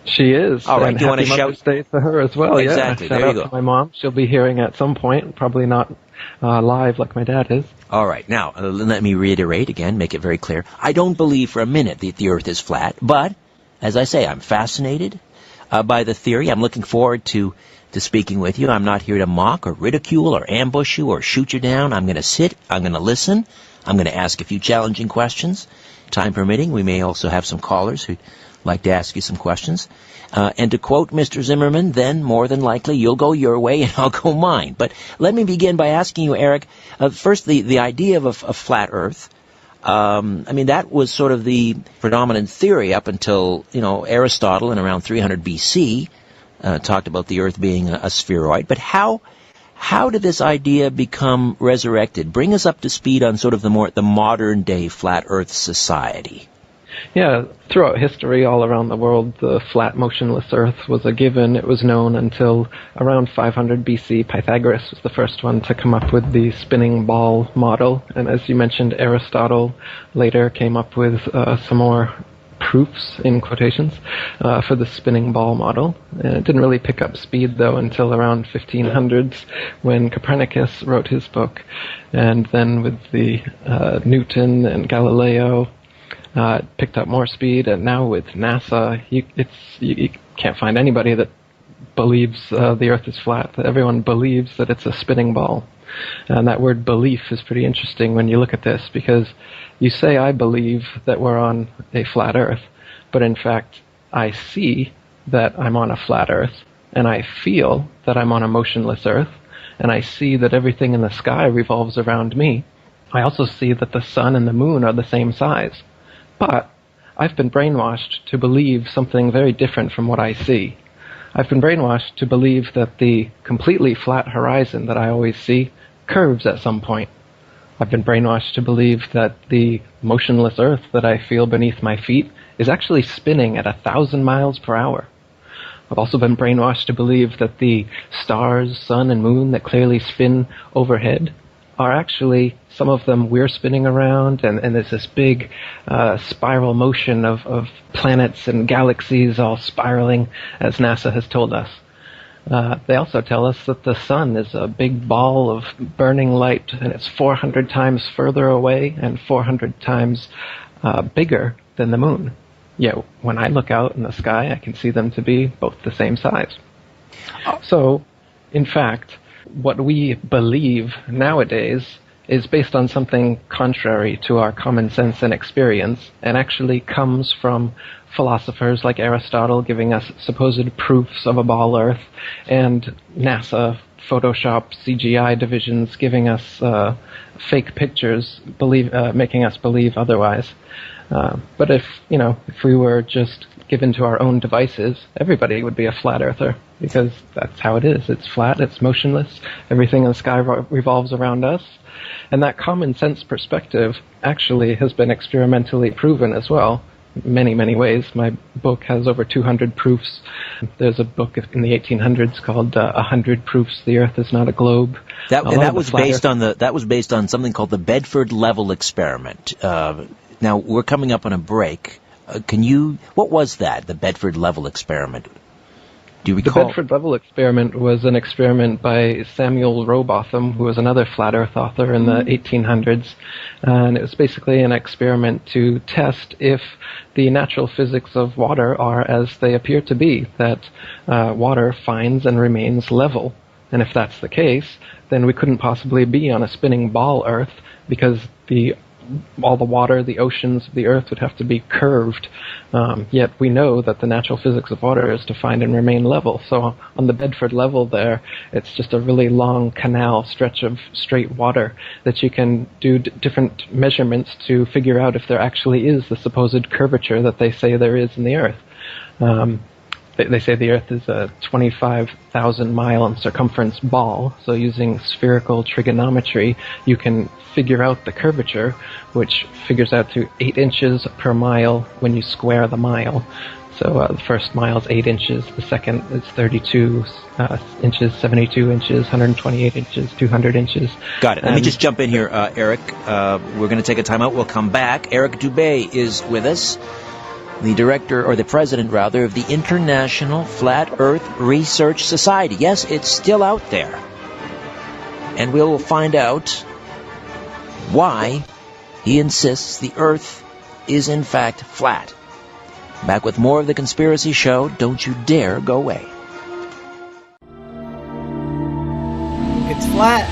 Speaker 4: She is.
Speaker 3: All right.
Speaker 4: And
Speaker 3: Do you want to
Speaker 4: happy Mother's
Speaker 3: shout?
Speaker 4: Day to her as well.
Speaker 3: Exactly.
Speaker 4: Yeah.
Speaker 3: There you
Speaker 4: Shout out
Speaker 3: go.
Speaker 4: to my mom. She'll be hearing at some point. Probably not live like my dad is.
Speaker 3: All right. Now, let me reiterate again, make it very clear. I don't believe for a minute that the Earth is flat, but, as I say, I'm fascinated by the theory. I'm looking forward to speaking with you. I'm not here to mock or ridicule or ambush you or shoot you down. I'm going to sit. I'm going to listen. I'm going to ask a few challenging questions. Time permitting, we may also have some callers who'd like to ask you some questions. And to quote Mr. Zimmerman, then more than likely you'll go your way and I'll go mine. But let me begin by asking you, Eric, first the idea of a flat Earth. I mean, that was sort of the predominant theory up until, Aristotle in around 300 BC talked about the Earth being a spheroid. But how did this idea become resurrected? Bring us up to speed on sort of the modern day flat Earth society.
Speaker 4: Yeah, throughout history, all around the world, the flat, motionless Earth was a given. It was known until around 500 BC. Pythagoras was the first one to come up with the spinning ball model. And as you mentioned, Aristotle later came up with some more proofs, in quotations, for the spinning ball model. It didn't really pick up speed, though, until around 1500s when Copernicus wrote his book. And then with the Newton and Galileo, it picked up more speed, and now with NASA, you can't find anybody that believes the Earth is flat. Everyone believes that it's a spinning ball. And that word belief is pretty interesting when you look at this, because you say, I believe that we're on a flat Earth, but in fact, I see that I'm on a flat Earth, and I feel that I'm on a motionless Earth, and I see that everything in the sky revolves around me. I also see that the sun and the moon are the same size. But I've been brainwashed to believe something very different from what I see. I've been brainwashed to believe that the completely flat horizon that I always see curves at some point. I've been brainwashed to believe that the motionless Earth that I feel beneath my feet is actually spinning at 1,000 miles per hour. I've also been brainwashed to believe that the stars, sun, and moon that clearly spin overhead are actually, some of them we're spinning around, and there's this big spiral motion of planets and galaxies all spiraling, as NASA has told us. They also tell us that the sun is a big ball of burning light, and it's 400 times further away and 400 times bigger than the moon. yet when I look out in the sky, I can see them to be both the same size. So, in fact, what we believe nowadays is based on something contrary to our common sense and experience, and actually comes from philosophers like Aristotle giving us supposed proofs of a ball Earth, and NASA, Photoshop, CGI divisions giving us fake pictures, making us believe otherwise. But if we were just given to our own devices, everybody would be a flat earther, because that's how it is. It's flat, it's motionless, everything in the sky revolves around us. And that common sense perspective actually has been experimentally proven as well, many, many ways. My book has over 200 proofs. There's a book in the 1800s called 100 Proofs the Earth is Not a Globe.
Speaker 3: That was based on something called the Bedford Level Experiment. Now we're coming up on a break. What was that? The Bedford Level Experiment? Do you recall?
Speaker 4: The Bedford Level Experiment was an experiment by Samuel Rowbotham, who was another flat Earth author in the 1800s, and it was basically an experiment to test if the natural physics of water are as they appear to be, that water finds and remains level. And if that's the case, then we couldn't possibly be on a spinning ball Earth, because all the water, the oceans of the Earth would have to be curved. Yet we know that the natural physics of water is to find and remain level. So on the Bedford level there, it's just a really long canal stretch of straight water that you can do different measurements to figure out if there actually is the supposed curvature that they say there is in the Earth. They say the Earth is a 25,000 mile in circumference ball, so using spherical trigonometry, you can figure out the curvature, which figures out to 8 inches per mile when you square the mile. So the first mile is 8 inches, the second is 32 inches, 72 inches, 128 inches, 200 inches.
Speaker 3: Got it. Let me just jump in here, Eric. We're going to take a timeout. We'll come back. Eric Dubé is with us, the director, or the president rather, of the International Flat Earth Research Society. Yes, it's still out there. And we'll find out why he insists the Earth is in fact flat. Back with more of The Conspiracy Show. Don't you dare go away.
Speaker 5: It's flat.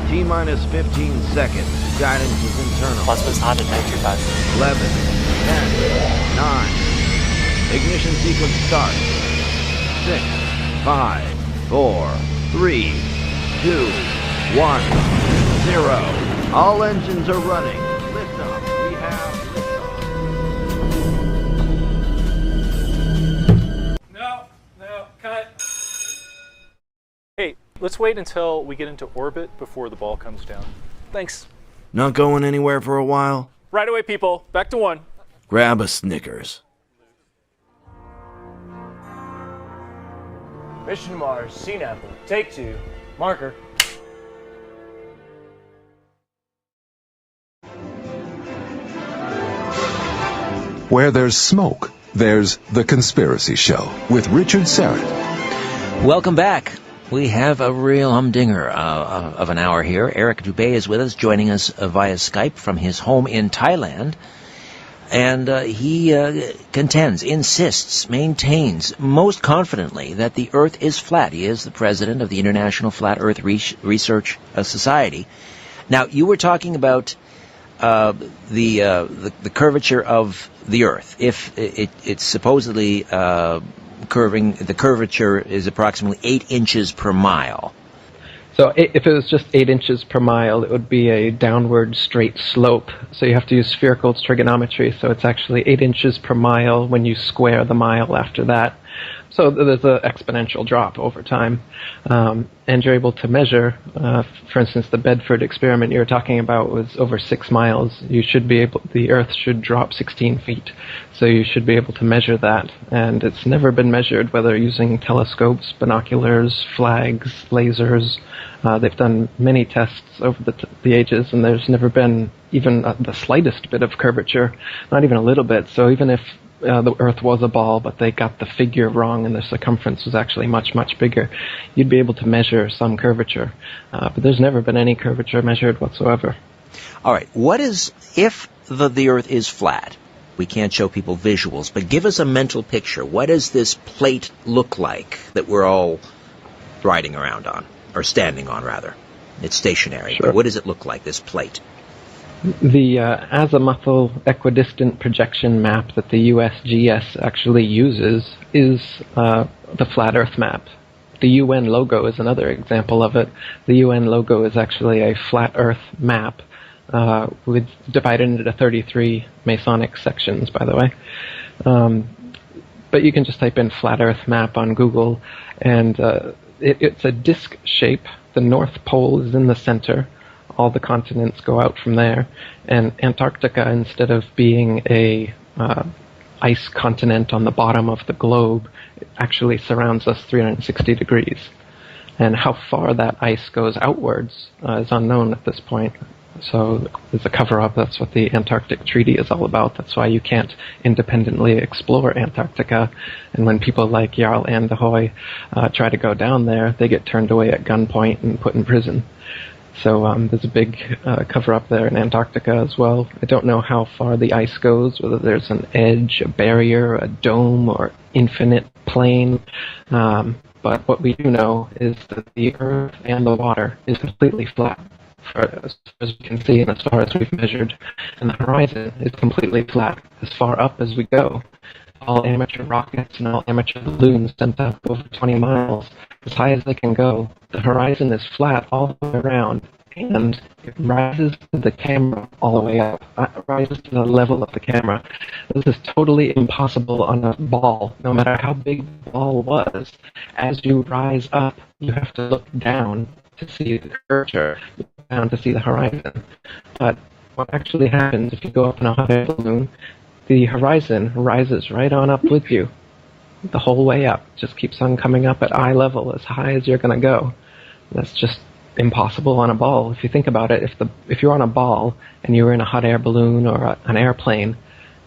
Speaker 6: T-minus 15 seconds. Guidance is internal.
Speaker 8: Plasma's hot at nitrous.
Speaker 6: 11, 10, 9. Ignition sequence start. 6, 5, 4, 3, 2, 1, 0. All engines are running. Liftoff. We have liftoff.
Speaker 10: No, cut. Hey, let's wait until we get into orbit before the ball comes down. Thanks.
Speaker 6: Not going anywhere for a while?
Speaker 10: Right away, people. Back to 1.
Speaker 6: Grab a Snickers.
Speaker 15: Mission Mars, Scene Apple. Take 2. Marker.
Speaker 2: Where there's smoke, there's The Conspiracy Show with Richard Syrett.
Speaker 3: Welcome back. We have a real humdinger of an hour here. Eric Dubé is with us, joining us via Skype from his home in Thailand. And he contends, insists, maintains most confidently that the Earth is flat. He is the president of the International Flat Earth Research Society. Now, you were talking about the curvature of the Earth. If it's supposedly curving, the curvature is approximately 8 inches per mile.
Speaker 4: So if it was just 8 inches per mile, it would be a downward straight slope. So you have to use spherical trigonometry. So it's actually 8 inches per mile when you square the mile after that. So there's an exponential drop over time. And you're able to measure, for instance, the Bedford experiment you were talking about was over 6 miles. The Earth should drop 16 feet. So you should be able to measure that. And it's never been measured, whether using telescopes, binoculars, flags, lasers. They've done many tests over the ages, and there's never been even the slightest bit of curvature, not even a little bit. So even if the Earth was a ball, but they got the figure wrong and the circumference was actually much, much bigger, you'd be able to measure some curvature. But there's never been any curvature measured whatsoever.
Speaker 3: All right. What is, if the Earth is flat, We can't show people visuals, but give us a mental picture. What does this plate look like that we're all riding around on, or standing on, rather? It's stationary,
Speaker 4: Sure.
Speaker 3: but what does it look like, this plate?
Speaker 4: The azimuthal equidistant projection map that the USGS actually uses is the flat Earth map. The UN logo is another example of it. The UN logo is actually a flat Earth map divided into 33 Masonic sections, by the way. But you can just type in flat Earth map on Google, and it's a disc shape. The North Pole is in the center. All the continents go out from there, and Antarctica, instead of being a ice continent on the bottom of the globe, actually surrounds us 360 degrees. And how far that ice goes outwards is unknown at this point. So there's a cover-up. That's what the Antarctic Treaty is all about. That's why you can't independently explore Antarctica. And when people like Jarl Anderhoy try to go down there, they get turned away at gunpoint and put in prison. So there's a big cover-up there in Antarctica as well. I don't know how far the ice goes, whether there's an edge, a barrier, a dome, or infinite plane. But what we do know is that the Earth and the water is completely flat, as far as we can see and as far as we've measured. And the horizon is completely flat, as far up as we go. All amateur rockets and all amateur balloons sent up over 20 miles, as high as they can go. The horizon is flat all the way around, and it rises to the camera all the way up. It rises to the level of the camera. This is totally impossible on a ball, no matter how big the ball was. As you rise up, you have to look down to see the curvature, down to see the horizon. But what actually happens if you go up in a hot air balloon, the horizon rises right on up with you, the whole way up. Just keeps on coming up at eye level, as high as you're going to go. That's just impossible on a ball. If you think about it, if you're on a ball and you're in a hot air balloon or an airplane,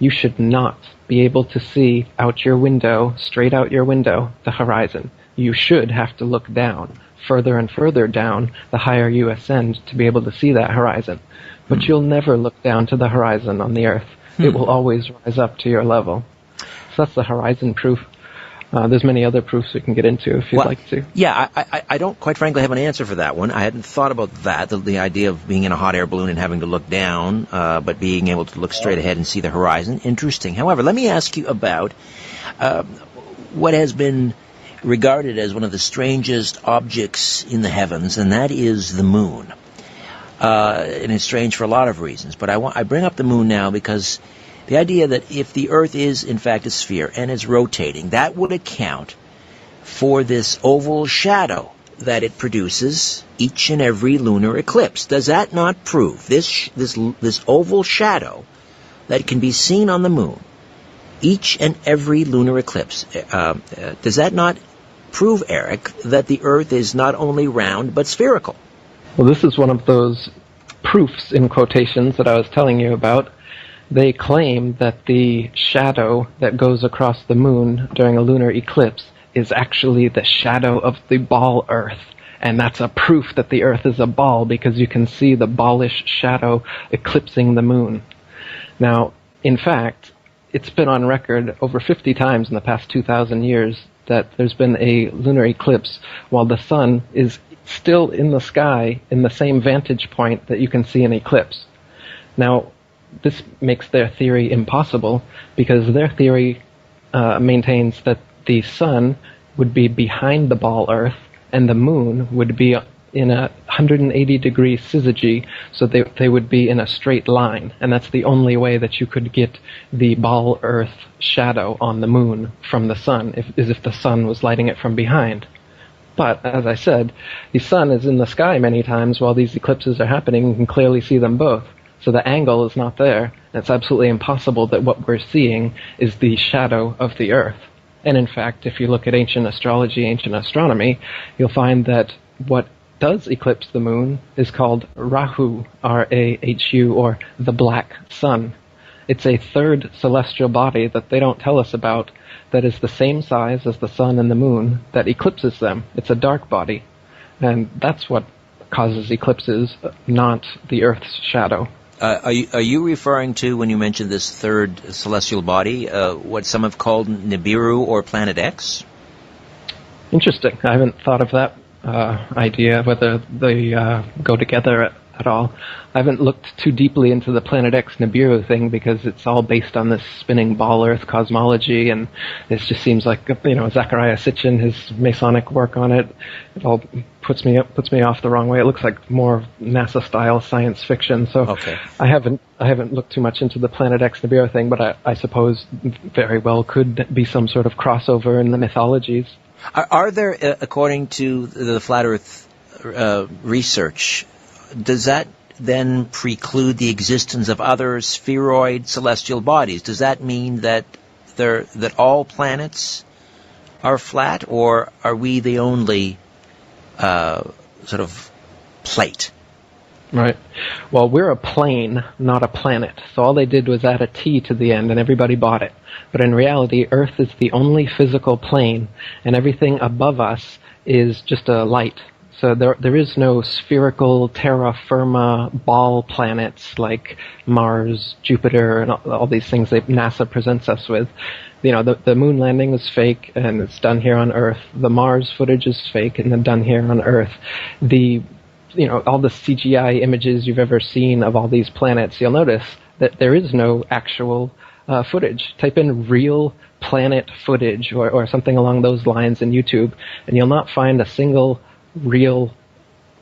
Speaker 4: you should not be able to see out your window, straight out your window, the horizon. You should have to look down, further and further down, the higher you ascend, to be able to see that horizon. But you'll never look down to the horizon on the Earth. It will always rise up to your level. So that's the horizon proof. There's many other proofs we can get into if you'd like to.
Speaker 3: Yeah, I don't quite frankly have an answer for that one. I hadn't thought about that, the idea of being in a hot air balloon and having to look down, but being able to look straight ahead and see the horizon. Interesting. However, let me ask you about what has been regarded as one of the strangest objects in the heavens, and that is the moon. And it's strange for a lot of reasons, but I bring up the moon now because the idea that if the Earth is, in fact, a sphere and is rotating, that would account for this oval shadow that it produces each and every lunar eclipse. Does that not prove this oval shadow that can be seen on the moon each and every lunar eclipse? Does that not prove, Eric, that the Earth is not only round but spherical?
Speaker 4: Well, this is one of those proofs, in quotations, that I was telling you about. They claim that the shadow that goes across the moon during a lunar eclipse is actually the shadow of the ball Earth. And that's a proof that the Earth is a ball, because you can see the ballish shadow eclipsing the moon. Now, in fact, it's been on record over 50 times in the past 2,000 years that there's been a lunar eclipse while the sun is still in the sky in the same vantage point that you can see an eclipse. Now, this makes their theory impossible, because their theory maintains that the sun would be behind the ball Earth and the moon would be in a 180-degree syzygy, so they would be in a straight line, and that's the only way that you could get the ball Earth shadow on the moon from the sun, if the sun was lighting it from behind. But, as I said, the sun is in the sky many times while these eclipses are happening. You can clearly see them both. So the angle is not there. It's absolutely impossible that what we're seeing is the shadow of the Earth. And in fact, if you look at ancient astrology, ancient astronomy, you'll find that what does eclipse the moon is called Rahu, R-A-H-U, or the black sun. It's a third celestial body that they don't tell us about, that is the same size as the sun and the moon, that eclipses them. It's a dark body. And that's what causes eclipses, not the Earth's shadow.
Speaker 3: Are you referring to, when you mentioned this third celestial body, what some have called Nibiru or Planet X?
Speaker 4: Interesting. I haven't thought of that idea, whether they go together at all. I haven't looked too deeply into the Planet X Nibiru thing because it's all based on this spinning ball Earth cosmology, and it just seems like, Zecharia Sitchin, his Masonic work on it, it all puts me off the wrong way. It looks like more NASA style science fiction. So
Speaker 3: okay.
Speaker 4: I haven't looked too much into the Planet X Nibiru thing, but I suppose very well could be some sort of crossover in the mythologies.
Speaker 3: Are there, according to the Flat Earth research, does that then preclude the existence of other spheroid celestial bodies? Does that mean that all planets are flat, or are we the only sort of plate?
Speaker 4: Right. Well, we're a plane, not a planet. So all they did was add a T to the end, and everybody bought it. But in reality, Earth is the only physical plane, and everything above us is just a light. So there is no spherical terra firma ball planets like Mars, Jupiter, and all these things that NASA presents us with. The moon landing is fake, and it's done here on Earth. The Mars footage is fake, and then done here on Earth. All the CGI images you've ever seen of all these planets, you'll notice that there is no actual footage. Type in real planet footage or something along those lines in YouTube, and you'll not find a single real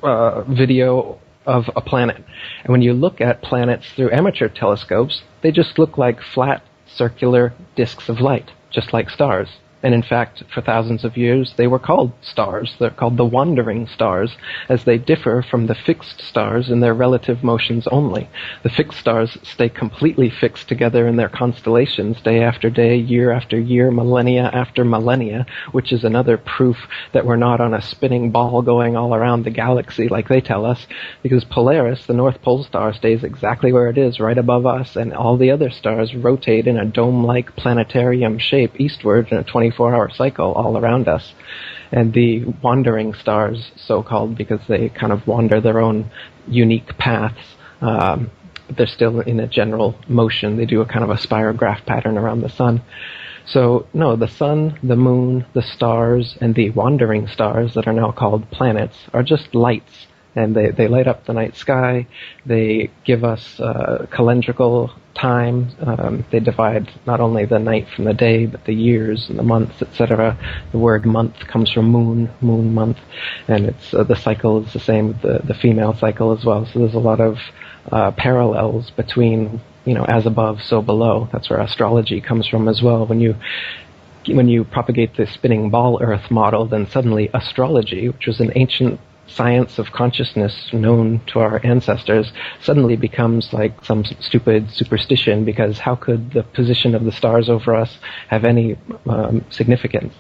Speaker 4: video of a planet. And when you look at planets through amateur telescopes, they just look like flat circular disks of light, just like stars. And in fact, for thousands of years, they were called stars. They're called the wandering stars, as they differ from the fixed stars in their relative motions only. The fixed stars stay completely fixed together in their constellations day after day, year after year, millennia after millennia, which is another proof that we're not on a spinning ball going all around the galaxy like they tell us, because Polaris, the North Pole star, stays exactly where it is, right above us, and all the other stars rotate in a dome-like planetarium shape eastward in a 24-hour cycle all around us. And the wandering stars, so-called, because they kind of wander their own unique paths, they're still in a general motion. They do a kind of a spirograph pattern around the sun. So, no, the sun, the moon, the stars, and the wandering stars that are now called planets are just lights. And they light up the night sky. They give us calendrical time. They divide not only the night from the day, but the years and the months, etc. The word month comes from moon month, and it's the cycle is the same with the female cycle as well. So there's a lot of parallels between, as above, so below. That's where astrology comes from as well. When you propagate the spinning ball Earth model, then suddenly astrology, which was an ancient science of consciousness known to our ancestors, suddenly becomes like some stupid superstition, because how could the position of the stars over us have any significance?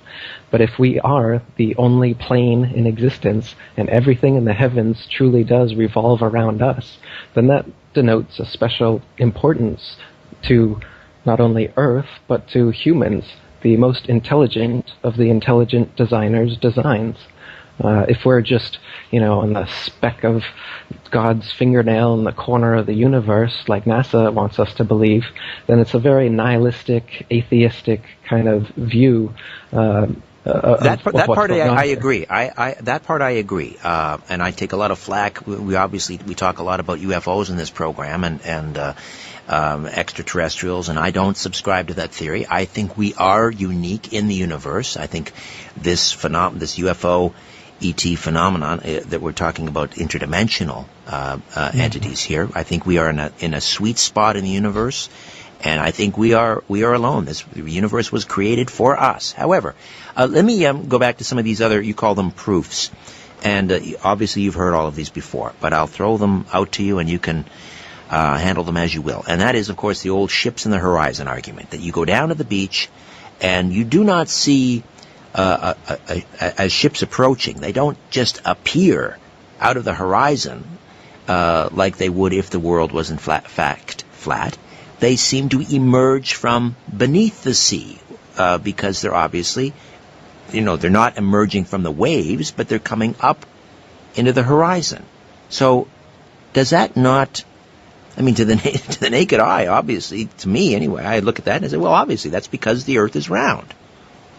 Speaker 4: But if we are the only plane in existence, and everything in the heavens truly does revolve around us, then that denotes a special importance to not only Earth, but to humans, the most intelligent of the intelligent designers' designs. If we're just, on the speck of God's fingernail in the corner of the universe, like NASA wants us to believe, then it's a very nihilistic, atheistic kind of view.
Speaker 3: That part I agree. That part I agree, and I take a lot of flack. We talk a lot about UFOs in this program and extraterrestrials, and I don't subscribe to that theory. I think we are unique in the universe. I think this UFO ET phenomenon that we're talking about, interdimensional entities here. I think we are in a sweet spot in the universe, and I think we are alone. This universe was created for us. However, let me go back to some of these other, you call them proofs, and obviously you've heard all of these before, but I'll throw them out to you, and you can handle them as you will. And that is, of course, the old ships in the horizon argument, that you go down to the beach and you do not see as ships approaching, they don't just appear out of the horizon like they would if the world was in fact flat. They seem to emerge from beneath the sea because they're obviously, they're not emerging from the waves, but they're coming up into the horizon. So does that not I mean, to the naked eye, obviously, to me anyway, I look at that and I say, well, obviously, that's because the Earth is round.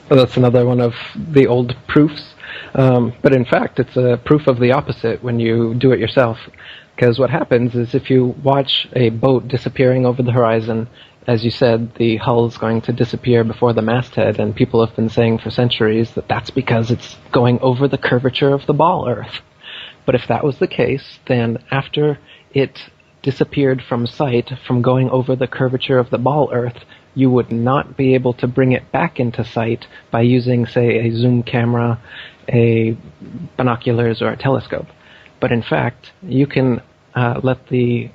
Speaker 4: Well, that's another one of the old proofs. But in fact, it's a proof of the opposite when you do it yourself. Because what happens is if you watch a boat disappearing over the horizon, as you said, the hull is going to disappear before the masthead, and people have been saying for centuries that that's because it's going over the curvature of the ball Earth. But if that was the case, then after it disappeared from sight from going over the curvature of the ball Earth, you would not be able to bring it back into sight by using, say, a zoom camera, a binoculars, or a telescope. But in fact, you can let the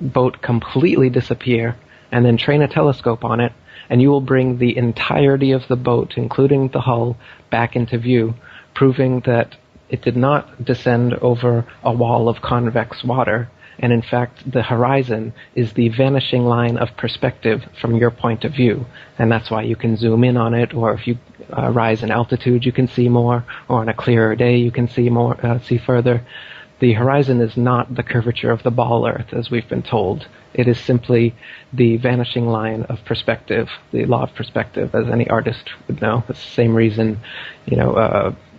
Speaker 4: boat completely disappear and then train a telescope on it, and you will bring the entirety of the boat, including the hull, back into view, proving that it did not descend over a wall of convex water, and in fact the horizon is the vanishing line of perspective from your point of view, and that's why you can zoom in on it, or if you rise in altitude you can see more, or on a clearer day you can see more, see further. The horizon is not the curvature of the ball Earth, as we've been told. It is simply the vanishing line of perspective, the law of perspective, as any artist would know. It's the same reason,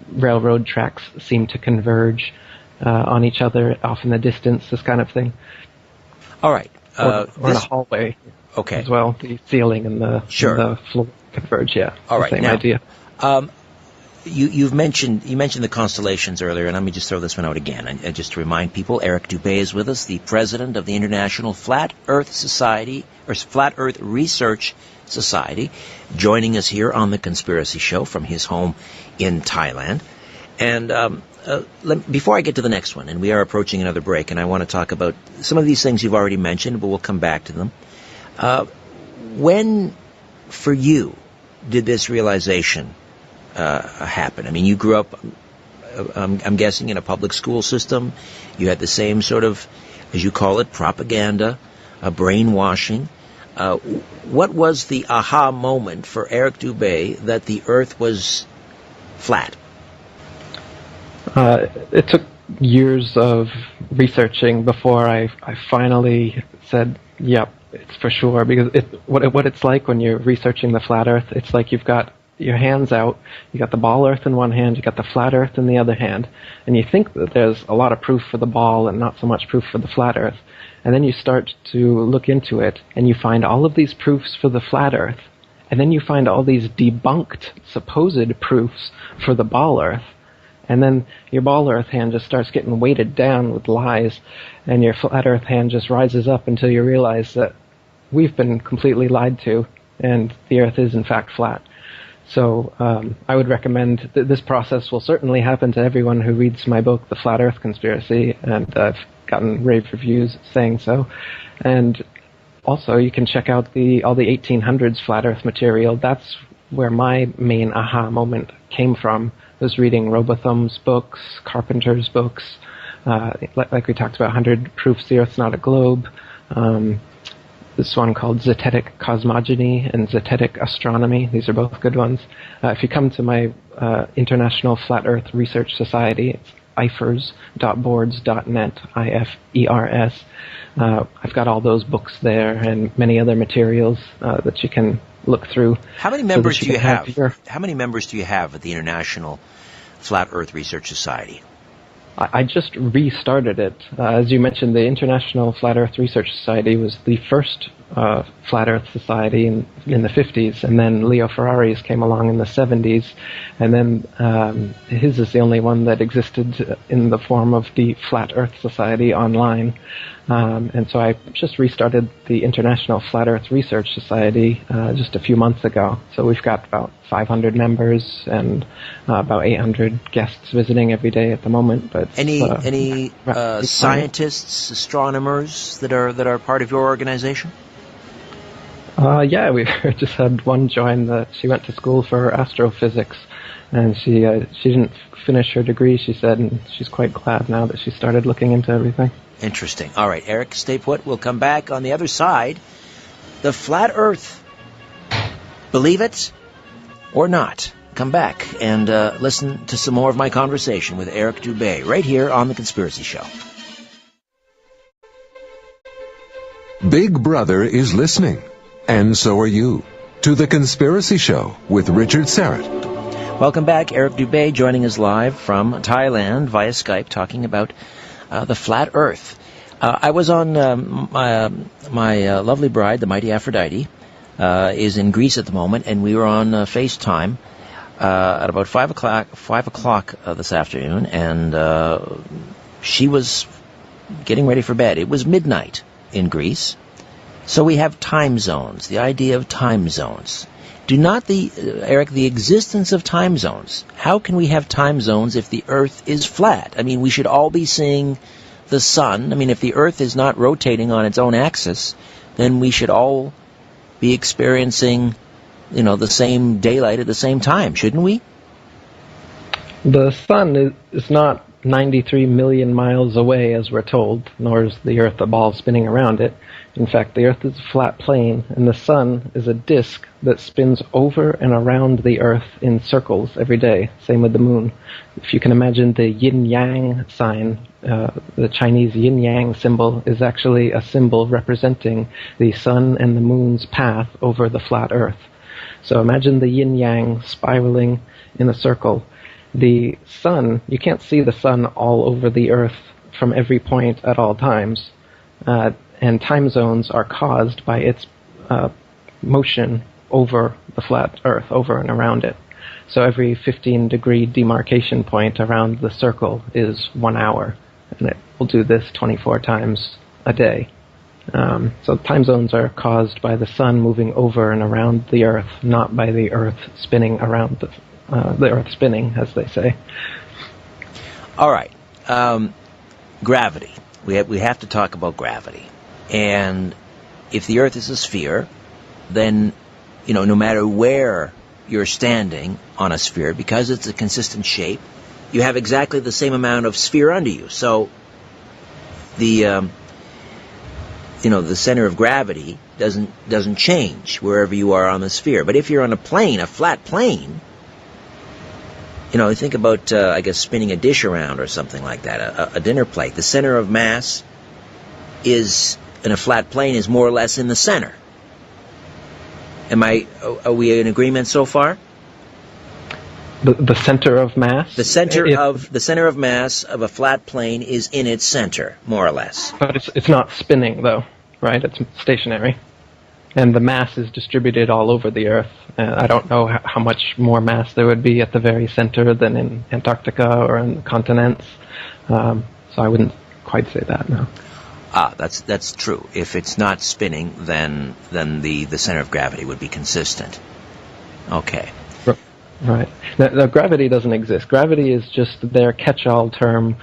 Speaker 4: railroad tracks seem to converge on each other off in the distance, this kind of thing.
Speaker 3: All right.
Speaker 4: Or in a hallway as well. The ceiling and the floor converge, yeah.
Speaker 3: All right.
Speaker 4: Same
Speaker 3: now,
Speaker 4: idea.
Speaker 3: You mentioned the constellations earlier, and let me just throw this one out again. And just to remind people, Eric Dubé is with us, the president of the International Flat Earth Society, or Flat Earth Research Society, joining us here on The Conspiracy Show from his home in Thailand. And before I get to the next one, and we are approaching another break, and I want to talk about some of these things you've already mentioned, but we'll come back to them. When, for you, did this realization happen? I mean, you grew up, I'm guessing, in a public school system. You had the same sort of, as you call it, propaganda, brainwashing. What was the aha moment for Eric Dubé that the Earth was flat?
Speaker 4: It took years of researching before I finally said, yep, it's for sure. Because what it's like when you're researching the flat Earth, it's like you've got your hands out, you got the ball Earth in one hand, you got the flat Earth in the other hand, and you think that there's a lot of proof for the ball and not so much proof for the flat Earth. And then you start to look into it, and you find all of these proofs for the flat Earth, and then you find all these debunked supposed proofs for the ball Earth. And then your ball Earth hand just starts getting weighted down with lies, and your flat Earth hand just rises up until you realize that we've been completely lied to, and the Earth is in fact flat. So I would recommend this process will certainly happen to everyone who reads my book, The Flat Earth Conspiracy, and I've gotten rave reviews saying so. And also you can check out all the 1800s flat Earth material. That's where my main aha moment came from. I was reading Robotham's books, Carpenter's books, like we talked about, 100 Proofs the Earth's Not a Globe, this one called Zetetic Cosmogony and Zetetic Astronomy. These are both good ones. If you come to my International Flat Earth Research Society, it's ifers.boards.net, IFERS. I've got all those books there and many other materials that you can look through.
Speaker 3: How many members do you have? How many members do you have at the International Flat Earth Research Society?
Speaker 4: I just restarted it. As you mentioned, the International Flat Earth Research Society was the first Flat Earth Society in the 50s, and then Leo Ferraris came along in the 70s, and then his is the only one that existed in the form of the Flat Earth Society online. And so I just restarted the International Flat Earth Research Society just a few months ago. So we've got about 500 members and about 800 guests visiting every day at the moment. But
Speaker 3: any scientists, astronomers that are part of your organization?
Speaker 4: Yeah, we just had one join. She went to school for astrophysics, and she didn't finish her degree, she said, and she's quite glad now that she started looking into everything.
Speaker 3: Interesting. All right, Eric, stay put. We'll come back on the other side. The flat Earth. Believe it or not. Come back and listen to some more of my conversation with Eric Dubé right here on The Conspiracy Show.
Speaker 2: Big Brother is listening, and so are you, to The Conspiracy Show with Richard Serrett.
Speaker 3: Welcome back. Eric Dubé joining us live from Thailand via Skype, talking about the flat Earth. I was on my lovely bride, the mighty Aphrodite, is in Greece at the moment, and we were on FaceTime at about 5 o'clock this afternoon, and she was getting ready for bed. It was midnight in Greece, so we have time zones. The idea of time zones. Do not Eric, the existence of time zones. How can we have time zones if the Earth is flat? I mean, we should all be seeing the sun. I mean, if the Earth is not rotating on its own axis, then we should all be experiencing, the same daylight at the same time, shouldn't we?
Speaker 4: The sun is not 93 million miles away, as we're told, nor is the Earth a ball spinning around it. In fact, the Earth is a flat plane, and the sun is a disk that spins over and around the Earth in circles every day. Same with the moon. If you can imagine the yin-yang sign, the Chinese yin-yang symbol is actually a symbol representing the sun and the moon's path over the flat Earth. So imagine the yin-yang spiraling in a circle. The sun, you can't see the sun all over the Earth from every point at all times. And time zones are caused by its motion over the flat Earth, over and around it. So every 15-degree demarcation point around the circle is 1 hour, and it will do this 24 times a day. So time zones are caused by the sun moving over and around the Earth, not by the Earth spinning around the Earth spinning, as they say.
Speaker 3: All right. Gravity. We have to talk about gravity. And if the Earth is a sphere, then, no matter where you're standing on a sphere, because it's a consistent shape, you have exactly the same amount of sphere under you. So the center of gravity doesn't change wherever you are on the sphere. But if you're on a plane, a flat plane, think about, spinning a dish around or something like that, a dinner plate. The center of mass in a flat plane is more or less in the center. Are we in agreement so far?
Speaker 4: The center of mass?
Speaker 3: The center of mass of a flat plane is in its center, more or less.
Speaker 4: But it's not spinning, though, right? It's stationary. And the mass is distributed all over the Earth. I don't know how much more mass there would be at the very center than in Antarctica or in the continents. So I wouldn't quite say that, no.
Speaker 3: That's true. If it's not spinning, then the center of gravity would be consistent. Okay.
Speaker 4: Right. Now, gravity doesn't exist. Gravity is just their catch-all term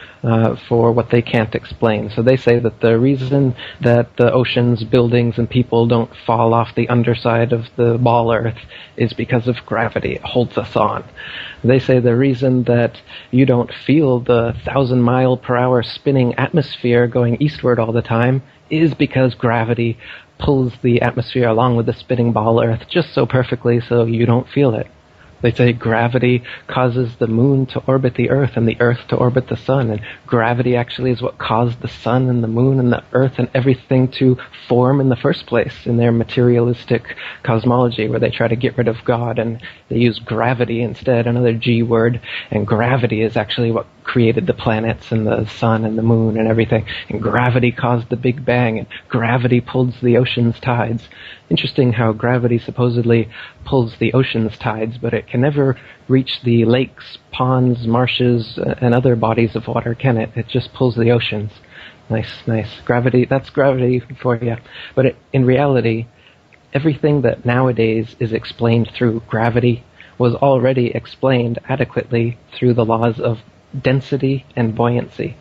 Speaker 4: for what they can't explain. So they say that the reason that the oceans, buildings, and people don't fall off the underside of the ball Earth is because of gravity. It holds us on. They say the reason that you don't feel the 1,000-mile-per-hour spinning atmosphere going eastward all the time is because gravity pulls the atmosphere along with the spinning ball Earth just so perfectly so you don't feel it. They say gravity causes the moon to orbit the Earth and the Earth to orbit the sun, and gravity actually is what caused the sun and the moon and the Earth and everything to form in the first place in their materialistic cosmology, where they try to get rid of God and they use gravity instead, another G word, and gravity is actually what created the planets and the sun and the moon and everything, and gravity caused the Big Bang, and gravity pulls the ocean's tides. Interesting how gravity supposedly pulls the ocean's tides, but it can never reach the lakes, ponds, marshes, and other bodies of water, can it? It just pulls the oceans. Nice. Gravity, that's gravity for you. But in reality, everything that nowadays is explained through gravity was already explained adequately through the laws of density and buoyancy.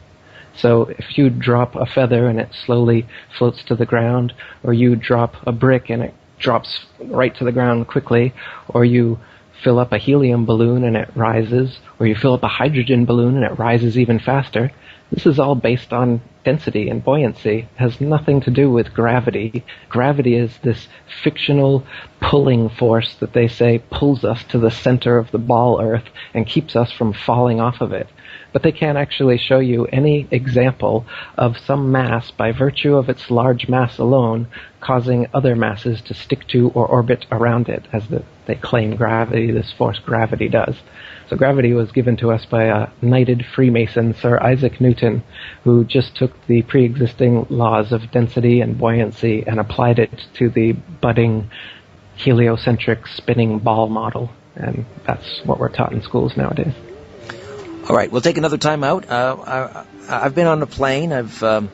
Speaker 4: So if you drop a feather and it slowly floats to the ground, or you drop a brick and it drops right to the ground quickly, or you fill up a helium balloon and it rises, or you fill up a hydrogen balloon and it rises even faster, This is all based on density and buoyancy. It has nothing to do with gravity. Gravity is this fictional pulling force that they say pulls us to the center of the ball Earth and keeps us from falling off of it. But they can't actually show you any example of some mass, by virtue of its large mass alone, causing other masses to stick to or orbit around it, as they claim gravity, this force gravity does. So gravity was given to us by a knighted Freemason, Sir Isaac Newton, who just took the pre-existing laws of density and buoyancy and applied it to the budding heliocentric spinning ball model. And that's what we're taught in schools nowadays.
Speaker 3: All right, we'll take another time out. I've been on a plane. I've,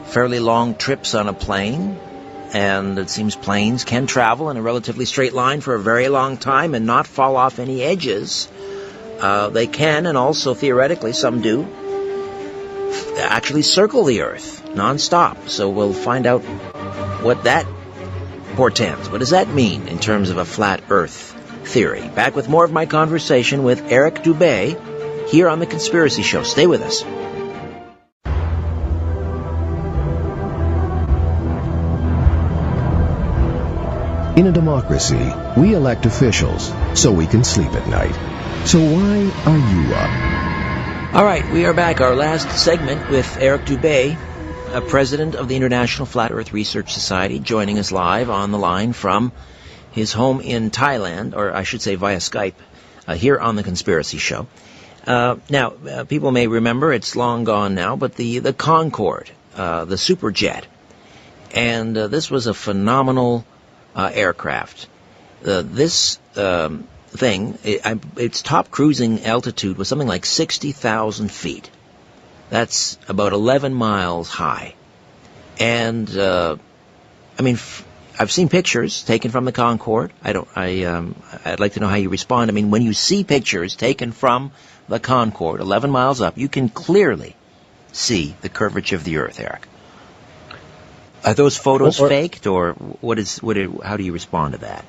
Speaker 3: fairly long trips on a plane. And it seems planes can travel in a relatively straight line for a very long time and not fall off any edges. They can, and also theoretically, some do, actually circle the Earth nonstop. So we'll find out what that portends. What does that mean in terms of a flat Earth theory? Back with more of my conversation with Eric Dubay here on The Conspiracy Show. Stay with us.
Speaker 8: In a democracy, we elect officials so we can sleep at night. So why are you up?
Speaker 3: All right, we are back. Our last segment with Eric Dubay, president of the International Flat Earth Research Society, joining us live on the line from his home in Thailand, or I should say via Skype, here on The Conspiracy Show. Now, people may remember, it's long gone now, but the Concorde, the superjet, and this was a phenomenal aircraft. This thing, its top cruising altitude was something like 60,000 feet. That's about 11 miles high. And, I've seen pictures taken from the Concorde. I'd like to know how you respond. I mean, when you see pictures taken from the Concorde, 11 miles up, you can clearly see the curvature of the Earth, Eric. Are those photos faked, or how do you respond to that?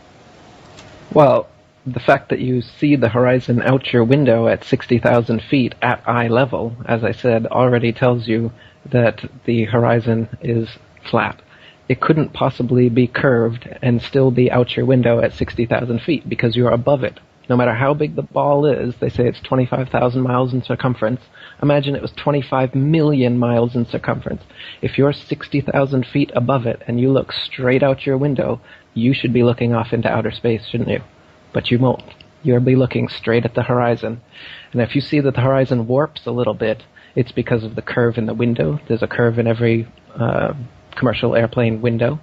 Speaker 4: Well, the fact that you see the horizon out your window at 60,000 feet at eye level, as I said, already tells you that the horizon is flat. It couldn't possibly be curved and still be out your window at 60,000 feet because you're above it. No matter how big the ball is, they say it's 25,000 miles in circumference. Imagine it was 25 million miles in circumference. If you're 60,000 feet above it and you look straight out your window, you should be looking off into outer space, shouldn't you? But you won't. You'll be looking straight at the horizon. And if you see that the horizon warps a little bit, it's because of the curve in the window. There's a curve in every commercial airplane window.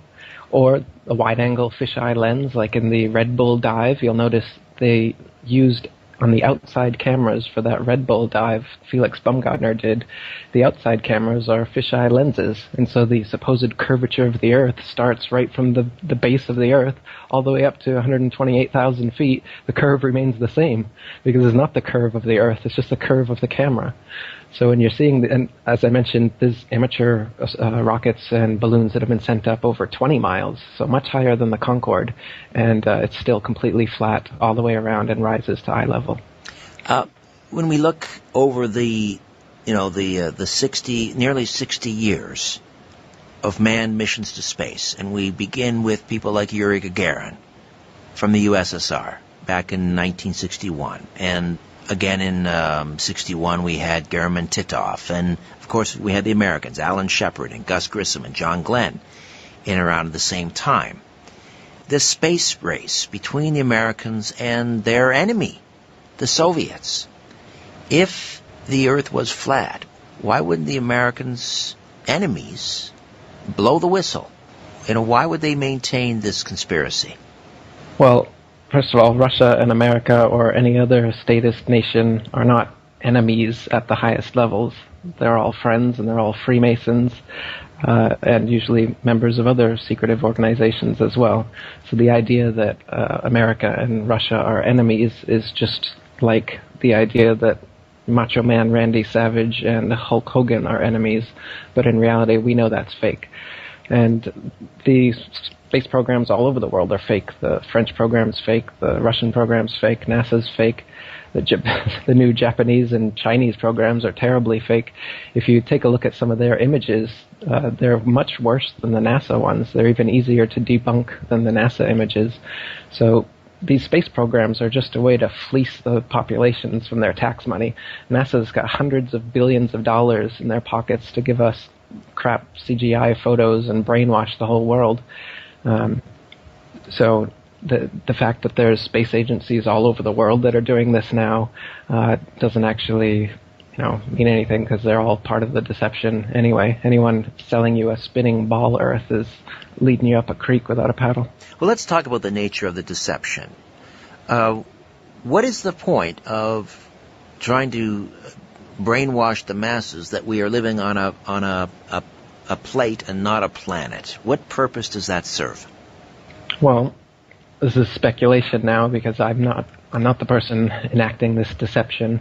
Speaker 4: Or a wide-angle fisheye lens, like in the Red Bull dive. You'll notice they used on the outside cameras for that Red Bull dive, Felix Baumgartner did, the outside cameras are fisheye lenses, and so the supposed curvature of the Earth starts right from the base of the Earth all the way up to 128,000 feet. The curve remains the same, because it's not the curve of the Earth, it's just the curve of the camera. So when you're seeing, and as I mentioned, there's amateur rockets and balloons that have been sent up over 20 miles, so much higher than the Concorde, and it's still completely flat all the way around and rises to eye level.
Speaker 3: When we look over the 60, nearly 60 years of manned missions to space, and we begin with people like Yuri Gagarin from the USSR back in 1961, and again in 61 we had Gerasimov Titov, and of course we had the Americans, Alan Shepard and Gus Grissom and John Glenn, in around the same time. This space race between the Americans and their enemy, the Soviets. If the Earth was flat, why wouldn't the Americans' enemies blow the whistle? Why would they maintain this conspiracy?
Speaker 4: Well, first of all, Russia and America or any other statist nation are not enemies at the highest levels. They're all friends and they're all Freemasons, and usually members of other secretive organizations as well. So the idea that America and Russia are enemies is just like the idea that Macho Man Randy Savage and Hulk Hogan are enemies, but in reality we know that's fake. And the space programs all over the world are fake. The French program's fake, the Russian program's fake, NASA's fake. the new Japanese and Chinese programs are terribly fake. If you take a look at some of their images, they're much worse than the NASA ones. They're even easier to debunk than the NASA images. So these space programs are just a way to fleece the populations from their tax money. NASA's got hundreds of billions of dollars in their pockets to give us crap CGI photos and brainwash the whole world. So the fact that there's space agencies all over the world that are doing this now doesn't actually mean anything, because they're all part of the deception anyway. Anyone selling you a spinning ball Earth is leading you up a creek without a paddle.
Speaker 3: Well, let's talk about the nature of the deception. What is the point of trying to brainwash the masses that we are living on a plate and not a planet? What purpose does that serve?
Speaker 4: Well, this is speculation now, because I'm not the person enacting this deception.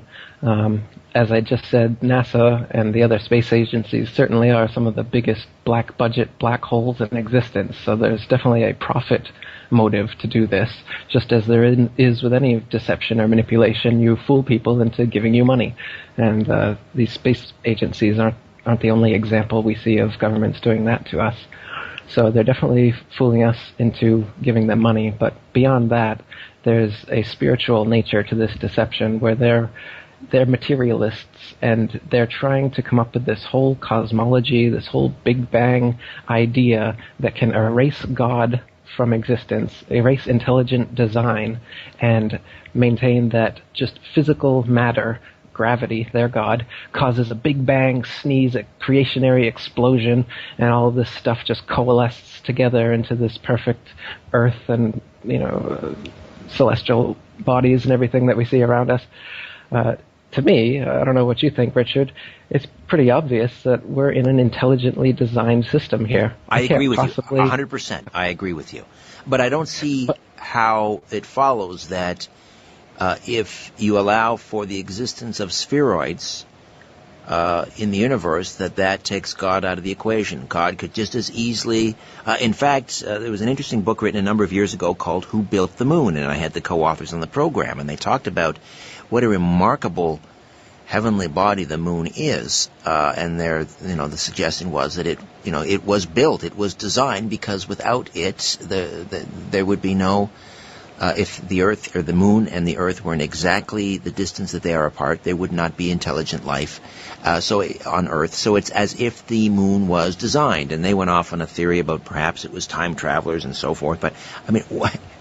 Speaker 4: As I just said, NASA and the other space agencies certainly are some of the biggest black budget black holes in existence. So there's definitely a profit motive to do this, just as there is with any deception or manipulation. You fool people into giving you money, and these space agencies aren't the only example we see of governments doing that to us. So they're definitely fooling us into giving them money. But beyond that, there's a spiritual nature to this deception, where they're materialists, and they're trying to come up with this whole cosmology, this whole Big Bang idea that can erase God from existence, erase intelligent design, and maintain that just physical matter, gravity, their God, causes a Big Bang sneeze, a creationary explosion, and all of this stuff just coalesces together into this perfect Earth and, celestial bodies and everything that we see around us. To me, I don't know what you think, Richard, it's pretty obvious that we're in an intelligently designed system here.
Speaker 3: I agree with you, 100%. I agree with you. But I don't see how it follows that if you allow for the existence of spheroids in the universe, that takes God out of the equation. God could just as easily... in fact, there was an interesting book written a number of years ago called Who Built the Moon? And I had the co-authors on the program, and they talked about what a remarkable heavenly body the moon is. And the suggestion was that it was built, it was designed, because without it, there would be no... if the Earth, or the Moon and the Earth were in exactly the distance that they are apart, there would not be intelligent life on Earth. So it's as if the Moon was designed, and they went off on a theory about perhaps it was time travelers and so forth. But I mean,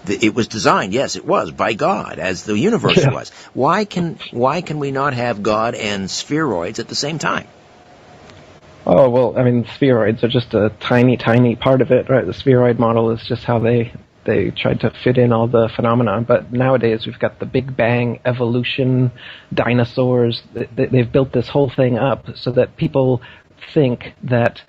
Speaker 3: it was designed, yes, it was by God, as the universe was. Why can we not have God and spheroids at the same time?
Speaker 4: Oh, well, I mean, spheroids are just a tiny, tiny part of it, right? The spheroid model is just how they tried to fit in all the phenomena. But nowadays we've got the Big Bang, evolution, dinosaurs. They've built this whole thing up so that people think that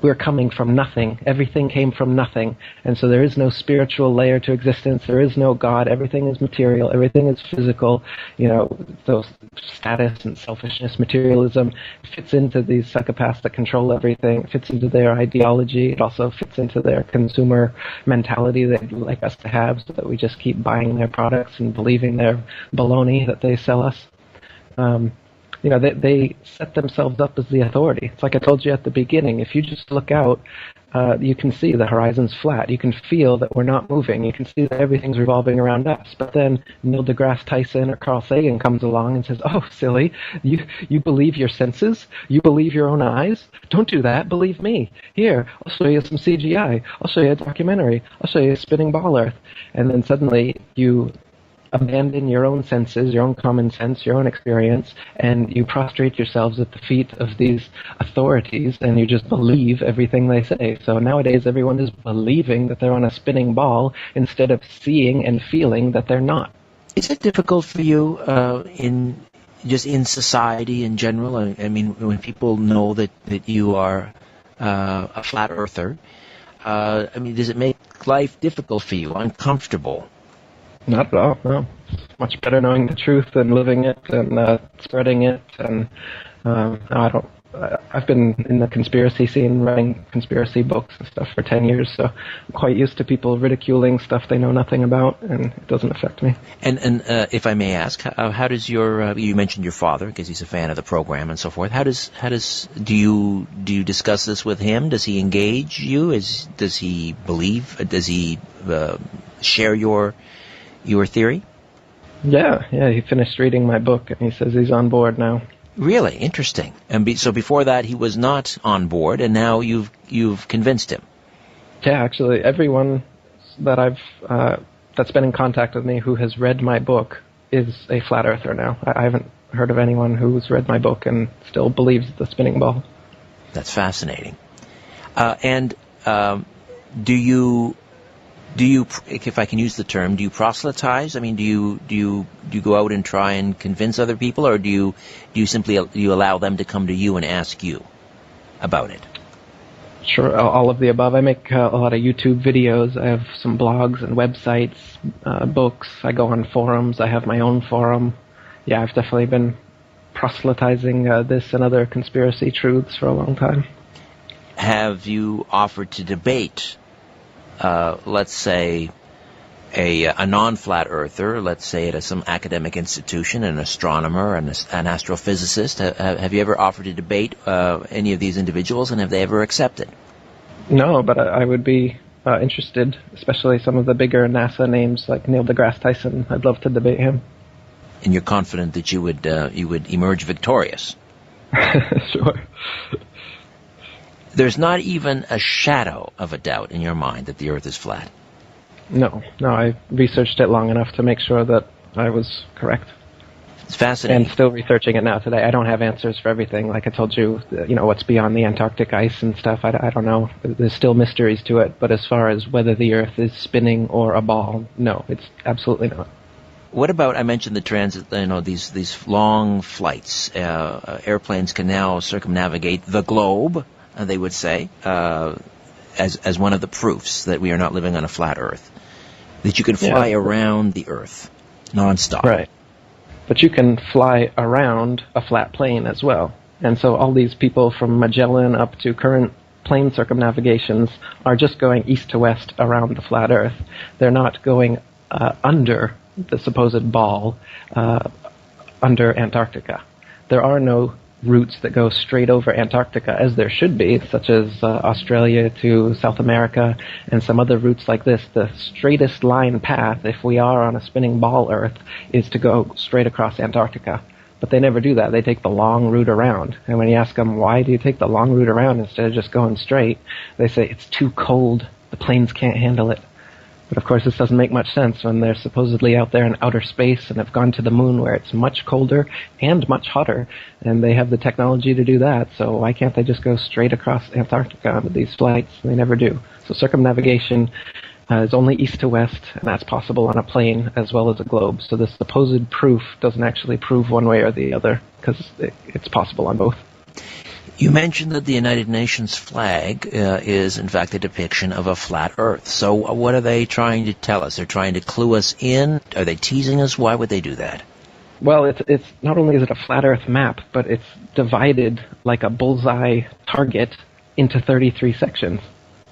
Speaker 4: we're coming from nothing. Everything came from nothing. And so there is no spiritual layer to existence. There is no God. Everything is material. Everything is physical. Those status and selfishness, materialism fits into these psychopaths that control everything. It fits into their ideology. It also fits into their consumer mentality they'd like us to have, so that we just keep buying their products and believing their baloney that they sell us. They set themselves up as the authority. It's like I told you at the beginning. If you just look out, you can see the horizon's flat. You can feel that we're not moving. You can see that everything's revolving around us. But then Neil deGrasse Tyson or Carl Sagan comes along and says, "Oh, silly, you believe your senses? You believe your own eyes? Don't do that. Believe me. Here, I'll show you some CGI. I'll show you a documentary. I'll show you a spinning ball Earth." And then suddenly you abandon your own senses, your own common sense, your own experience, and you prostrate yourselves at the feet of these authorities, and you just believe everything they say. So nowadays everyone is believing that they're on a spinning ball instead of seeing and feeling that they're not.
Speaker 3: Is it difficult for you in society in general? I mean, when people know that you are a flat earther, does it make life difficult for you, uncomfortable?
Speaker 4: Not at all, no. Much better knowing the truth and living it and spreading it. And I I've been in the conspiracy scene, writing conspiracy books and stuff for 10 years, so I'm quite used to people ridiculing stuff they know nothing about, and it doesn't affect me.
Speaker 3: And if I may ask, how does your you mentioned your father because he's a fan of the program and so forth. How does do you discuss this with him? Does he engage you? Does he believe? Does he share your theory?
Speaker 4: Yeah, he finished reading my book and he says he's on board now.
Speaker 3: Really interesting. And so before that he was not on board, and now you've convinced him.
Speaker 4: Yeah, actually, everyone that I've that's been in contact with me who has read my book is a flat earther now. I haven't heard of anyone who's read my book and still believes the spinning ball.
Speaker 3: That's fascinating. And do you, if I can use the term, do you proselytize? I mean, do you go out and try and convince other people, or do you simply allow them to come to you and ask you about it?
Speaker 4: Sure, all of the above. I make a lot of YouTube videos. I have some blogs and websites, books. I go on forums. I have my own forum. Yeah, I've definitely been proselytizing this and other conspiracy truths for a long time.
Speaker 3: Have you offered to debate, let's say, a non-flat earther, let's say at some academic institution, an astronomer, an astrophysicist? Have you ever offered to debate any of these individuals, and have they ever accepted?
Speaker 4: No, but I would be interested, especially some of the bigger NASA names like Neil deGrasse Tyson. I'd love to debate him.
Speaker 3: And you're confident that you would emerge victorious?
Speaker 4: Sure.
Speaker 3: There's not even a shadow of a doubt in your mind that the Earth is flat?
Speaker 4: No, I researched it long enough to make sure that I was correct.
Speaker 3: It's fascinating.
Speaker 4: And still researching it now today. I don't have answers for everything. Like I told you, what's beyond the Antarctic ice and stuff, I don't know. There's still mysteries to it. But as far as whether the Earth is spinning or a ball, no, it's absolutely not.
Speaker 3: What about, I mentioned the transit, these long flights. Airplanes can now circumnavigate the globe, they would say, as one of the proofs that we are not living on a flat Earth. That you can fly around the Earth nonstop.
Speaker 4: Right. But you can fly around a flat plane as well. And so all these people from Magellan up to current plane circumnavigations are just going east to west around the flat Earth. They're not going under the supposed ball under Antarctica. There are no routes that go straight over Antarctica, as there should be, such as Australia to South America and some other routes like this. The straightest line path, if we are on a spinning ball Earth, is to go straight across Antarctica. But they never do that. They take the long route around. And when you ask them, why do you take the long route around instead of just going straight, they say, it's too cold. The planes can't handle it. But of course this doesn't make much sense when they're supposedly out there in outer space and have gone to the moon where it's much colder and much hotter, and they have the technology to do that, so why can't they just go straight across Antarctica with these flights? They never do. So circumnavigation is only east to west, and that's possible on a plane as well as a globe. So the supposed proof doesn't actually prove one way or the other, because it's possible on both.
Speaker 3: You mentioned that the United Nations flag is, in fact, a depiction of a flat Earth. So what are they trying to tell us? They're trying to clue us in? Are they teasing us? Why would they do that?
Speaker 4: Well, it's not only is it a flat Earth map, but it's divided like a bullseye target into 33 sections.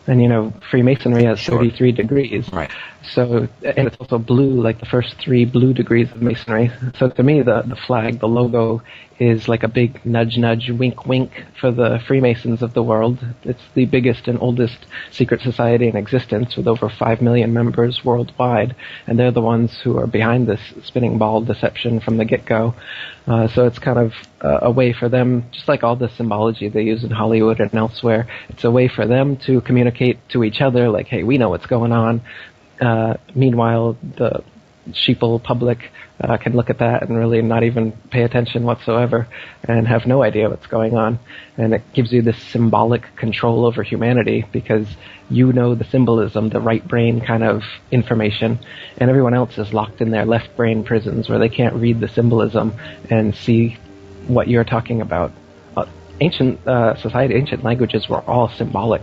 Speaker 4: And, Freemasonry has 33 degrees.
Speaker 3: Right.
Speaker 4: So, and it's also blue, like the first 3 blue degrees of Masonry. So to me, the flag, the logo, is like a big nudge, nudge, wink, wink for the Freemasons of the world. It's the biggest and oldest secret society in existence with over 5 million members worldwide. And they're the ones who are behind this spinning ball deception from the get-go. So it's kind of a way for them, just like all the symbology they use in Hollywood and elsewhere, it's a way for them to communicate to each other, like, hey, we know what's going on. Meanwhile, the sheeple public can look at that and really not even pay attention whatsoever and have no idea what's going on. And it gives you this symbolic control over humanity because you know the symbolism, the right brain kind of information, and everyone else is locked in their left brain prisons where they can't read the symbolism and see what you're talking about. Ancient society, ancient languages were all symbolic.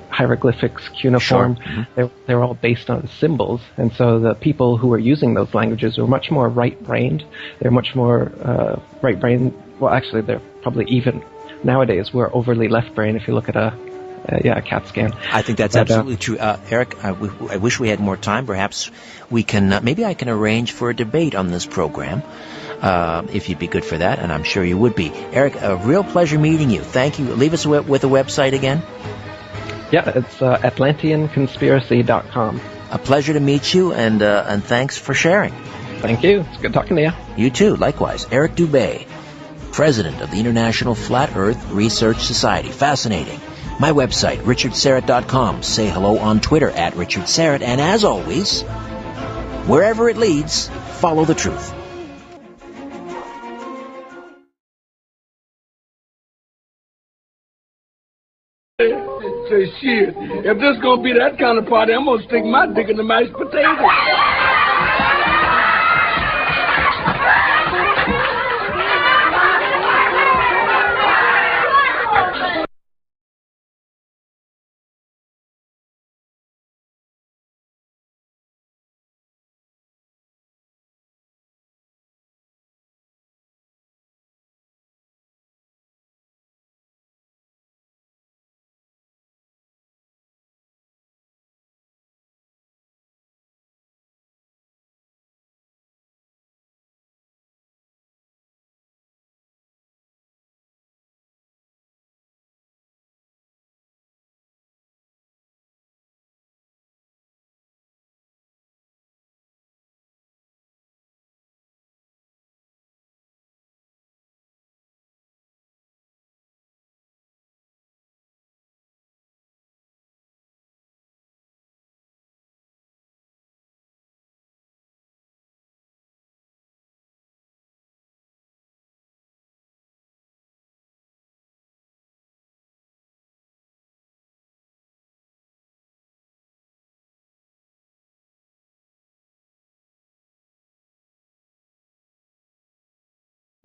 Speaker 4: Hieroglyphics, cuneiform. Sure. They were all based on symbols, and so the people who were using those languages were much more right-brained. They're much more right-brained. Well, actually, they're probably even nowadays we're overly left brain if you look at a CAT scan.
Speaker 3: I think that's absolutely true. Eric, I wish we had more time. Perhaps we can, maybe I can arrange for a debate on this program, if you'd be good for that, and I'm sure you would be. Eric, a real pleasure meeting you. Thank you. Leave us with a website again.
Speaker 4: Yeah, it's Atlanteanconspiracy.com.
Speaker 3: A pleasure to meet you, and thanks for sharing.
Speaker 4: Thank you. It's good talking to you.
Speaker 3: You too, likewise. Eric Dubay, President of the International Flat Earth Research Society. Fascinating. My website, richardsyrett.com. Say hello on Twitter @RichardSyrett. And as always, wherever it leads, follow the truth.
Speaker 7: Say shit. If this gonna be that kind of party, I'm gonna stick my dick in the mashed potatoes.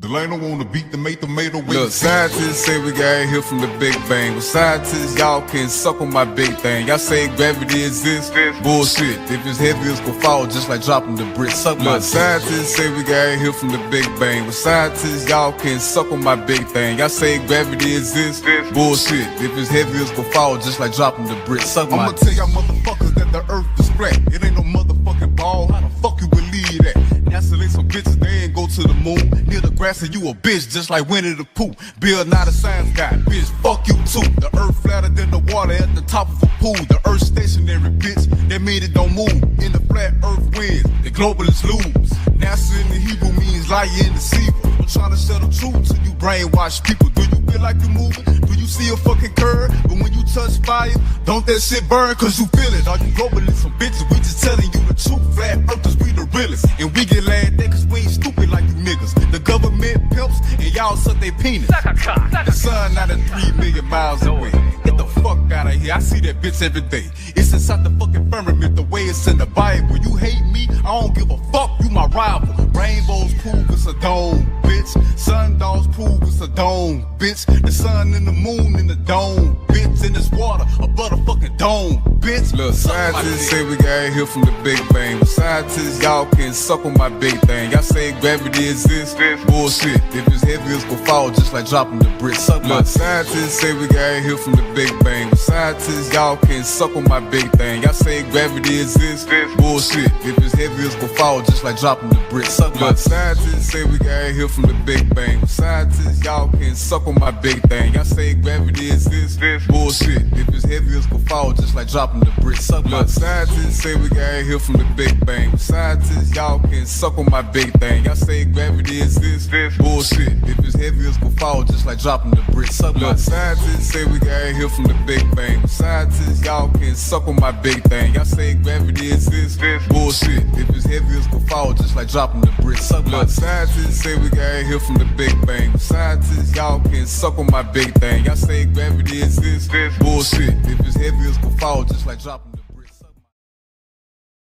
Speaker 9: Delano wanna beat the tomato with. Look, scientists say we got here from the Big Bang. But scientists, y'all can suck on my big thing. Y'all say gravity exists? Bullshit. If it's heavy, it's gon' fall just like dropping the brick. Suck my. Look, scientists say we got here from the Big Bang. But scientists, y'all can suck on my big thing. Y'all say gravity exists? Bullshit. If it's heavy, it's gon' fall just like dropping the brick. Suck my. I'ma tell y'all motherfuckers that the earth is flat. It ain't no motherfucking ball. How the fuck you believe that? NASA ain't some bitches, they ain't go to the moon. Near the grass and you a bitch just like Winnie the Pooh. Bill not a science guy, bitch, fuck you too. The earth flatter than the water at the top of a pool. The earth stationary, bitch, that mean it don't move. In the flat earth wins, the globalists lose. NASA in the Hebrew means liar and deceiver. I'm trying to tell the truth till you brainwash people. Do you feel like you're moving? Do you see a fucking curve? But when you touch fire, don't that shit burn? Cause you feel it. All you globalists some bitches, we just telling you the truth. Flat earthers, we the realest. And we get laughed at cause we ain't stupid like you niggas. The government pimps and y'all suck they penis. The sun not at 3 million miles away. Get the fuck out of here, I see that bitch every day. It's inside the fucking firmament, the way it's in the Bible. You hate me, I don't give a fuck, you my rival. Rainbows prove it's a dome, bitch. Sundogs prove it's a dome, bitch. The sun and the moon in the dome, bitch. In this water, a motherfucking dome, bitch. Look, scientists say we got here from the Big Bang. But scientists, y'all can suck on my big thing. Y'all say gravity exists? Bullshit. If it's heavy, it's gon' fall just like dropping the brick. Suck my. Look, scientists say we got here from the Big Bang. But scientists, y'all can suck on my big thing. Y'all say gravity exists? Bullshit. If it's heavy, it's gon' fall just like dropping the brick. Suck my. Look, scientists say we got here from the Big Bang. But scientists, y'all can suck on my big thing. Y'all say gravity exists? Bullshit. If it's heavy, it's gon' fall just like dropping the brick. Suck my. Look, scientists say we got here from the Big Bang. But scientists, y'all can suck on my big thing. Y'all say gravity exists? Bullshit. If it's heavy, it's gon' fall just like dropping the brick. Suck my. Look, scientists say we got here from the Big Bang. But scientists, y'all can suck on my big thing. Y'all say gravity exists? Bullshit. If it's heavy, it's gon' fall just like dropping the brick. Suck my. Look, scientists say we got here from the Big Bang. But scientists, y'all can suck on my big thing. Y'all say gravity exists? Bullshit. If it's heavy, it's gon' fall just like dropping the brick.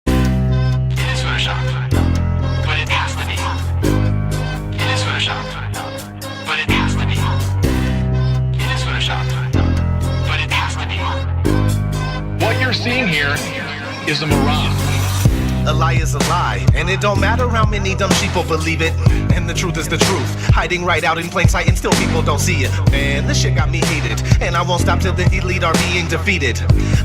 Speaker 11: It is Photoshop, but it has to be. It is Photoshop, but it has to be. It is Photoshop, but it has to be. What you're seeing here is a mirage.
Speaker 12: a lie is a lie. And it don't matter how many dumb sheeple believe it. And the truth is the truth, hiding right out in plain sight, and still people don't see it. Man, this shit got me heated, and I won't stop till the elite are being defeated.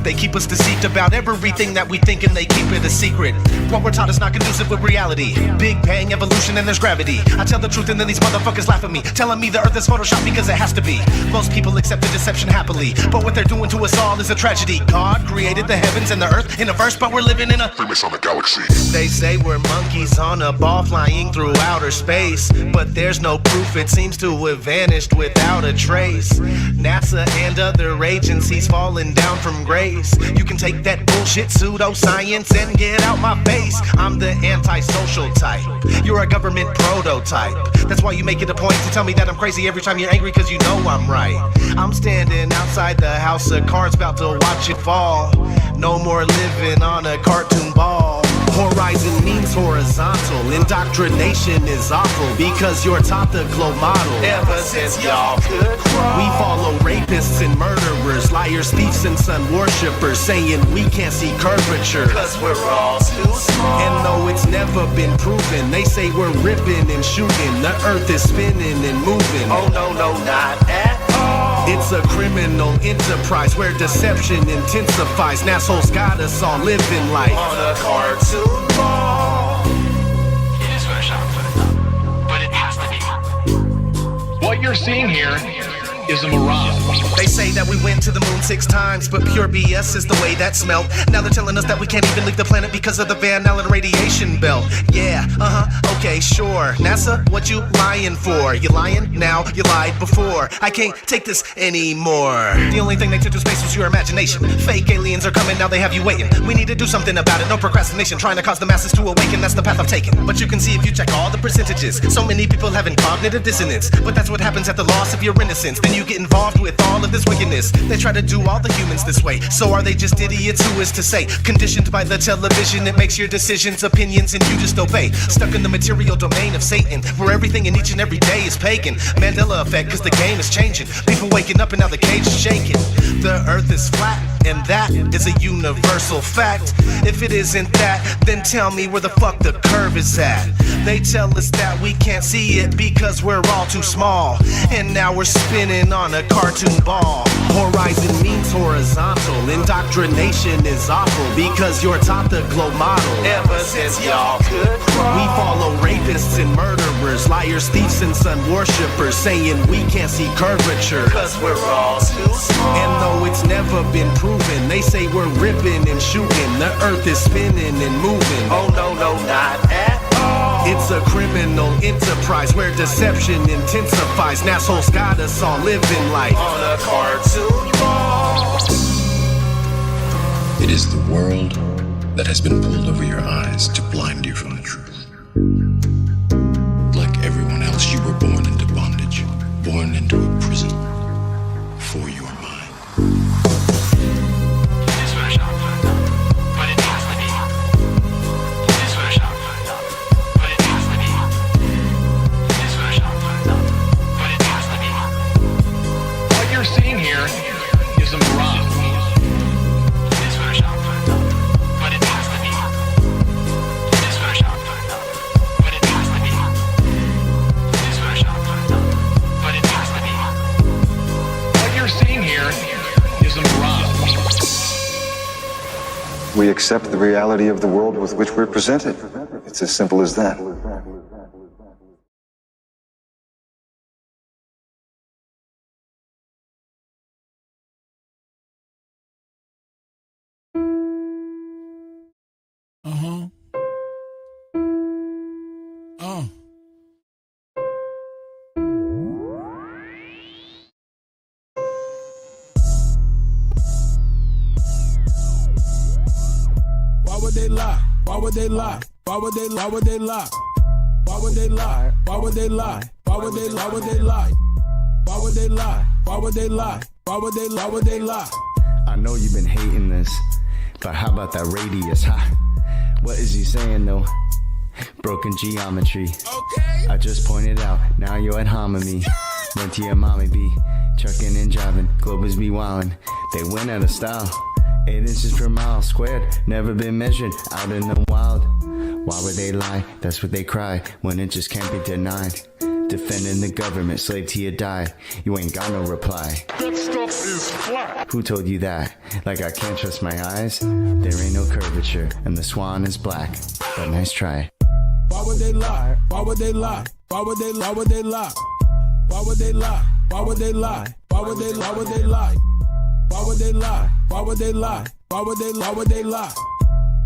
Speaker 12: They keep us deceived about everything that we think, and they keep it a secret. What we're taught is not conducive with reality. Big bang, evolution, and there's gravity. I tell the truth and then these motherfuckers laugh at me, telling me the earth is photoshopped because it has to be. Most people accept the deception happily, but what they're doing to us all is a tragedy. God created the heavens and the earth in a verse, but we're living in a famous on the galaxy. They say we're monkeys on a ball flying through outer space, but there's no proof. It seems to have vanished without a trace. NASA and other agencies falling down from grace. You can take that bullshit pseudoscience and get out my face. I'm the antisocial type. You're a government prototype. That's why you make it a point to tell me that I'm crazy every time you're angry, cause you know I'm right. I'm standing outside the house of cards about to watch it fall. No more living on a cartoon ball. Horizon means horizontal. Indoctrination is awful because you're taught the globe model. Ever since y'all could crawl, we follow rapists and murderers, liars, thieves, and sun worshippers, saying we can't see curvature cause we're all too small. And though it's never been proven, they say we're ripping and shooting. The earth is spinning and moving. Oh no, no, not at all. It's a criminal enterprise where deception intensifies. Nassholes got us all living life on a cartoon ball.
Speaker 11: It is Photoshop, but it has to be.
Speaker 13: What you're seeing here is a mirage.
Speaker 12: They say that we went to the moon 6 times, but pure BS is the way that smelled. Now they're telling us that we can't even leave the planet because of the Van Allen radiation belt. Yeah, okay, sure. NASA, what you lying for? You lying now? You lied before. I can't take this anymore. The only thing they took to space was your imagination. Fake aliens are coming, now they have you waiting. We need to do something about it, no procrastination. Trying to cause the masses to awaken, that's the path I've taken. But you can see if you check all the percentages, so many people having cognitive dissonance. But that's what happens at the loss of your innocence. Then you get involved with all of this wickedness. They try to do all the humans this way. So are they just idiots? Who is to say? Conditioned by the television, it makes your decisions, opinions, and you just obey. Stuck in the material domain of Satan, where everything in each and every day is pagan. Mandela effect, cause the game is changing. People waking up and now the cage is shaking. The earth is flat, and that is a universal fact. If it isn't that, then tell me where the fuck the curve is at. They tell us that we can't see it because we're all too small. And now we're spinning on a cartoon ball. Horizon means horizontal. Indoctrination is awful because you're taught the globe model. Ever since y'all could crawl, we follow rapists and murderers, liars, thieves, and sun worshippers, saying we can't see curvature cause we're all too small. And though it's never been proven, they say we're ripping and shooting. The earth is spinning and moving. Oh no, no, not at all. It's a criminal enterprise where deception intensifies. Nassholes got us all living life on a cartoon ball.
Speaker 14: It is the world that has been pulled over your eyes to blind you from the truth. Like everyone else, you were born into bondage, born into a prison for your mind.
Speaker 16: We accept the reality of the world with which we're presented. It's as simple as that.
Speaker 7: They lie? Why would they lie? Why would they lie? Why would they lie? Why would they lie? Why would they lie? Why would they lie? Why would they lie? Why would they lie? Why would they lie? Why would they lie? Why would they lie?
Speaker 19: I know you've been hating this, but how about that radius, huh? What is he saying though? Broken geometry. Okay. I just pointed out, now you're at hominy. Went to your mommy be trucking and driving, Globers be wildin'. They went out of style. 8 inches per mile squared, never been measured out in the wild. Why would they lie? That's what they cry when it just can't be denied. Defending the government, slave till you die. You ain't got no reply.
Speaker 7: That stuff is flat.
Speaker 19: Who told you that? Like I can't trust my eyes? There ain't no curvature, and the swan is black. But nice try.
Speaker 7: Why would they lie? Why would they lie? Why would they lie? Why would they lie? Why would they lie? Why would they lie? Why would they lie? Why would they lie? Why would they lie? Why would they lie? Why would they lie? Why would they lie?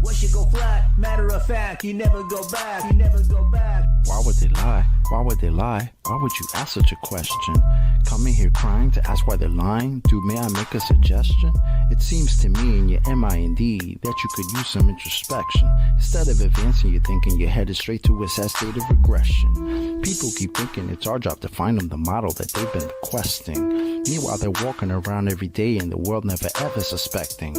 Speaker 17: Once you go flat, matter of fact, you never go back, you never go back.
Speaker 20: Why would they lie? Why would they lie? Why would you ask such a question? Coming here crying to ask why they're lying? Dude, may I make a suggestion? It seems to me in your mind that you could use some introspection. Instead of advancing your thinking, you're headed straight to a sad state of regression. People keep thinking it's our job to find them the model that they've been requesting. Meanwhile, they're walking around every day in the world never ever suspecting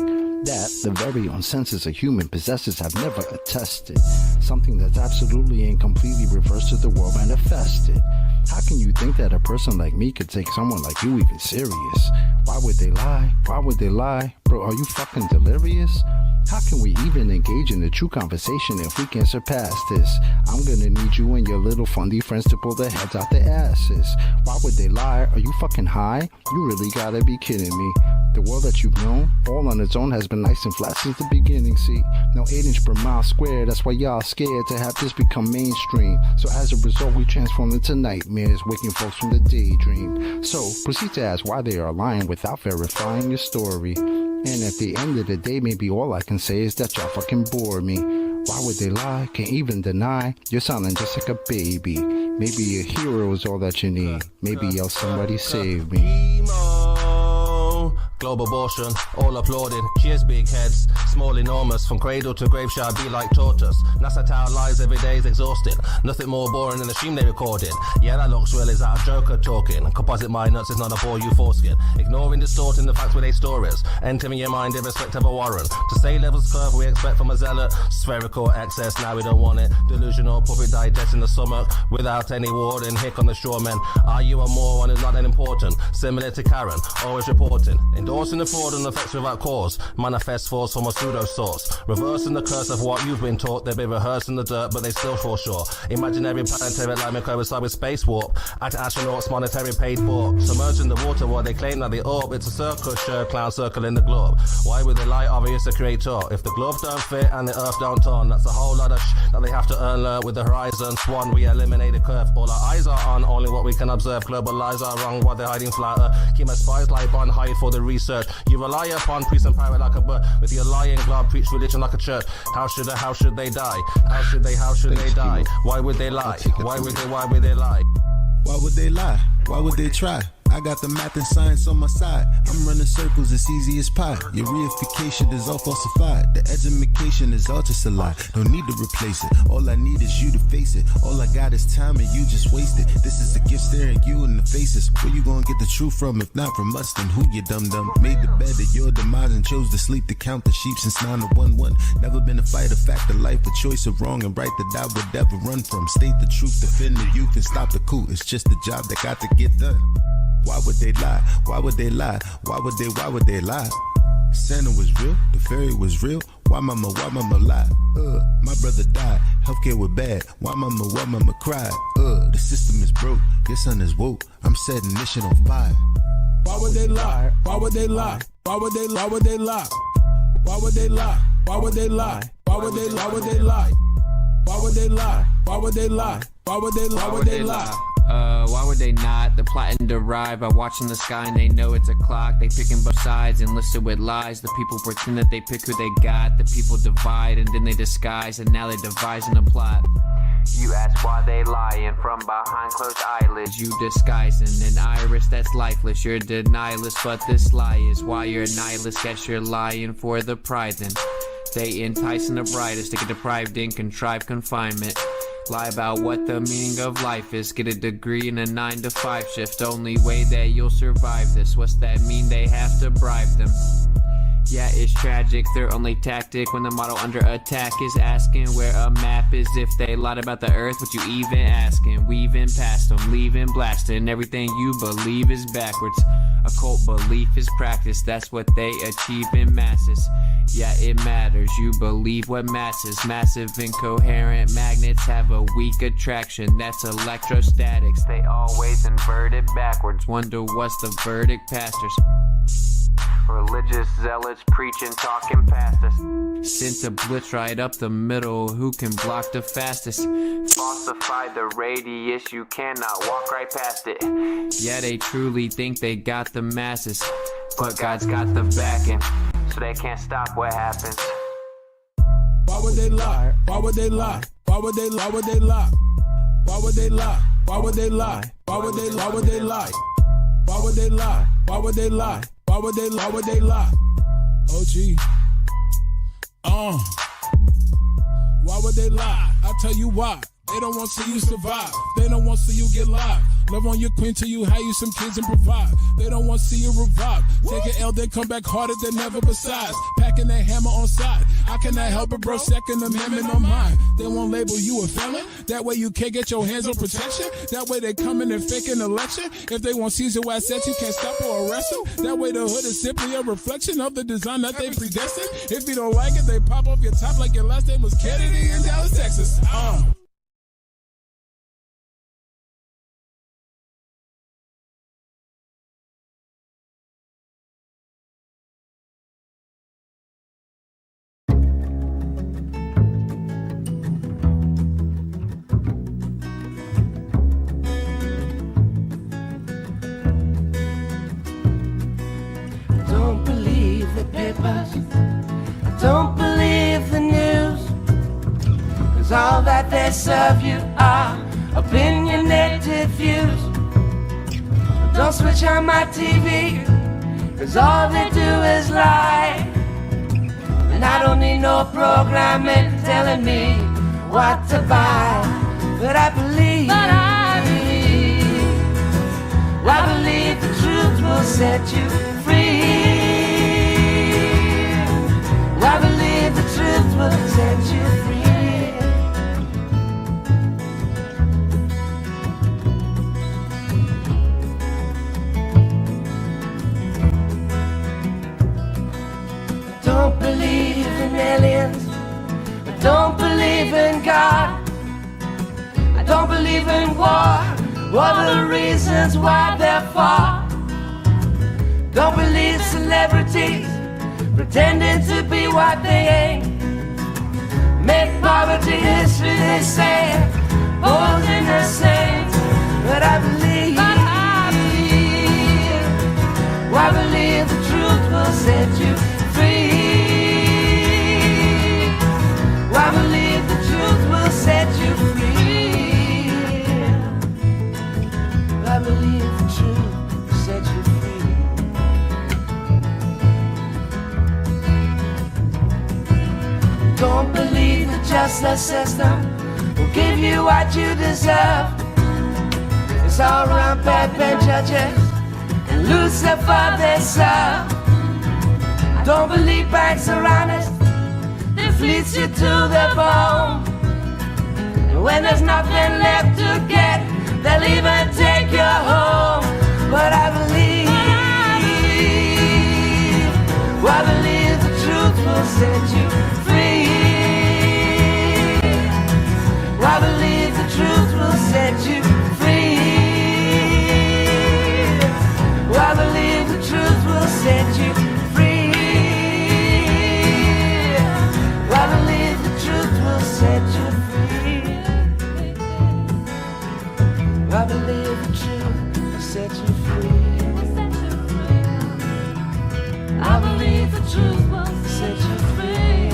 Speaker 20: that the very own senses a human possesses have never attested. Something that's absolutely and completely reversed to the world manifested. How can you think that a person like me could take someone like you even serious? Why would they lie? Why would they lie? Bro, are you fucking delirious? How can we even engage in a true conversation if we can't surpass this? I'm gonna need you and your little fundy friends to pull their heads out their asses. Why would they lie? Are you fucking high? You really gotta be kidding me. The world that you've known, all on its own, has been nice and flat since the beginning, see? No 8 inch per mile square, that's why y'all scared to have this become mainstream. So as a result, we transform into nightmares, waking folks from the daydream. So proceed to ask why they are lying without verifying your story. And at the end of the day, maybe all I can say is that y'all fucking bore me. Why would they lie? Can't even deny. You're sounding just like a baby. Maybe a hero is all that you need. Maybe y'all somebody save me.
Speaker 21: Global abortion, all applauding. Cheers, big heads, small, enormous. From cradle to grave shall be like tortoise. NASA tower lies every day is exhausting. Nothing more boring than the stream they recorded. Yeah, that looks real, is that a joker talking? Composite my nuts is not a bore you foreskin. Ignoring, distorting the facts with their stories. Entering your mind irrespective of warrant. To say levels curve we expect from a zealot. Spherical excess, now we don't want it. Delusional puppet digesting the stomach. Without any warning, hick on the shoremen. Are you a moron who's not that important? Similar to Karen, always reporting. Endorsing the fraud and effects without cause. Manifest force from a pseudo source. Reversing the curse of what you've been taught. They've been rehearsed in the dirt, but they still fall short. Imaginary planetary alignment coincide with space warp. Astronauts monetary paid for. Submerging the water while they claim that they orb. It's a circus show, clown circle in the globe. Why would they lie? Obvious the creator. If the glove don't fit and the earth don't turn, that's a whole lot of that they have to learn with the horizon. Swan, we eliminate the curve. All our eyes are on only what we can observe. Global lies are wrong while they're hiding flatter. Keep my spies life on hide for the research. You rely upon priest and pirate like a bird. With your lying glove, preach religion like a church. How should they die? How should they die? Why would they lie? Why would they lie?
Speaker 22: Why would they lie? Why would they try? I got the math and science on my side. I'm running circles as easy as pie. Your reification is all falsified. The education is all just a lie. Don't need to replace it. All I need is you to face it. All I got is time and you just waste it. This is a gift staring you in the faces. Where you gonna get the truth from? If not from us, then who you dum-dum? Made the bed of your demise and chose to sleep to count the sheep since 9 to 1-1. Never been a fighter, fact of life, a choice of wrong and right that I would never run from. State the truth, defend the youth and stop the coup. It's just a job that got to get done. Why would they lie? Why would they lie? Why would they lie? Santa was real, the fairy was real. Why mama lie? My brother died, healthcare was bad. Why mama cried? The system is broke, your son is woke. I'm setting this shit on fire.
Speaker 7: Why would they lie? Why would they lie? Why would they lie? Why would they lie? Why would they lie? Why would they lie? Why would they lie? Why would they lie? Why would they lie? Why would they lie? Why would they lie? Why would they lie?
Speaker 23: Why would they not? The plot and derive by watching the sky and they know it's a clock. They picking both sides and listed with lies. The people pretend that they pick who they got. The people divide and then they disguise and now they devising a plot. You ask why they lying from behind closed eyelids. You disguising an iris that's lifeless. You're denialist, but this lie is why you're a nihilist. Guess you're lying for the pride then. They enticing the brightest to get deprived in contrived confinement. Lie about what the meaning of life is. Get a degree in a 9 to 5 shift. Only way that you'll survive this. What's that mean? They have to bribe them. Yeah, it's tragic, their only tactic when the model under attack is asking where a map is. If they lied about the earth, what you even asking? Weaving past them, leaving blasting. Everything you believe is backwards. Occult belief is practice, that's what they achieve in masses. Yeah, it matters, you believe what masses. Massive incoherent magnets have a weak attraction, that's electrostatics. They always invert it backwards, wonder what's the verdict, pastors. Religious zealots preaching, talking past us. Sent a blitz right up the middle, who can block the fastest? Falsify the radius, you cannot walk right past it. Yeah, they truly think they got the masses, but God's got the backing, so they can't stop what happens.
Speaker 7: Why would they lie? Why would they lie? Why would they lie? Why would they lie? Why would they lie? Why would they lie? Why would they lie? Why would they lie? Why would they lie? Why would they lie? Why would they lie? Why would they lie? OG. Why would they lie? I'll tell you why. They don't want to see you survive. They don't want to see you get live. Love on your queen till you hire you some kids and provide. They don't want to see you revive. Take an L, then come back harder than ever besides. Packing that hammer on side. I cannot help it, bro. Second Amendment on mine. They won't label you a felon. That way you can't get your hands on protection. That way they come in and fake an election. If they want Caesar assets, you can't stop or arrest them. That way the hood is simply a reflection of the design that they predestined. If you don't like it, they pop off your top like your last name was Kennedy in Dallas, Texas.
Speaker 1: Don't believe the papers, don't believe the news, 'cause all that they serve you are opinionated views. Don't switch on my TV, 'cause all they do is lie. And I don't need no programming telling me what to buy. But I believe, I believe the truth will set you free. I believe the truth will set you free. Don't believe in aliens. I don't believe in God. I don't believe in war. What are the reasons why they're for? Don't believe celebrities pretending to be what they ain't. Make poverty history, they say, posing as saints. But I believe, I believe the truth will set you free. I believe the truth will set you free. I believe the truth will set you free. Don't believe the justice system will give you what you deserve. It's all around bad judges and Lucifer they serve. Don't believe banks are honest, they fleece you to the bone. And when there's nothing left to get, they'll even take you home. But I believe the truth will set you free. I believe the truth will set you free. I believe the truth will set you free. I believe the truth will set you free. I believe the truth will set you free. I believe the truth will set you free.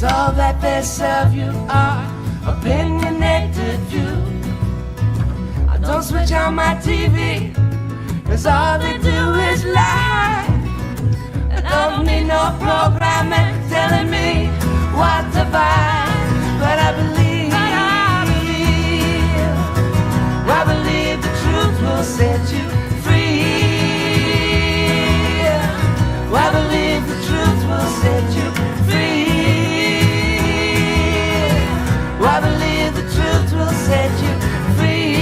Speaker 1: Cause all that they serve you are opinionated view. I don't switch on my TV, cause all they do is lie. I don't need no programming telling me what to buy. But I believe the truth will set you free. I believe the truth will set you free. I believe the truth will set you free.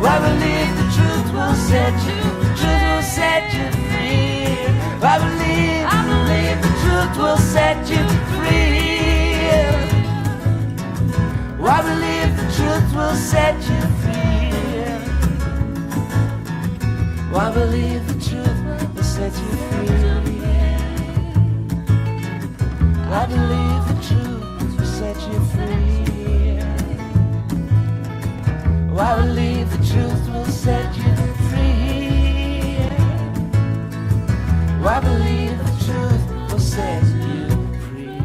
Speaker 1: I believe the truth will set you, the truth will set you free. I believe the truth will set you free. I believe the truth will set you free. I believe the truth will set you free. I believe the truth will set you free. I believe the truth will set you free. I believe the truth will set you free.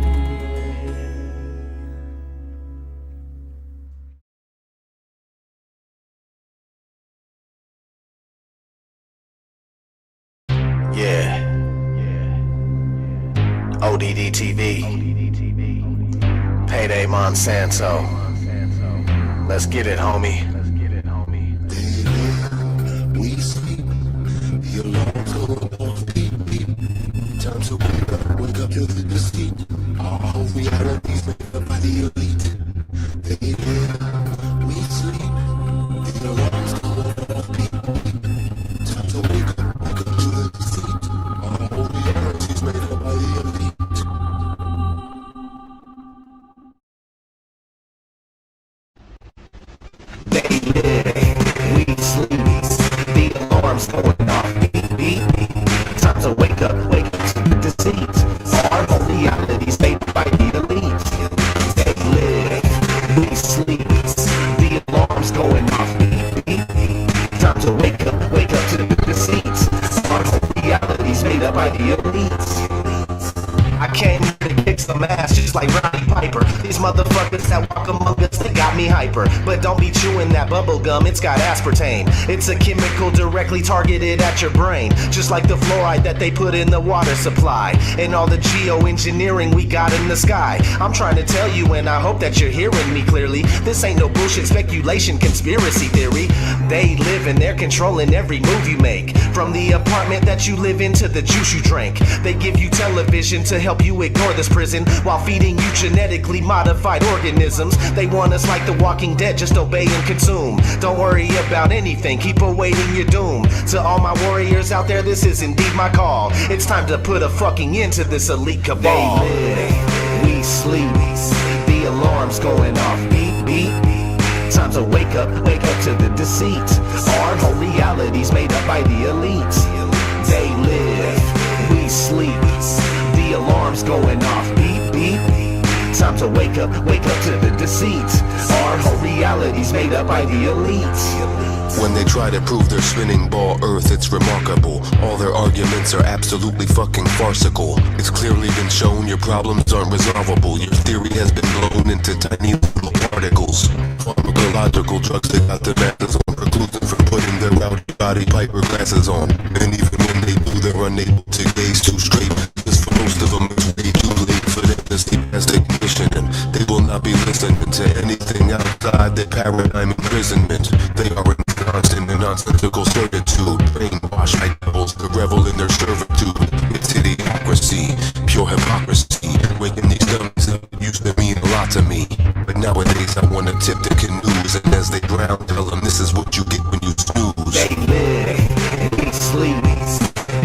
Speaker 12: Yeah. ODD TV. Payday Monsanto. Let's get it, homie.
Speaker 22: We sleep. The alarms go off. Beep, beep. Time to wake up to the deceit. All realities made up by the elite. They live. We sleep. The alarms go off. Beep, beep. Time to wake up to the deceit. All realities made up by the elite.
Speaker 12: They live, we sleep, the alarm's going off, beep, beep. Time to wake up to the deceit. Our reality's made by the elite. They live, we sleep, the alarm's going off, beep, beep. Time to wake up to the deceit. Our reality's made up by the elite. I came to kick some ass just like Roddy Piper. These motherfuckers that walk among us, they got me hyper. But don't be chewing that bubble gum, it's got aspartame. It's a chemical directly targeted at your brain, just like the fluoride that they put in the water supply, and all the geoengineering we got in the sky. I'm trying to tell you, and I hope that you're hearing me clearly. This ain't no bullshit speculation, conspiracy theory. They live and they're controlling every move you make, from the apartment that you live in to the juice you drink. They give you television to help you ignore this prison, while feeding you genetically modified organisms. They want us like the Walking Dead, just obey and consume. Don't worry about anything, keep awaiting your doom. To all my warriors out there, this is indeed my call. It's time to put a fucking end to this elite cabal. They live, we sleep, the alarm's going off, beep, beep. Time to wake up to the deceit. Our whole reality's made up by the elite. They live, we sleep, the alarm's going off, beep, beep. Time to wake up to the deceit. Our whole reality's made up by the elite.
Speaker 5: When they try to prove their spinning ball Earth, it's remarkable. All their arguments are absolutely fucking farcical. It's clearly been shown your problems aren't resolvable. Your theory has been blown into tiny little particles. Pharmacological drugs that got the masses on, preclude them from putting their rowdy body Piper glasses on. And even when they do, they're unable to gaze too straight, because for most of them it's way too late for them to see past ignition. And they will not be listening to anything outside their paradigm imprisonment. They are in constant and nonsensical certitude, brainwashed by devils to revel in their servitude. It's idiocracy, pure hypocrisy. Waking these dummies up used to mean a lot to me, but nowadays I wanna tip the canoes, and as they drown, tell them this is what you get when you snooze.
Speaker 12: They live, we sleep,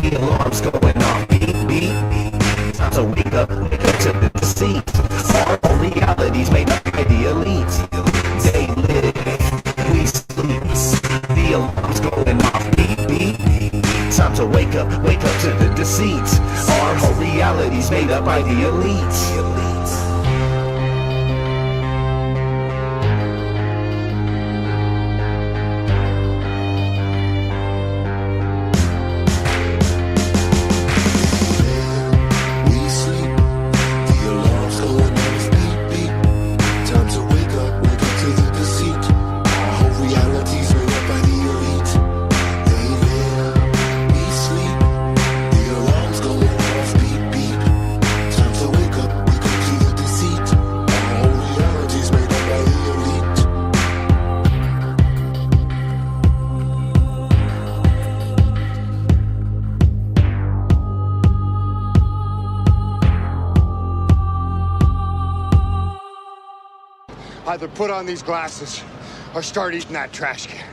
Speaker 12: the alarm's going off, beep, beep. Time to wake up to the deceit. Our whole reality's made up by the elite. They live, we sleep, the alarm's going off, beep, beep. Time to wake up to the deceit. Our whole reality's made up by the elite.
Speaker 22: We sleep.
Speaker 6: Either put on these glasses or start eating that trash can.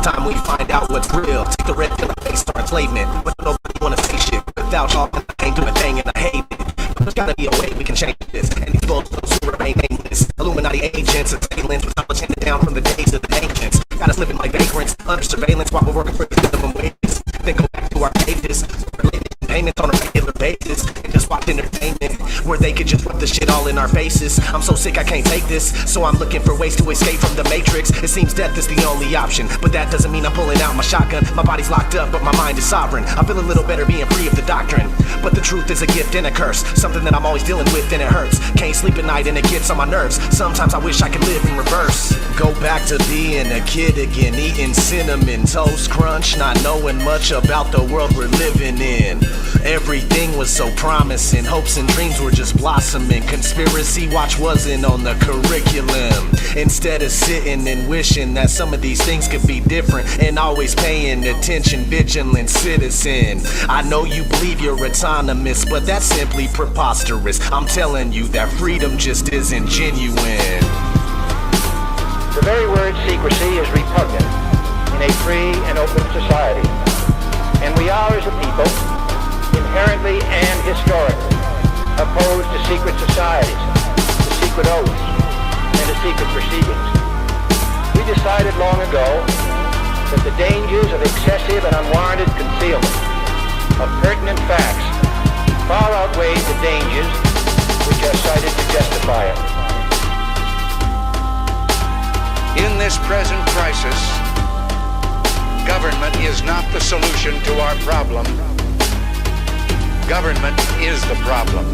Speaker 12: Time we find out what's real. Take the red pill and face start enslavement. But nobody wanna say shit without talking. I ain't doing a thing and I hate it. There's gotta be a way we can change this. And these those who remain nameless. Illuminati agents, assailants with knowledge handed down from the days of the ancients. Got us living like vagrants under surveillance while we're working for these minimum wages. Then go back to our pages, payments on a regular basis, and just watch entertainment where they could just rub the shit all in our faces. I'm so sick I can't take this, so I'm looking for ways to escape from the matrix. It seems death is the only option, but that doesn't mean I'm pulling out my shotgun. My body's locked up, but my mind is sovereign. I feel a little better being free of the doctrine, but the truth is a gift and a curse, something that I'm always dealing with and it hurts. Can't sleep at night and it gets on my nerves. Sometimes I wish I could live in reverse. Go back to being a kid again, eating cinnamon toast crunch, not knowing much about the world we're living in. Everything was so promising, hopes and dreams were just blossoming. Conspiracy watch wasn't on the curriculum. Instead of sitting and wishing that some of these things could be different, and always paying attention, vigilant citizen. I know you believe you're autonomous, but that's simply preposterous. I'm telling you that freedom just isn't genuine.
Speaker 10: The very word secrecy is repugnant in a free and open society. And we are, as a people, inherently and historically opposed to secret societies, to secret oaths, and to secret proceedings. We decided long ago that the dangers of excessive and unwarranted concealment of pertinent facts far outweigh the dangers which are cited to justify it.
Speaker 18: In this present crisis, government is not the solution to our problem. Government is the problem.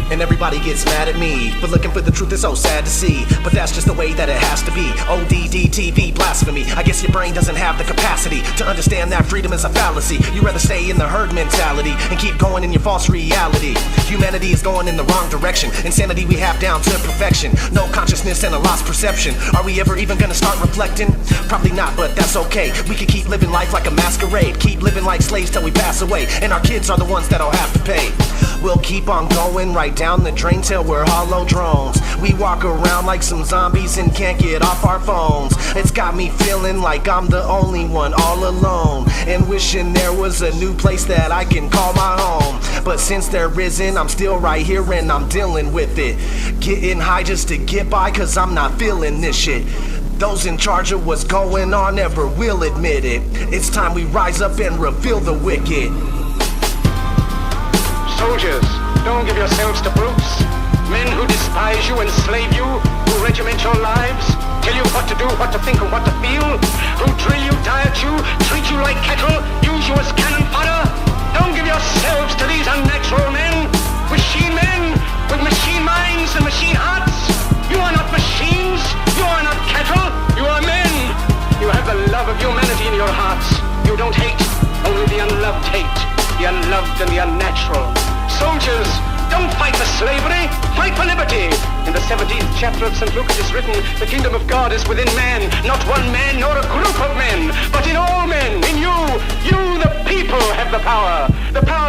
Speaker 12: And everybody gets mad at me for looking for the truth. It's so sad to see, but that's just the way that it has to be. ODD, TV, blasphemy. I guess your brain doesn't have the capacity to understand that freedom is a fallacy. You rather stay in the herd mentality and keep going in your false reality. Humanity is going in the wrong direction. Insanity we have down to perfection. No consciousness and a lost perception. Are we ever even gonna start reflecting? Probably not, but that's okay. We can keep living life like a masquerade. Keep living like slaves till we pass away, and our kids are the ones that'll have to pay. We'll keep on going right down the drain till we're hollow drones. We walk around like some zombies and can't get off our phones. It's got me feeling like I'm the only one all alone, and wishing there was a new place that I can call my home. But since there isn't, I'm still right here and I'm dealing with it. Getting high just to get by, cause I'm not feeling this shit. Those in charge of what's going on never will admit it. It's time we rise up and reveal the wicked.
Speaker 10: Soldiers, don't give yourselves to brutes. Men who despise you, enslave you, who regiment your lives, tell you what to do, what to think, and what to feel, who drill you, diet you, treat you like cattle, use you as cannon fodder. Don't give yourselves to these unnatural men, machine men, with machine minds and machine hearts. You are not machines, you are not cattle, you are men. You have the love of humanity in your hearts. You don't hate, only the unloved hate, the unloved and the unnatural. Soldiers, don't fight for slavery, fight for liberty. In the 17th chapter of St. Luke it is written, the kingdom of God is within man, not one man nor a group of men, but in all men, in you. You, the people, have the power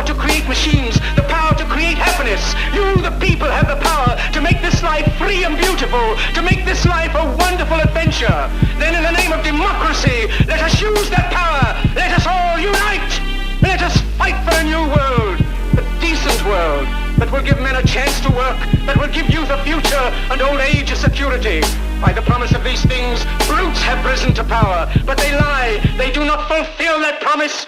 Speaker 10: to create machines, the power to create happiness. You, the people, have the power to make this life free and beautiful, to make this life a wonderful adventure. Then in the name of democracy, let us use that power. Let us all unite. Let us fight for a new world. A decent world that will give men a chance to work, that will give youth a future and old age a security. By the promise of these things, brutes have risen to power, but they lie. They do not fulfill that promise.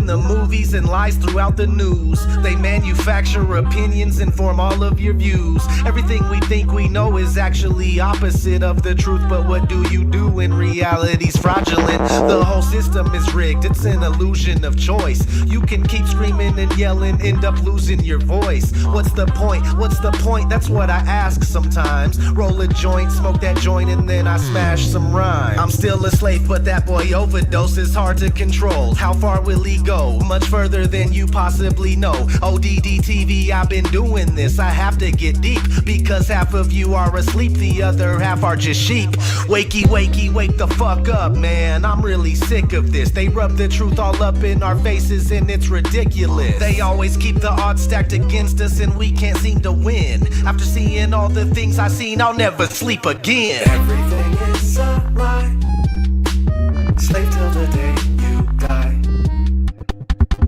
Speaker 12: the movies and lies throughout the news. They manufacture opinions and form all of your views. Everything we think we know is actually opposite of the truth, but what do you do when reality's fraudulent? The whole system is rigged, it's an illusion of choice. You can keep screaming and yelling, end up losing your voice. What's the point? What's the point? That's what I ask sometimes. Roll a joint, smoke that joint, and then I smash some rhymes. I'm still a slave, but that boy overdose is hard to control. How far will he go? Much further than you possibly know. ODD TV, I've been doing this. I have to get deep, because half of you are asleep, the other half are just sheep. Wakey, wakey, wake the fuck up, man. I'm really sick of this. They rub the truth all up in our faces and it's ridiculous. They always keep the odds stacked against us and we can't seem to win. After seeing all the things I've seen, I'll never sleep again.
Speaker 1: Everything is a lie. Slave till the day you die.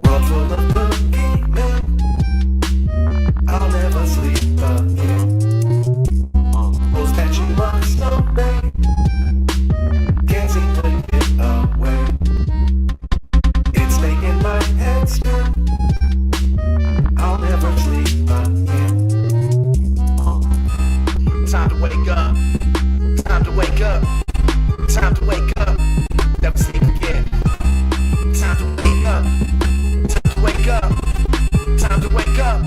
Speaker 1: World full of boogeymen. I'll never sleep again. Rules that you must obey. Can't seem to get away. It's making my head spin. I'll never sleep again.
Speaker 12: Time to wake up. Time to wake up. Time to wake up. Never sleep again. Time to wake up. Time to wake up. Time to wake up.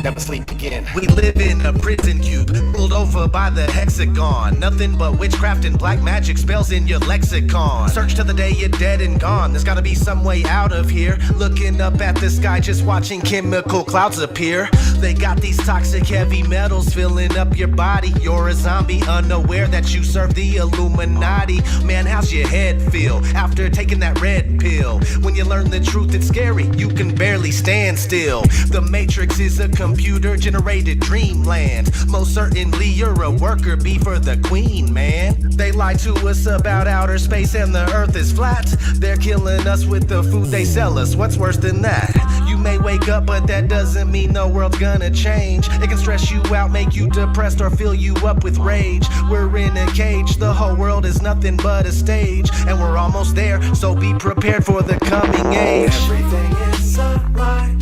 Speaker 12: Never sleep again. We live in a prison cube, ruled over by the hexagon. Nothing but witchcraft and black magic spells in your lexicon. Search till the day you're dead and gone. There's gotta be some way out of here. Looking up at the sky, just watching chemical clouds appear. They got these toxic heavy metals filling up your body. You're a zombie, unaware that you serve the Illuminati. Man, how's your head feel after taking that red pill? When you learn the truth, it's scary. You can barely stand still. The Matrix is a computer-generated dreamland. Most certainly you're a worker bee for the queen, man. They lie to us about outer space and the earth is flat. They're killing us with the food they sell us. What's worse than that? You may wake up, but that doesn't mean the world's gonna change. It can stress you out, make you depressed, or fill you up with rage. We're in a cage, the whole world is nothing but a stage. And we're almost there, so be prepared for the coming age.
Speaker 1: Everything is a lie.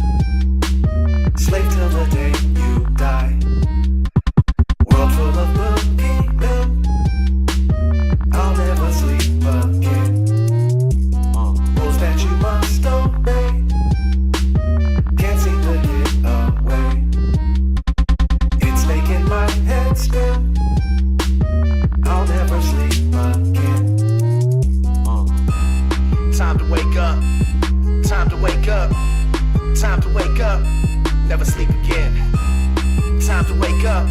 Speaker 1: Slave till the day you die. World full of boogeymen. I'll never sleep again. Rules that you must obey. Can't seem to get away. It's making my head spin. I'll never sleep again.
Speaker 12: Time to wake up. Time to wake up. Time to wake up. Never sleep again. Time to wake up.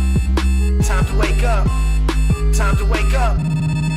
Speaker 12: Time to wake up. Time to wake up.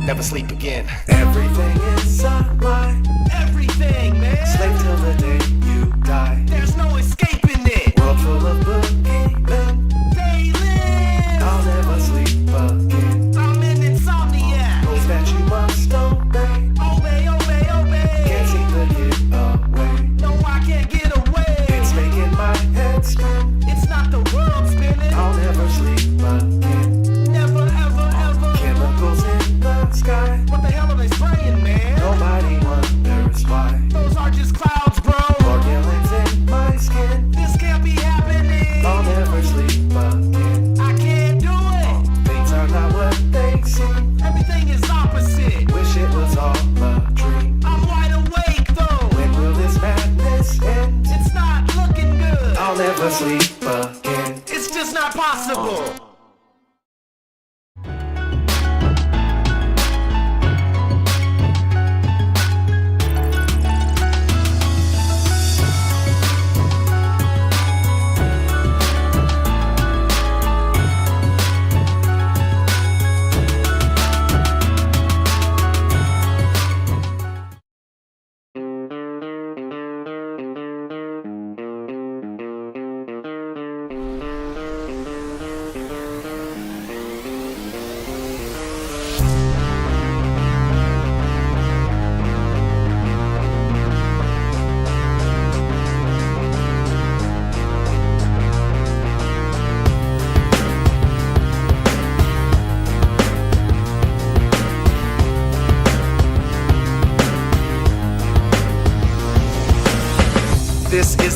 Speaker 12: Never sleep again.
Speaker 1: Everything is a lie.
Speaker 12: Everything, man.
Speaker 1: Slave till the day you die.
Speaker 12: There's no escaping it.
Speaker 1: World full of boogeymen.
Speaker 12: They live.
Speaker 1: I'll never sleep again.
Speaker 12: I'm an insomniac.
Speaker 1: Rules that you must obey.
Speaker 12: Obey, obey, obey.
Speaker 1: Can't seem to get away.
Speaker 12: No, I can't get away.
Speaker 1: It's making my head spin.
Speaker 12: It's not the world spinning.
Speaker 1: I'll never sleep again.
Speaker 12: Never, ever, ever.
Speaker 1: Chemicals in the sky.
Speaker 12: What the hell are they spraying, man?
Speaker 1: Nobody wonders why.
Speaker 12: Those are just clouds, bro.
Speaker 1: Organelles in my skin.
Speaker 12: This can't be happening.
Speaker 1: I'll never sleep again.
Speaker 12: I can't do it.
Speaker 1: Things are not what they seem.
Speaker 12: Everything is opposite.
Speaker 1: Wish it was all a dream.
Speaker 12: I'm wide awake, though.
Speaker 1: When will this madness end?
Speaker 12: It's not looking good.
Speaker 1: I'll never sleep again.
Speaker 12: It's just not possible.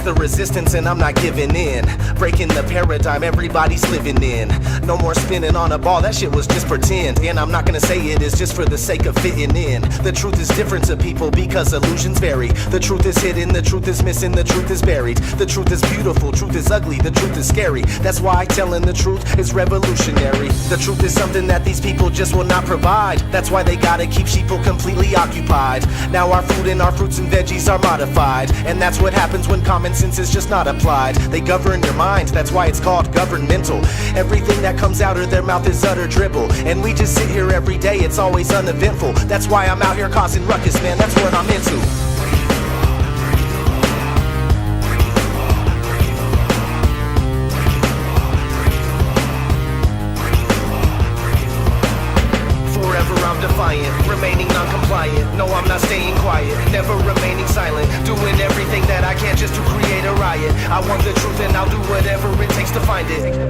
Speaker 12: Face the resistance and I'm not giving in. Breaking the paradigm everybody's living in. No more spinning on a ball, that shit was just pretend. And I'm not gonna say it is just for the sake of fitting in. The truth is different to people because illusions vary. The truth is hidden, the truth is missing, the truth is buried. The truth is beautiful, truth is ugly, the truth is scary. That's why telling the truth is revolutionary. The truth is something that these people just will not provide. That's why they gotta keep sheeple completely occupied. Now our food and our fruits and veggies are modified. And that's what happens when common sense is just not applied. They govern your mind, that's why it's called governmental. Everything that comes out of their mouth is utter dribble. And we just sit here every day, it's always uneventful. That's why I'm out here causing ruckus, man, that's what I'm into. Defiant, remaining non-compliant. No, I'm not staying quiet, never remaining silent. Doing everything that I can just to create a riot. I want the truth and I'll do whatever it takes to find it.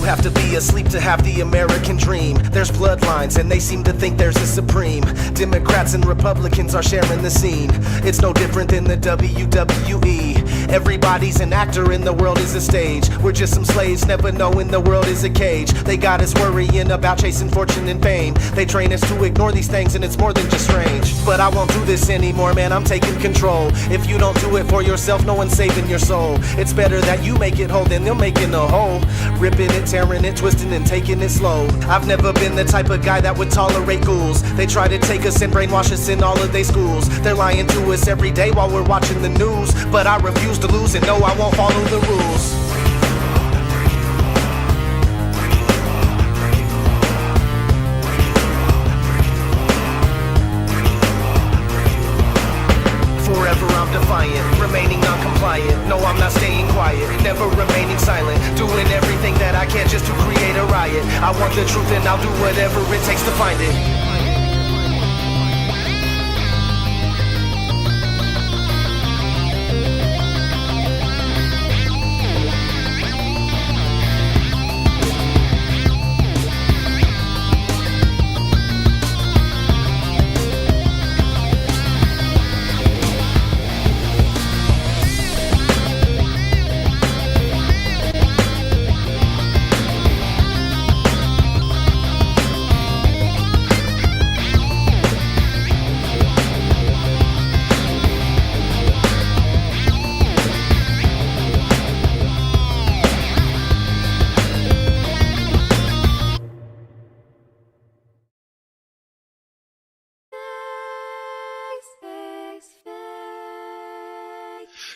Speaker 12: Have to be asleep to have the American dream. There's bloodlines and they seem to think there's a supreme. Democrats and Republicans are sharing the scene. It's no different than the WWE. Everybody's an actor and the world is a stage. We're just some slaves, never knowing the world is a cage. They got us worrying about chasing fortune and fame. They train us to ignore these things and it's more than just strange. But I won't do this anymore, man, I'm taking control. If you don't do it for yourself, no one's saving your soul. It's better that you make it whole than they'll make it a hole. Ripping it, tearing it, twisting and taking it slow. I've never been the type of guy that would tolerate ghouls. They try to take us and brainwash us in all of their schools. They're lying to us every day while we're watching the news. But I refuse to lose and no, I won't follow the rules. Forever I'm defiant, remaining non-compliant. No, I'm not staying quiet, never remaining silent. Doing everything that I can just to create a riot. I want the truth and I'll do whatever it takes to find it.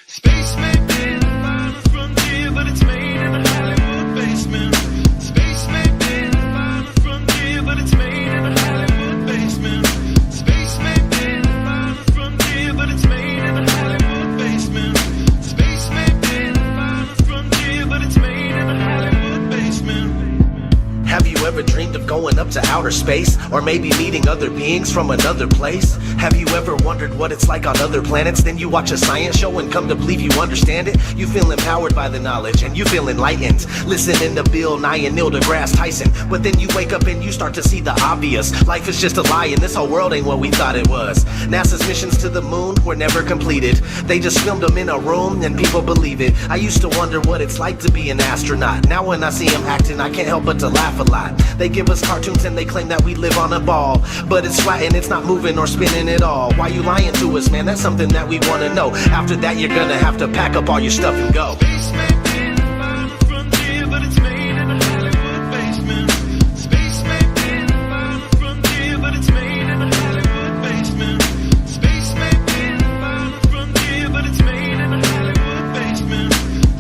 Speaker 1: Space may be the final frontier, but it's made in a Hollywood basement. Space may be the final frontier, but it's made in a Hollywood basement. Space may be the final frontier, but it's made in a Hollywood basement. Space may be the final frontier, but it's made in a Hollywood basement.
Speaker 12: Have you ever dreamed of going up to outer space? Or maybe meeting other beings from another place? Have you ever wondered what it's like on other planets? Then you watch a science show and come to believe you understand it? You feel empowered by the knowledge and you feel enlightened. Listening to Bill Nye and Neil deGrasse Tyson. But then you wake up and you start to see the obvious. Life is just a lie and this whole world ain't what we thought it was. NASA's missions to the moon were never completed. They just filmed them in a room and people believe it. I used to wonder what it's like to be an astronaut. Now when I see them acting, I can't help but to laugh a lot. They give us cartoons and they claim that we live on a ball. But it's flat and it's not moving or spinning at all. Why you lying to us, man? That's something that we wanna know. After that you're gonna have to pack up all your stuff and go.
Speaker 1: Space may be the final frontier, but it's made in a Hollywood basement. Space may be the final frontier, but it's made in a Hollywood basement. Space may be the final frontier, but it's made in a Hollywood basement.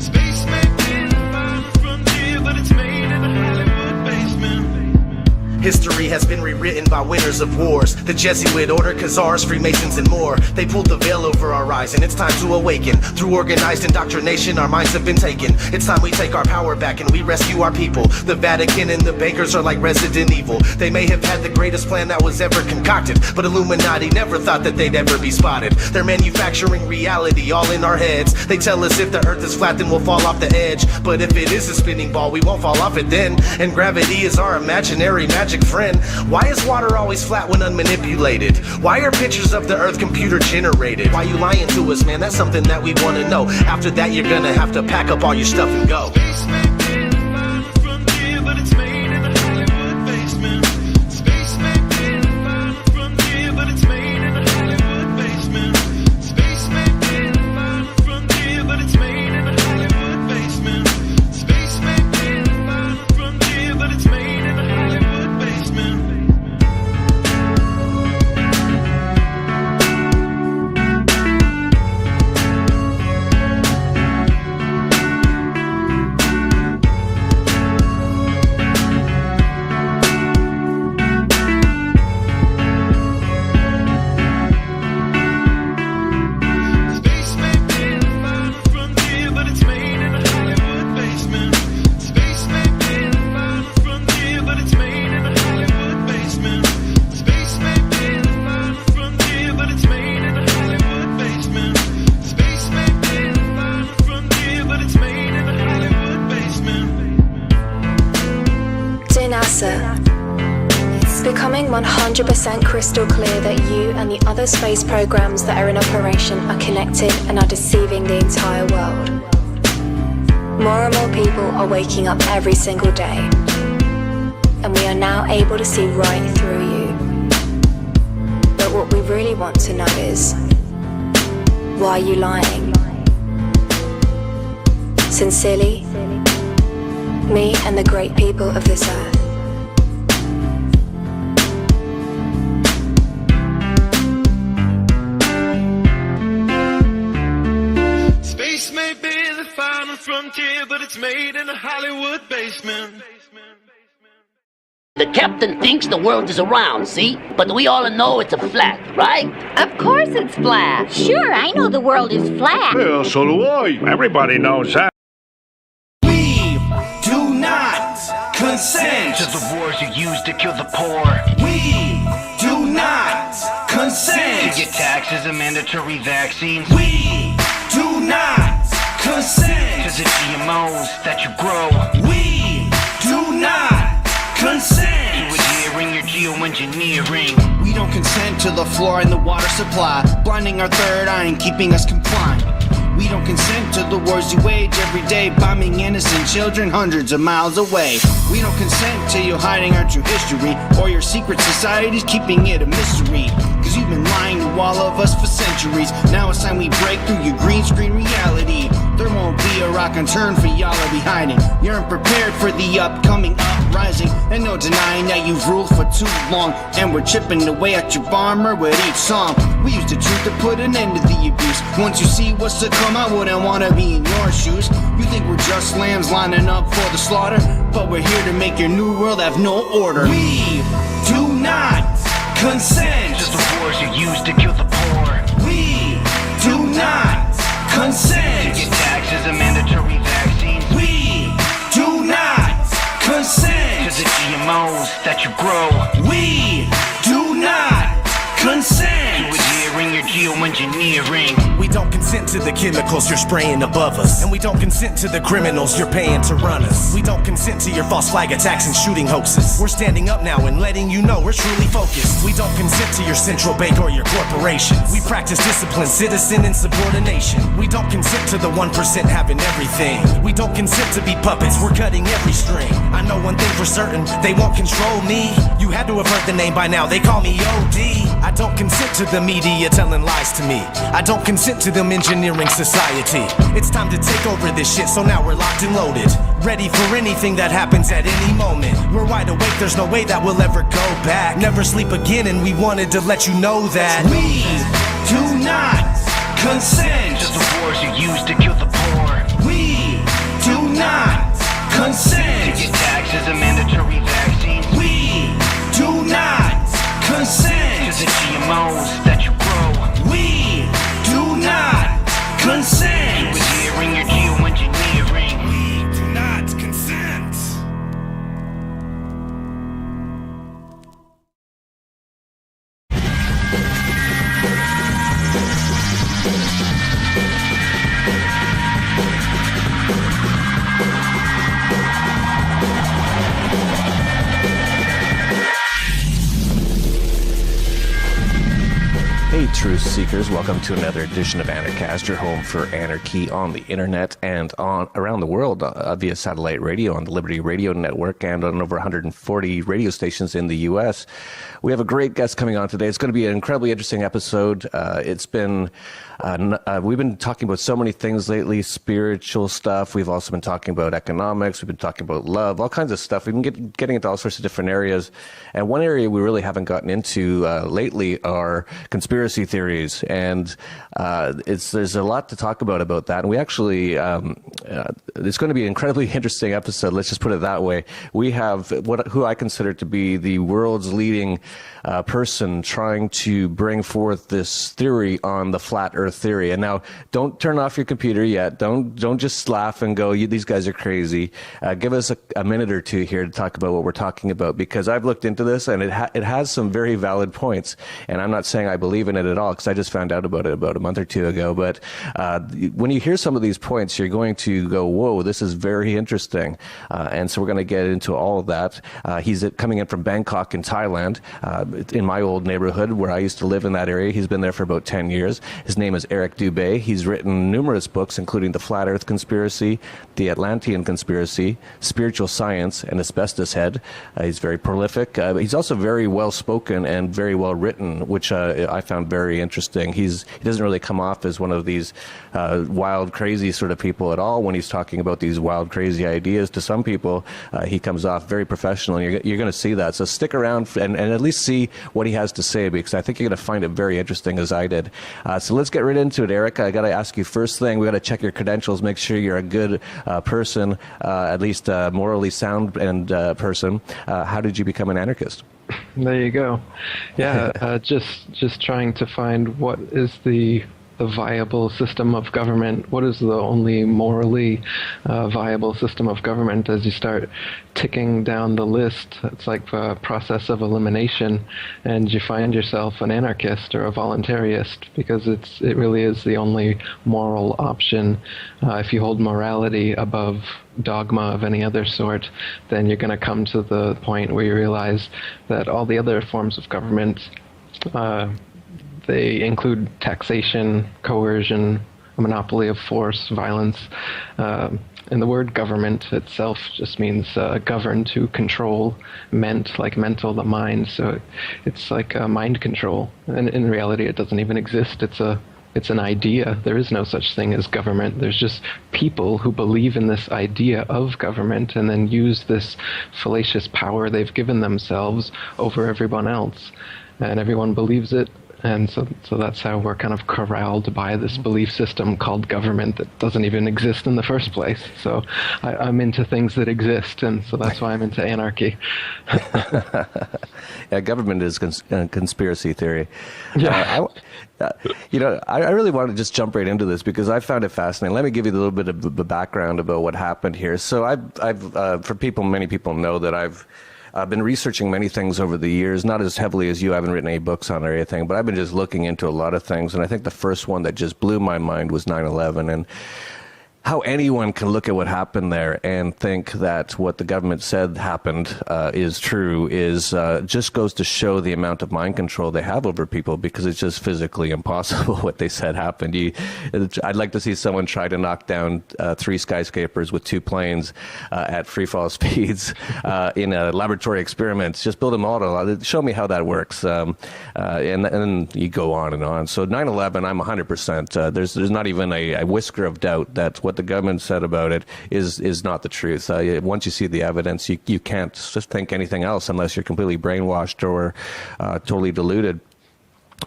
Speaker 1: Space may be the final frontier, but it's made in a Hollywood basement.
Speaker 12: History has been rewritten by winners of wars. The Jesuit order, Khazars, Freemasons, and more. They pulled the veil over our eyes, and it's time to awaken. Through organized indoctrination, our minds have been taken. It's time we take our power back and we rescue our people. The Vatican and the bankers are like Resident Evil. They may have had the greatest plan that was ever concocted, but Illuminati never thought that they'd ever be spotted. They're manufacturing reality all in our heads. They tell us if the earth is flat, then we'll fall off the edge. But if it is a spinning ball, we won't fall off it then. And gravity is our imaginary magic friend. Why is water always flat when unmanipulated? Why are pictures of the earth computer generated? Why you lying to us, man? That's something that we want to know. After that, you're gonna have to pack up all your stuff and go.
Speaker 2: It's becoming 100% crystal clear that you and the other space programs that are in operation are connected and are deceiving the entire world. More and more people are waking up every single day, and we are now able to see right through you. But what we really want to know is, why are you lying? Sincerely, me and the great people of this earth.
Speaker 8: Space may be the final frontier, but it's made in a Hollywood basement.
Speaker 15: The captain thinks the world is round, see? But we all know it's a flat, right?
Speaker 24: Of course it's flat. Sure, I know the world is flat.
Speaker 25: Yeah, so do I. Everybody knows that.
Speaker 26: Do not consent
Speaker 27: to the wars you use to kill the poor.
Speaker 26: We do not consent
Speaker 27: to your taxes and mandatory vaccines.
Speaker 26: We do not consent
Speaker 27: to the GMOs that you grow.
Speaker 26: We do not consent
Speaker 27: to adhering your geoengineering.
Speaker 28: We don't consent to the flaw in the water supply, blinding our third eye and keeping us compliant. We don't consent to the wars you wage every day, bombing innocent children hundreds of miles away. We don't consent to you hiding our true history, or your secret societies keeping it a mystery. Cause you've been lying to all of us for centuries. Now it's time we break through your green screen reality. There won't be a rock unturned for y'all to be hiding. You're unprepared for the upcoming uprising, and no denying that you've ruled for too long. And we're chipping away at your armor with each song. We use the truth to put an end to the abuse. Once you see what's to come, I wouldn't wanna be in your shoes. You think we're just lambs lining up for the slaughter, but we're here to make your new world have no order.
Speaker 26: We do not consent
Speaker 27: to the wars you use to kill the poor.
Speaker 26: We do not consent
Speaker 27: to your taxes and mandatory vaccines.
Speaker 26: We do not consent
Speaker 27: to the GMOs that you grow.
Speaker 26: We do not consent
Speaker 27: to adhering your geoengineering.
Speaker 29: We don't consent to the chemicals you're spraying above us, and we don't consent to the criminals you're paying to run us. We don't consent to your false flag attacks and shooting hoaxes. We're standing up now and letting you know we're truly focused. We don't consent to your central bank or your corporations. We practice discipline, citizen insubordination. We don't consent to the 1% having everything. We don't consent to be puppets, we're cutting every string. I know one thing for certain, they won't control me. You had to have heard the name by now, they call me OD. I don't consent to the media telling lies to me. I don't consent to them engineering society. It's time to take over this shit, so now we're locked and loaded, ready for anything that happens at any moment. We're wide awake, there's no way that we'll ever go back. Never sleep again, and we wanted to let you know that
Speaker 26: we do not consent
Speaker 27: to the wars you use to kill the poor.
Speaker 26: We do not consent
Speaker 27: to your taxes and mandatory vaccines.
Speaker 26: We do
Speaker 3: truth seekers. Welcome to another edition of Anarchast, your home for anarchy on the internet and around the world via satellite radio on the Liberty Radio Network and on over 140 radio stations in the U.S. We have a great guest coming on today. It's going to be an incredibly interesting episode. We've been talking about so many things lately, spiritual stuff. We've also been talking about economics. We've been talking about love, all kinds of stuff. We've been getting into all sorts of different areas. And one area we really haven't gotten into lately are conspiracy theories. And there's a lot to talk about that. And we actually, it's going to be an incredibly interesting episode. Let's just put it that way. We have who I consider to be the world's leading person trying to bring forth this theory on the flat Earth theory. And now, don't turn off your computer yet. Don't just laugh and go, these guys are crazy. Give us a minute or two here to talk about what we're talking about, because I've looked into this and it has some very valid points. And I'm not saying I believe in it at all, because I just found out about it about a month or two ago. But when you hear some of these points, you're going to go, whoa, this is very interesting. And so we're going to get into all of that. He's coming in from Bangkok in Thailand, in my old neighborhood where I used to live in that area. He's been there for about 10 years. His name is Eric Dubé. He's written numerous books, including The Flat Earth Conspiracy, The Atlantean Conspiracy, Spiritual Science, and Asbestos Head. He's very prolific. He's also very well spoken and very well written, which I found very interesting. He doesn't really come off as one of these wild, crazy sort of people at all when he's talking about these wild, crazy ideas. To some people, he comes off very professional, and you're going to see that. So stick around and at least see what he has to say, because I think you're going to find it very interesting, as I did. So let's get right into it, Eric. I got to ask you first thing, we got to check your credentials, make sure you're a good person, at least morally sound and person. How did you become an anarchist?
Speaker 4: There you go. Yeah, just trying to find what is the viable system of government. What is the only morally viable system of government? As you start ticking down the list, it's like a process of elimination, and you find yourself an anarchist or a voluntarist, because it really is the only moral option. If you hold morality above dogma of any other sort, then you're going to come to the point where you realize that all the other forms of government, they include taxation, coercion, a monopoly of force, violence. And the word government itself just means govern, to control, like mental, the mind. So it's like mind control. And in reality, it doesn't even exist. It's an idea. There is no such thing as government. There's just people who believe in this idea of government and then use this fallacious power they've given themselves over everyone else. And everyone believes it. And so that's how we're kind of corralled by this belief system called government that doesn't even exist in the first place. So I'm into things that exist, and so that's why I'm into anarchy.
Speaker 3: Yeah, government is conspiracy theory.
Speaker 4: Yeah.
Speaker 3: I really want to just jump right into this because I found it fascinating. Let me give you a little bit of the background about what happened here. So many people know that I've been researching many things over the years, not as heavily as you. I haven't written any books on or anything, but I've been just looking into a lot of things. And I think the first one that just blew my mind was 9/11. And how anyone can look at what happened there and think that what the government said happened is true just goes to show the amount of mind control they have over people, because it's just physically impossible what they said happened. I'd like to see someone try to knock down 3 skyscrapers with 2 planes at free fall speeds in a laboratory experiment. Just build a model. Show me how that works. And then you go on and on. So 9/11, I'm 100%. There's not even a whisker of doubt that what the government said about it is not the truth. Once you see the evidence, you can't just think anything else unless you're completely brainwashed or totally deluded.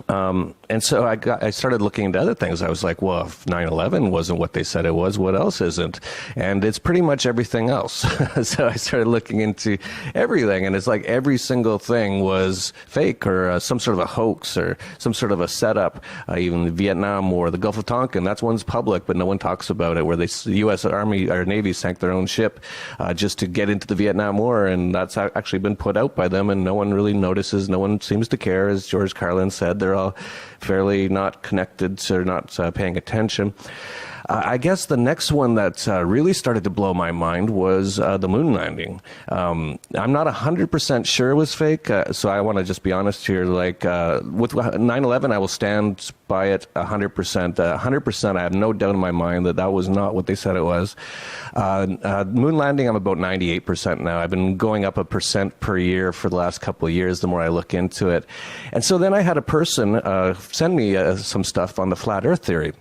Speaker 3: And so I started looking into other things. I was like, well, if 9/11 wasn't what they said it was, what else isn't? And it's pretty much everything else. So I started looking into everything, and it's like every single thing was fake or some sort of a hoax or some sort of a setup. Even the Vietnam War, the Gulf of Tonkin, that's one's public, but no one talks about it, where the U.S. Army or Navy sank their own ship just to get into the Vietnam War, and that's actually been put out by them, and no one really notices. No one seems to care, as George Carlin said. They're all fairly not connected, so not paying attention. I guess the next one that really started to blow my mind was the moon landing. I'm not 100% sure it was fake, so I want to just be honest here. Like with 9/11, I will stand by it 100%. 100%, I have no doubt in my mind that was not what they said it was. Moon landing, I'm about 98% now. I've been going up 1% per year for the last couple of years, the more I look into it. And so then I had a person send me some stuff on the flat Earth theory.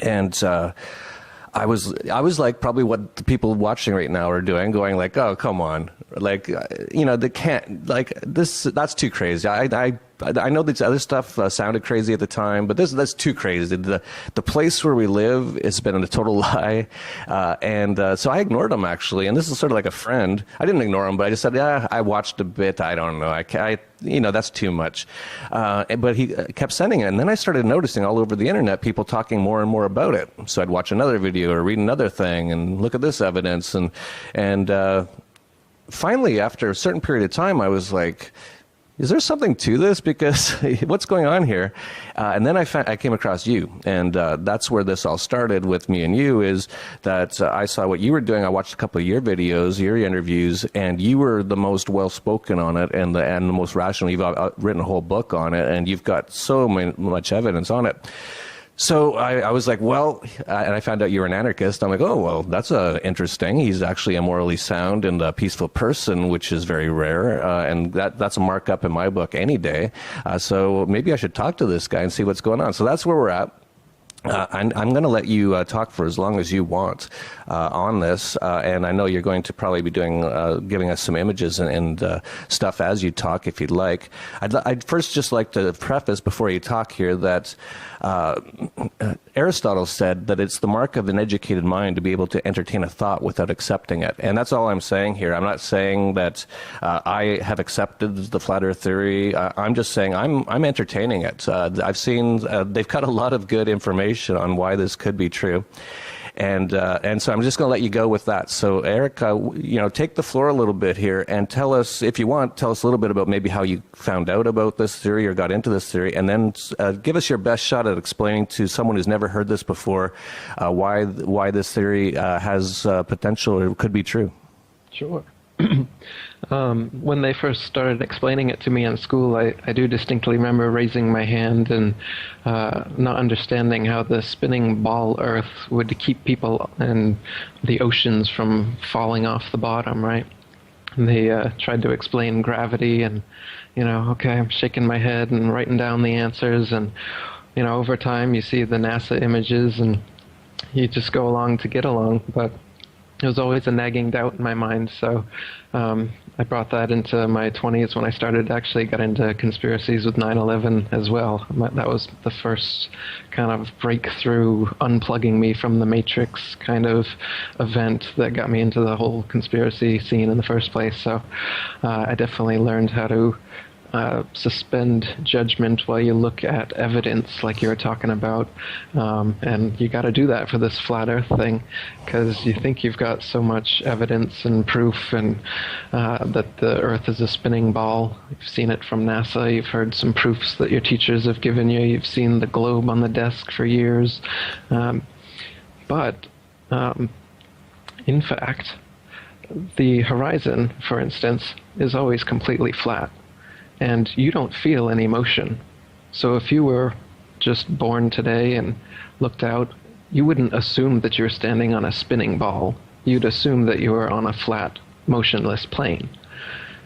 Speaker 3: And I was like probably what the people watching right now are doing, going like, oh, come on. Like, they can't, like, that's too crazy. I know this other stuff sounded crazy at the time, but that's too crazy. The place where we live has been a total lie. So I ignored him, actually. And this is sort of like a friend. I didn't ignore him, but I just said, yeah, I watched a bit. I don't know. That's too much. But he kept sending it. And then I started noticing all over the internet people talking more and more about it. So I'd watch another video or read another thing and look at this evidence. And finally, after a certain period of time, I was like, is there something to this? Because what's going on here? And then I came across you, and that's where this all started with me and you, is that I saw what you were doing. I watched a couple of your videos, your interviews, and you were the most well-spoken on it and the most rational. You've written a whole book on it, and you've got so much evidence on it. So I was like, well, and I found out you were an anarchist. I'm like, oh, well, that's interesting. He's actually a morally sound and a peaceful person, which is very rare. And that's a markup in my book any day. So maybe I should talk to this guy and see what's going on. So that's where we're at. I'm going to let you talk for as long as you want on this, and I know you're going to probably be giving us some images and stuff as you talk, if you'd like. I'd first just like to preface before you talk here that Aristotle said that it's the mark of an educated mind to be able to entertain a thought without accepting it, and that's all I'm saying here. I'm not saying that I have accepted the flat Earth theory. I'm just saying I'm entertaining it. I've seen they've got a lot of good information on why this could be true. And so I'm just going to let you go with that. So Eric, take the floor a little bit here and tell us, if you want, tell us a little bit about maybe how you found out about this theory or got into this theory, and then give us your best shot at explaining to someone who's never heard this before why this theory has potential or could be true.
Speaker 4: Sure. When they first started explaining it to me in school, I do distinctly remember raising my hand and not understanding how the spinning ball Earth would keep people and the oceans from falling off the bottom, right? And they tried to explain gravity and, okay, I'm shaking my head and writing down the answers. And, over time you see the NASA images and you just go along to get along. But it was always a nagging doubt in my mind, so I brought that into my 20s when I started actually got into conspiracies with 9/11 as well. That was the first kind of breakthrough, unplugging me from the Matrix kind of event that got me into the whole conspiracy scene in the first place. So I definitely learned how to suspend judgment while you look at evidence like you were talking about, and you got to do that for this flat Earth thing, because you think you've got so much evidence and proof and that the Earth is a spinning ball. You've seen it from NASA, you've heard some proofs that your teachers have given you, you've seen the globe on the desk for years, but in fact the horizon, for instance, is always completely flat. And you don't feel any motion. So if you were just born today and looked out, you wouldn't assume that you're standing on a spinning ball. You'd assume that you were on a flat, motionless plane.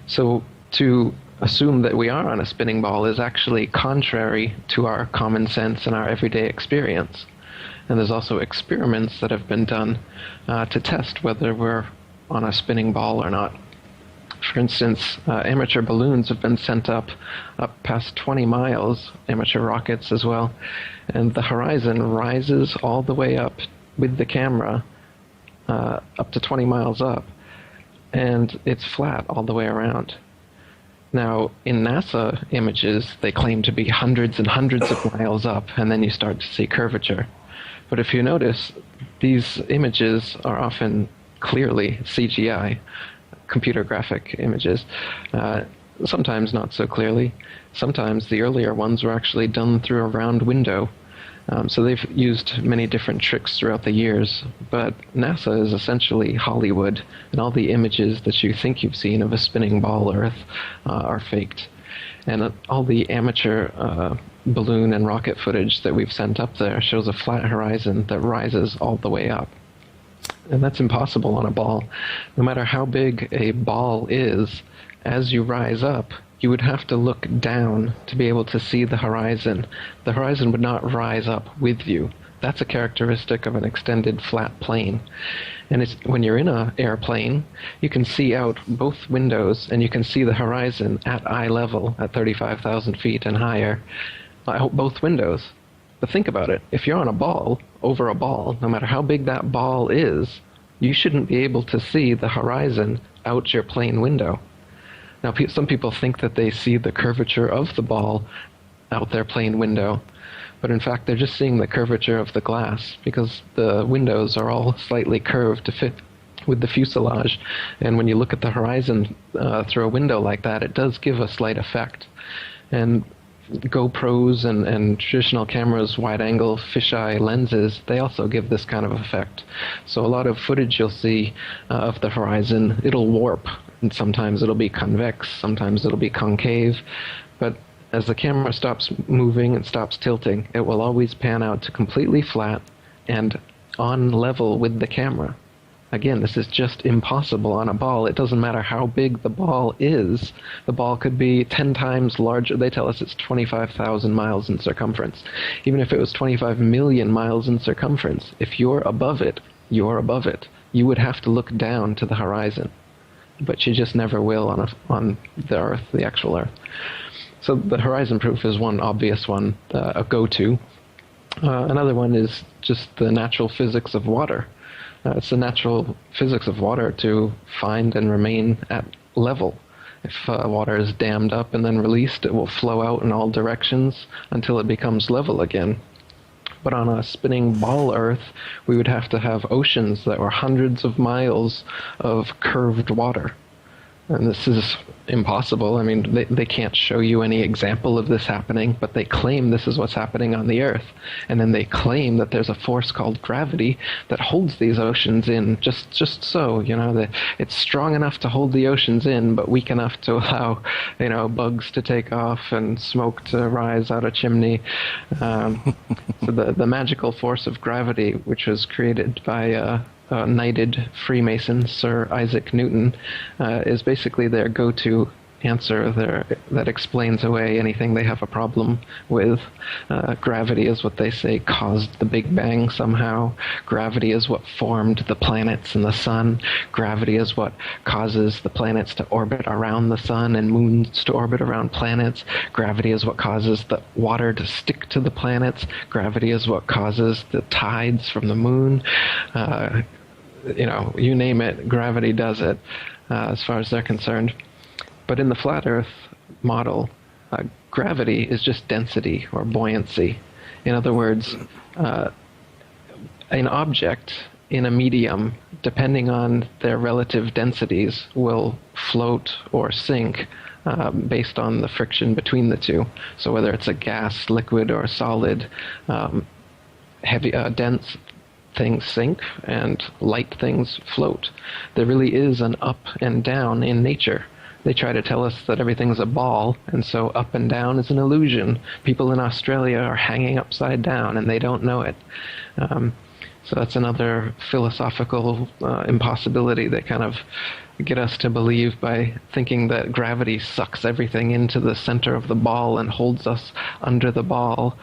Speaker 4: So to assume that we are on a spinning ball is actually contrary to our common sense and our everyday experience. And there's also experiments that have been done to test whether we're on a spinning ball or not. For instance, amateur balloons have been sent up past 20 miles, amateur rockets as well, and the horizon rises all the way up with the camera up to 20 miles up, and it's flat all the way around. Now, in NASA images, they claim to be hundreds and hundreds of miles up, and then you start to see curvature. But if you notice, these images are often clearly CGI, computer graphic images, sometimes not so clearly. Sometimes the earlier ones were actually done through a round window, So they've used many different tricks throughout the years, but NASA is essentially Hollywood, and all the images that you think you've seen of a spinning ball Earth are faked. And all the amateur balloon and rocket footage that we've sent up there shows a flat horizon that rises all the way up. And that's impossible on a ball. No matter how big a ball is, as you rise up, you would have to look down to be able to see the horizon. The horizon would not rise up with you. That's a characteristic of an extended flat plane. And it's when you're in an airplane, you can see out both windows and you can see the horizon at eye level at 35,000 feet and higher, out both windows. But think about it. If you're on a ball, over a ball, no matter how big that ball is, you shouldn't be able to see the horizon out your plane window. Now, some people think that they see the curvature of the ball out their plane window, but in fact they're just seeing the curvature of the glass because the windows are all slightly curved to fit with the fuselage. And when you look at the horizon through a window like that, it does give a slight effect. And GoPros and traditional cameras, wide-angle fisheye lenses, they also give this kind of effect. So a lot of footage you'll see of the horizon, it'll warp, and sometimes it'll be convex, sometimes it'll be concave, but as the camera stops moving and stops tilting, it will always pan out to completely flat and on level with the camera. Again, this is just impossible on a ball. It doesn't matter how big the ball is. The ball could be 10 times larger. They tell us it's 25,000 miles in circumference. Even if it was 25 million miles in circumference, if you're above it, you're above it. You would have to look down to the horizon. But you just never will on the Earth, the actual Earth. So the horizon proof is one obvious one, a go-to. Another one is just the natural physics of water. It's the natural physics of water to find and remain at level. If water is dammed up and then released, it will flow out in all directions until it becomes level again. But on a spinning ball Earth, we would have to have oceans that were hundreds of miles of curved water. And this is impossible. I mean, they can't show you any example of this happening, but they claim this is what's happening on the Earth. And then they claim that there's a force called gravity that holds these oceans in just so, that it's strong enough to hold the oceans in, but weak enough to allow, bugs to take off and smoke to rise out a chimney. So the magical force of gravity, which was created by knighted Freemason, Sir Isaac Newton, is basically their go-to answer that explains away anything they have a problem with. Gravity is what they say caused the Big Bang somehow. Gravity is what formed the planets and the sun. Gravity is what causes the planets to orbit around the sun and moons to orbit around planets. Gravity is what causes the water to stick to the planets. Gravity is what causes the tides from the moon. You name it, gravity does it, as far as they're concerned. But in the flat Earth model, gravity is just density or buoyancy. In other words, an object in a medium, depending on their relative densities, will float or sink based on the friction between the two. So whether it's a gas, liquid, or solid, heavy, dense things sink and light things float. There really is an up and down in nature. They try to tell us that everything's a ball, and so up and down is an illusion. People in Australia are hanging upside down, and they don't know it. So that's another philosophical impossibility they kind of get us to believe by thinking that gravity sucks everything into the center of the ball and holds us under the ball.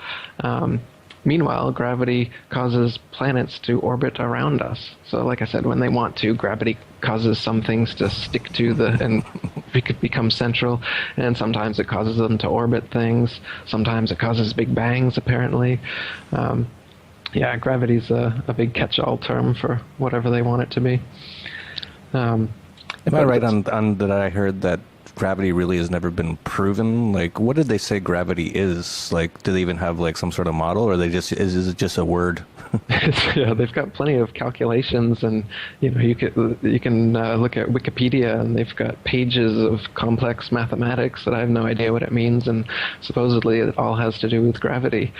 Speaker 4: Meanwhile, gravity causes planets to orbit around us. So like I said, when they want to, gravity causes some things to stick to and we could become central, and sometimes it causes them to orbit things. Sometimes it causes big bangs, apparently. Gravity's a big catch-all term for whatever they want it to be.
Speaker 3: Am I right on that I heard that gravity really has never been proven? Like, what did they say gravity is? Like, do they even have like some sort of model, or is it just a word?
Speaker 4: Yeah, they've got plenty of calculations, and you can look at Wikipedia, and they've got pages of complex mathematics that I have no idea what it means, and supposedly it all has to do with gravity.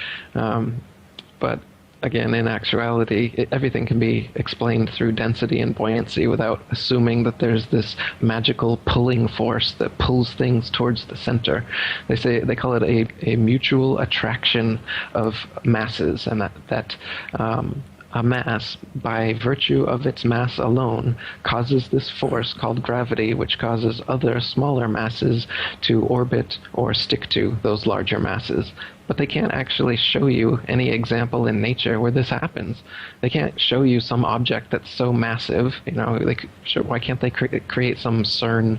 Speaker 4: But again, in actuality, everything can be explained through density and buoyancy without assuming that there's this magical pulling force that pulls things towards the center. They call it a mutual attraction of masses, and that a mass, by virtue of its mass alone, causes this force called gravity, which causes other smaller masses to orbit or stick to those larger masses. But they can't actually show you any example in nature where this happens. They can't show you some object that's so massive, why can't they create some CERN,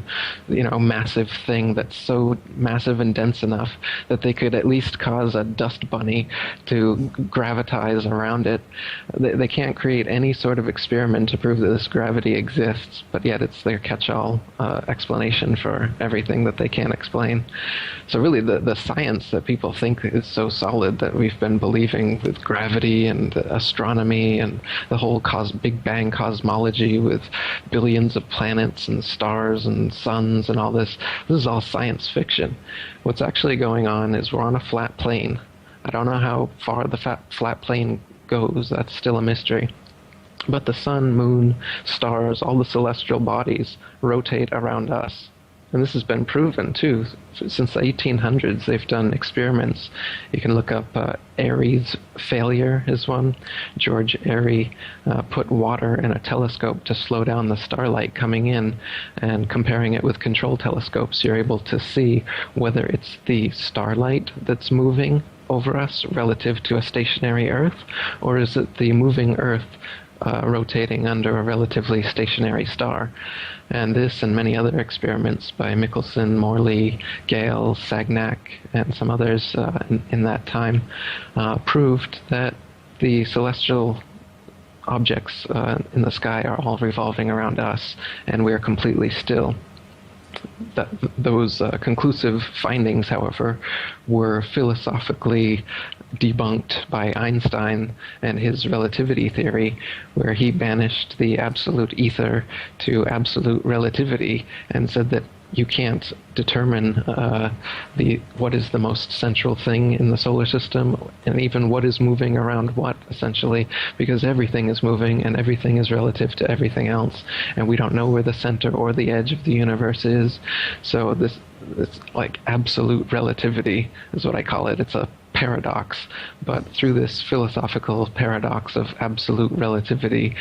Speaker 4: massive thing that's so massive and dense enough that they could at least cause a dust bunny to gravitize around it? They can't create any sort of experiment to prove that this gravity exists, but yet it's their catch-all explanation for everything that they can't explain. So really the science that people think is so solid that we've been believing with gravity and astronomy and the whole Big Bang cosmology with billions of planets and stars and suns and all this is all science fiction. What's actually going on is we're on a flat plane. I don't know how far the flat plane goes. That's still a mystery. But the sun, moon, stars, all the celestial bodies rotate around us. And this has been proven, too. Since the 1800s, they've done experiments. You can look up Airy's failure is one. George Airy put water in a telescope to slow down the starlight coming in, and comparing it with control telescopes, you're able to see whether it's the starlight that's moving over us relative to a stationary Earth, or is it the moving Earth rotating under a relatively stationary star. And this and many other experiments by Michelson, Morley, Gale, Sagnac, and some others in that time proved that the celestial objects in the sky are all revolving around us, and we are completely still. Those conclusive findings, however, were philosophically debunked by Einstein and his relativity theory, where he banished the absolute ether to absolute relativity and said that you can't determine what is the most central thing in the solar system, and even what is moving around what, essentially, because everything is moving and everything is relative to everything else, and we don't know where the center or the edge of the universe is. So this like absolute relativity is what I call it. It's a paradox, but through this philosophical paradox of absolute relativity,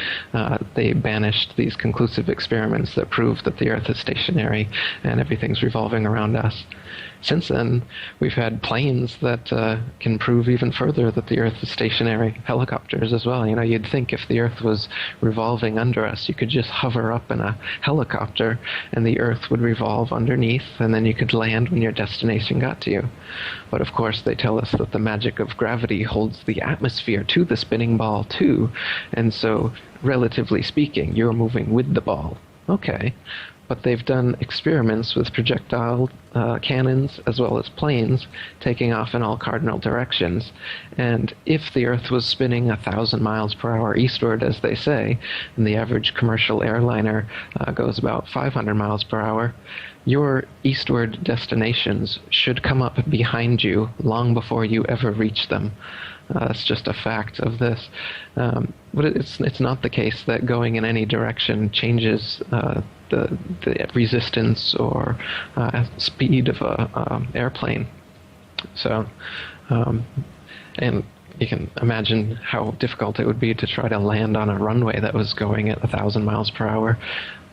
Speaker 4: they banished these conclusive experiments that prove that the Earth is stationary and everything's revolving around us. Since then, we've had planes that can prove even further that the Earth is stationary, helicopters as well. You'd think if the Earth was revolving under us, you could just hover up in a helicopter and the Earth would revolve underneath, and then you could land when your destination got to you. But of course, they tell us that the magic of gravity holds the atmosphere to the spinning ball too, and so, relatively speaking, you're moving with the ball. Okay. But they've done experiments with projectile cannons as well as planes taking off in all cardinal directions. And if the Earth was spinning 1,000 miles per hour eastward, as they say, and the average commercial airliner goes about 500 miles per hour, your eastward destinations should come up behind you long before you ever reach them. That's just a fact of this. But it's not the case that going in any direction changes the resistance or speed of a airplane. So, and you can imagine how difficult it would be to try to land on a runway that was going at 1,000 miles per hour.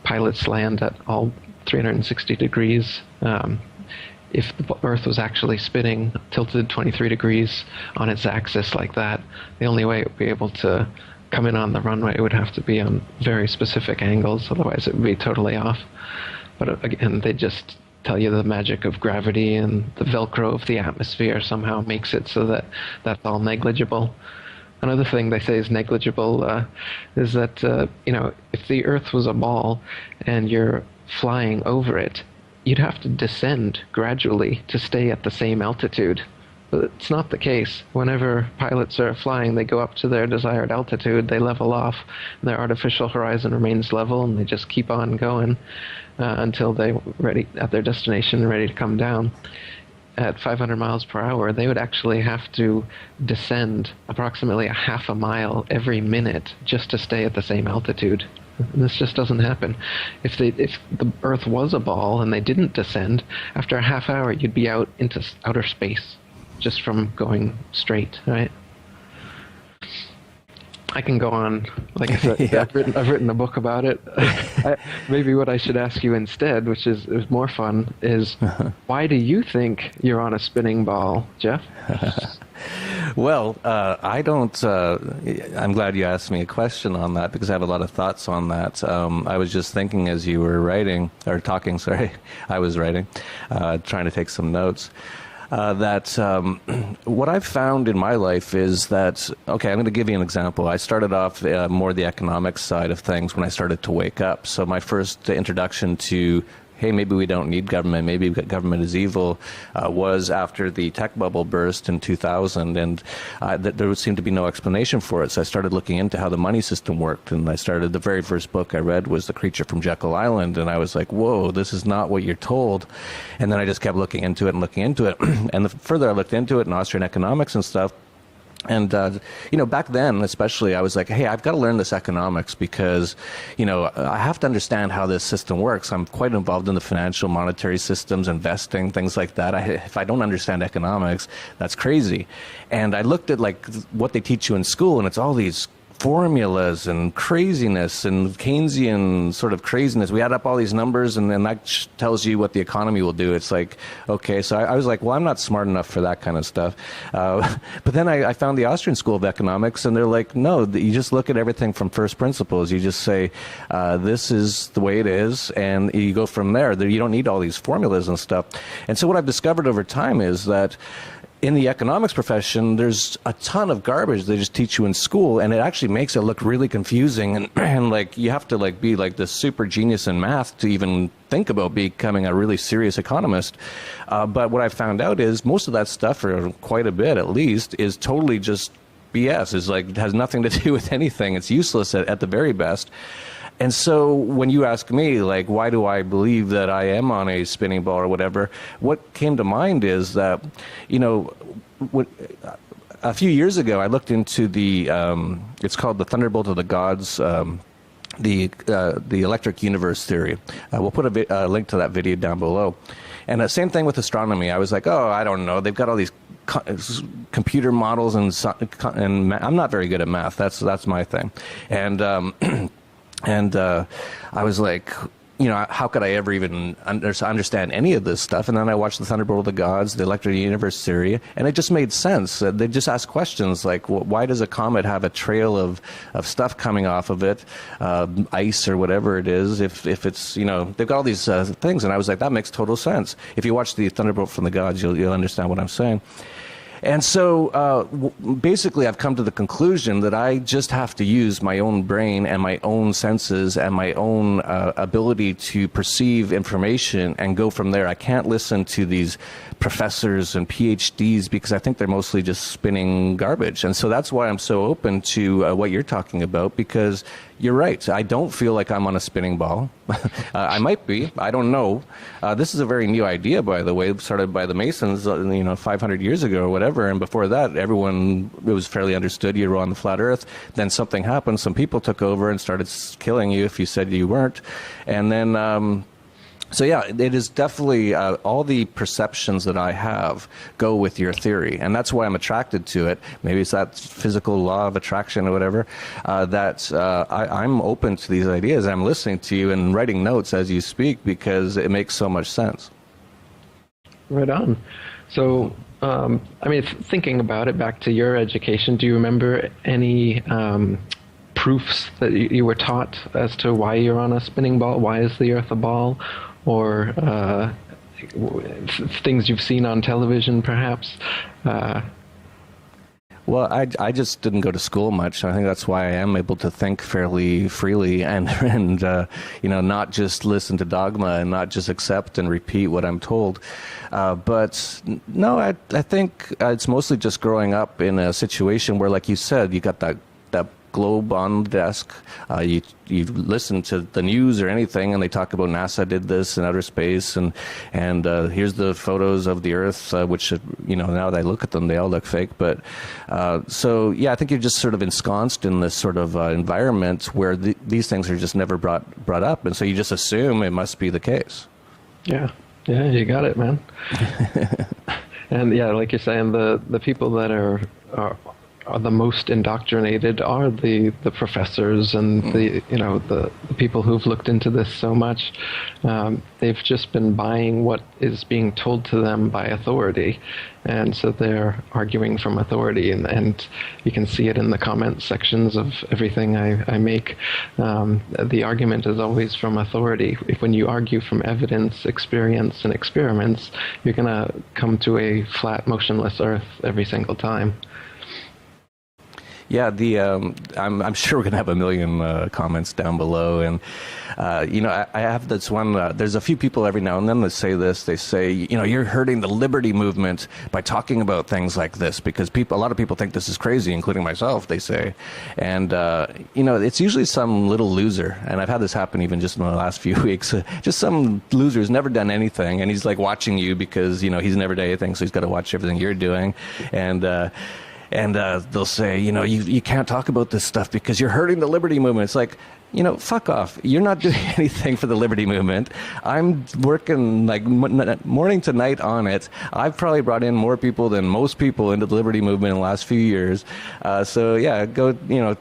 Speaker 4: Pilots land at all 360 degrees. If the Earth was actually spinning tilted 23 degrees on its axis like that, the only way it would be able to come in on the runway would have to be on very specific angles, otherwise it would be totally off. But again, they just tell you the magic of gravity and the Velcro of the atmosphere somehow makes it so that that's all negligible. Another thing they say is negligible is that, if the Earth was a ball and you're flying over it, you'd have to descend gradually to stay at the same altitude. But it's not the case. Whenever pilots are flying, they go up to their desired altitude, they level off, and their artificial horizon remains level, and they just keep on going until they're ready at their destination, ready to come down. at 500 miles per hour, they would actually have to descend approximately a half a mile every minute just to stay at the same altitude. This just doesn't happen. If the Earth was a ball and they didn't descend, after a half hour you'd be out into outer space just from going straight, right? I can go on. Like I said, yeah. I've written a book about it. Maybe what I should ask you instead, which is more fun, is why do you think you're on a spinning ball, Jeff?
Speaker 3: Well, I don't. I'm glad you asked me a question on that because I have a lot of thoughts on that. I was just thinking as you were writing or talking. Sorry, I was writing, trying to take some notes. What I've found in my life is that, okay, I'm going to give you an example. I started off more the economics side of things when I started to wake up. So my first introduction to, hey, maybe we don't need government, maybe government is evil, was after the tech bubble burst in 2000, and there seemed to be no explanation for it. So I started looking into how the money system worked, and the very first book I read was The Creature from Jekyll Island, and I was like, whoa, this is not what you're told. And then I just kept looking into it, and the further I looked into it in Austrian economics and stuff, and, back then, especially, I was like, hey, I've got to learn this economics because, I have to understand how this system works. I'm quite involved in the financial monetary systems, investing, things like that. If I don't understand economics, that's crazy. And I looked at, what they teach you in school, and it's all these formulas and craziness and Keynesian sort of craziness. We add up all these numbers and then that tells you what the economy will do. It's like, okay, so I was like, well, I'm not smart enough for that kind of stuff. But then I found the Austrian School of Economics and they're like, no, you just look at everything from first principles. You just say, this is the way it is, and you go from there. You don't need all these formulas and stuff. And so what I've discovered over time is that in the economics profession, there's a ton of garbage they just teach you in school, and it actually makes it look really confusing. And like you have to be this super genius in math to even think about becoming a really serious economist. But what I found out is most of that stuff, or quite a bit at least, is totally just BS. It has nothing to do with anything. It's useless at the very best. And so when you ask me, why do I believe that I am on a spinning ball or whatever, what came to mind is that, a few years ago, I looked into it's called the Thunderbolt of the Gods, the electric universe theory. We'll put a link to that video down below. And the same thing with astronomy. I was like, oh, I don't know. They've got all these computer models, and I'm not very good at math. That's my thing. And I was like, how could I ever even understand any of this stuff? And then I watched the Thunderbolt of the Gods, the Electric Universe theory, and it just made sense. They just asked questions like, why does a comet have a trail of stuff coming off of it, ice or whatever it is, if it's, they've got all these things. And I was like, that makes total sense. If you watch the Thunderbolt from the Gods, you'll understand what I'm saying. And so basically I've come to the conclusion that I just have to use my own brain and my own senses and my own ability to perceive information and go from there. I can't listen to these professors and PhDs because I think they're mostly just spinning garbage. And so that's why I'm so open to what you're talking about, because you're right. I don't feel like I'm on a spinning ball. I might be. I don't know. This is a very new idea, by the way, started by the Masons, 500 years ago or whatever. And before that, it was fairly understood you were on the flat Earth. Then something happened. Some people took over and started killing you if you said you weren't. And then so yeah, it is definitely all the perceptions that I have go with your theory, and that's why I'm attracted to it. Maybe it's that physical law of attraction or whatever, I'm open to these ideas. I'm listening to you and writing notes as you speak because it makes so much sense.
Speaker 4: Right on. So, thinking about it, back to your education, do you remember any proofs that you were taught as to why you're on a spinning ball? Why is the Earth a ball? Or things you've seen on television, perhaps?
Speaker 3: Well, I just didn't go to school much. I think that's why I am able to think fairly freely and not just listen to dogma and not just accept and repeat what I'm told. But no, I think it's mostly just growing up in a situation where, like you said, you got that globe on the desk. You listen to the news or anything, and they talk about NASA did this in outer space, and here's the photos of the Earth, which now that I look at them, they all look fake. But so yeah, I think you're just sort of ensconced in this sort of environment where these things are just never brought up, and so you just assume it must be the case.
Speaker 4: Yeah, you got it, man. And yeah, like you're saying, the people that are the most indoctrinated are the professors and the people who've looked into this so much. They've just been buying what is being told to them by authority, and so they're arguing from authority, and you can see it in the comment sections of everything I make. The argument is always from authority. When you argue from evidence, experience, and experiments, you're going to come to a flat, motionless Earth every single time.
Speaker 3: Yeah, I'm sure we're going to have a million comments down below. And, I have this one, there's a few people every now and then that say this. They say, you're hurting the liberty movement by talking about things like this, because a lot of people think this is crazy, including myself, they say. And, it's usually some little loser. And I've had this happen even just in the last few weeks. Just some loser who's never done anything. And he's like watching you because, he's never done anything. So he's got to watch everything you're doing. And they'll say, you can't talk about this stuff because you're hurting the liberty movement. It's like, fuck off. You're not doing anything for the liberty movement. I'm working like morning to night on it. I've probably brought in more people than most people into the liberty movement in the last few years. So yeah, go,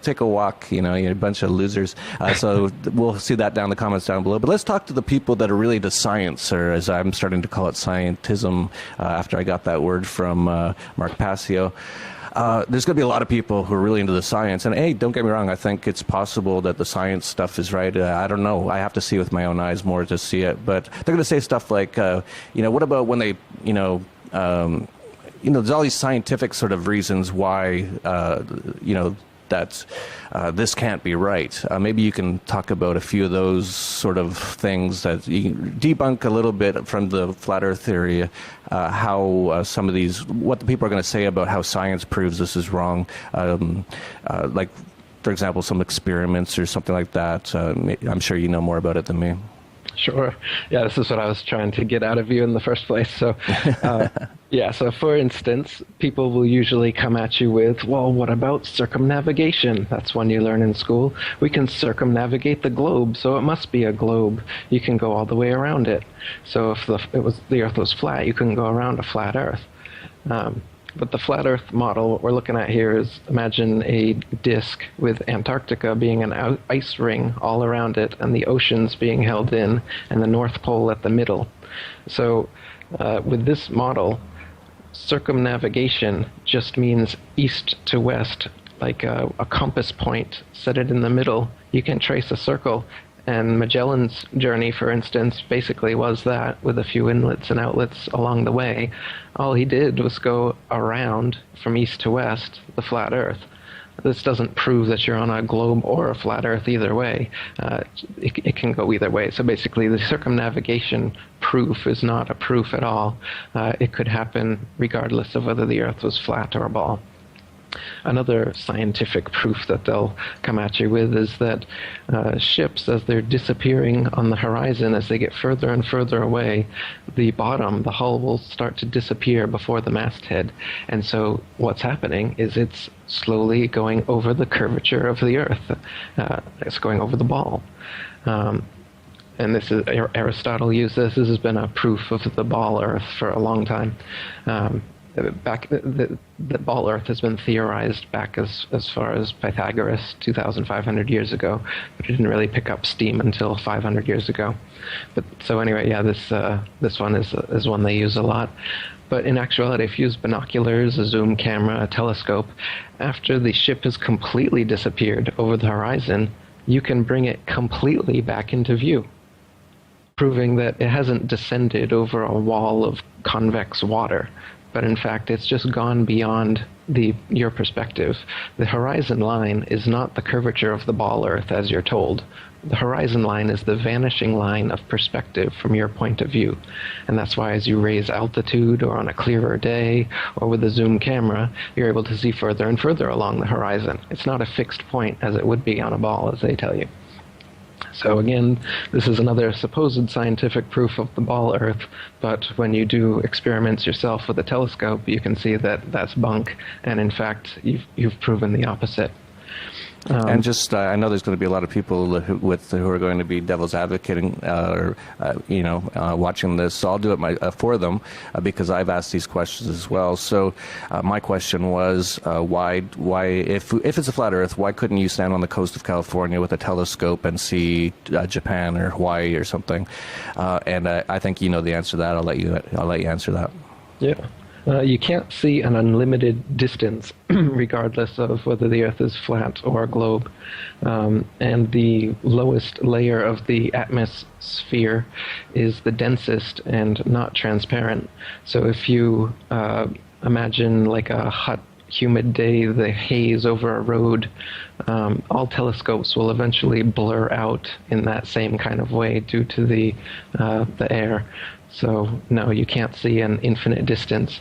Speaker 3: take a walk, you're a bunch of losers. So we'll see that down in the comments down below. But let's talk to the people that are really into science, or as I'm starting to call it, scientism, after I got that word from Mark Passio. There's going to be a lot of people who are really into the science. And hey, don't get me wrong, I think it's possible that the science stuff is right. I don't know. I have to see with my own eyes more to see it. But they're going to say stuff like, what about when they, there's all these scientific sort of reasons why, that this can't be right. Maybe you can talk about a few of those sort of things that you debunk a little bit from the flat Earth theory, how some of these, what the people are going to say about how science proves this is wrong. Like, for example, some experiments or something like that. I'm sure you know more about it than me.
Speaker 4: Sure. Yeah, this is what I was trying to get out of you in the first place. So, so for instance, people will usually come at you with, well, what about circumnavigation? That's one you learn in school. We can circumnavigate the globe, so it must be a globe. You can go all the way around it. So if the Earth was flat, you couldn't go around a flat Earth. But the flat Earth model, what we're looking at here is, imagine a disk with Antarctica being an ice ring all around it, and the oceans being held in, and the North Pole at the middle. So with this model, circumnavigation just means east to west, like a compass point, set it in the middle. You can trace a circle. And Magellan's journey, for instance, basically was that, with a few inlets and outlets along the way. All he did was go around from east to west, the flat Earth. This doesn't prove that you're on a globe or a flat Earth either way. It can go either way. So basically, the circumnavigation proof is not a proof at all. It could happen regardless of whether the Earth was flat or a ball. Another scientific proof that they'll come at you with is that ships, as they're disappearing on the horizon, as they get further and further away, the bottom, the hull, will start to disappear before the masthead. And so what's happening is it's slowly going over the curvature of the Earth. It's going over the ball. And this is, Aristotle used this. This has been a proof of the ball Earth for a long time. The ball Earth has been theorized back as far as Pythagoras 2,500 years ago, but it didn't really pick up steam until 500 years ago. But so anyway, yeah, this one is one they use a lot. But in actuality, if you use binoculars, a zoom camera, a telescope, after the ship has completely disappeared over the horizon, you can bring it completely back into view, proving that it hasn't descended over a wall of convex water. But in fact, it's just gone beyond your perspective. The horizon line is not the curvature of the ball Earth, as you're told, the horizon line is the vanishing line of perspective from your point of view. And that's why as you raise altitude or on a clearer day or with a zoom camera, you're able to see further and further along the horizon. It's not a fixed point as it would be on a ball, as they tell you. So again, this is another supposed scientific proof of the ball Earth, but when you do experiments yourself with a telescope, you can see that that's bunk, and in fact, you've proven the opposite.
Speaker 3: And just, I know there's going to be a lot of people who are going to be devil's advocating, watching this. So I'll do it for them because I've asked these questions as well. So my question was, why, if it's a flat Earth, why couldn't you stand on the coast of California with a telescope and see Japan or Hawaii or something? And I think you know the answer to that. I'll let you answer that.
Speaker 4: Yeah. You can't see an unlimited distance, regardless of whether the Earth is flat or a globe. And the lowest layer of the atmosphere is the densest and not transparent. So if you imagine like a hot, humid day, the haze over a road, all telescopes will eventually blur out in that same kind of way due to the air. So no, you can't see an infinite distance.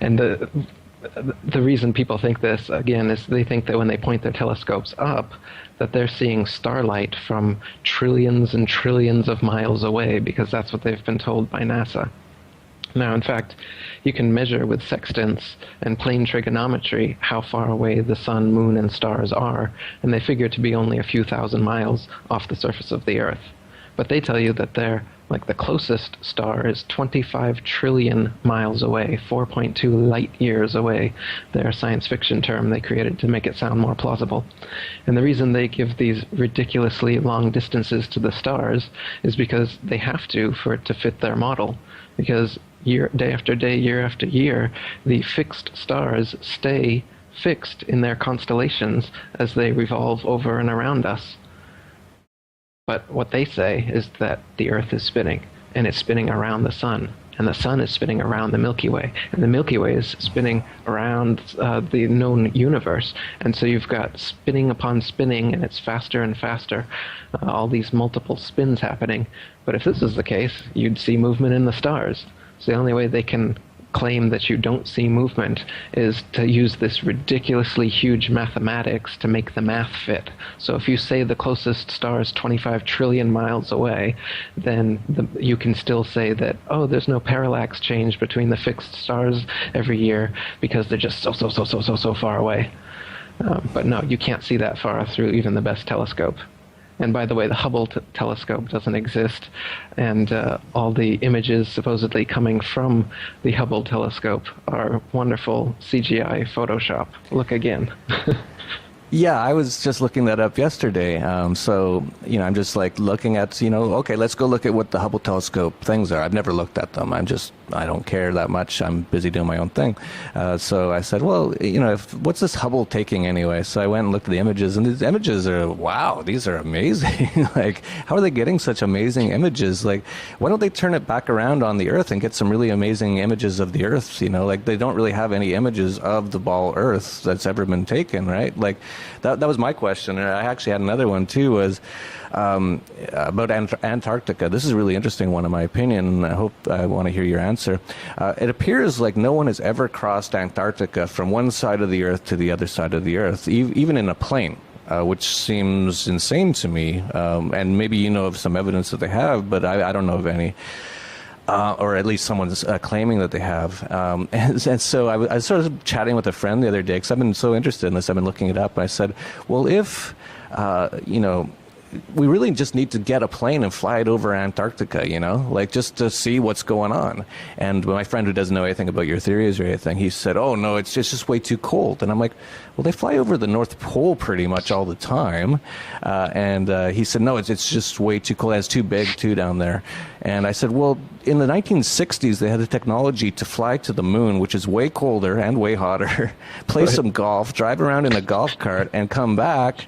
Speaker 4: And the reason people think this, again, is they think that when they point their telescopes up, that they're seeing starlight from trillions and trillions of miles away, because that's what they've been told by NASA. Now, in fact, you can measure with sextants and plane trigonometry how far away the sun, moon, and stars are, and they figure to be only a few thousand miles off the surface of the Earth. But they tell you that they're, like, the closest star is 25 trillion miles away, 4.2 light years away. Their science fiction term they created to make it sound more plausible. And the reason they give these ridiculously long distances to the stars is because they have to for it to fit their model. Because day after day, year after year, the fixed stars stay fixed in their constellations as they revolve over and around us. But what they say is that the Earth is spinning, and it's spinning around the sun, and the sun is spinning around the Milky Way, and the Milky Way is spinning around the known universe. And so you've got spinning upon spinning, and it's faster and faster, all these multiple spins happening. But if this is the case, you'd see movement in the stars. So the only way they can claim that you don't see movement is to use this ridiculously huge mathematics to make the math fit. So if you say the closest star is 25 trillion miles away, then you can still say that, oh, there's no parallax change between the fixed stars every year because they're just so far away. But no, you can't see that far through even the best telescope. And by the way, the Hubble telescope doesn't exist, and all the images supposedly coming from the Hubble telescope are wonderful CGI Photoshop. Look again.
Speaker 3: Yeah, I was just looking that up yesterday. So, I'm just like looking at, okay, let's go look at what the Hubble telescope things are. I've never looked at them. I don't care that much. I'm busy doing my own thing. So I said, well, what's this Hubble taking anyway? So I went and looked at the images, and these images are, wow, these are amazing. Like, how are they getting such amazing images? Like, why don't they turn it back around on the Earth and get some really amazing images of the Earth? Like, they don't really have any images of the ball Earth that's ever been taken, right? Like, that was my question. And I actually had another one too, was about Antarctica. This is a really interesting one in my opinion, and I want to hear your answer. It appears like no one has ever crossed Antarctica from one side of the Earth to the other side of the Earth, even in a plane. Which seems insane to me, and maybe you know of some evidence that they have, but I don't know of any. Or at least someone's claiming that they have. And so I was sort of chatting with a friend the other day, because I've been so interested in this, I've been looking it up, and I said, well, if, we really just need to get a plane and fly it over Antarctica, like just to see what's going on. And my friend who doesn't know anything about your theories or anything, he said, oh, no, it's just way too cold. And I'm like, well, they fly over the North Pole pretty much all the time. And he said, no, it's just way too cold. It's too big, too, down there. And I said, well, in the 1960s, they had the technology to fly to the moon, which is way colder and way hotter, play some golf, drive around in a golf cart, and come back.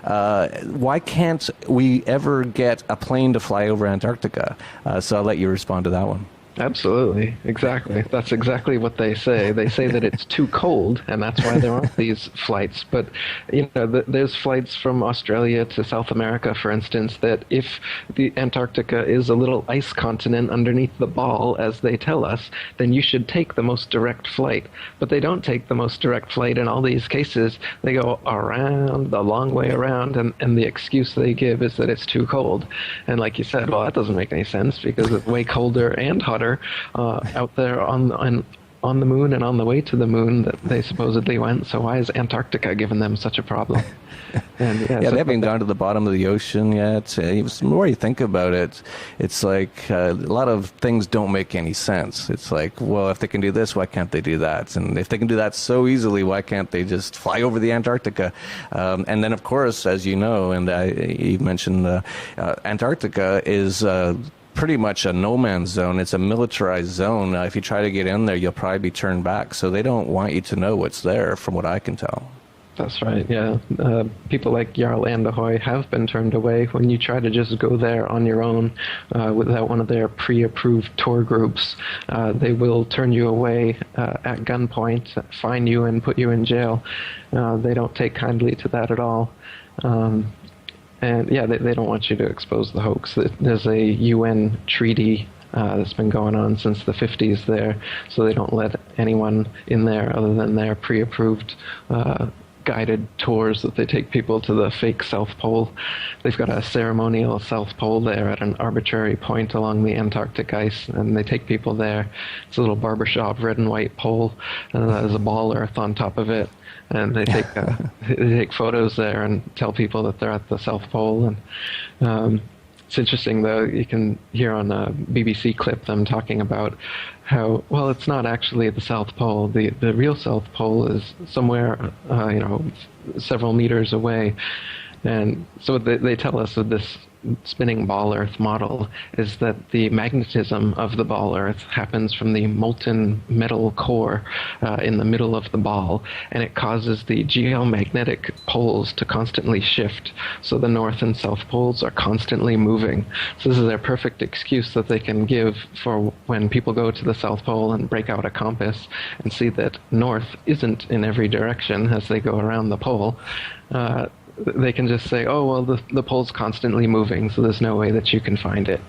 Speaker 3: Why can't we ever get a plane to fly over Antarctica? So I'll let you respond to that one.
Speaker 4: Absolutely, exactly. That's exactly what they say. They say that it's too cold, and that's why there aren't these flights. But there's flights from Australia to South America, for instance, that if the Antarctica is a little ice continent underneath the ball, as they tell us, then you should take the most direct flight. But they don't take the most direct flight in all these cases. They go around, the long way around, and the excuse they give is that it's too cold. And like you said, well, that doesn't make any sense because it's way colder and hotter out there on the moon and on the way to the moon that they supposedly went. So why is Antarctica giving them such a problem? And,
Speaker 3: they haven't gone to the bottom of the ocean yet. The more you think about it, it's like a lot of things don't make any sense. It's like, well, if they can do this, why can't they do that? And if they can do that so easily, why can't they just fly over the Antarctica? And then, of course, as you know, and you mentioned Antarctica is pretty much a no man's zone. It's a militarized zone. If you try to get in there, you'll probably be turned back. So they don't want you to know what's there, from what I can tell.
Speaker 4: That's right, yeah. People like Jarl Anderhoy have been turned away when you try to just go there on your own without one of their pre-approved tour groups. They will turn you away at gunpoint, fine you, and put you in jail. They don't take kindly to that at all. And yeah, they don't want you to expose the hoax. There's a UN treaty that's been going on since the 50s there, so they don't let anyone in there other than their pre-approved guided tours that they take people to the fake South Pole. They've got a ceremonial South Pole there at an arbitrary point along the Antarctic ice, and they take people there. It's a little barbershop red and white pole, and there's a ball earth on top of it. And they take photos there and tell people that they're at the South Pole. And it's interesting, though, you can hear on a BBC clip them talking about how, well, it's not actually the South Pole. The real South Pole is somewhere, several meters away. And so they tell us that this spinning ball Earth model is that the magnetism of the ball Earth happens from the molten metal core in the middle of the ball, and it causes the geomagnetic poles to constantly shift. So the north and south poles are constantly moving. So this is their perfect excuse that they can give for when people go to the South Pole and break out a compass and see that north isn't in every direction as they go around the pole. They can just say, oh, well, the pole's constantly moving, so there's no way that you can find it.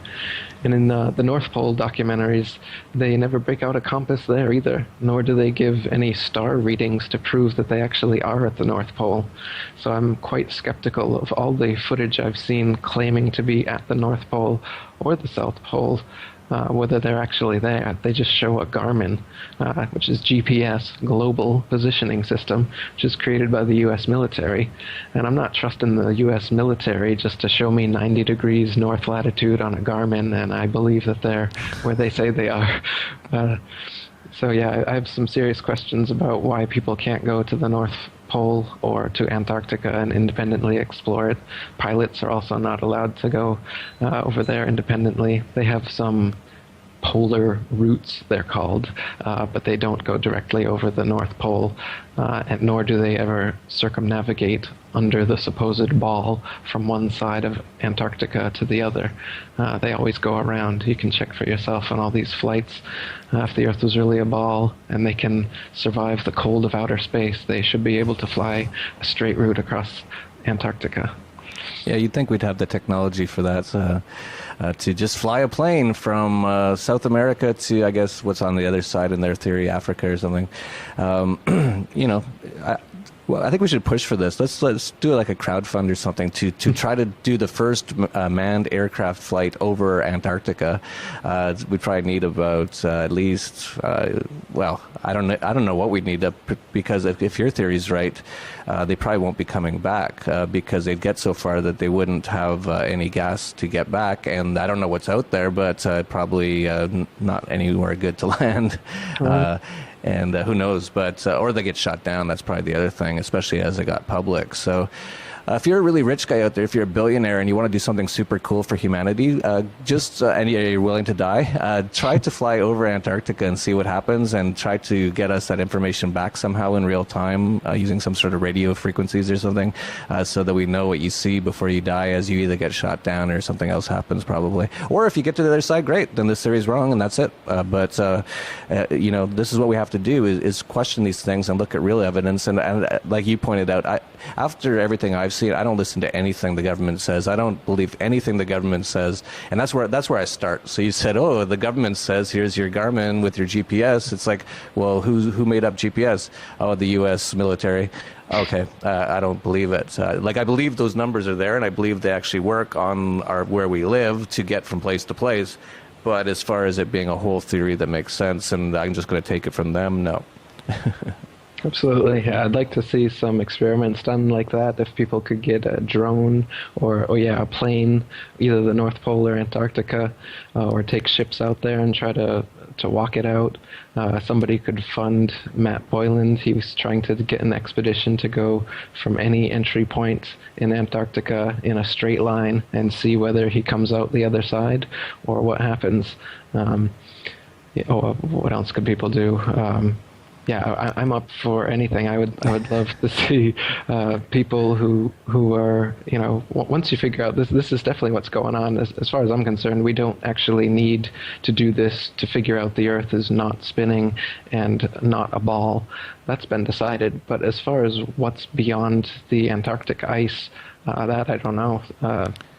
Speaker 4: And in the North Pole documentaries, they never break out a compass there either, nor do they give any star readings to prove that they actually are at the North Pole. So I'm quite skeptical of all the footage I've seen claiming to be at the North Pole or the South Pole. Whether they're actually there. They just show a Garmin, which is GPS, Global Positioning System, which is created by the U.S. military. And I'm not trusting the U.S. military just to show me 90 degrees north latitude on a Garmin, and I believe that they're where they say they are. So yeah, I have some serious questions about why people can't go to the North Pole or to Antarctica and independently explore it. Pilots are also not allowed to go over there independently. They have some polar routes, they're called, but they don't go directly over the North Pole, and nor do they ever circumnavigate under the supposed ball from one side of Antarctica to the other. They always go around. You can check for yourself on all these flights. If the Earth was really a ball and they can survive the cold of outer space, they should be able to fly a straight route across Antarctica.
Speaker 3: Yeah, you'd think we'd have the technology for that, to just fly a plane from South America to, I guess, what's on the other side in their theory, Africa or something. Well, I think we should push for this. Let's do like a crowdfund or something to try to do the first manned aircraft flight over Antarctica. We probably need about at least I don't know what we'd need because if your theory is right, they probably won't be coming back because they'd get so far that they wouldn't have any gas to get back. And I don't know what's out there, but probably not anywhere good to land. And who knows, but or they get shot down. That's probably the other thing, especially as it got public. So If you're a really rich guy out there, if you're a billionaire and you want to do something super cool for humanity, and you're willing to die, try to fly over Antarctica and see what happens, and try to get us that information back somehow in real time using some sort of radio frequencies or something, so that we know what you see before you die, as you either get shot down or something else happens probably. Or if you get to the other side, great, then this theory is wrong and that's it. But this is what we have to do is question these things and look at real evidence. And like you pointed out, after everything I've seen, I don't listen to anything the government says. I don't believe anything the government says, and that's where I start. So you said, oh, the government says here's your Garmin with your GPS. It's like, well, who made up GPS? Oh, the U.S. military. Okay, I don't believe it. I believe those numbers are there, and I believe they actually work on where we live to get from place to place. But as far as it being a whole theory that makes sense, and I'm just going to take it from them, no.
Speaker 4: Absolutely. Yeah, I'd like to see some experiments done like that. If people could get a drone or a plane, either the North Pole or Antarctica, or take ships out there and try to walk it out. Somebody could fund Matt Boyland. He was trying to get an expedition to go from any entry point in Antarctica in a straight line and see whether he comes out the other side or what happens. What else could people do? I'm up for anything. I would love to see people who are, once you figure out this is definitely what's going on. As far as I'm concerned, we don't actually need to do this to figure out the Earth is not spinning and not a ball. That's been decided. But as far as what's beyond the Antarctic ice, that I don't know.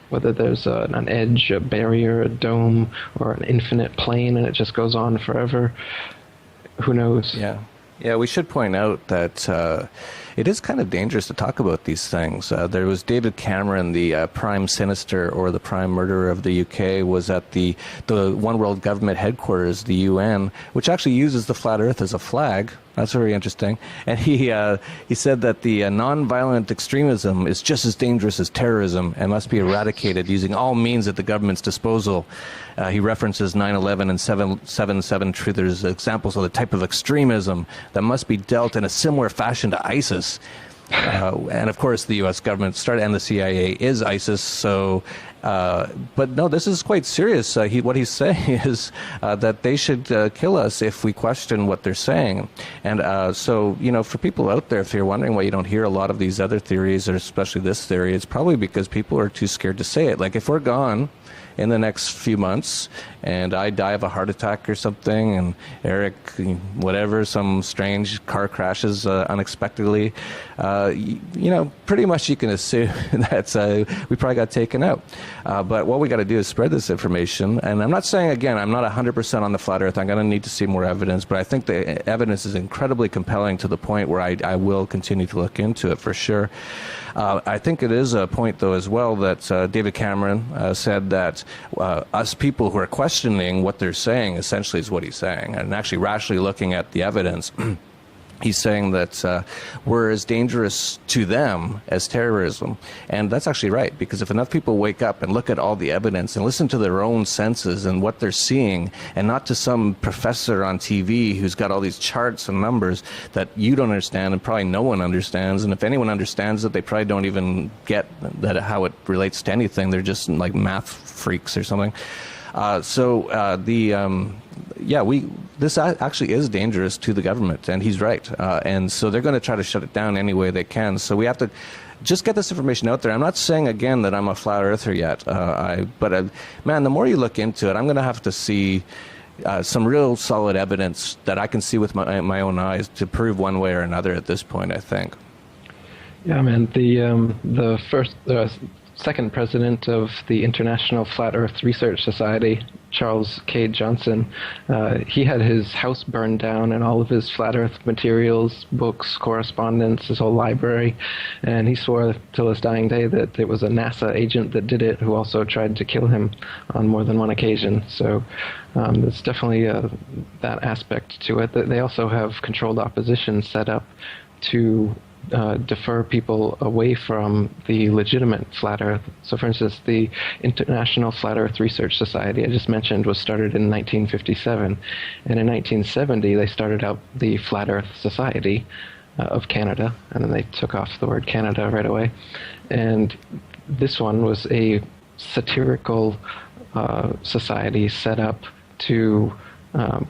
Speaker 4: Whether there's an edge, a barrier, a dome, or an infinite plane and it just goes on forever. Who knows?
Speaker 3: Yeah, we should point out that it is kind of dangerous to talk about these things. There was David Cameron, the prime sinister or the prime murderer of the UK, was at the One World Government headquarters, the UN, which actually uses the flat Earth as a flag. That's very interesting. And he said that the non-violent extremism is just as dangerous as terrorism and must be eradicated using all means at the government's disposal. He references 9/11 and 7/7 truthers, examples of the type of extremism that must be dealt in a similar fashion to ISIS. And of course, the U.S. government started, and the CIA is ISIS. So, but no, this is quite serious. What he's saying is that they should kill us if we question what they're saying. And so, for people out there, if you're wondering why you don't hear a lot of these other theories, or especially this theory, it's probably because people are too scared to say it. Like if we're gone in the next few months and I die of a heart attack or something, and Eric, whatever, some strange car crashes unexpectedly, pretty much you can assume that we probably got taken out. But what we got to do is spread this information. And I'm not saying, again, I'm not 100% on the flat Earth. I'm going to need to see more evidence, but I think the evidence is incredibly compelling to the point where I will continue to look into it for sure. I think it is a point, though, as well, that David Cameron said that us people who are questioning what they're saying essentially is what he's saying, and actually rationally looking at the evidence. He's saying that we're as dangerous to them as terrorism. And that's actually right, because if enough people wake up and look at all the evidence and listen to their own senses and what they're seeing, and not to some professor on TV who's got all these charts and numbers that you don't understand and probably no one understands, and if anyone understands it, they probably don't even get that how it relates to anything. They're just like math freaks or something. This actually is dangerous to the government, and he's right. And so they're going to try to shut it down any way they can. So we have to just get this information out there. I'm not saying, again, that I'm a flat earther yet. But the more you look into it, I'm going to have to see some real solid evidence that I can see with my own eyes to prove one way or another at this point, I think.
Speaker 4: Yeah, man. The second president of the International Flat Earth Research Society, Charles K. Johnson, he had his house burned down and all of his flat earth materials, books, correspondence, his whole library, and he swore till his dying day that it was a NASA agent that did it, who also tried to kill him on more than one occasion. So there's definitely that aspect to it. They also have controlled opposition set up to defer people away from the legitimate flat Earth. So, for instance, the International Flat Earth Research Society I just mentioned was started in 1957, and in 1970 they started out the Flat Earth Society, of Canada, and then they took off the word Canada right away. And this one was a satirical society set up to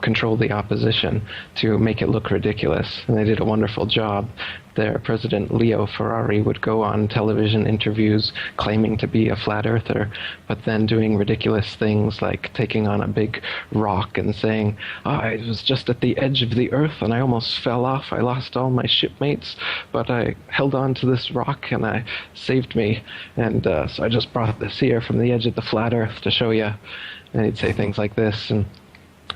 Speaker 4: control the opposition, to make it look ridiculous. And they did a wonderful job. Their president, Leo Ferrari, would go on television interviews claiming to be a flat earther, but then doing ridiculous things like taking on a big rock and saying, I was just at the edge of the earth and I almost fell off. I lost all my shipmates, but I held on to this rock and I saved me. And so I just brought this here from the edge of the flat earth to show you. And he'd say things like this. And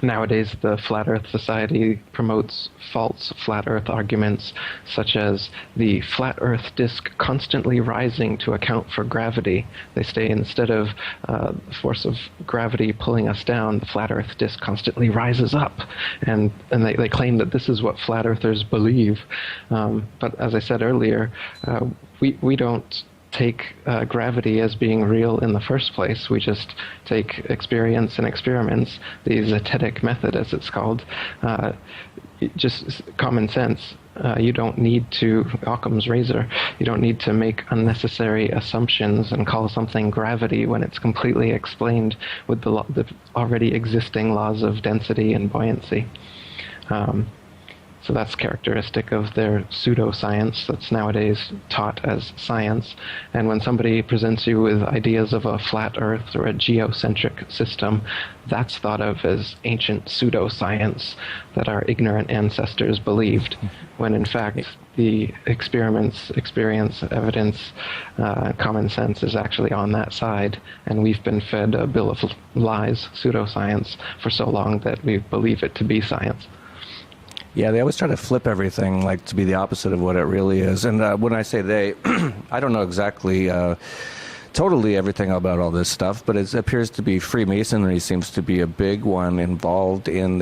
Speaker 4: nowadays, the Flat Earth Society promotes false flat Earth arguments, such as the flat Earth disk constantly rising to account for gravity. They say instead of the force of gravity pulling us down, the flat Earth disk constantly rises up. And they claim that this is what flat Earthers believe. But as I said earlier, we don't take gravity as being real in the first place. We just take experience and experiments, the zetetic method as it's called, just common sense. You don't need to, Occam's razor, you don't need to make unnecessary assumptions and call something gravity when it's completely explained with the already existing laws of density and buoyancy. So that's characteristic of their pseudoscience that's nowadays taught as science. And when somebody presents you with ideas of a flat Earth or a geocentric system, that's thought of as ancient pseudoscience that our ignorant ancestors believed, when in fact the experiments, experience, evidence, common sense is actually on that side. And we've been fed a bill of lies, pseudoscience, for so long that we believe it to be science.
Speaker 3: Yeah, they always try to flip everything like to be the opposite of what it really is. And when I say they, I don't know exactly totally everything about all this stuff, but it appears to be Freemasonry seems to be a big one involved in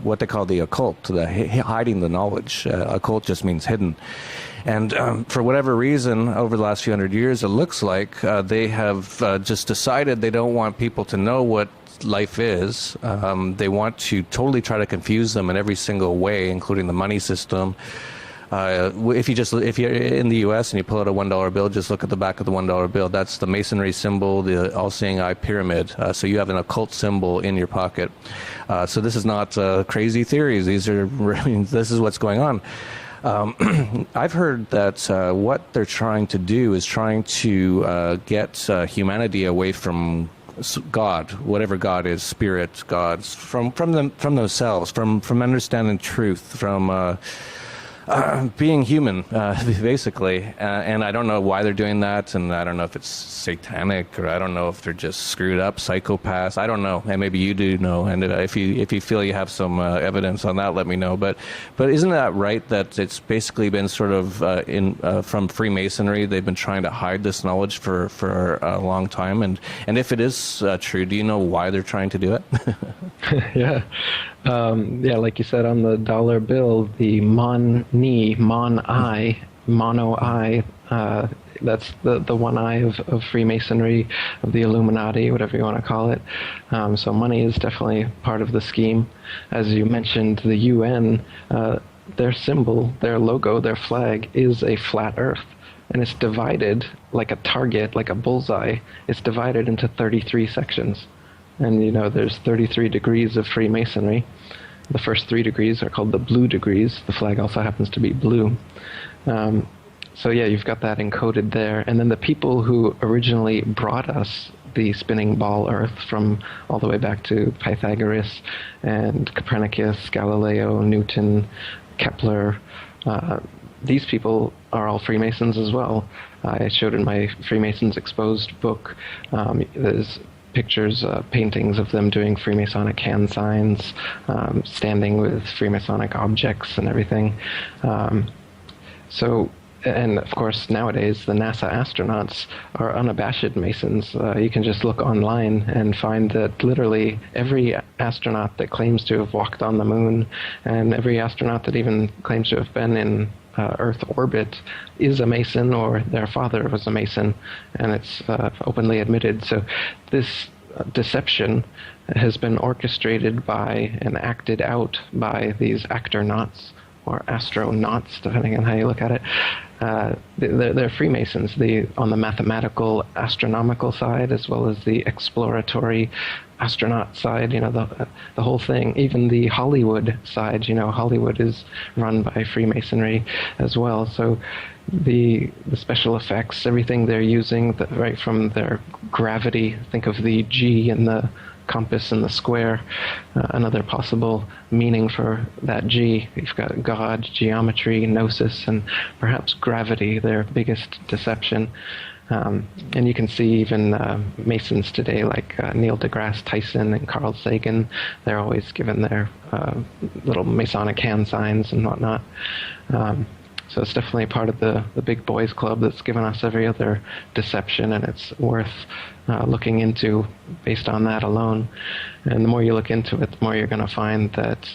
Speaker 3: what they call the occult, hiding the knowledge. Occult just means hidden. And for whatever reason, over the last few hundred years, it looks like they have just decided they don't want people to know what life is. They want to totally try to confuse them in every single way, including the money system. If you're in the U.S. and you pull out a $1 bill, just look at the back of the $1 bill. That's the Masonry symbol, the all-seeing eye pyramid. So you have an occult symbol in your pocket. So this is not crazy theories. This is what's going on. I've heard that what they're trying to do is trying to get humanity away from God, whatever God is, spirit, gods, from themselves, from understanding truth, from being human, basically. And I don't know why they're doing that, and I don't know if it's satanic, or I don't know if they're just screwed up psychopaths. I don't know, and maybe you do know. And if you feel you have some evidence on that, let me know. But isn't that right, that it's basically been sort of from Freemasonry, they've been trying to hide this knowledge for a long time? And if it is true, do you know why they're trying to do it?
Speaker 4: Yeah. Like you said, on the dollar bill, the mono eye, that's the one eye of Freemasonry, of the Illuminati, whatever you want to call it. So money is definitely part of the scheme. As you mentioned, the UN, their symbol, their logo, their flag is a flat earth. And it's divided like a target, like a bullseye. It's divided into 33 sections. And, there's 33 degrees of Freemasonry. The first 3 degrees are called the blue degrees. The flag also happens to be blue. So you've got that encoded there. And then the people who originally brought us the spinning ball Earth from all the way back to Pythagoras and Copernicus, Galileo, Newton, Kepler, these people are all Freemasons as well. I showed in my Freemasons Exposed book, there's pictures, paintings of them doing Freemasonic hand signs, standing with Freemasonic objects and everything. And of course, nowadays, the NASA astronauts are unabashed Masons. You can just look online and find that literally every astronaut that claims to have walked on the moon, and every astronaut that even claims to have been in Earth orbit is a Mason, or their father was a Mason, and it's openly admitted. So this deception has been orchestrated by and acted out by these actor-nauts, or astronauts, depending on how you look at it. They're Freemasons, on the mathematical, astronomical side, as well as the exploratory astronaut side, the whole thing. Even the Hollywood side, Hollywood is run by Freemasonry as well. So the special effects, everything they're using, right from their gravity, think of the G in the compass and the square, another possible meaning for that G. You've got God, geometry, gnosis, and perhaps gravity, their biggest deception. And you can see even Masons today, like Neil deGrasse Tyson and Carl Sagan, they're always given their little Masonic hand signs and whatnot. So it's definitely part of the big boys club that's given us every other deception, and it's worth looking into based on that alone. And the more you look into it, the more you're going to find that,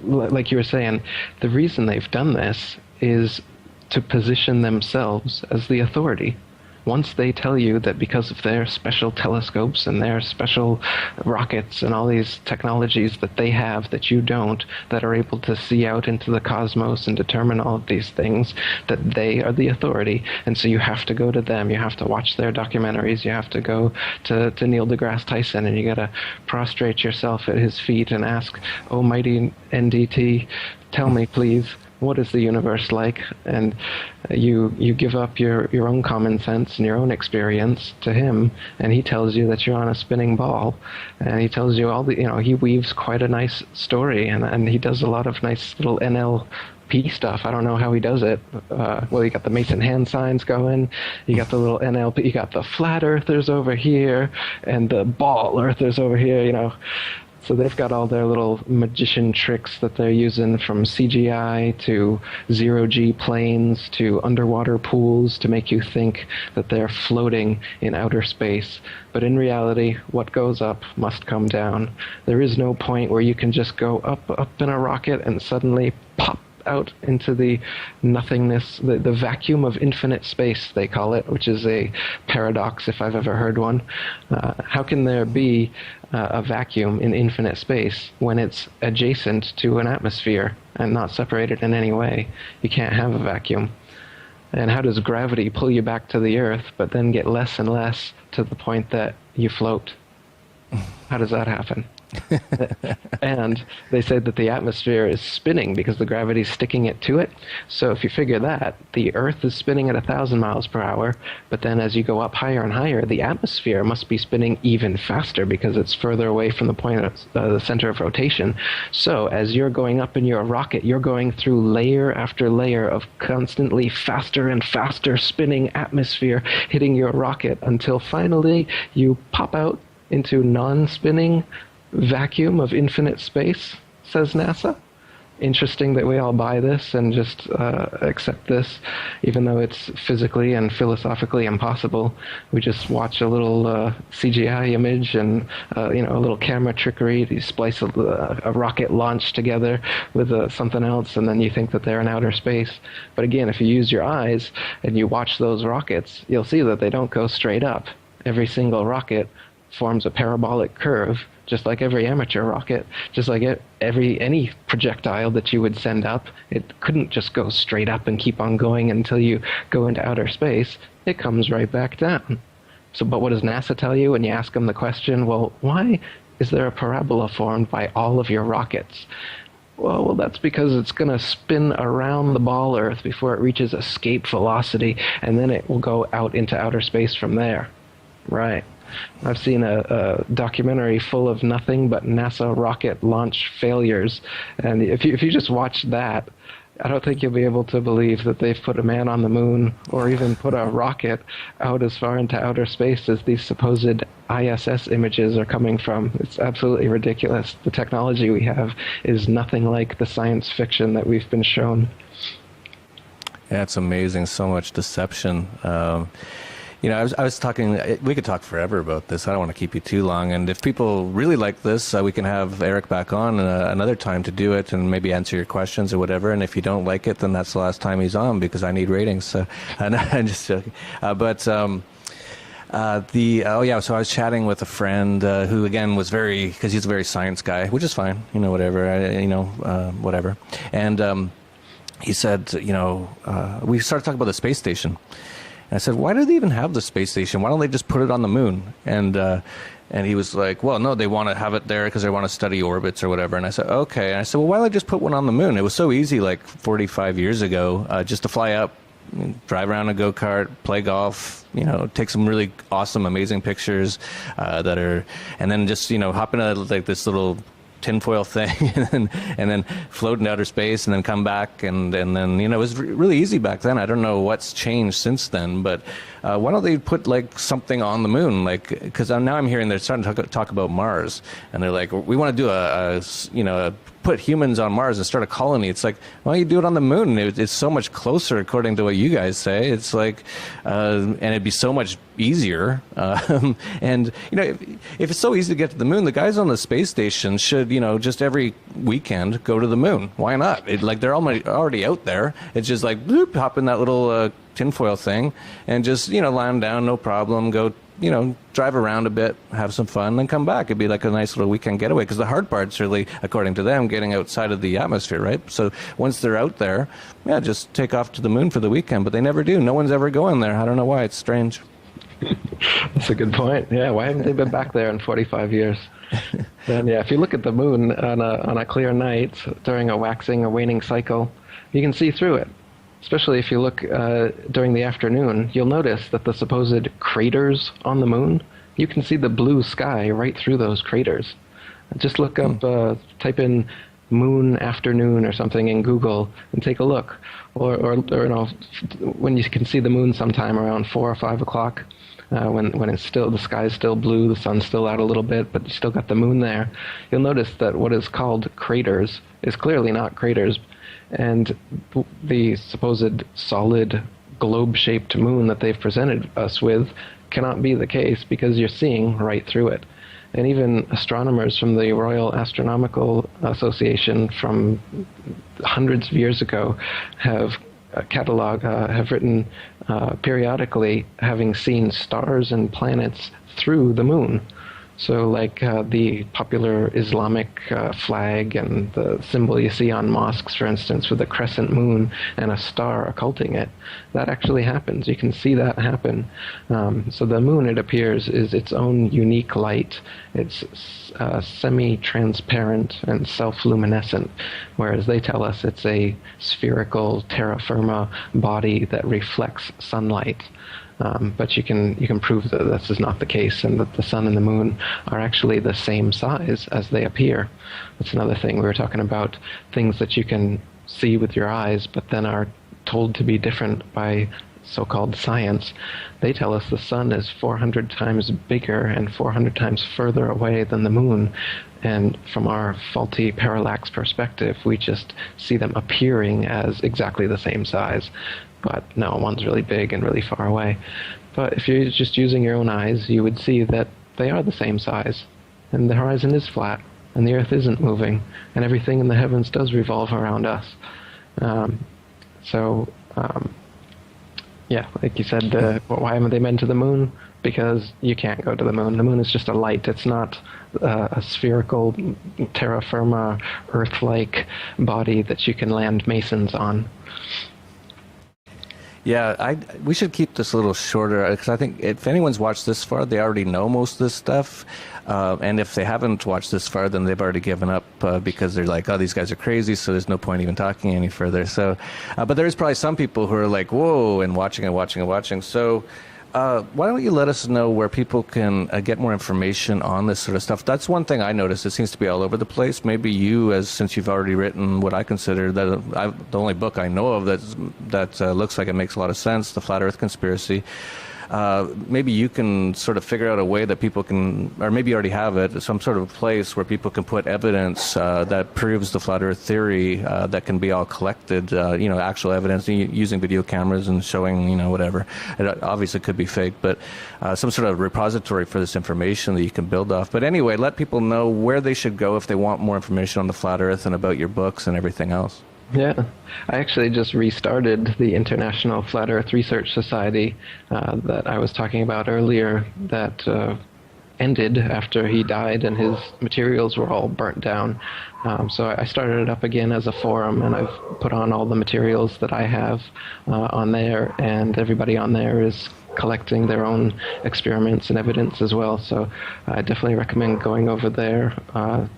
Speaker 4: like you were saying, the reason they've done this is to position themselves as the authority. Once they tell you that because of their special telescopes and their special rockets and all these technologies that they have that you don't, that are able to see out into the cosmos and determine all of these things, that they are the authority, and so you have to go to them, you have to watch their documentaries, you have to go to Neil deGrasse Tyson, and you got to prostrate yourself at his feet and ask, "Oh, mighty NDT, tell me please, what is the universe like?" And you give up your own common sense and your own experience to him, and he tells you that you're on a spinning ball, and he tells you all the, he weaves quite a nice story, and he does a lot of nice little NLP stuff. I don't know how he does it. Well, you got the Mason hand signs going, you got the little NLP, you got the flat earthers over here, and the ball earthers over here, So they've got all their little magician tricks that they're using, from CGI to zero-G planes to underwater pools, to make you think that they're floating in outer space. But in reality, what goes up must come down. There is no point where you can just go up in a rocket and suddenly pop out into the nothingness, the vacuum of infinite space, they call it, which is a paradox if I've ever heard one. How can there be a vacuum in infinite space when it's adjacent to an atmosphere and not separated in any way? You can't have a vacuum. And how does gravity pull you back to the Earth, but then get less and less to the point that you float? How does that happen? And they say that the atmosphere is spinning because the gravity is sticking it to it. So if you figure that, the Earth is spinning at 1,000 miles per hour, but then as you go up higher and higher, the atmosphere must be spinning even faster because it's further away from the point of the center of rotation. So as you're going up in your rocket, you're going through layer after layer of constantly faster and faster spinning atmosphere hitting your rocket until finally you pop out into non-spinning vacuum of infinite space, says NASA. Interesting that we all buy this and just accept this, even though it's physically and philosophically impossible. We just watch a little CGI image and a little camera trickery. You splice a rocket launch together with something else, and then you think that they're in outer space. But again, if you use your eyes and you watch those rockets, you'll see that they don't go straight up. Every single rocket forms a parabolic curve, just like every amateur rocket, just like any projectile that you would send up. It couldn't just go straight up and keep on going until you go into outer space. It comes right back down. So, but what does NASA tell you when you ask them the question, well, why is there a parabola formed by all of your rockets? Well, that's because it's going to spin around the ball Earth before it reaches escape velocity, and then it will go out into outer space from there. Right. I've seen a documentary full of nothing but NASA rocket launch failures, and if you just watch that, I don't think you'll be able to believe that they've put a man on the moon or even put a rocket out as far into outer space as these supposed ISS images are coming from. It's absolutely ridiculous. The technology we have is nothing like the science fiction that we've been shown.
Speaker 3: Yeah, it's amazing. So much deception. I was talking, we could talk forever about this. I don't want to keep you too long. And if people really like this, we can have Eric back on another time to do it and maybe answer your questions or whatever. And if you don't like it, then that's the last time he's on because I need ratings. So, I'm just joking. So I was chatting with a friend who again was because he's a very science guy, which is fine, whatever, whatever. And he said, we started talking about the space station. And I said, why do they even have the space station? Why don't they just put it on the moon? And he was like, well, no, they want to have it there because they want to study orbits or whatever. And I said, okay. And I said, well, why don't they just put one on the moon? It was so easy like 45 years ago just to fly up, drive around a go-kart, play golf, take some really awesome, amazing pictures and then just, hop into like this little tinfoil thing and then float in outer space and then come back and then it was really easy back then. I don't know what's changed since then, but why don't they put like something on the moon, like, because now I'm hearing they're starting to talk about Mars, and they're like, we want to do put humans on Mars and start a colony. It's like, why don't you do it on the moon? It's so much closer, according to what you guys say. It's like, and it'd be so much easier. And if it's so easy to get to the moon, the guys on the space station should, just every weekend go to the moon. Why not? They're already out there. It's just like, bloop, hop in that little tinfoil thing and just, land down, no problem, go, drive around a bit, have some fun, then come back. It'd be like a nice little weekend getaway, because the hard part's really, according to them, getting outside of the atmosphere, right? So once they're out there, just take off to the moon for the weekend, but they never do. No one's ever going there. I don't know why. It's strange.
Speaker 4: That's a good point. Yeah, why haven't they been back there in 45 years? Then, if you look at the moon on a clear night during a waxing or waning cycle, you can see through it. Especially if you look during the afternoon, you'll notice that the supposed craters on the moon, you can see the blue sky right through those craters. Just look up, type in moon afternoon or something in Google and take a look. Or when you can see the moon sometime around 4 or 5 o'clock, when it's still, the sky is still blue, the sun's still out a little bit, but you still got the moon there, you'll notice that what is called craters is clearly not craters. And the supposed solid globe-shaped moon that they've presented us with cannot be the case, because you're seeing right through it. And even astronomers from the Royal Astronomical Association from hundreds of years ago have have written periodically having seen stars and planets through the moon. So like the popular Islamic flag and the symbol you see on mosques, for instance, with a crescent moon and a star occulting it, that actually happens. You can see that happen. So the moon, it appears, is its own unique light. It's semi-transparent and self-luminescent, whereas they tell us it's a spherical terra firma body that reflects sunlight. But you can prove that this is not the case, and that the sun and the moon are actually the same size as they appear. That's another thing. We were talking about things that you can see with your eyes, but then are told to be different by so-called science. They tell us the sun is 400 times bigger and 400 times further away than the moon. And from our faulty parallax perspective, we just see them appearing as exactly the same size. But no, one's really big and really far away. But if you're just using your own eyes, you would see that they are the same size. And the horizon is flat, and the Earth isn't moving, and everything in the heavens does revolve around us. Like you said, why haven't they been to the moon? Because you can't go to the moon. The moon is just a light. It's not a spherical, terra firma, Earth-like body that you can land masons on.
Speaker 3: Yeah, we should keep this a little shorter, because I think if anyone's watched this far, they already know most of this stuff. And if they haven't watched this far, then they've already given up because they're like, oh, these guys are crazy, so there's no point even talking any further. So, but there is probably some people who are like, whoa, and watching and watching and watching. So why don't you let us know where people can get more information on this sort of stuff? That's one thing I noticed. It seems to be all over the place. Maybe you, since you've already written what I consider the only book I know of that looks like it makes a lot of sense, The Flat Earth Conspiracy. Maybe you can sort of figure out a way that people can, or maybe you already have it, some sort of place where people can put evidence that proves the flat Earth theory that can be all collected, actual evidence using video cameras and showing, whatever. It obviously could be fake, but some sort of repository for this information that you can build off. But anyway, let people know where they should go if they want more information on the flat Earth and about your books and everything else.
Speaker 4: Yeah, I actually just restarted the International Flat Earth Research Society that I was talking about earlier that ended after he died and his materials were all burnt down. So I started it up again as a forum, and I've put on all the materials that I have on there, and everybody on there is collecting their own experiments and evidence as well. So I definitely recommend going over there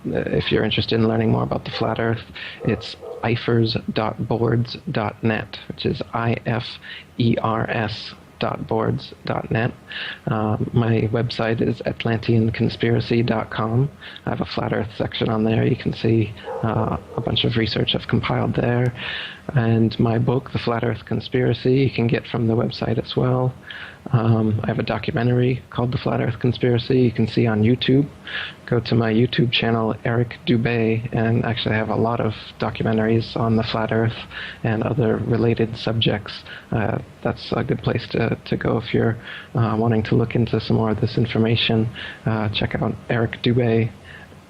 Speaker 4: if you're interested in learning more about the flat Earth. It's ifers.boards.net, which is ifers.boards.net. My website is atlanteanconspiracy.com. I have a flat Earth section on there. You can see a bunch of research I've compiled there. And my book, The Flat Earth Conspiracy, you can get from the website as well. I have a documentary called The Flat Earth Conspiracy you can see on YouTube. Go to my YouTube channel, Eric Dubé, and actually I have a lot of documentaries on the Flat Earth and other related subjects. That's a good place to go if you're wanting to look into some more of this information. Check out Eric Dubé,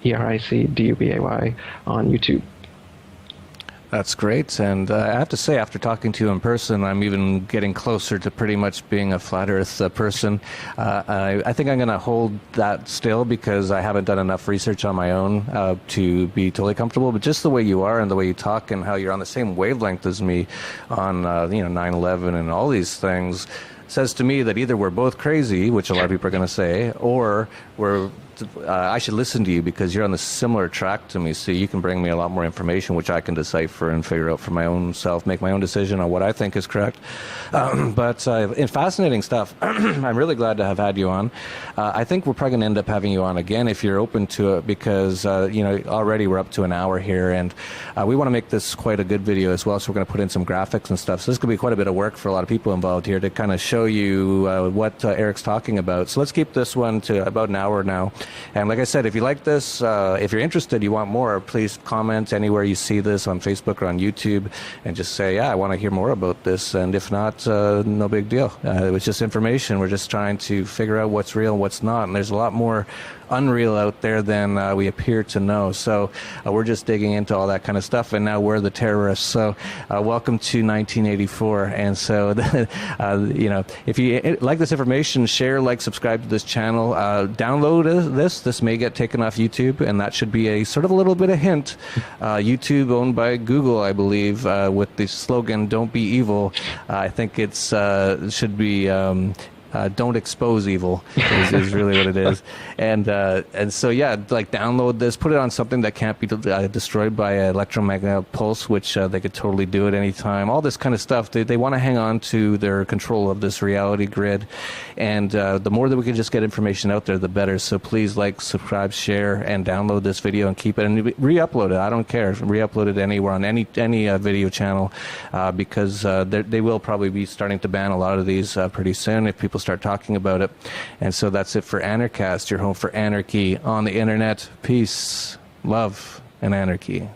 Speaker 4: ERICDUBAY, on YouTube.
Speaker 3: That's great. And I have to say, after talking to you in person, I'm even getting closer to pretty much being a flat Earth person. I think I'm going to hold that still because I haven't done enough research on my own to be totally comfortable. But just the way you are and the way you talk and how you're on the same wavelength as me on 9/11 and all these things says to me that either we're both crazy, which a lot of people are going to say, or I should listen to you because you're on the similar track to me, so you can bring me a lot more information which I can decipher and figure out for my own self, make my own decision on what I think is correct. But in fascinating stuff. I'm really glad to have had you on. I think we're probably going to end up having you on again if you're open to it because already we're up to an hour here, and we want to make this quite a good video as well, so we're going to put in some graphics and stuff. So this could be quite a bit of work for a lot of people involved here to kind of show you what Eric's talking about. So let's keep this one to about an hour now. And like I said, if you like this, if you're interested, you want more, please comment anywhere you see this on Facebook or on YouTube and just say, yeah, I want to hear more about this. And if not, no big deal. It was just information. We're just trying to figure out what's real and what's not. And there's a lot more unreal out there than we appear to know. So we're just digging into all that kind of stuff, and now we're the terrorists. So welcome to 1984. And so, if you like this information, share, like, subscribe to this channel. Download this. This may get taken off YouTube, and that should be a sort of a little bit of hint. YouTube owned by Google, I believe, with the slogan, "Don't be evil." I think it's should be don't expose evil is really what it is. And so, yeah, like, download this, put it on something that can't be destroyed by an electromagnetic pulse, which they could totally do at any time. All this kind of stuff. They want to hang on to their control of this reality grid. And the more that we can just get information out there, the better. So please like, subscribe, share, and download this video and keep it. And re-upload it. I don't care. Re-upload it anywhere on any video channel because they will probably be starting to ban a lot of these pretty soon if people start talking about it. And so that's it for Anarchast, your home for anarchy on the internet. Peace, love, and anarchy.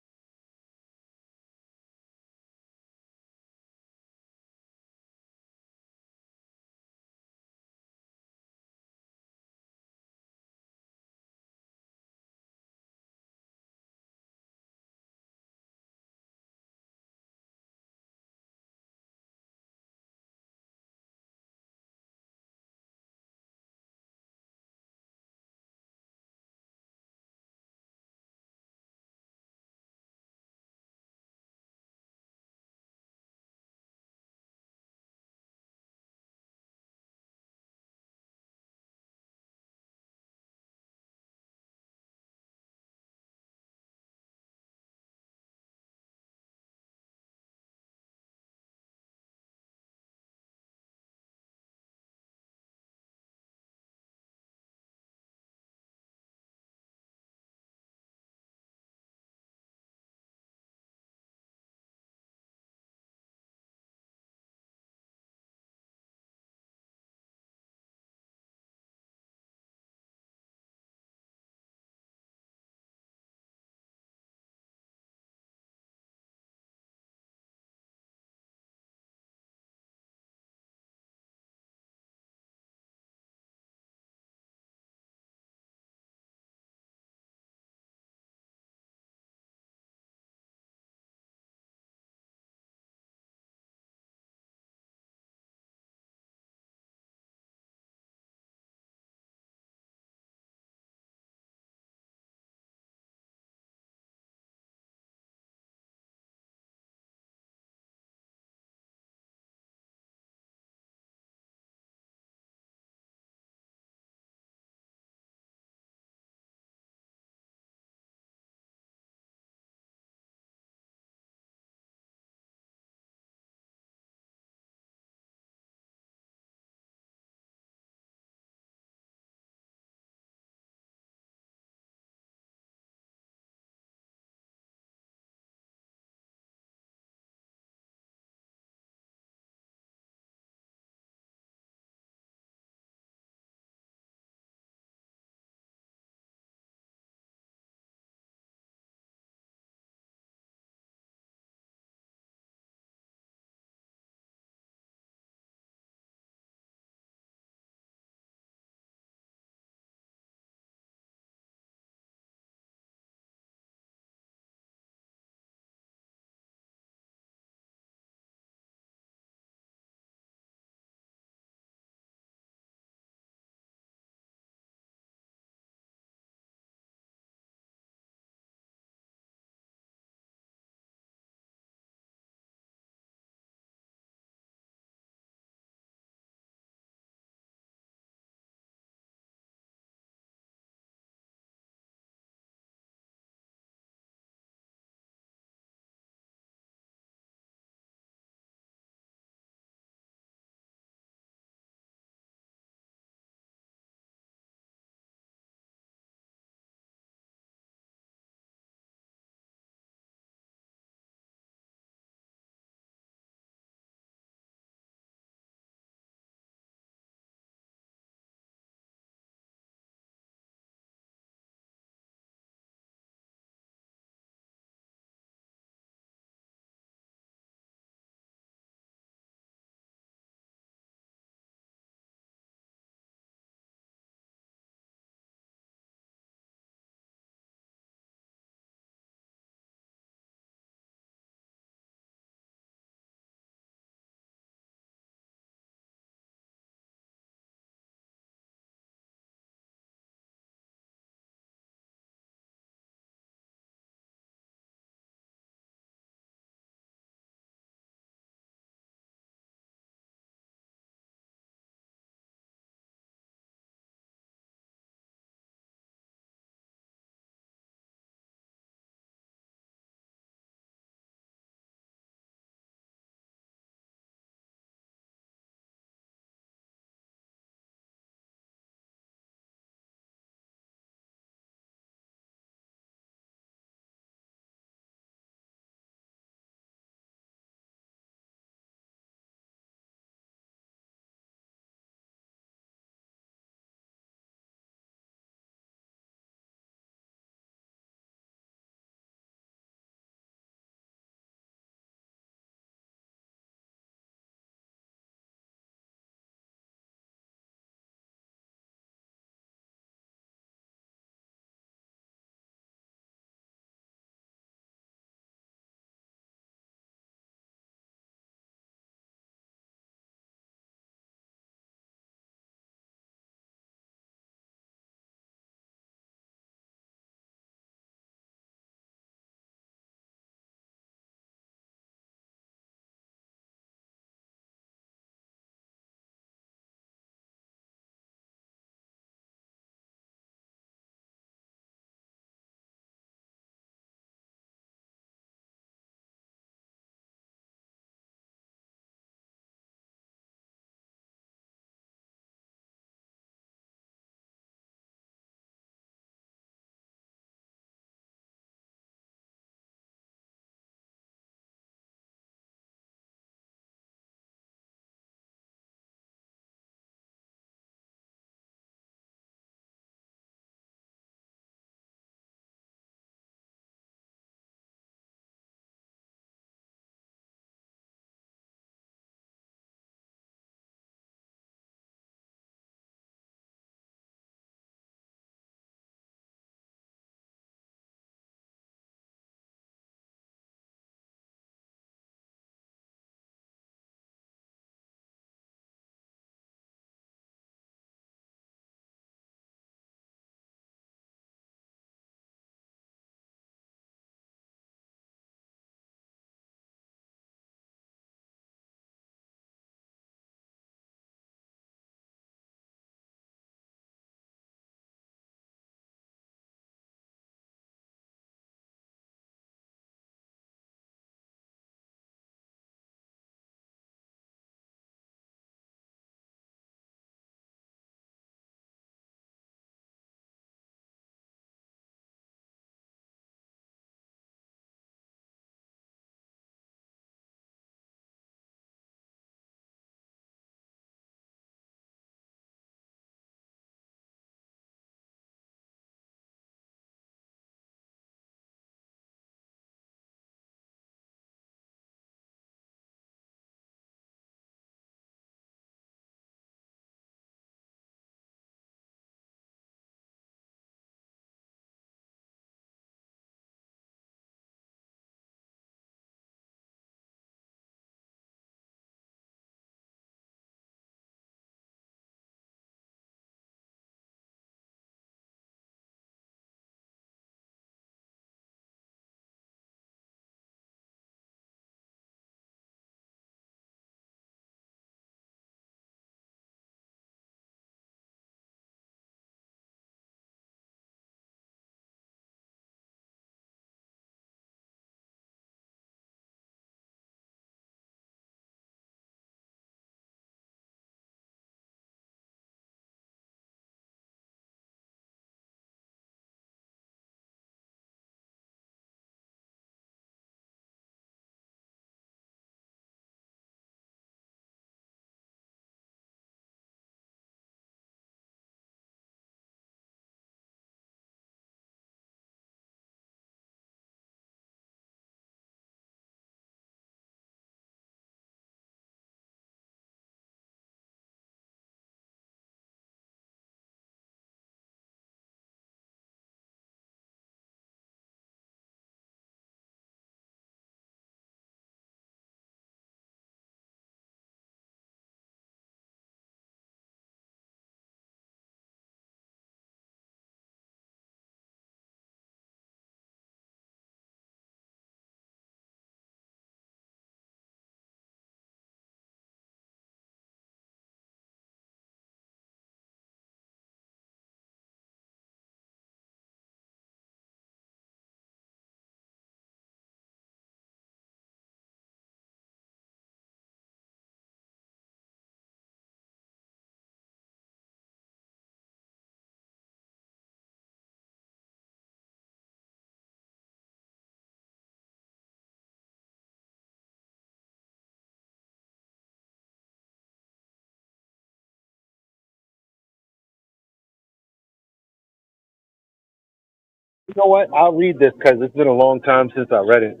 Speaker 9: You know what? I'll read this because it's been a long time since I read it,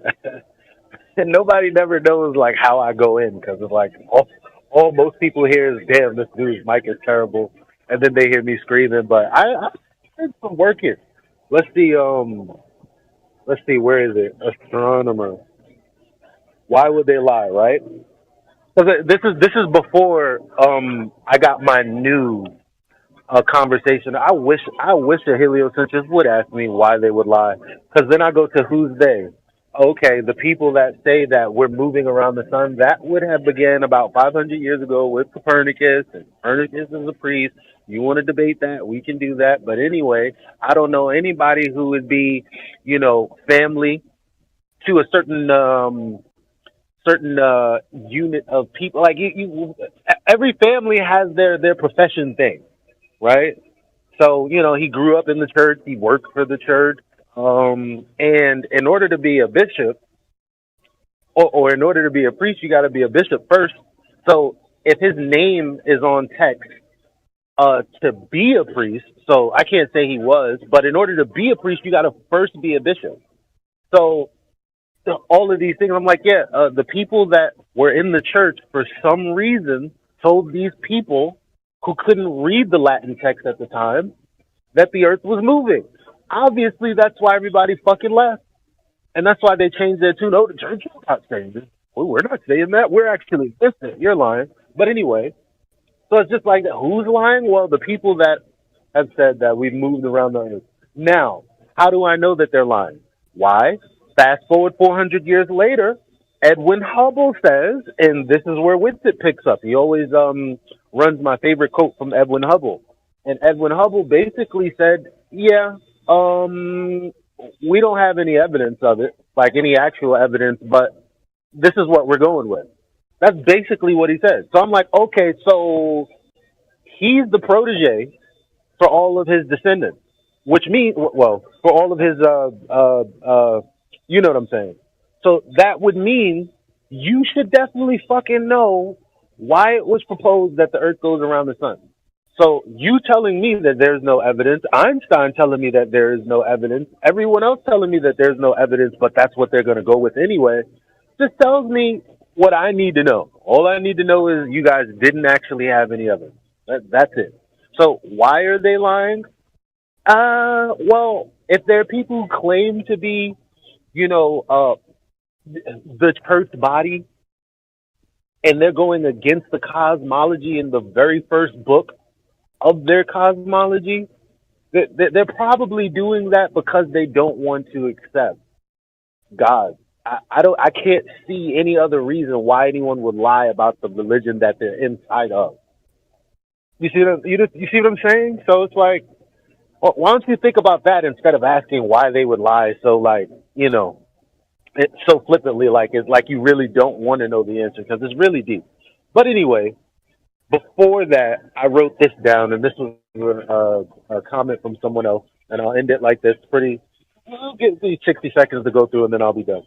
Speaker 9: and nobody never knows like how I go in because it's like all most people hear is, "Damn, this dude's mic is terrible," and then they hear me screaming. But I did some work here. Let's see. Let's see. Where is it? Astronomer. Why would they lie? Right? Because this is before I got my new conversation. I wish a heliocentrist would ask me why they would lie, because then I go to who's they. Okay, the people that say that we're moving around the sun, that would have began about 500 years ago with Copernicus, and Copernicus is a priest. You want to debate that, we can do that. But anyway, I don't know anybody who would be, family to a certain unit of people. Like every family has their profession thing, right? So he grew up in the church, he worked for the church, and in order to be a bishop or in order to be a priest, you got to be a bishop first. So if his name is on text to be a priest, so I can't say he was, but in order to be a priest, you got to first be a bishop. So all of these things, I'm like, the people that were in the church for some reason told these people who couldn't read the Latin text at the time that the earth was moving. Obviously, that's why everybody fucking left. And that's why they changed their tune. Oh, the church is not saying this. Well, we're not saying that. We're actually listening. You're lying. But anyway, so it's just like that. Who's lying? Well, the people that have said that we've moved around the earth. Now, how do I know that they're lying? Why? Fast forward 400 years later, Edwin Hubble says, and this is where Whitsitt picks up. He always runs my favorite quote from Edwin Hubble. And Edwin Hubble basically said, we don't have any evidence of it, like any actual evidence, but this is what we're going with. That's basically what he said. So I'm like, okay, so he's the protege for all of his descendants, which means, well, for all of his, you know what I'm saying? So that would mean you should definitely fucking know why it was proposed that the earth goes around the sun. So you telling me that there's no evidence, Einstein telling me that there is no evidence, everyone else telling me that there's no evidence, but that's what they're going to go with anyway, just tells me what I need to know. All I need to know is you guys didn't actually have any evidence. That's it. So why are they lying? Well, if there are people who claim to be, the church body, and they're going against the cosmology in the very first book of their cosmology, they're probably doing that because they don't want to accept God. I can't see any other reason why anyone would lie about the religion that they're inside of. You see what I'm saying? So it's like, why don't you think about that instead of asking why they would lie? So it's so flippantly, like it's like you really don't want to know the answer because it's really deep. But anyway, before that, I wrote this down, and this was a comment from someone else, and I'll end it like this. I'll give me 60 seconds to go through, and then I'll be done.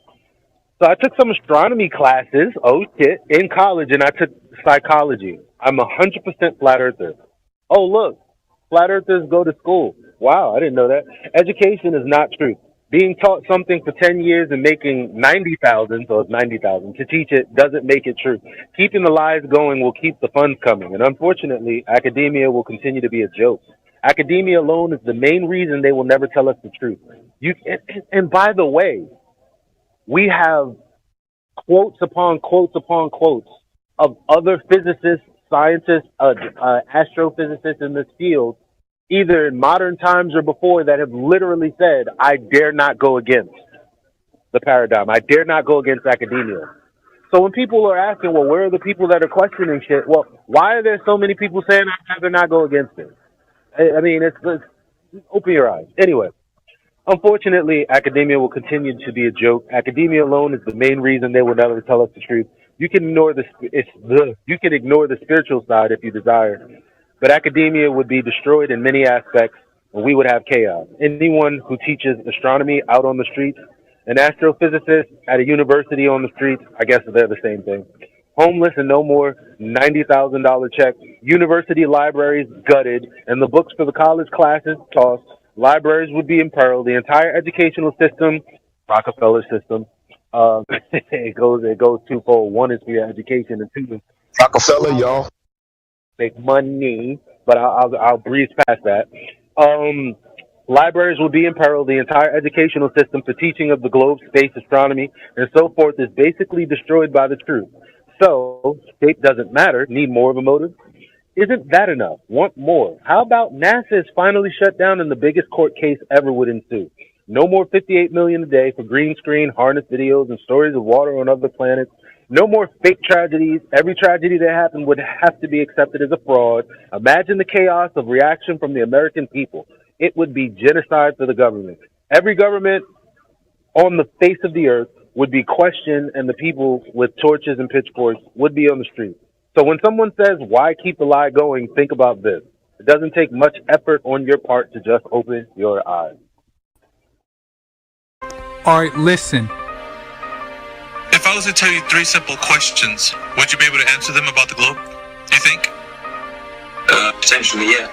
Speaker 9: So I took some astronomy classes, in college, and I took psychology. I'm 100% flat earther. Oh, look, flat earthers go to school. Wow, I didn't know that. Education is not truth. Being taught something for 10 years and making 90,000, so it's 90,000, to teach it doesn't make it true. Keeping the lies going will keep the funds coming. And unfortunately, academia will continue to be a joke. Academia alone is the main reason they will never tell us the truth. And by the way, we have quotes upon quotes upon quotes of other physicists, scientists, astrophysicists in this field, either in modern times or before, that have literally said, I dare not go against the paradigm. I dare not go against academia. So when people are asking, well, where are the people that are questioning shit? Well, why are there so many people saying I'd rather not go against it? I mean, it's open your eyes. Anyway, unfortunately, academia will continue to be a joke. Academia alone is the main reason they will never tell us the truth. You can ignore the spiritual side if you desire, but academia would be destroyed in many aspects, and we would have chaos. Anyone who teaches astronomy out on the streets, an astrophysicist at a university on the streets, I guess they're the same thing. Homeless and no more, $90,000 check, university libraries gutted, and the books for the college classes tossed. libraries would be imperiled, the entire educational system, Rockefeller system, it goes twofold. One is for your education, and two is
Speaker 11: Rockefeller, y'all.
Speaker 9: make money. But I'll breeze past that. Libraries will be imperiled. The entire educational system for teaching of the globe, space, astronomy, and so forth is basically destroyed by the truth. So, shape doesn't matter. Need more of a motive? Isn't that enough? Want more? How about NASA is finally shut down and the biggest court case ever would ensue? No more $58 million a day for green screen, harness videos, and stories of water on other planets. No more fake tragedies. Every tragedy that happened would have to be accepted as a fraud. Imagine the chaos of reaction from the American people. It would be genocide for the government. Every government on the face of the earth would be questioned, and the people with torches and pitchforks would be on the street. So when someone says, why keep the lie going, think about this. It doesn't take much effort on your part to just open your eyes.
Speaker 13: All right, listen.
Speaker 14: If I was to tell you 3 simple questions, would you be able to answer them about the globe? Do you think?
Speaker 16: Potentially, yeah.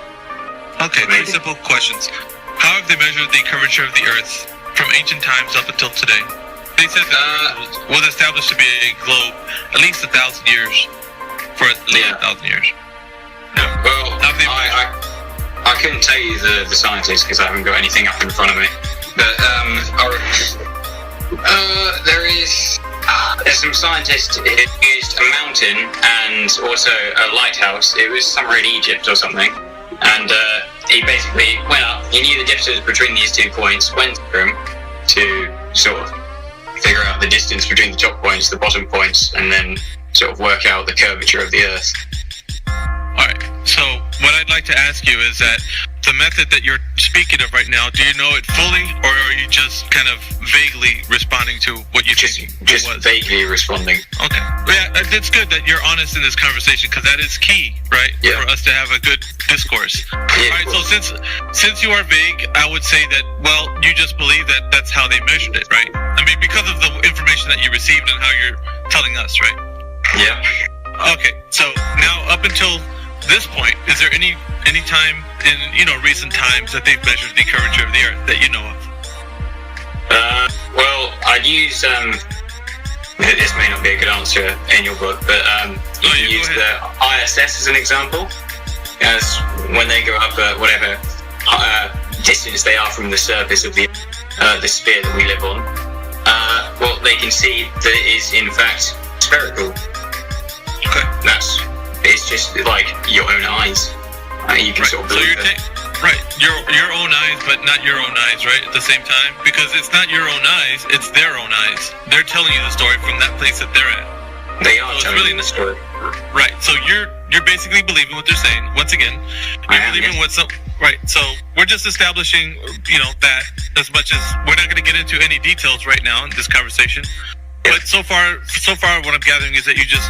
Speaker 14: Okay, 3 simple questions. How have they measured the curvature of the Earth from ancient times up until today? They said that it was established to be a globe at least 1,000 years. For at least 1,000 years.
Speaker 16: Yeah. Well, I couldn't tell you the scientists because I haven't got anything up in front of me. But there's some scientists who used a mountain and also a lighthouse. It was somewhere in Egypt or something. And he basically went up. He knew the distance between these 2 points, went through them to sort of figure out the distance between the top points, the bottom points, and then sort of work out the curvature of the Earth.
Speaker 14: Alright, so what I'd like to ask you is that the method that you're speaking of right now, do you know it fully, or are you just kind of vaguely responding to what you think it was?
Speaker 16: Vaguely responding.
Speaker 14: Okay. Yeah, it's good that you're honest in this conversation, because that is key, right?
Speaker 16: Yeah.
Speaker 14: For us to have a good discourse.
Speaker 16: Yeah,
Speaker 14: Alright, so since you are vague, I would say that, well, you just believe that that's how they measured it, right? I mean, because of the information that you received and how you're telling us, right?
Speaker 16: Yeah.
Speaker 14: Okay, so now up until this point, is there any time in recent times that they've measured the curvature of the Earth that you know of?
Speaker 16: Well, I'd use this may not be a good answer in your book, but you can use the ISS as an example, as when they go up whatever distance they are from the surface of the sphere that we live on. Well, they can see that it is in fact spherical.
Speaker 14: Okay.
Speaker 16: It's just like your own eyes. You can sort of believe it.
Speaker 14: Right, your own eyes, but not your own eyes, right? At the same time, because it's not your own eyes; it's their own eyes. They're telling you the story from that place that they're at.
Speaker 16: They are telling you the story.
Speaker 14: Right. So you're basically believing what they're saying. Once again, you're believing what some. Right. So we're just establishing, that as much as we're not going to get into any details right now in this conversation. But so far, what I'm gathering is that you just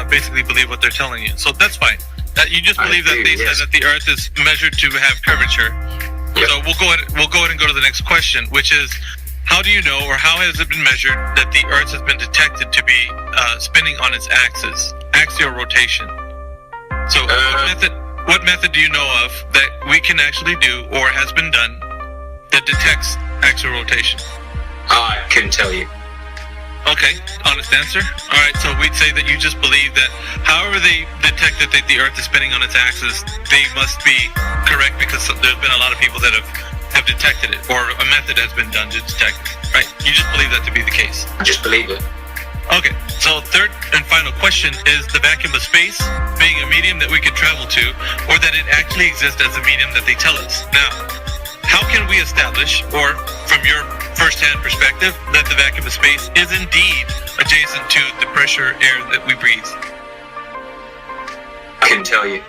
Speaker 14: basically believe what they're telling you. So that's fine. That you just believe that they said that the Earth is measured to have curvature. Yep. So we'll go ahead and go to the next question, which is, how do you know, or how has it been measured that the Earth has been detected to be spinning on its axis, axial rotation? So what method do you know of that we can actually do, or has been done, that detects axial rotation?
Speaker 16: I couldn't tell you.
Speaker 14: Okay, honest answer. All right, so we'd say that you just believe that however they detect that the Earth is spinning on its axis, they must be correct, because there's been a lot of people that have detected it, or a method has been done to detect it, right? You just believe that to be the case.
Speaker 16: I just believe it.
Speaker 14: Okay, so third and final question is the vacuum of space being a medium that we could travel to, or that it actually exists as a medium that they tell us. Now, how can we establish, or from your first-hand perspective, that the vacuum of space is indeed adjacent to the pressure air that we breathe?
Speaker 16: I can tell you.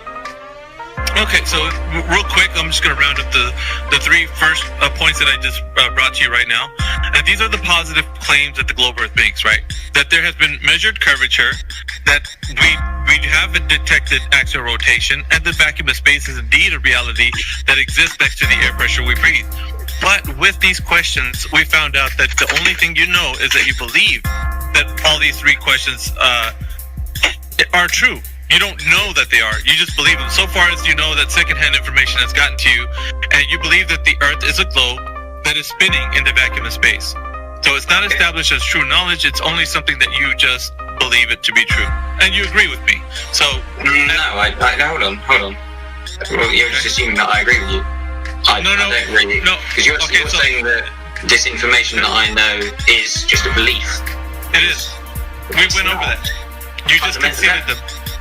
Speaker 14: Okay, so real quick, I'm just going to round up the 3 first points that I just brought to you right now. And these are the positive claims that the globe Earth makes, right? That there has been measured curvature, that we have detected axial rotation, and the vacuum of space is indeed a reality that exists next to the air pressure we breathe. But with these questions, we found out that the only thing you know is that you believe that all these 3 questions are true. You don't know that they are. You just believe them. So far as you know that secondhand information has gotten to you, and you believe that the Earth is a globe that is spinning in the vacuum of space. So it's not established as true knowledge. It's only something that you just believe it to be true, and you agree with me. So
Speaker 16: no, hold on. Well, you're just assuming that I agree with you. I don't really. No, because you're saying that this information that I know is just a belief.
Speaker 14: It is. We went over that. You just conceded them.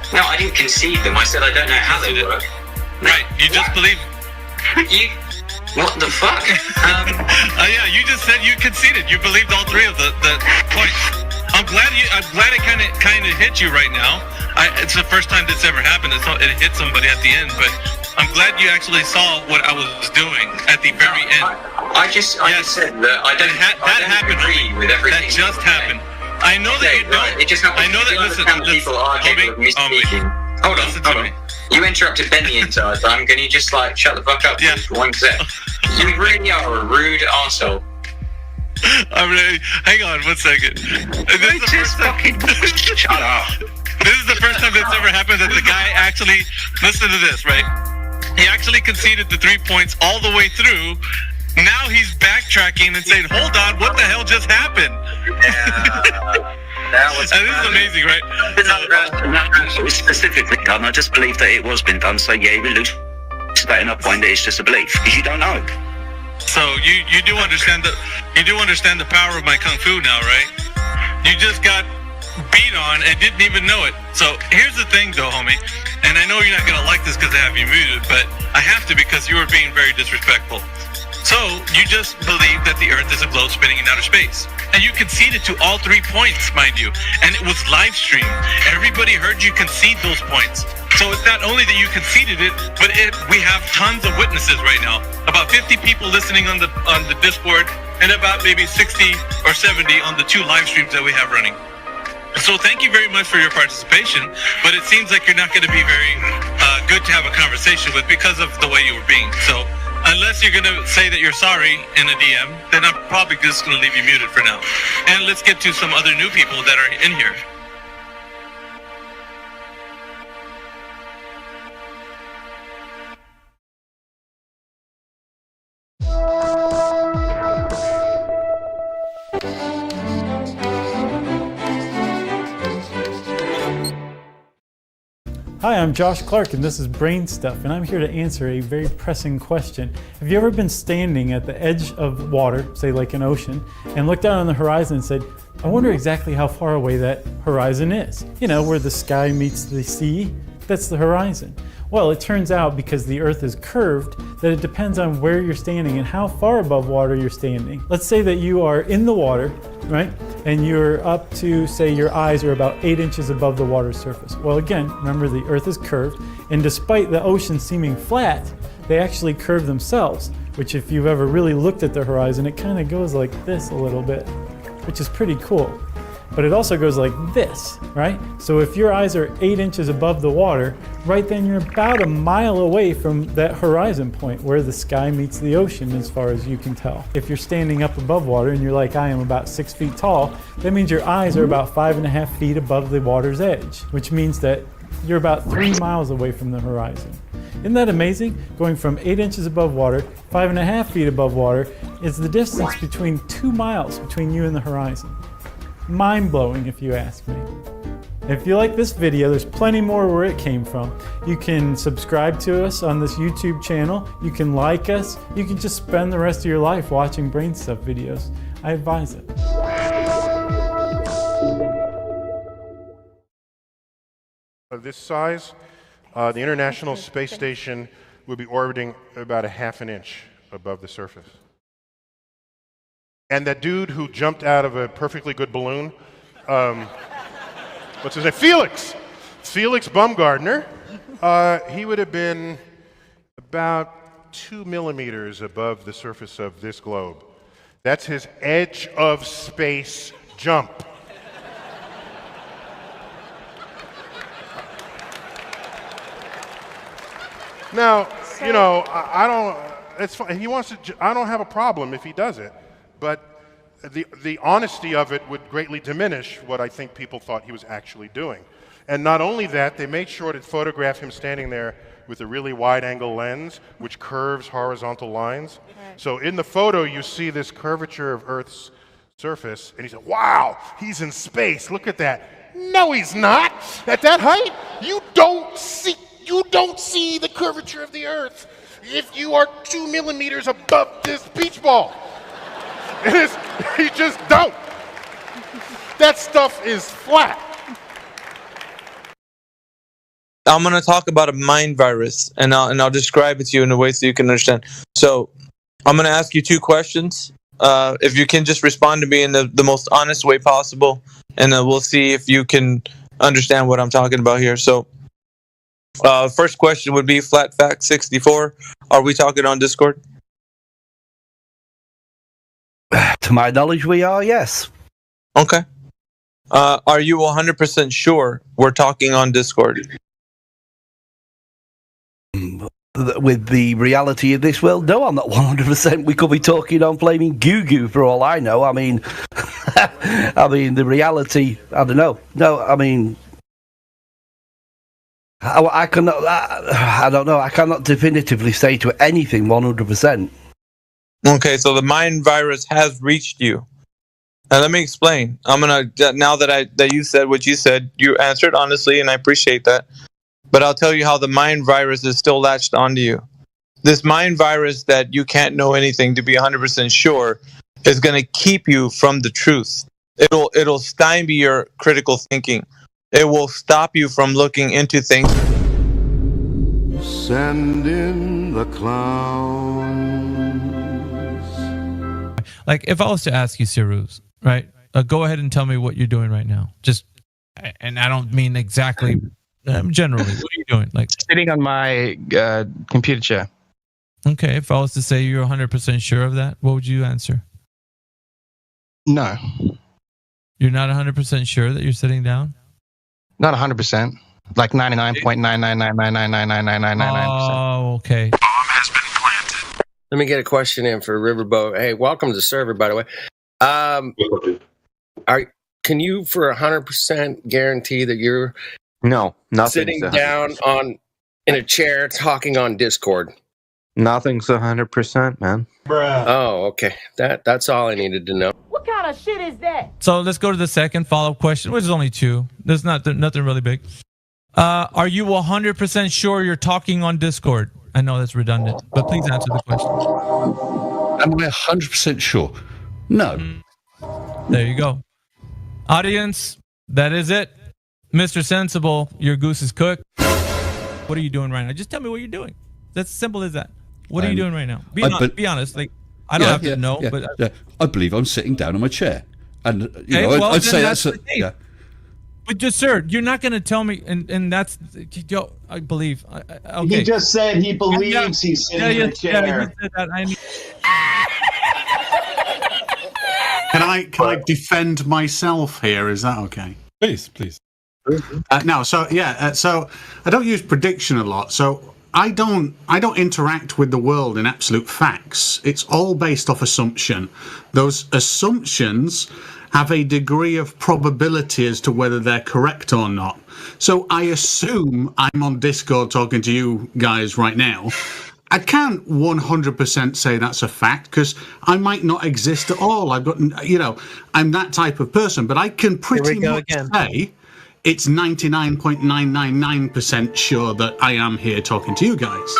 Speaker 16: No, I didn't concede them. I said I don't know how they work.
Speaker 14: Right. You just believe.
Speaker 16: You. What the fuck?
Speaker 14: Yeah, you just said you conceded. You believed all three of the points. I'm glad it kind of hit you right now. It's the first time this ever happened. It hit somebody at the end, but I'm glad you actually saw what I was doing at the very end.
Speaker 16: I just said that I don't agree with everything.
Speaker 14: That just happened. I know that you don't.
Speaker 16: It just happened.
Speaker 14: I know that. Listen,
Speaker 16: people are capable of misspeaking. Hold on. You interrupted Ben the entire time. Can you just shut the fuck up for 1 sec? You really are a rude arsehole.
Speaker 14: Hang on 1 second.
Speaker 16: Shut up.
Speaker 14: This is the first time that's ever happened that the guy actually, listen to this, right? He actually conceded the 3 points all the way through. Now he's backtracking and saying, hold on, what the hell just happened?
Speaker 5: This
Speaker 14: is amazing, right?
Speaker 5: It was specifically done. I just believe that it was been done. So yeah, you're elucidating a point that it's just a belief because you don't know.
Speaker 14: So you do understand the power of my kung fu now, right? You just got beat on and didn't even know it. So here's the thing, though, homie. And I know you're not gonna like this because I have you muted, but I have to because you were being very disrespectful. So you just believe that the Earth is a globe spinning in outer space. And you conceded to all 3 points, mind you. And it was live streamed. Everybody heard you concede those points. So it's not only that you conceded it, but we have tons of witnesses right now. About 50 people listening on the Discord, and about maybe 60 or 70 on the 2 live streams that we have running. So thank you very much for your participation, but it seems like you're not going to be very good to have a conversation with because of the way you were being. So unless you're going to say that you're sorry in a DM, then I'm probably just going to leave you muted for now. And let's get to some other new people that are in here.
Speaker 7: Hi, I'm Josh Clark and this is Brain Stuff, and I'm here to answer a very pressing question. Have you ever been standing at the edge of water, say like an ocean, and looked out on the horizon and said, I wonder exactly how far away that horizon is? You know, where the sky meets the sea, that's the horizon. Well, it turns out because the Earth is curved that it depends on where you're standing and how far above water you're standing. Let's say that you are in the water, right? And you're up to, say, your eyes are about 8 inches above the water surface. Well, again, remember the Earth is curved, and despite the ocean seeming flat, they actually curve themselves, which if you've ever really looked at the horizon, it kind of goes like this a little bit, which is pretty cool. But it also goes like this, right? So if your eyes are 8 inches above the water, right then you're about a mile away from that horizon point where the sky meets the ocean as far as you can tell. If you're standing up above water and you're like I am about 6 feet tall, that means your eyes are about 5.5 feet above the water's edge, which means that you're about 3 miles away from the horizon. Isn't that amazing? Going from 8 inches above water, 5.5 feet above water, is the distance between 2 miles between you and the horizon. Mind-blowing if you ask me. If you like this video, there's plenty more where it came from. You can subscribe to us on this YouTube channel, you can like us, you can just spend the rest of your life watching Brain Stuff videos. I advise it.
Speaker 11: Of this size, the International Space Station will be orbiting about 1/2 inch above the surface. And that dude who jumped out of a perfectly good balloon, what's his name? Felix Baumgartner. He would have been about 2 millimeters above the surface of this globe. That's his edge of space jump. Now, you know, I don't. It's fine. He wants to. I don't have a problem if he does it. But the honesty of it would greatly diminish what I think people thought he was actually doing. And not only that, they made sure to photograph him standing there with a really wide-angle lens, which curves horizontal lines. So in the photo, you see this curvature of Earth's surface, and he said, wow, he's in space, look at that. No, he's not. At that height, you don't see the curvature of the Earth if you are 2 millimeters above this beach ball. You just don't. That stuff is flat.
Speaker 6: I'm going to talk about a mind virus, and I'll describe it to you in a way so you can understand. So I'm going to ask you 2 questions. If you can just respond to me in the most honest way possible, and then we'll see if you can understand what I'm talking about here. So first question would be Flat Fact 64. Are we talking on Discord?
Speaker 13: To my knowledge, we are, yes.
Speaker 6: Okay. Are you 100% sure we're talking on Discord?
Speaker 13: With the reality of this world, no, I'm not 100%. We could be talking on flaming goo for all I know. I mean, the reality, I don't know. No, I mean, I cannot. I don't know. I cannot definitively say to anything 100%.
Speaker 6: Okay, so the mind virus has reached you. Now let me explain. I'm gonna now that you said what you said, you answered honestly, and I appreciate that. But I'll tell you how the mind virus is still latched onto you. This mind virus that you can't know anything to be 100% sure is going to keep you from the truth. It'll stymie your critical thinking. It will stop you from looking into things.
Speaker 17: Send in the clowns.
Speaker 18: Like, if I was to ask you, Siruz, right? Go ahead and tell me what you're doing right now. Just, and I don't mean exactly... generally, what are you doing? Like
Speaker 19: sitting on my computer chair.
Speaker 18: Okay, if I was to say you're 100% sure of that, what would you answer?
Speaker 19: No.
Speaker 18: You're not 100% sure that you're sitting down?
Speaker 19: Not 100%. Like 99.99999999999%.
Speaker 18: Oh, okay.
Speaker 20: Bomb has been planted. Let me get a question in for Riverboat. Hey, welcome to the server, by the way. Can you for 100% guarantee that you're sitting down in a chair talking on Discord?
Speaker 21: Nothing's 100%, man.
Speaker 20: Oh, okay. That's all I needed to know.
Speaker 22: What kind of shit is that?
Speaker 18: So let's go to the second follow-up question, which is only 2. There's nothing really big. Are you 100% sure you're talking on Discord? I know that's redundant, but please answer the question.
Speaker 23: Am I 100% sure? No.
Speaker 18: There you go. Audience, that is it. Mr. Sensible, your goose is cooked. What are you doing right now? Just tell me what you're doing. That's as simple as that. What are you doing right now? Be honest. Like, I don't have to know, but
Speaker 23: I believe I'm sitting down on my chair, and I'd say that's yeah.
Speaker 18: But just, sir, you're not going to tell me, and that's, yo, I believe. Okay.
Speaker 21: He just said he believes he's sitting in a chair.
Speaker 18: Yeah, he said that.
Speaker 30: Can I defend myself here? Is that okay?
Speaker 23: Please.
Speaker 30: So I don't use prediction a lot. So I don't interact with the world in absolute facts. It's all based off assumption. Those assumptions have a degree of probability as to whether they're correct or not. So I assume I'm on Discord talking to you guys right now. I can't 100% say that's a fact because I might not exist at all. I've got, I'm that type of person, but I can pretty much say it's 99.999% sure that I am here talking to you guys.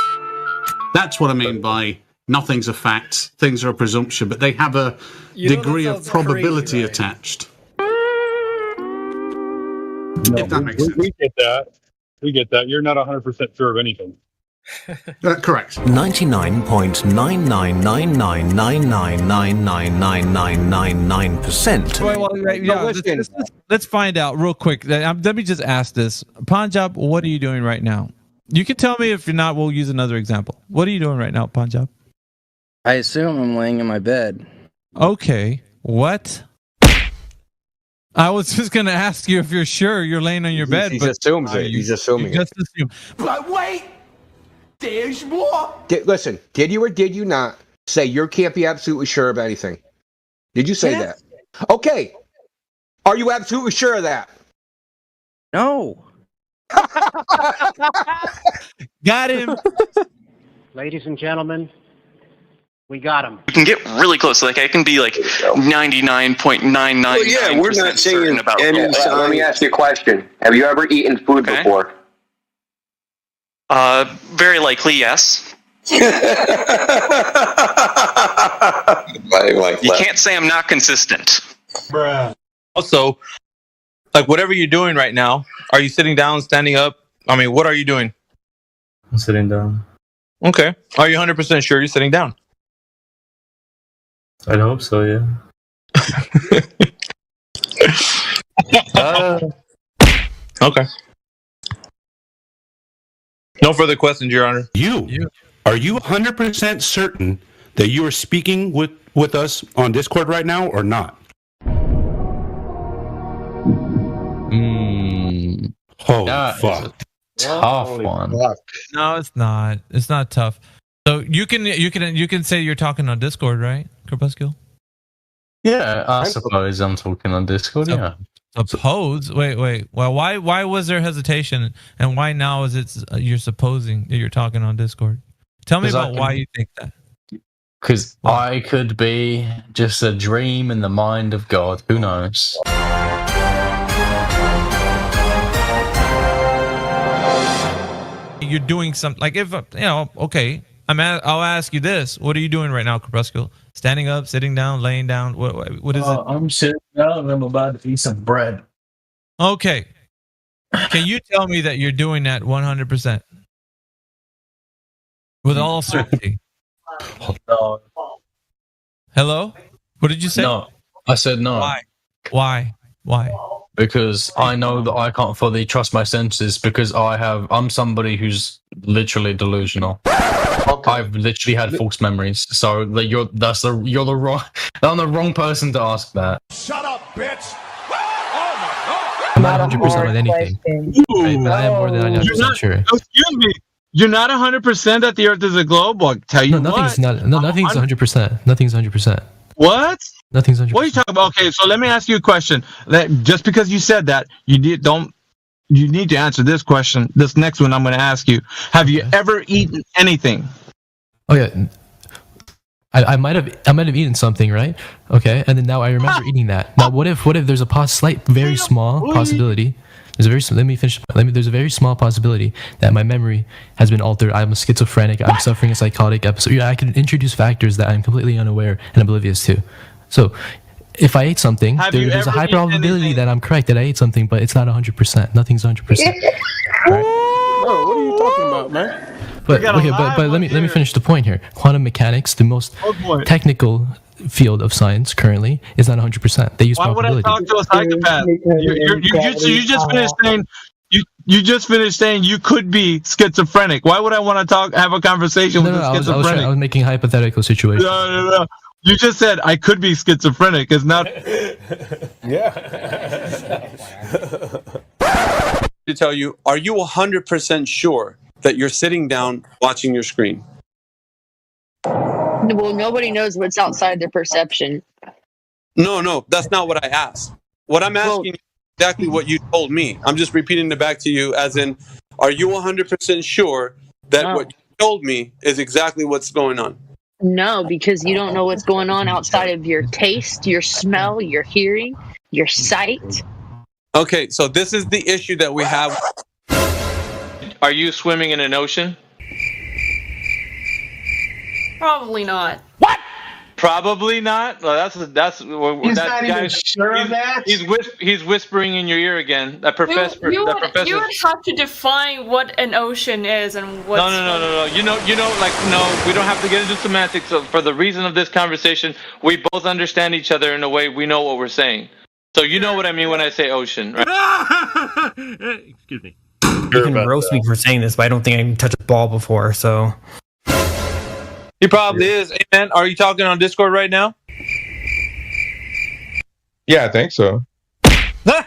Speaker 30: That's what I mean by nothing's a fact, things are a presumption, but they have a degree of probability attached. If that makes sense.
Speaker 31: We get that. We get that. You're not 100% sure of anything.
Speaker 30: Correct.
Speaker 18: 99.999999999%. Let's find out real quick. Let me just ask this. Punjab, what are you doing right now? You can tell me. If you're not, we'll use another example. What are you doing right now, Punjab?
Speaker 32: I assume I'm laying in my bed.
Speaker 18: Okay. What? I was just going to ask you if you're sure you're laying on your bed.
Speaker 21: He assumes it. He's assuming
Speaker 18: it. Assume.
Speaker 26: But wait! There's more!
Speaker 21: Listen, did you or did you not say you can't be absolutely sure of anything? Did you say that? Okay. Are you absolutely sure of that?
Speaker 32: No.
Speaker 18: Got him.
Speaker 1: Ladies and gentlemen, we got him.
Speaker 2: You can get really close. Like I can be like 99.999%
Speaker 21: Well, yeah, we're not
Speaker 2: certain
Speaker 21: saying
Speaker 2: about
Speaker 21: any
Speaker 2: gold.
Speaker 21: sign. Let me ask you a question. Have you ever eaten food before?
Speaker 2: Very likely, yes. You can't say I'm not consistent.
Speaker 6: Bruh. Also, like whatever you're doing right now, are you sitting down, standing up? I mean, what are you doing?
Speaker 8: I'm sitting down.
Speaker 6: Okay. Are you 100% sure you're sitting down?
Speaker 8: I'd hope so, yeah.
Speaker 6: Okay. No further questions, Your Honor.
Speaker 10: Are you 100% certain that you are speaking with us on Discord right now or not? Oh, fuck.
Speaker 18: Tough one. No, it's not. It's not tough. So you can say you're talking on Discord, right, Crepuscule?
Speaker 8: Yeah, I suppose I'm talking on Discord, yeah.
Speaker 18: Suppose? Wait. Well, why was there hesitation, and why now is it you're supposing that you're talking on Discord? Tell me about why you think that.
Speaker 8: Because I could be just a dream in the mind of God. Who knows?
Speaker 18: You're doing something like if okay. I'll ask you this: what are you doing right now, Crepuscule? Standing up, sitting down, laying down? What is it?
Speaker 8: I'm sitting down and I'm about to eat some bread.
Speaker 18: Okay. Can you tell me that you're doing that 100%? With all certainty.
Speaker 8: No.
Speaker 18: Hello? What did you say?
Speaker 8: No. I said no.
Speaker 18: Why?
Speaker 8: Because I know that I can't fully trust my senses because I'm somebody who's literally delusional. I've literally had false memories. So you're the wrong person to ask that.
Speaker 26: Shut up, bitch!
Speaker 12: I'm not 100% with anything. Right, but I am more than 99% sure.
Speaker 15: Excuse me. You're not 100% that the Earth is a globe. I'll tell you
Speaker 12: nothing's 100%. Nothing's 100%.
Speaker 15: What?
Speaker 12: Nothing's 100%.
Speaker 15: What are you talking about? Okay, so let me ask you a question. Just because you said that, you need to answer this question. This next one I'm going to ask you. Have you ever eaten anything?
Speaker 12: Oh yeah. I might have eaten something, right? Okay, and then now I remember eating that. Now, what if there's a very small possibility? Let me finish. There's a very small possibility that my memory has been altered. I'm a schizophrenic. I'm suffering a psychotic episode. Yeah, I can introduce factors that I'm completely unaware and oblivious to. So, if I ate something, there's a high probability that I'm correct that I ate something, but it's not 100%. Nothing's 100%. Right?
Speaker 20: Bro, what are you talking about, man?
Speaker 12: But let me finish the point here. Quantum mechanics, the most technical field of science currently, is not 100%. They use probability.
Speaker 15: Why would I talk to a psychopath? You just finished saying you just finished saying you could be schizophrenic. Why would I want to have a conversation with a schizophrenic?
Speaker 12: I was making a hypothetical situation.
Speaker 15: No. You just said I could be schizophrenic. It's not.
Speaker 6: Yeah. To tell you, are you 100% sure that you're sitting down watching your screen?
Speaker 22: Well, nobody knows what's outside their perception.
Speaker 6: No, that's not what I asked. What I'm asking is exactly what you told me. I'm just repeating it back to you as in, are you 100% sure that what you told me is exactly what's going on?
Speaker 22: No, because you don't know what's going on outside of your taste, your smell, your hearing, your sight.
Speaker 6: Okay, so this is the issue that we have. Are you swimming in an ocean?
Speaker 24: Probably not.
Speaker 6: Probably not. Well, that's
Speaker 20: He's
Speaker 6: that
Speaker 20: not
Speaker 6: guy.
Speaker 20: even sure of that.
Speaker 6: He's whispering in your ear again. That professor.
Speaker 24: You would have to define what an ocean is and what's...
Speaker 6: No. You know. Like, no, we don't have to get into semantics. So for the reason of this conversation, we both understand each other in a way we know what we're saying. So you know what I mean when I say ocean, right?
Speaker 25: Excuse me. You can roast me for saying this, but I don't think I can touch a ball before, so...
Speaker 6: He probably is. Hey, man, are you talking on Discord right now?
Speaker 27: Yeah, I think so.
Speaker 6: I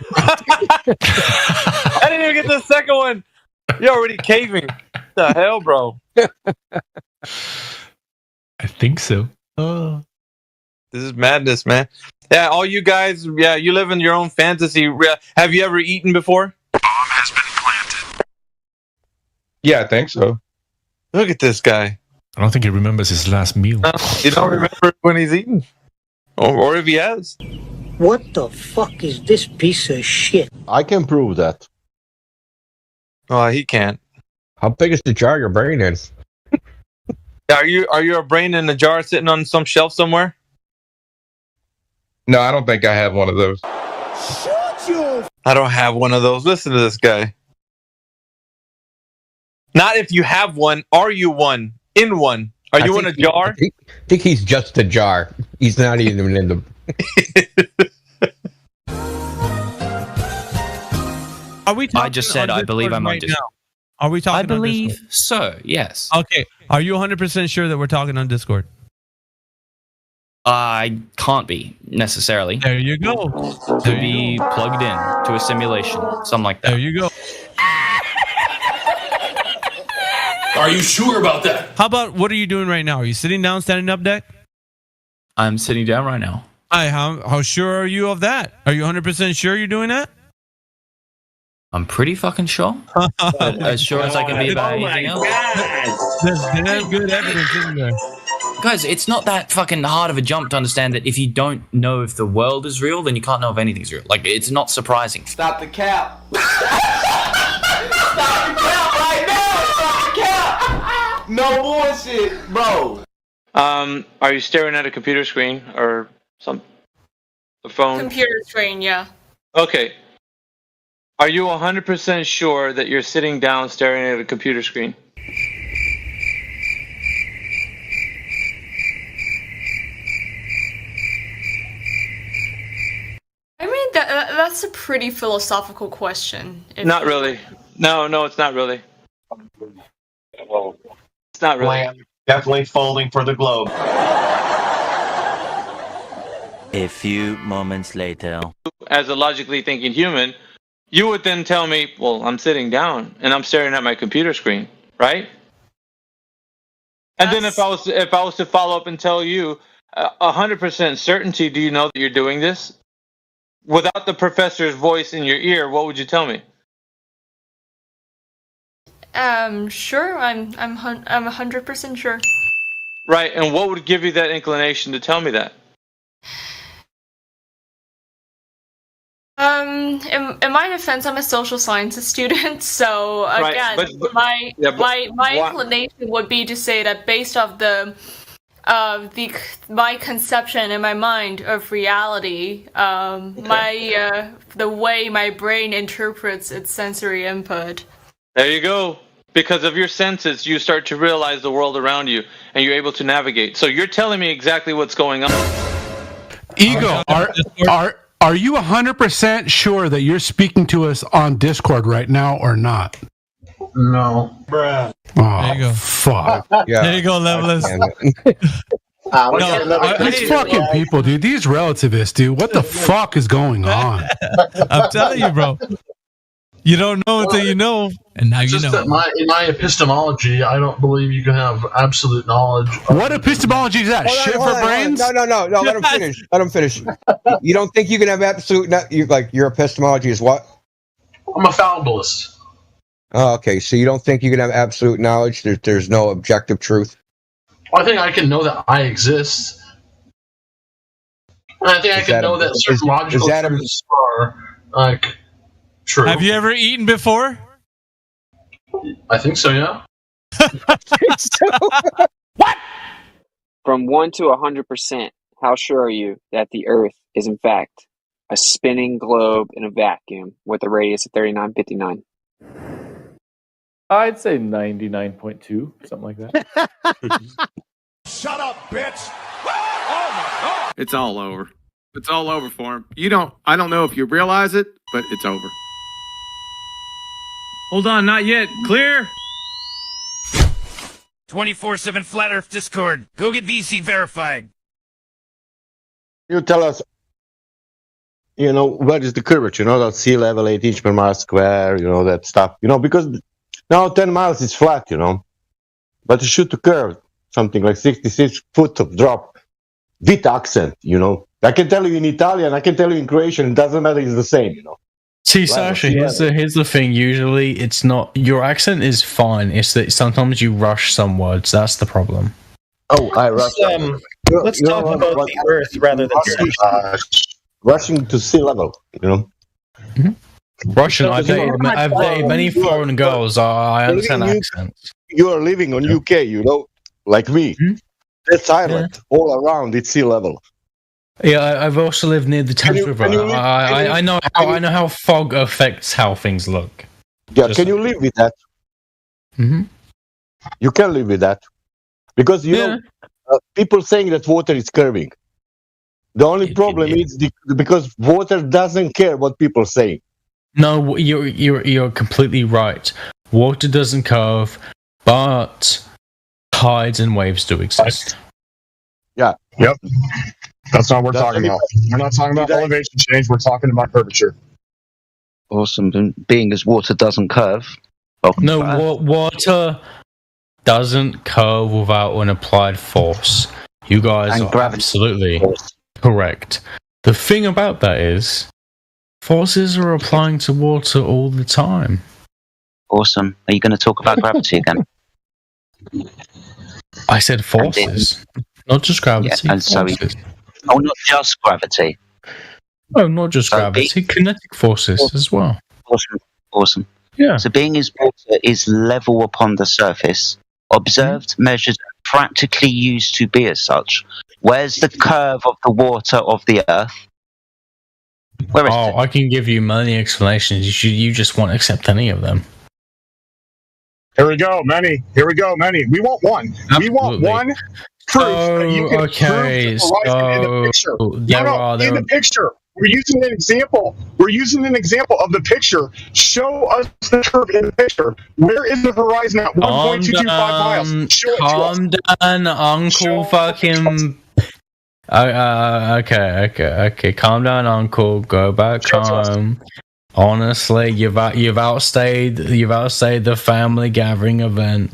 Speaker 6: didn't even get the second one. You're already caving. What the hell, bro?
Speaker 12: I think so. Oh.
Speaker 6: This is madness, man. Yeah, all you guys, you live in your own fantasy. Have you ever eaten before?
Speaker 14: Bomb has been planted.
Speaker 3: Yeah, I think so.
Speaker 6: Look at this guy.
Speaker 4: I don't think he remembers his last meal.
Speaker 6: You don't remember when he's eaten, or if he has.
Speaker 5: What the fuck is this piece of shit?
Speaker 7: I can prove that.
Speaker 6: Oh, he can't.
Speaker 7: How big is the jar your brain in?
Speaker 6: Are you a brain in a jar sitting on some shelf somewhere?
Speaker 3: No, I don't think I have one of those.
Speaker 5: Shoot you!
Speaker 6: I don't have one of those. Listen to this guy. Not if you have one. Are you one? In one? Are you in a jar?
Speaker 7: I think he's just a jar. He's not even in the.
Speaker 18: Are we talking
Speaker 9: I just said
Speaker 18: on
Speaker 9: I believe
Speaker 18: Discord
Speaker 9: I'm on
Speaker 18: right
Speaker 9: Discord.
Speaker 18: now? Are we talking
Speaker 9: I
Speaker 18: on
Speaker 9: believe
Speaker 18: Discord?
Speaker 9: so, yes.
Speaker 18: Okay. Are you 100% sure that we're talking on Discord?
Speaker 9: I can't be, necessarily.
Speaker 18: There you go.
Speaker 9: Could be plugged in to a simulation, something like that.
Speaker 18: There you go.
Speaker 11: Are you sure about that?
Speaker 18: How about, what are you doing right now? Are you sitting down, standing up, Deck?
Speaker 9: I'm sitting down right now.
Speaker 18: How sure are you of that? Are you 100% sure you're doing that?
Speaker 9: I'm pretty fucking sure. As sure as I can be about anything else.
Speaker 18: There's damn good evidence, isn't there?
Speaker 9: Guys, it's not that fucking hard of a jump to understand that if you don't know if the world is real, then you can't know if anything's real. Like, it's not surprising.
Speaker 26: Stop the cap. Stop the cap right now. Stop the cap. No bullshit, bro.
Speaker 6: Are you staring at a computer screen or a phone?
Speaker 24: Computer screen, yeah.
Speaker 6: Okay. Are you 100% sure that you're sitting down staring at a computer screen?
Speaker 24: I mean, that's a pretty philosophical question.
Speaker 6: Not really. No, it's not really. It's not really.
Speaker 11: Definitely folding for the globe.
Speaker 13: A few moments later.
Speaker 6: As a logically thinking human, you would then tell me, well, I'm sitting down and I'm staring at my computer screen, right? And then if I was to follow up and tell you 100% certainty, do you know that you're doing this? Without the professor's voice in your ear, what would you tell me?
Speaker 24: Sure. I'm 100% sure.
Speaker 6: Right, and what would give you that inclination to tell me that?
Speaker 24: In my defense, I'm a social sciences student, so again,
Speaker 6: right,
Speaker 24: my inclination would be to say that based off my conception in my mind of reality, the way my brain interprets its sensory input.
Speaker 6: There you go. Because of your senses, you start to realize the world around you, and you're able to navigate. So you're telling me exactly what's going on.
Speaker 10: Ego, are you 100% sure that you're speaking to us on Discord right now or not?
Speaker 11: No. Bruh.
Speaker 10: Oh,
Speaker 18: there you go.
Speaker 10: Fuck.
Speaker 18: Yeah. There you go, Levelist.
Speaker 10: These fucking people, dude. These relativists, dude. What the fuck is going on?
Speaker 18: I'm telling you, bro. You don't know until you know, and now you know.
Speaker 11: That in my epistemology, I don't believe you can have absolute knowledge.
Speaker 10: What epistemology is that? Shit for brains?
Speaker 21: No. Let him finish. Let him finish. You don't think you can have absolute? Your epistemology is what?
Speaker 11: I'm a fallibilist.
Speaker 21: Oh, okay. So you don't think you can have absolute knowledge? There's no objective truth.
Speaker 11: Well, I think I can know that I exist. And I think I can know that certain logical truths are like true.
Speaker 18: Have you ever eaten before?
Speaker 11: I think so, yeah.
Speaker 16: What? From 1 to 100%, how sure are you that the Earth is in fact a spinning globe in a vacuum with a radius of 3959?
Speaker 17: I'd say 99.2, something like that.
Speaker 26: Shut up, bitch! Oh my god!
Speaker 27: It's all over. It's all over for him. I don't know if you realize it, but it's over.
Speaker 28: Hold on, not yet. Clear?
Speaker 26: 24/7 Flat Earth Discord. Go get VC verified.
Speaker 7: You tell us, what is the curvature? That sea level 8 inch per mile square, that stuff. Because now 10 miles is flat, but you shoot to curve, something like 66 foot of drop with accent, I can tell you in Italian, I can tell you in Croatian, it doesn't matter, it's the same,
Speaker 1: See, Sasha, here's the thing. Usually, it's not your accent is fine. It's that sometimes you rush some words. That's the problem.
Speaker 7: Oh, I rush.
Speaker 25: Let's talk about the Earth rather than
Speaker 7: rushing to sea level. You know.
Speaker 1: Russian. I've dated many foreign girls. I understand accents.
Speaker 7: You are living on UK, you know, like me. That's Ireland. All around, it's sea level.
Speaker 1: Yeah, I've also lived near the Thames River. I know how fog affects how things look.
Speaker 7: Yeah, can you live with that? You can live with that because you know people saying that water is curving. The only problem is because water doesn't care what people say.
Speaker 1: No, you're completely right. Water doesn't curve, but tides and waves do exist.
Speaker 7: Yeah.
Speaker 2: Yep. That's not what we're talking about. We're not talking about elevation change. We're talking about curvature.
Speaker 8: Awesome. And being as water doesn't curve.
Speaker 1: No, water doesn't curve without an applied force. You guys are absolutely correct. The thing about that is, forces are applying to water all the time.
Speaker 8: Awesome. Are you going to talk about gravity again?
Speaker 1: I said forces, not just gravity.
Speaker 8: Yeah, and
Speaker 1: forces.
Speaker 8: Not just gravity.
Speaker 1: Oh, not just gravity, kinetic forces as well.
Speaker 8: Awesome.
Speaker 1: Yeah.
Speaker 8: So being as water is level upon the surface, observed, measured, and practically used to be as such, where's the curve of the water of the Earth? Where is it?
Speaker 1: I can give you many explanations. You just won't accept any of them.
Speaker 2: Here we go, many. We want one.
Speaker 1: Absolutely.
Speaker 2: We want one proof that you can prove the horizon in the picture. In the picture. We're using an example. Of the picture. Show us the curve in the picture. Where is the horizon at 1.225 miles? Show it to us.
Speaker 1: Calm down, Uncle fucking... Okay. Calm down, Uncle. Go back home. Honestly, you've outstayed the family gathering event.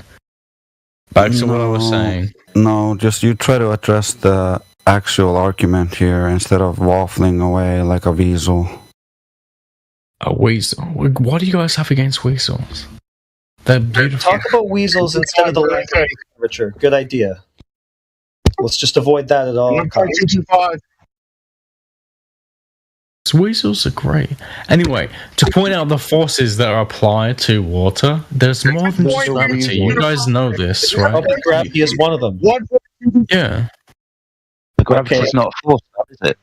Speaker 1: Back to what I was saying.
Speaker 15: No, just you try to address the actual argument here instead of waffling away like a weasel.
Speaker 1: A weasel? What do you guys have against weasels? They're beautiful.
Speaker 25: Talk about weasels instead of the lack of curvature. Good idea. Let's just avoid that at all costs.
Speaker 1: Weasels are great. Anyway, to point out the forces that are applied to water, there's more than just gravity. You guys know this, right?
Speaker 25: Gravity is one of them.
Speaker 1: Yeah.
Speaker 8: Gravity is not a force, is it?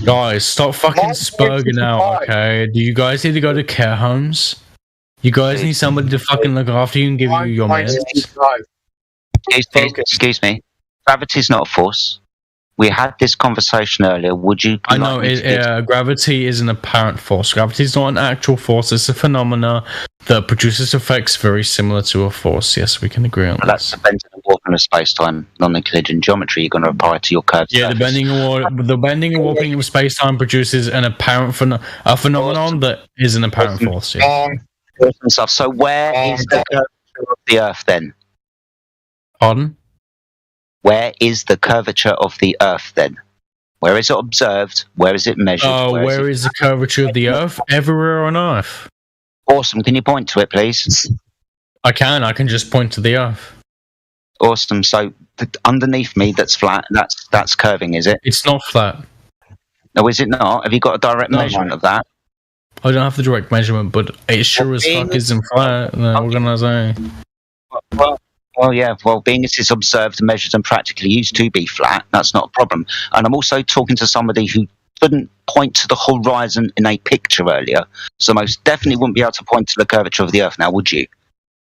Speaker 1: Guys, stop fucking spurging out, okay? Do you guys need to go to care homes? You guys need somebody to fucking look after you and give you your meds?
Speaker 8: Excuse me. Gravity is not a force. We had this conversation earlier. Would you?
Speaker 1: I know gravity is an apparent force. Gravity is not an actual force. It's a phenomena that produces effects very similar to a force. Yes, we can agree on that.
Speaker 8: That's the bending and warping of space-time, non-Euclidean geometry. You're going to apply to your curved surface.
Speaker 1: The bending and warping of space-time produces an apparent phenomenon that is an apparent force. Yes.
Speaker 8: Awesome stuff. So where is the curvature of the Earth then?
Speaker 1: Pardon?
Speaker 8: Where is the curvature of the Earth then? Where is it observed? Where is it measured?
Speaker 1: Where is the curvature of the Earth? Everywhere on Earth.
Speaker 8: Awesome. Can you point to it, please?
Speaker 1: I can just point to the Earth.
Speaker 8: Awesome. So underneath me, that's flat. That's curving, is it?
Speaker 1: It's not flat.
Speaker 8: No, is it not? Have you got a direct measurement of that?
Speaker 1: I don't have the direct measurement, but it sure as fuck isn't flat. What can I say?
Speaker 8: Well, yeah. Well, being it is observed, measured, and practically used to be flat, that's not a problem. And I'm also talking to somebody who couldn't point to the horizon in a picture earlier, so most definitely wouldn't be able to point to the curvature of the Earth now, would you?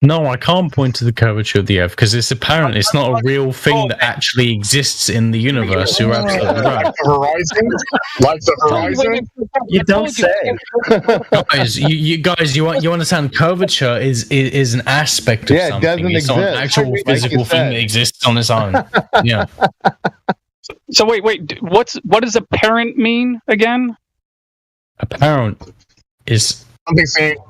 Speaker 1: No, I can't point to the curvature of the Earth because it's apparent. It's not a real thing that actually exists in the universe. You're absolutely right.
Speaker 2: Like the horizon?
Speaker 25: You don't say.
Speaker 1: Guys, you understand? Curvature is an aspect of something.
Speaker 7: It doesn't
Speaker 1: it's not an actual physical thing that exists on its own. Yeah.
Speaker 19: So wait. What does apparent mean again?
Speaker 1: Apparent is.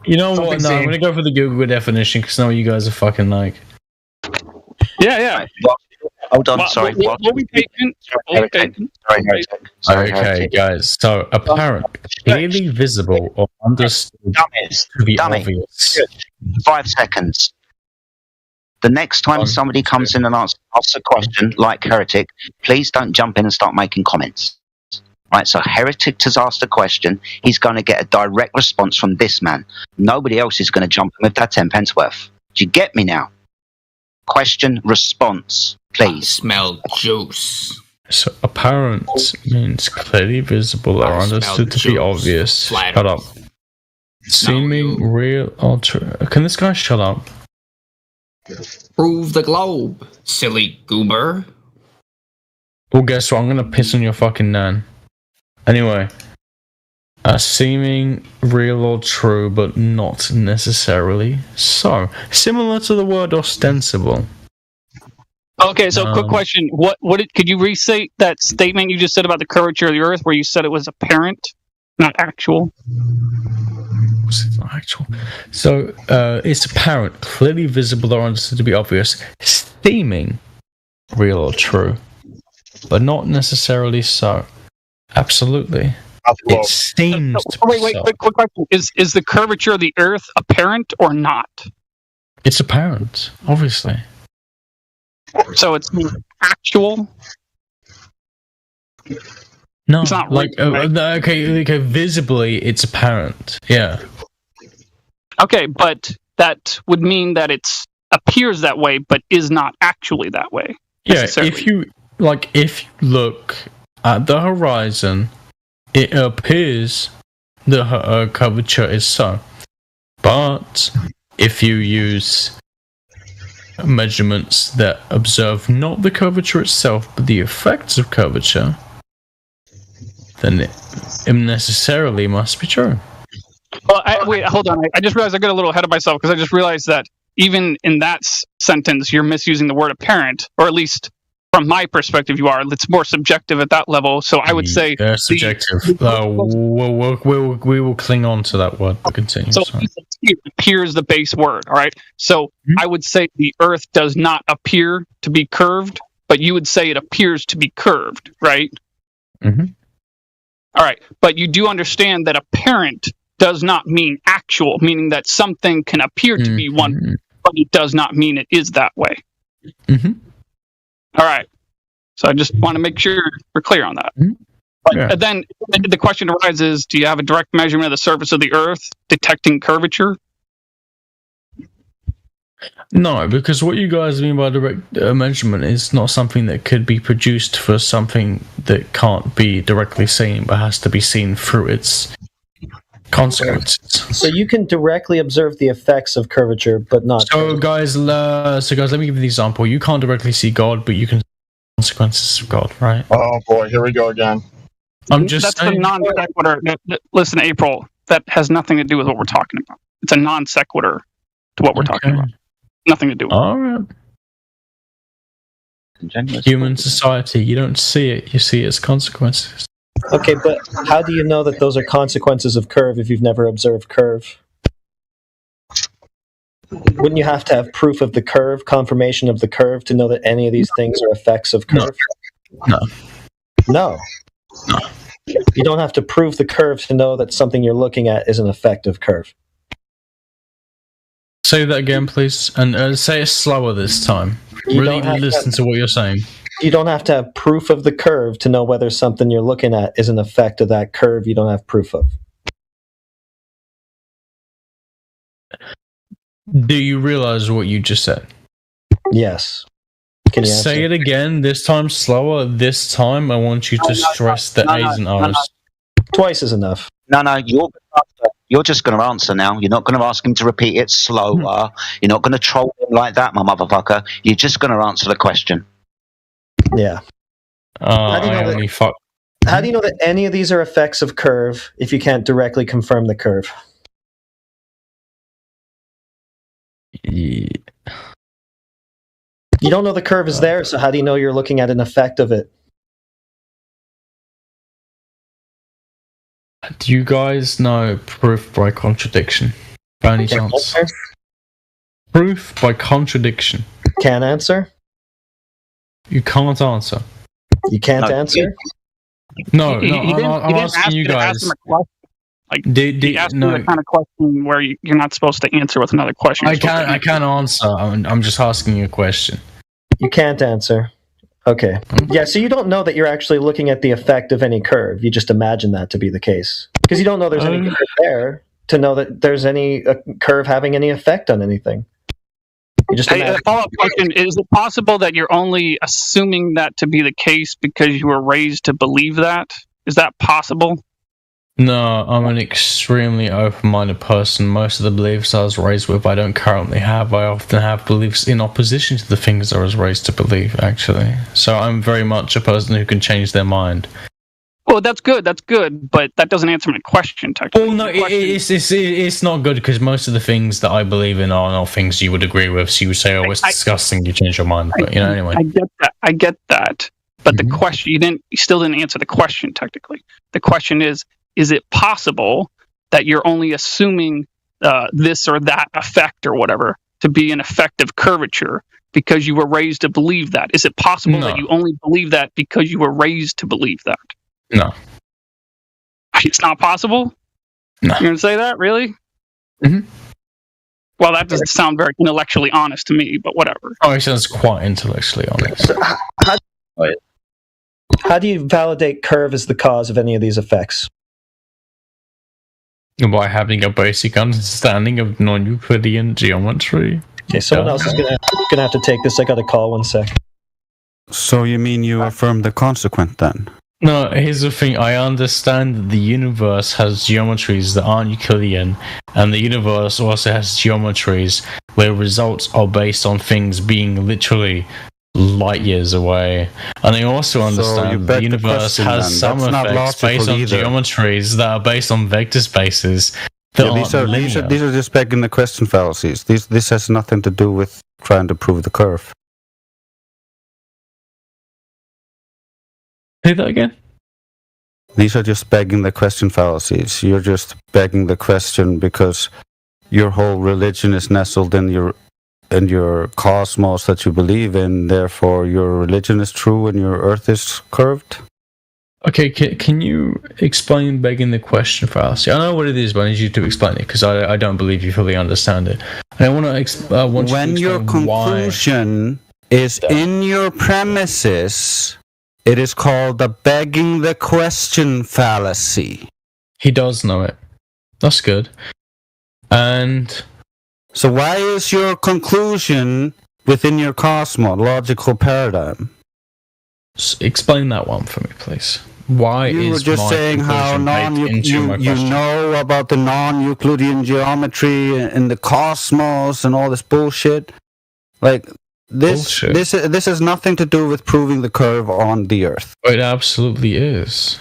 Speaker 1: You know what? No, I'm going to go for the Google definition because now you guys are fucking like.
Speaker 19: Yeah.
Speaker 8: Hold on, sorry.
Speaker 19: We'll be patient.
Speaker 1: Okay, guys. So apparent, clearly visible, or understood to be obvious.
Speaker 8: 5 seconds. The next time somebody comes in and asks a question, like Heretic, please don't jump in and start making comments. Right, so Heretic has asked a question. He's going to get a direct response from this man. Nobody else is going to jump in with that 10 pence worth. Do you get me now? Question, response, please.
Speaker 3: Smell juice.
Speaker 1: So apparent means clearly visible or understood to be obvious. Shut up. Seeming real or true. Can this guy shut up?
Speaker 3: Prove the globe, silly goober.
Speaker 1: Well, guess what? I'm gonna piss on your fucking nan. Anyway, seeming real or true, but not necessarily so. Similar to the word ostensible.
Speaker 19: Okay, so quick question: could you restate that statement you just said about the curvature of the Earth, where you said it was apparent, not actual?
Speaker 1: It's not actual. So it's apparent, clearly visible or understood to be obvious, seeming real or true, but not necessarily so. Absolutely. It seems to be
Speaker 19: Wait,
Speaker 1: so.
Speaker 19: quick question. Is the curvature of the Earth apparent or not?
Speaker 1: It's apparent, obviously.
Speaker 19: So it's actual?
Speaker 1: No,
Speaker 19: it's not
Speaker 1: like
Speaker 19: real, right?
Speaker 1: okay, visibly it's apparent. Yeah.
Speaker 19: Okay, but that would mean that it appears that way, but is not actually that way.
Speaker 1: Yeah, if you look at the horizon, it appears the curvature is so. But if you use measurements that observe not the curvature itself, but the effects of curvature, then it necessarily must be true.
Speaker 19: Well, wait, hold on. I just realized I got a little ahead of myself because I just realized that even in that sentence, you're misusing the word apparent, or at least from my perspective, you are. It's more subjective at that level. So I would say
Speaker 1: subjective. We will cling on to that word. Continue.
Speaker 19: So it appears the base word. All right. So I would say the Earth does not appear to be curved, but you would say it appears to be curved, right?
Speaker 1: Mm-hmm.
Speaker 19: All right. But you do understand that apparent does not mean actual, meaning that something can appear to be one, but it does not mean it is that way.
Speaker 1: Mm-hmm.
Speaker 19: All right. So I just want to make sure we're clear on that. But then the question arises, do you have a direct measurement of the surface of the Earth detecting curvature?
Speaker 1: No, because what you guys mean by direct measurement is not something that could be produced for something that can't be directly seen, but has to be seen through its consequences.
Speaker 25: So you can directly observe the effects of curvature, but not.
Speaker 1: So guys, let me give you the example. You can't directly see God, but you can see the consequences of God, right?
Speaker 2: Oh boy, here we go again.
Speaker 19: That's the non sequitur. Listen, April, that has nothing to do with what we're talking about. It's a non sequitur to what we're talking about. Nothing to do with it.
Speaker 1: All right. Human society, you don't see it, you see its consequences.
Speaker 25: Okay, but how do you know that those are consequences of curve if you've never observed curve? Wouldn't you have to have proof of the curve, confirmation of the curve, to know that any of these things are effects of curve? No. You don't have to prove the curve to know that something you're looking at is an effect of curve.
Speaker 1: Say that again, please, and say it slower this time. Really listen to what you're saying.
Speaker 25: You don't have to have proof of the curve to know whether something you're looking at is an effect of that curve you don't have proof of.
Speaker 1: Do you realize what you just said?
Speaker 25: Yes. Can you
Speaker 1: say it again, this time slower. This time I want you to stress the A's and R's.
Speaker 25: Twice is enough.
Speaker 8: No, you're just going to answer now. You're not going to ask him to repeat it slower. You're not going to troll him like that, my motherfucker. You're just going to answer the question.
Speaker 25: Yeah. How do you know that any of these are effects of curve if you can't directly confirm the curve?
Speaker 1: Yeah.
Speaker 25: You don't know the curve is there, so how do you know you're looking at an effect of it?
Speaker 1: Do you guys know proof by contradiction? By any chance? Proof by contradiction.
Speaker 25: Can't answer?
Speaker 1: You can't answer.
Speaker 25: You can't answer?
Speaker 1: No, I'm asking you guys.
Speaker 19: He asked you the kind of question where you're not supposed to answer with another question.
Speaker 1: I can't answer. I'm just asking you a question.
Speaker 25: You can't answer. Okay. Yeah, so you don't know that you're actually looking at the effect of any curve. You just imagine that to be the case. Because you don't know there's any curve there to know that there's any curve having any effect on anything. You just
Speaker 19: a follow-up question, is it possible that you're only assuming that to be the case because you were raised to believe that? Is that possible?
Speaker 1: No, I'm an extremely open-minded person. Most of the beliefs I was raised with, I don't currently have. I often have beliefs in opposition to the things I was raised to believe, actually. So I'm very much a person who can change their mind.
Speaker 19: Well, that's good, but that doesn't answer my question, technically.
Speaker 1: Well, no, it's not good, because most of the things that I believe in are not things you would agree with, so you would say, oh, it's disgusting, you change your mind, but, anyway.
Speaker 19: I get that, but the question, you still didn't answer the question, technically. The question is it possible that you're only assuming this or that effect or whatever to be an effect of curvature because you were raised to believe that? Is it possible that you only believe that because you were raised to believe that?
Speaker 1: No.
Speaker 19: It's not possible?
Speaker 1: No.
Speaker 19: You're going to say that? Really?
Speaker 1: Mm-hmm.
Speaker 19: Well, that doesn't sound very intellectually honest to me, but whatever.
Speaker 1: Oh, it sounds quite intellectually honest.
Speaker 25: How do you validate curve as the cause of any of these effects?
Speaker 1: By having a basic understanding of non-Euclidean geometry.
Speaker 25: Okay, someone else is gonna have to take this. I got a call, 1 sec.
Speaker 15: So you mean you affirm the consequent then?
Speaker 1: No, here's the thing. I understand that the universe has geometries that aren't Euclidean, and the universe also has geometries where results are based on things being literally light years away. And I also understand the universe has some effects based on geometries that are based on vector spaces.
Speaker 15: These are just begging the question fallacies. This has nothing to do with trying to prove the curve.
Speaker 1: Say that again?
Speaker 15: These are just begging the question fallacies. You're just begging the question because your whole religion is nestled in your cosmos that you believe in. Therefore, your religion is true and your Earth is curved.
Speaker 1: Okay, can you explain begging the question fallacy? I know what it is, but I need you to explain it because I don't believe you fully understand it. And I want to
Speaker 15: when your conclusion is in your premises, it is called the begging the question fallacy.
Speaker 1: He does know it. That's good. And
Speaker 15: so why is your conclusion within your cosmological paradigm?
Speaker 1: Explain that one for me, please. Why
Speaker 15: you were just saying how you know about the non-Euclidean geometry and the cosmos and all this bullshit. Like this has nothing to do with proving the curve on the Earth.
Speaker 1: It absolutely is.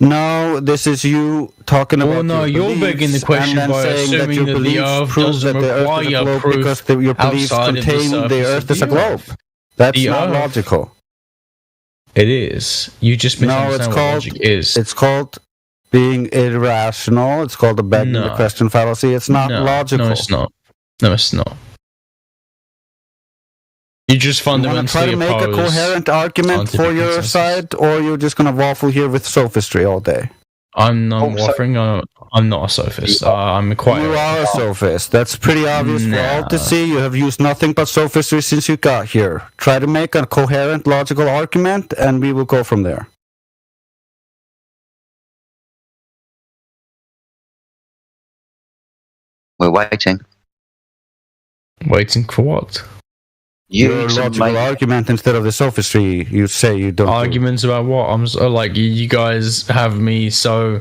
Speaker 15: No, this is you talking about.
Speaker 1: Well, no, you're begging the question by assuming that the Earth doesn't require proof
Speaker 15: because your beliefs contain the Earth as a globe. That's not logical.
Speaker 1: It is. You just misunderstand what logic is.
Speaker 15: It's called being irrational. It's called the begging the question fallacy. It's not logical.
Speaker 1: No, it's not. No, it's not. You just fundamentally
Speaker 15: try to make a coherent argument for your side, or you're just going to waffle here with sophistry all day?
Speaker 1: I'm not waffling. I'm not a sophist. I'm quite.
Speaker 15: You are a sophist. That's pretty obvious for all to see. You have used nothing but sophistry since you got here. Try to make a coherent, logical argument, and we will go from there.
Speaker 8: We're waiting.
Speaker 1: Waiting for what?
Speaker 15: Your logical argument instead of the sophistry you say you don't.
Speaker 1: Arguments about what? I'm so, like, you guys have me so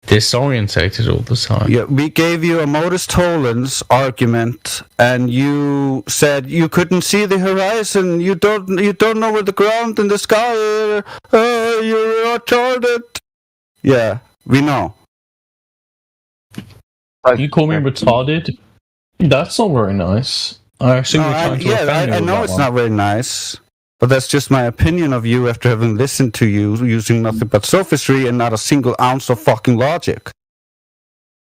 Speaker 1: disorientated all the time.
Speaker 15: Yeah, we gave you a modus tollens argument, and you said you couldn't see the horizon. You don't know where the ground and the sky are. You're retarded. Yeah, we know.
Speaker 1: You call me retarded? That's not very nice. I assume you're trying to offend me.
Speaker 15: I know it's not very nice, but that's just my opinion of you after having listened to you using nothing but sophistry and not a single ounce of fucking logic.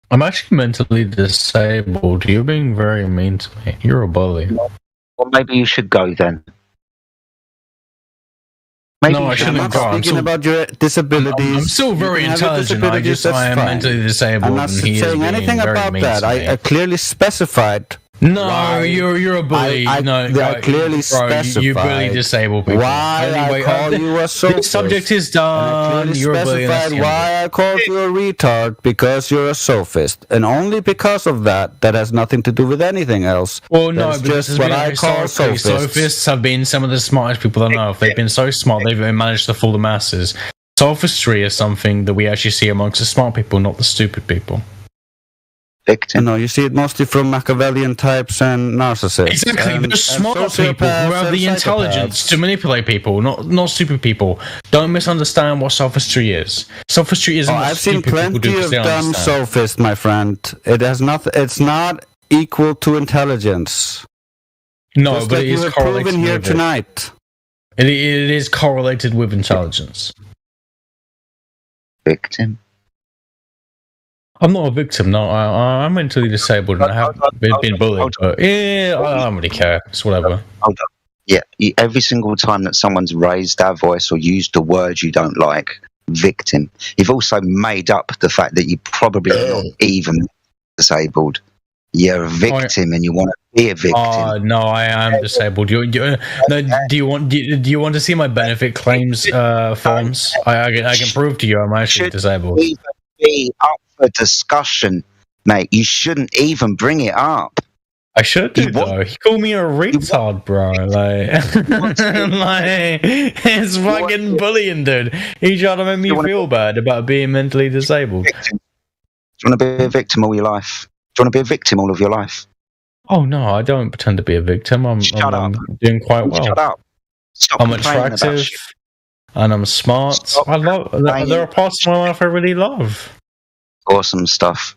Speaker 1: I'm actually mentally disabled. You're being very mean to me. You're a bully.
Speaker 8: Well, maybe you should go then.
Speaker 15: Maybe no, I shouldn't go. Speaking about your disabilities.
Speaker 1: I'm still very intelligent. I am mentally disabled.
Speaker 15: I'm not saying anything about that. I clearly specified.
Speaker 1: No, why, you're a bully. I
Speaker 15: clearly specified.
Speaker 1: You bully disabled people.
Speaker 15: Why anyway, I call you a sophist.
Speaker 1: The subject is done.
Speaker 15: You're specified why I called you a retard, because you're a sophist, and only because of that. That has nothing to do with anything else.
Speaker 1: Well, no, but just what I call sophists. Sophists have been some of the smartest people I know. If they've been so smart, they've managed to fool the masses. Sophistry is something that we actually see amongst the smart people, not the stupid people.
Speaker 15: Victim. No, you see it mostly from Machiavellian types and narcissists.
Speaker 1: Exactly, the smart people who have the intelligence to manipulate people, not stupid people. Don't misunderstand what sophistry is. Sophistry isn't.
Speaker 15: I've seen plenty of dumb sophists, my friend. It has not. It's not equal to intelligence.
Speaker 1: No,
Speaker 15: just
Speaker 1: but
Speaker 15: like
Speaker 1: it is correlated
Speaker 15: here tonight.
Speaker 1: It is correlated with intelligence.
Speaker 8: Victim.
Speaker 1: I'm not a victim, no. I'm mentally disabled and I have been bullied. But yeah, I don't really care. It's whatever.
Speaker 8: Hold on. Yeah, every single time that someone's raised their voice or used a word you don't like, victim. You've also made up the fact that you probably not even disabled. You're a victim and you want to be a victim.
Speaker 1: Oh no, I am disabled. No, do you want to see my benefit claims forms? I can prove to you I'm actually disabled.
Speaker 8: Be up for discussion, mate. You shouldn't even bring it up.
Speaker 1: I should do though. He called me a retard, bro. Like it's fucking bullying, dude. He tried to make me feel bad about being mentally disabled.
Speaker 8: Do you want to be a victim all your life? Do you want to be a victim all of your life?
Speaker 1: Oh no, I don't pretend to be a victim. I'm doing quite well.
Speaker 8: Shut up. Stop
Speaker 1: I'm attractive. And I'm smart. I love. There are parts of my life I really love.
Speaker 8: Awesome stuff.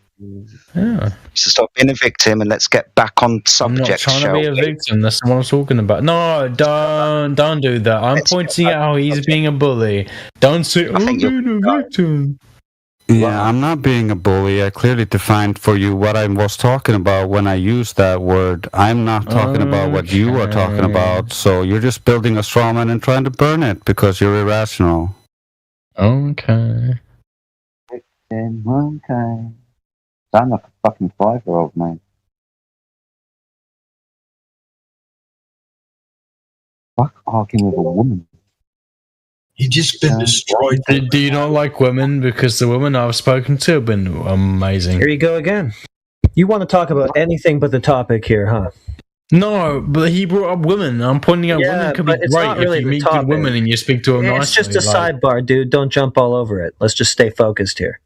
Speaker 1: Yeah.
Speaker 8: So stop being a victim and let's get back on subject.
Speaker 1: I'm not trying to be a victim. That's what I'm talking about. No, don't do that. I'm pointing out how he's being a bully. Don't say I'm being a victim.
Speaker 15: Yeah, I'm not being a bully. I clearly defined for you what I was talking about when I used that word. I'm not talking about what you are talking about. So you're just building a straw man and trying to burn it because you're irrational.
Speaker 1: Okay.
Speaker 8: Okay. Sound like a fucking 5-year-old, man. Fuck arguing with a woman.
Speaker 4: He just been destroyed.
Speaker 1: Do you not like women? Because the women I've spoken to have been amazing.
Speaker 25: Here you go again. You want to talk about anything but the topic here, huh?
Speaker 1: No, but he brought up women. I'm pointing out women can be great if you meet good women and you speak to them nicely.
Speaker 25: It's just a sidebar, dude. Don't jump all over it. Let's just stay focused here.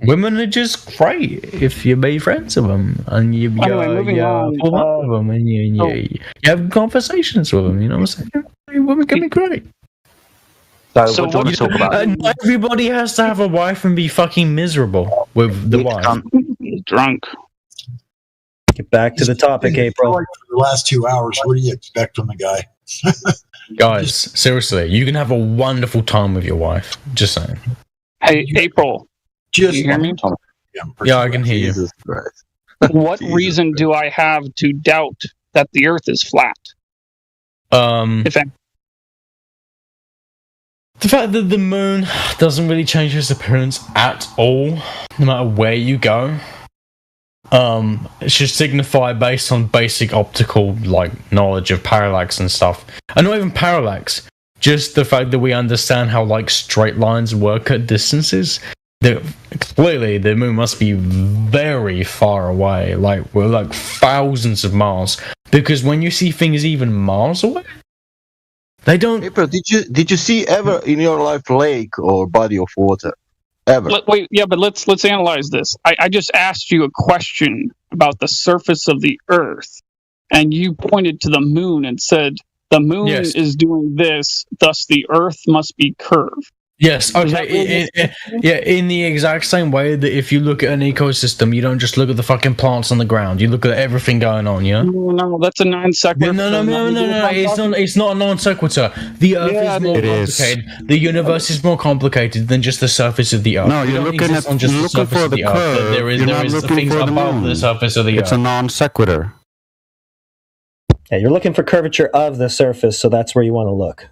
Speaker 1: Women are just great if you be friends with them and you pull up with them and you have conversations with them. You know what I'm saying? Women can be great.
Speaker 8: So what do you want to talk about?
Speaker 1: Not everybody has to have a wife and be fucking miserable with the wife.
Speaker 19: Drunk.
Speaker 25: Get back to the topic, April.
Speaker 4: For the last 2 hours, what do you expect from the guy?
Speaker 1: Guys, seriously, you can have a wonderful time with your wife. Just saying.
Speaker 19: Hey, April.
Speaker 4: Just
Speaker 19: can you hear me?
Speaker 1: Yeah, I can hear you.
Speaker 19: What reason do I have to doubt that the Earth is flat?
Speaker 1: The fact that the moon doesn't really change its appearance at all, no matter where you go, it should signify based on basic optical knowledge of parallax and stuff. And not even parallax, just the fact that we understand how straight lines work at distances. Clearly, the moon must be very far away. We're thousands of miles. Because when you see things even miles away, they don't.
Speaker 7: April, did you see ever in your life lake or body of water? Ever?
Speaker 19: Wait, yeah, but let's analyze this. I just asked you a question about the surface of the Earth, and you pointed to the moon and said the moon is doing this, thus the Earth must be curved.
Speaker 1: Yes, okay. In the exact same way that if you look at an ecosystem, you don't just look at the fucking plants on the ground. You look at everything going on, yeah?
Speaker 19: No, that's a non sequitur.
Speaker 1: No. It's not a non sequitur. The Earth is more complicated. The universe is more complicated than just the surface of the Earth.
Speaker 15: No, you're looking for the curve.
Speaker 1: There is things above the surface of the Earth.
Speaker 15: It's a non sequitur.
Speaker 25: Yeah, you're looking for curvature of the surface, so that's where you want to look.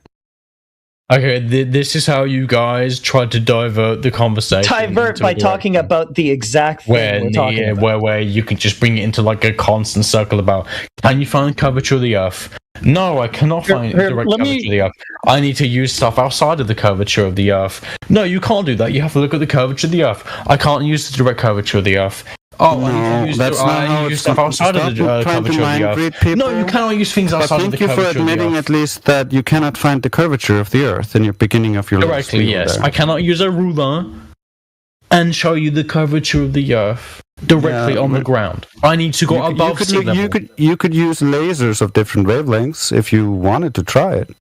Speaker 1: Okay, this is how you guys tried to divert the conversation.
Speaker 25: Divert by talking about the exact thing we're talking about.
Speaker 1: Where you can just bring it into like a constant circle about, can you find curvature of the Earth? No, I cannot find direct curvature of the Earth. I need to use stuff outside of the curvature of the Earth. No, you can't do that. You have to look at the curvature of the Earth. I can't use the direct curvature of the Earth. Oh,
Speaker 15: no,
Speaker 1: I need to use stuff outside of the curvature of the Earth. No, you cannot use things outside of the curvature of the Earth.
Speaker 15: Thank you for admitting at least that you cannot find the curvature of the Earth in your beginning of your
Speaker 1: Directly, yes. There. I cannot use a ruler and show you the curvature of the Earth directly on the ground. I need to go above sea level.
Speaker 15: You could use lasers of different wavelengths if you wanted to try it.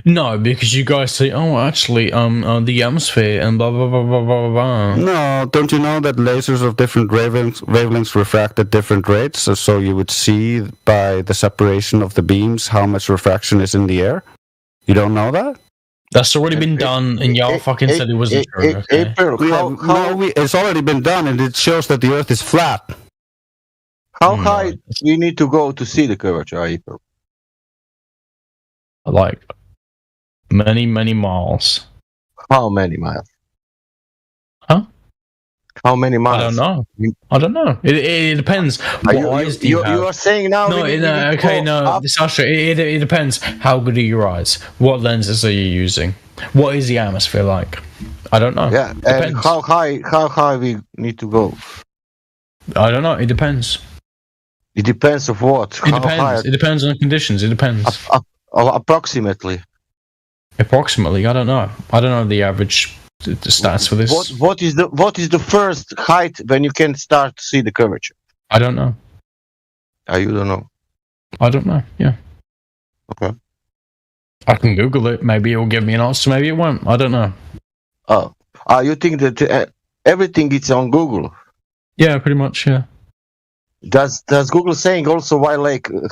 Speaker 1: No, because you guys say, oh, actually, the atmosphere and blah, blah, blah, blah, blah, blah.
Speaker 15: No, don't you know that lasers of different wavelengths refract at different rates? So you would see by the separation of the beams how much refraction is in the air? You don't know that?
Speaker 1: That's already been done, and y'all fucking said it wasn't true. Okay?
Speaker 15: It's already been done, and it shows that the Earth is flat.
Speaker 7: How high do you need to go to see the curvature, April?
Speaker 1: Like... many miles.
Speaker 7: How many miles?
Speaker 1: Huh?
Speaker 7: How many miles?
Speaker 1: I don't know. It depends. What eyes do you have?
Speaker 7: You are saying now.
Speaker 1: Sasha. It depends. How good are your eyes? What lenses are you using? What is the atmosphere like? I don't know.
Speaker 7: Yeah, and how high we need to go?
Speaker 1: I don't know. It depends.
Speaker 7: It depends of what?
Speaker 1: It depends. It depends on the conditions. It depends.
Speaker 7: Approximately.
Speaker 1: Approximately, I don't know. I don't know the average stats for this.
Speaker 7: What is the first height when you can start to see the curvature?
Speaker 1: I don't know.
Speaker 7: You don't know.
Speaker 1: I don't know. Yeah.
Speaker 7: Okay.
Speaker 1: I can Google it. Maybe it will give me an answer. Maybe it won't. I don't know.
Speaker 7: Oh, you think that everything is on Google?
Speaker 1: Yeah, pretty much. Yeah.
Speaker 7: Does Google saying also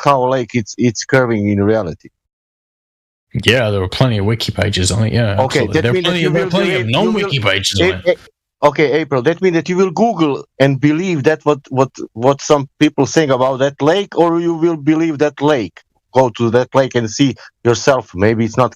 Speaker 7: how lake it's curving in reality?
Speaker 1: Yeah, there were plenty of wiki pages on it. Yeah.
Speaker 7: Okay,
Speaker 1: there are plenty of non-wiki pages on it.
Speaker 7: Okay, April. That means that you will Google and believe that what some people think about that lake, or you will believe that lake. Go to that lake and see yourself. Maybe it's not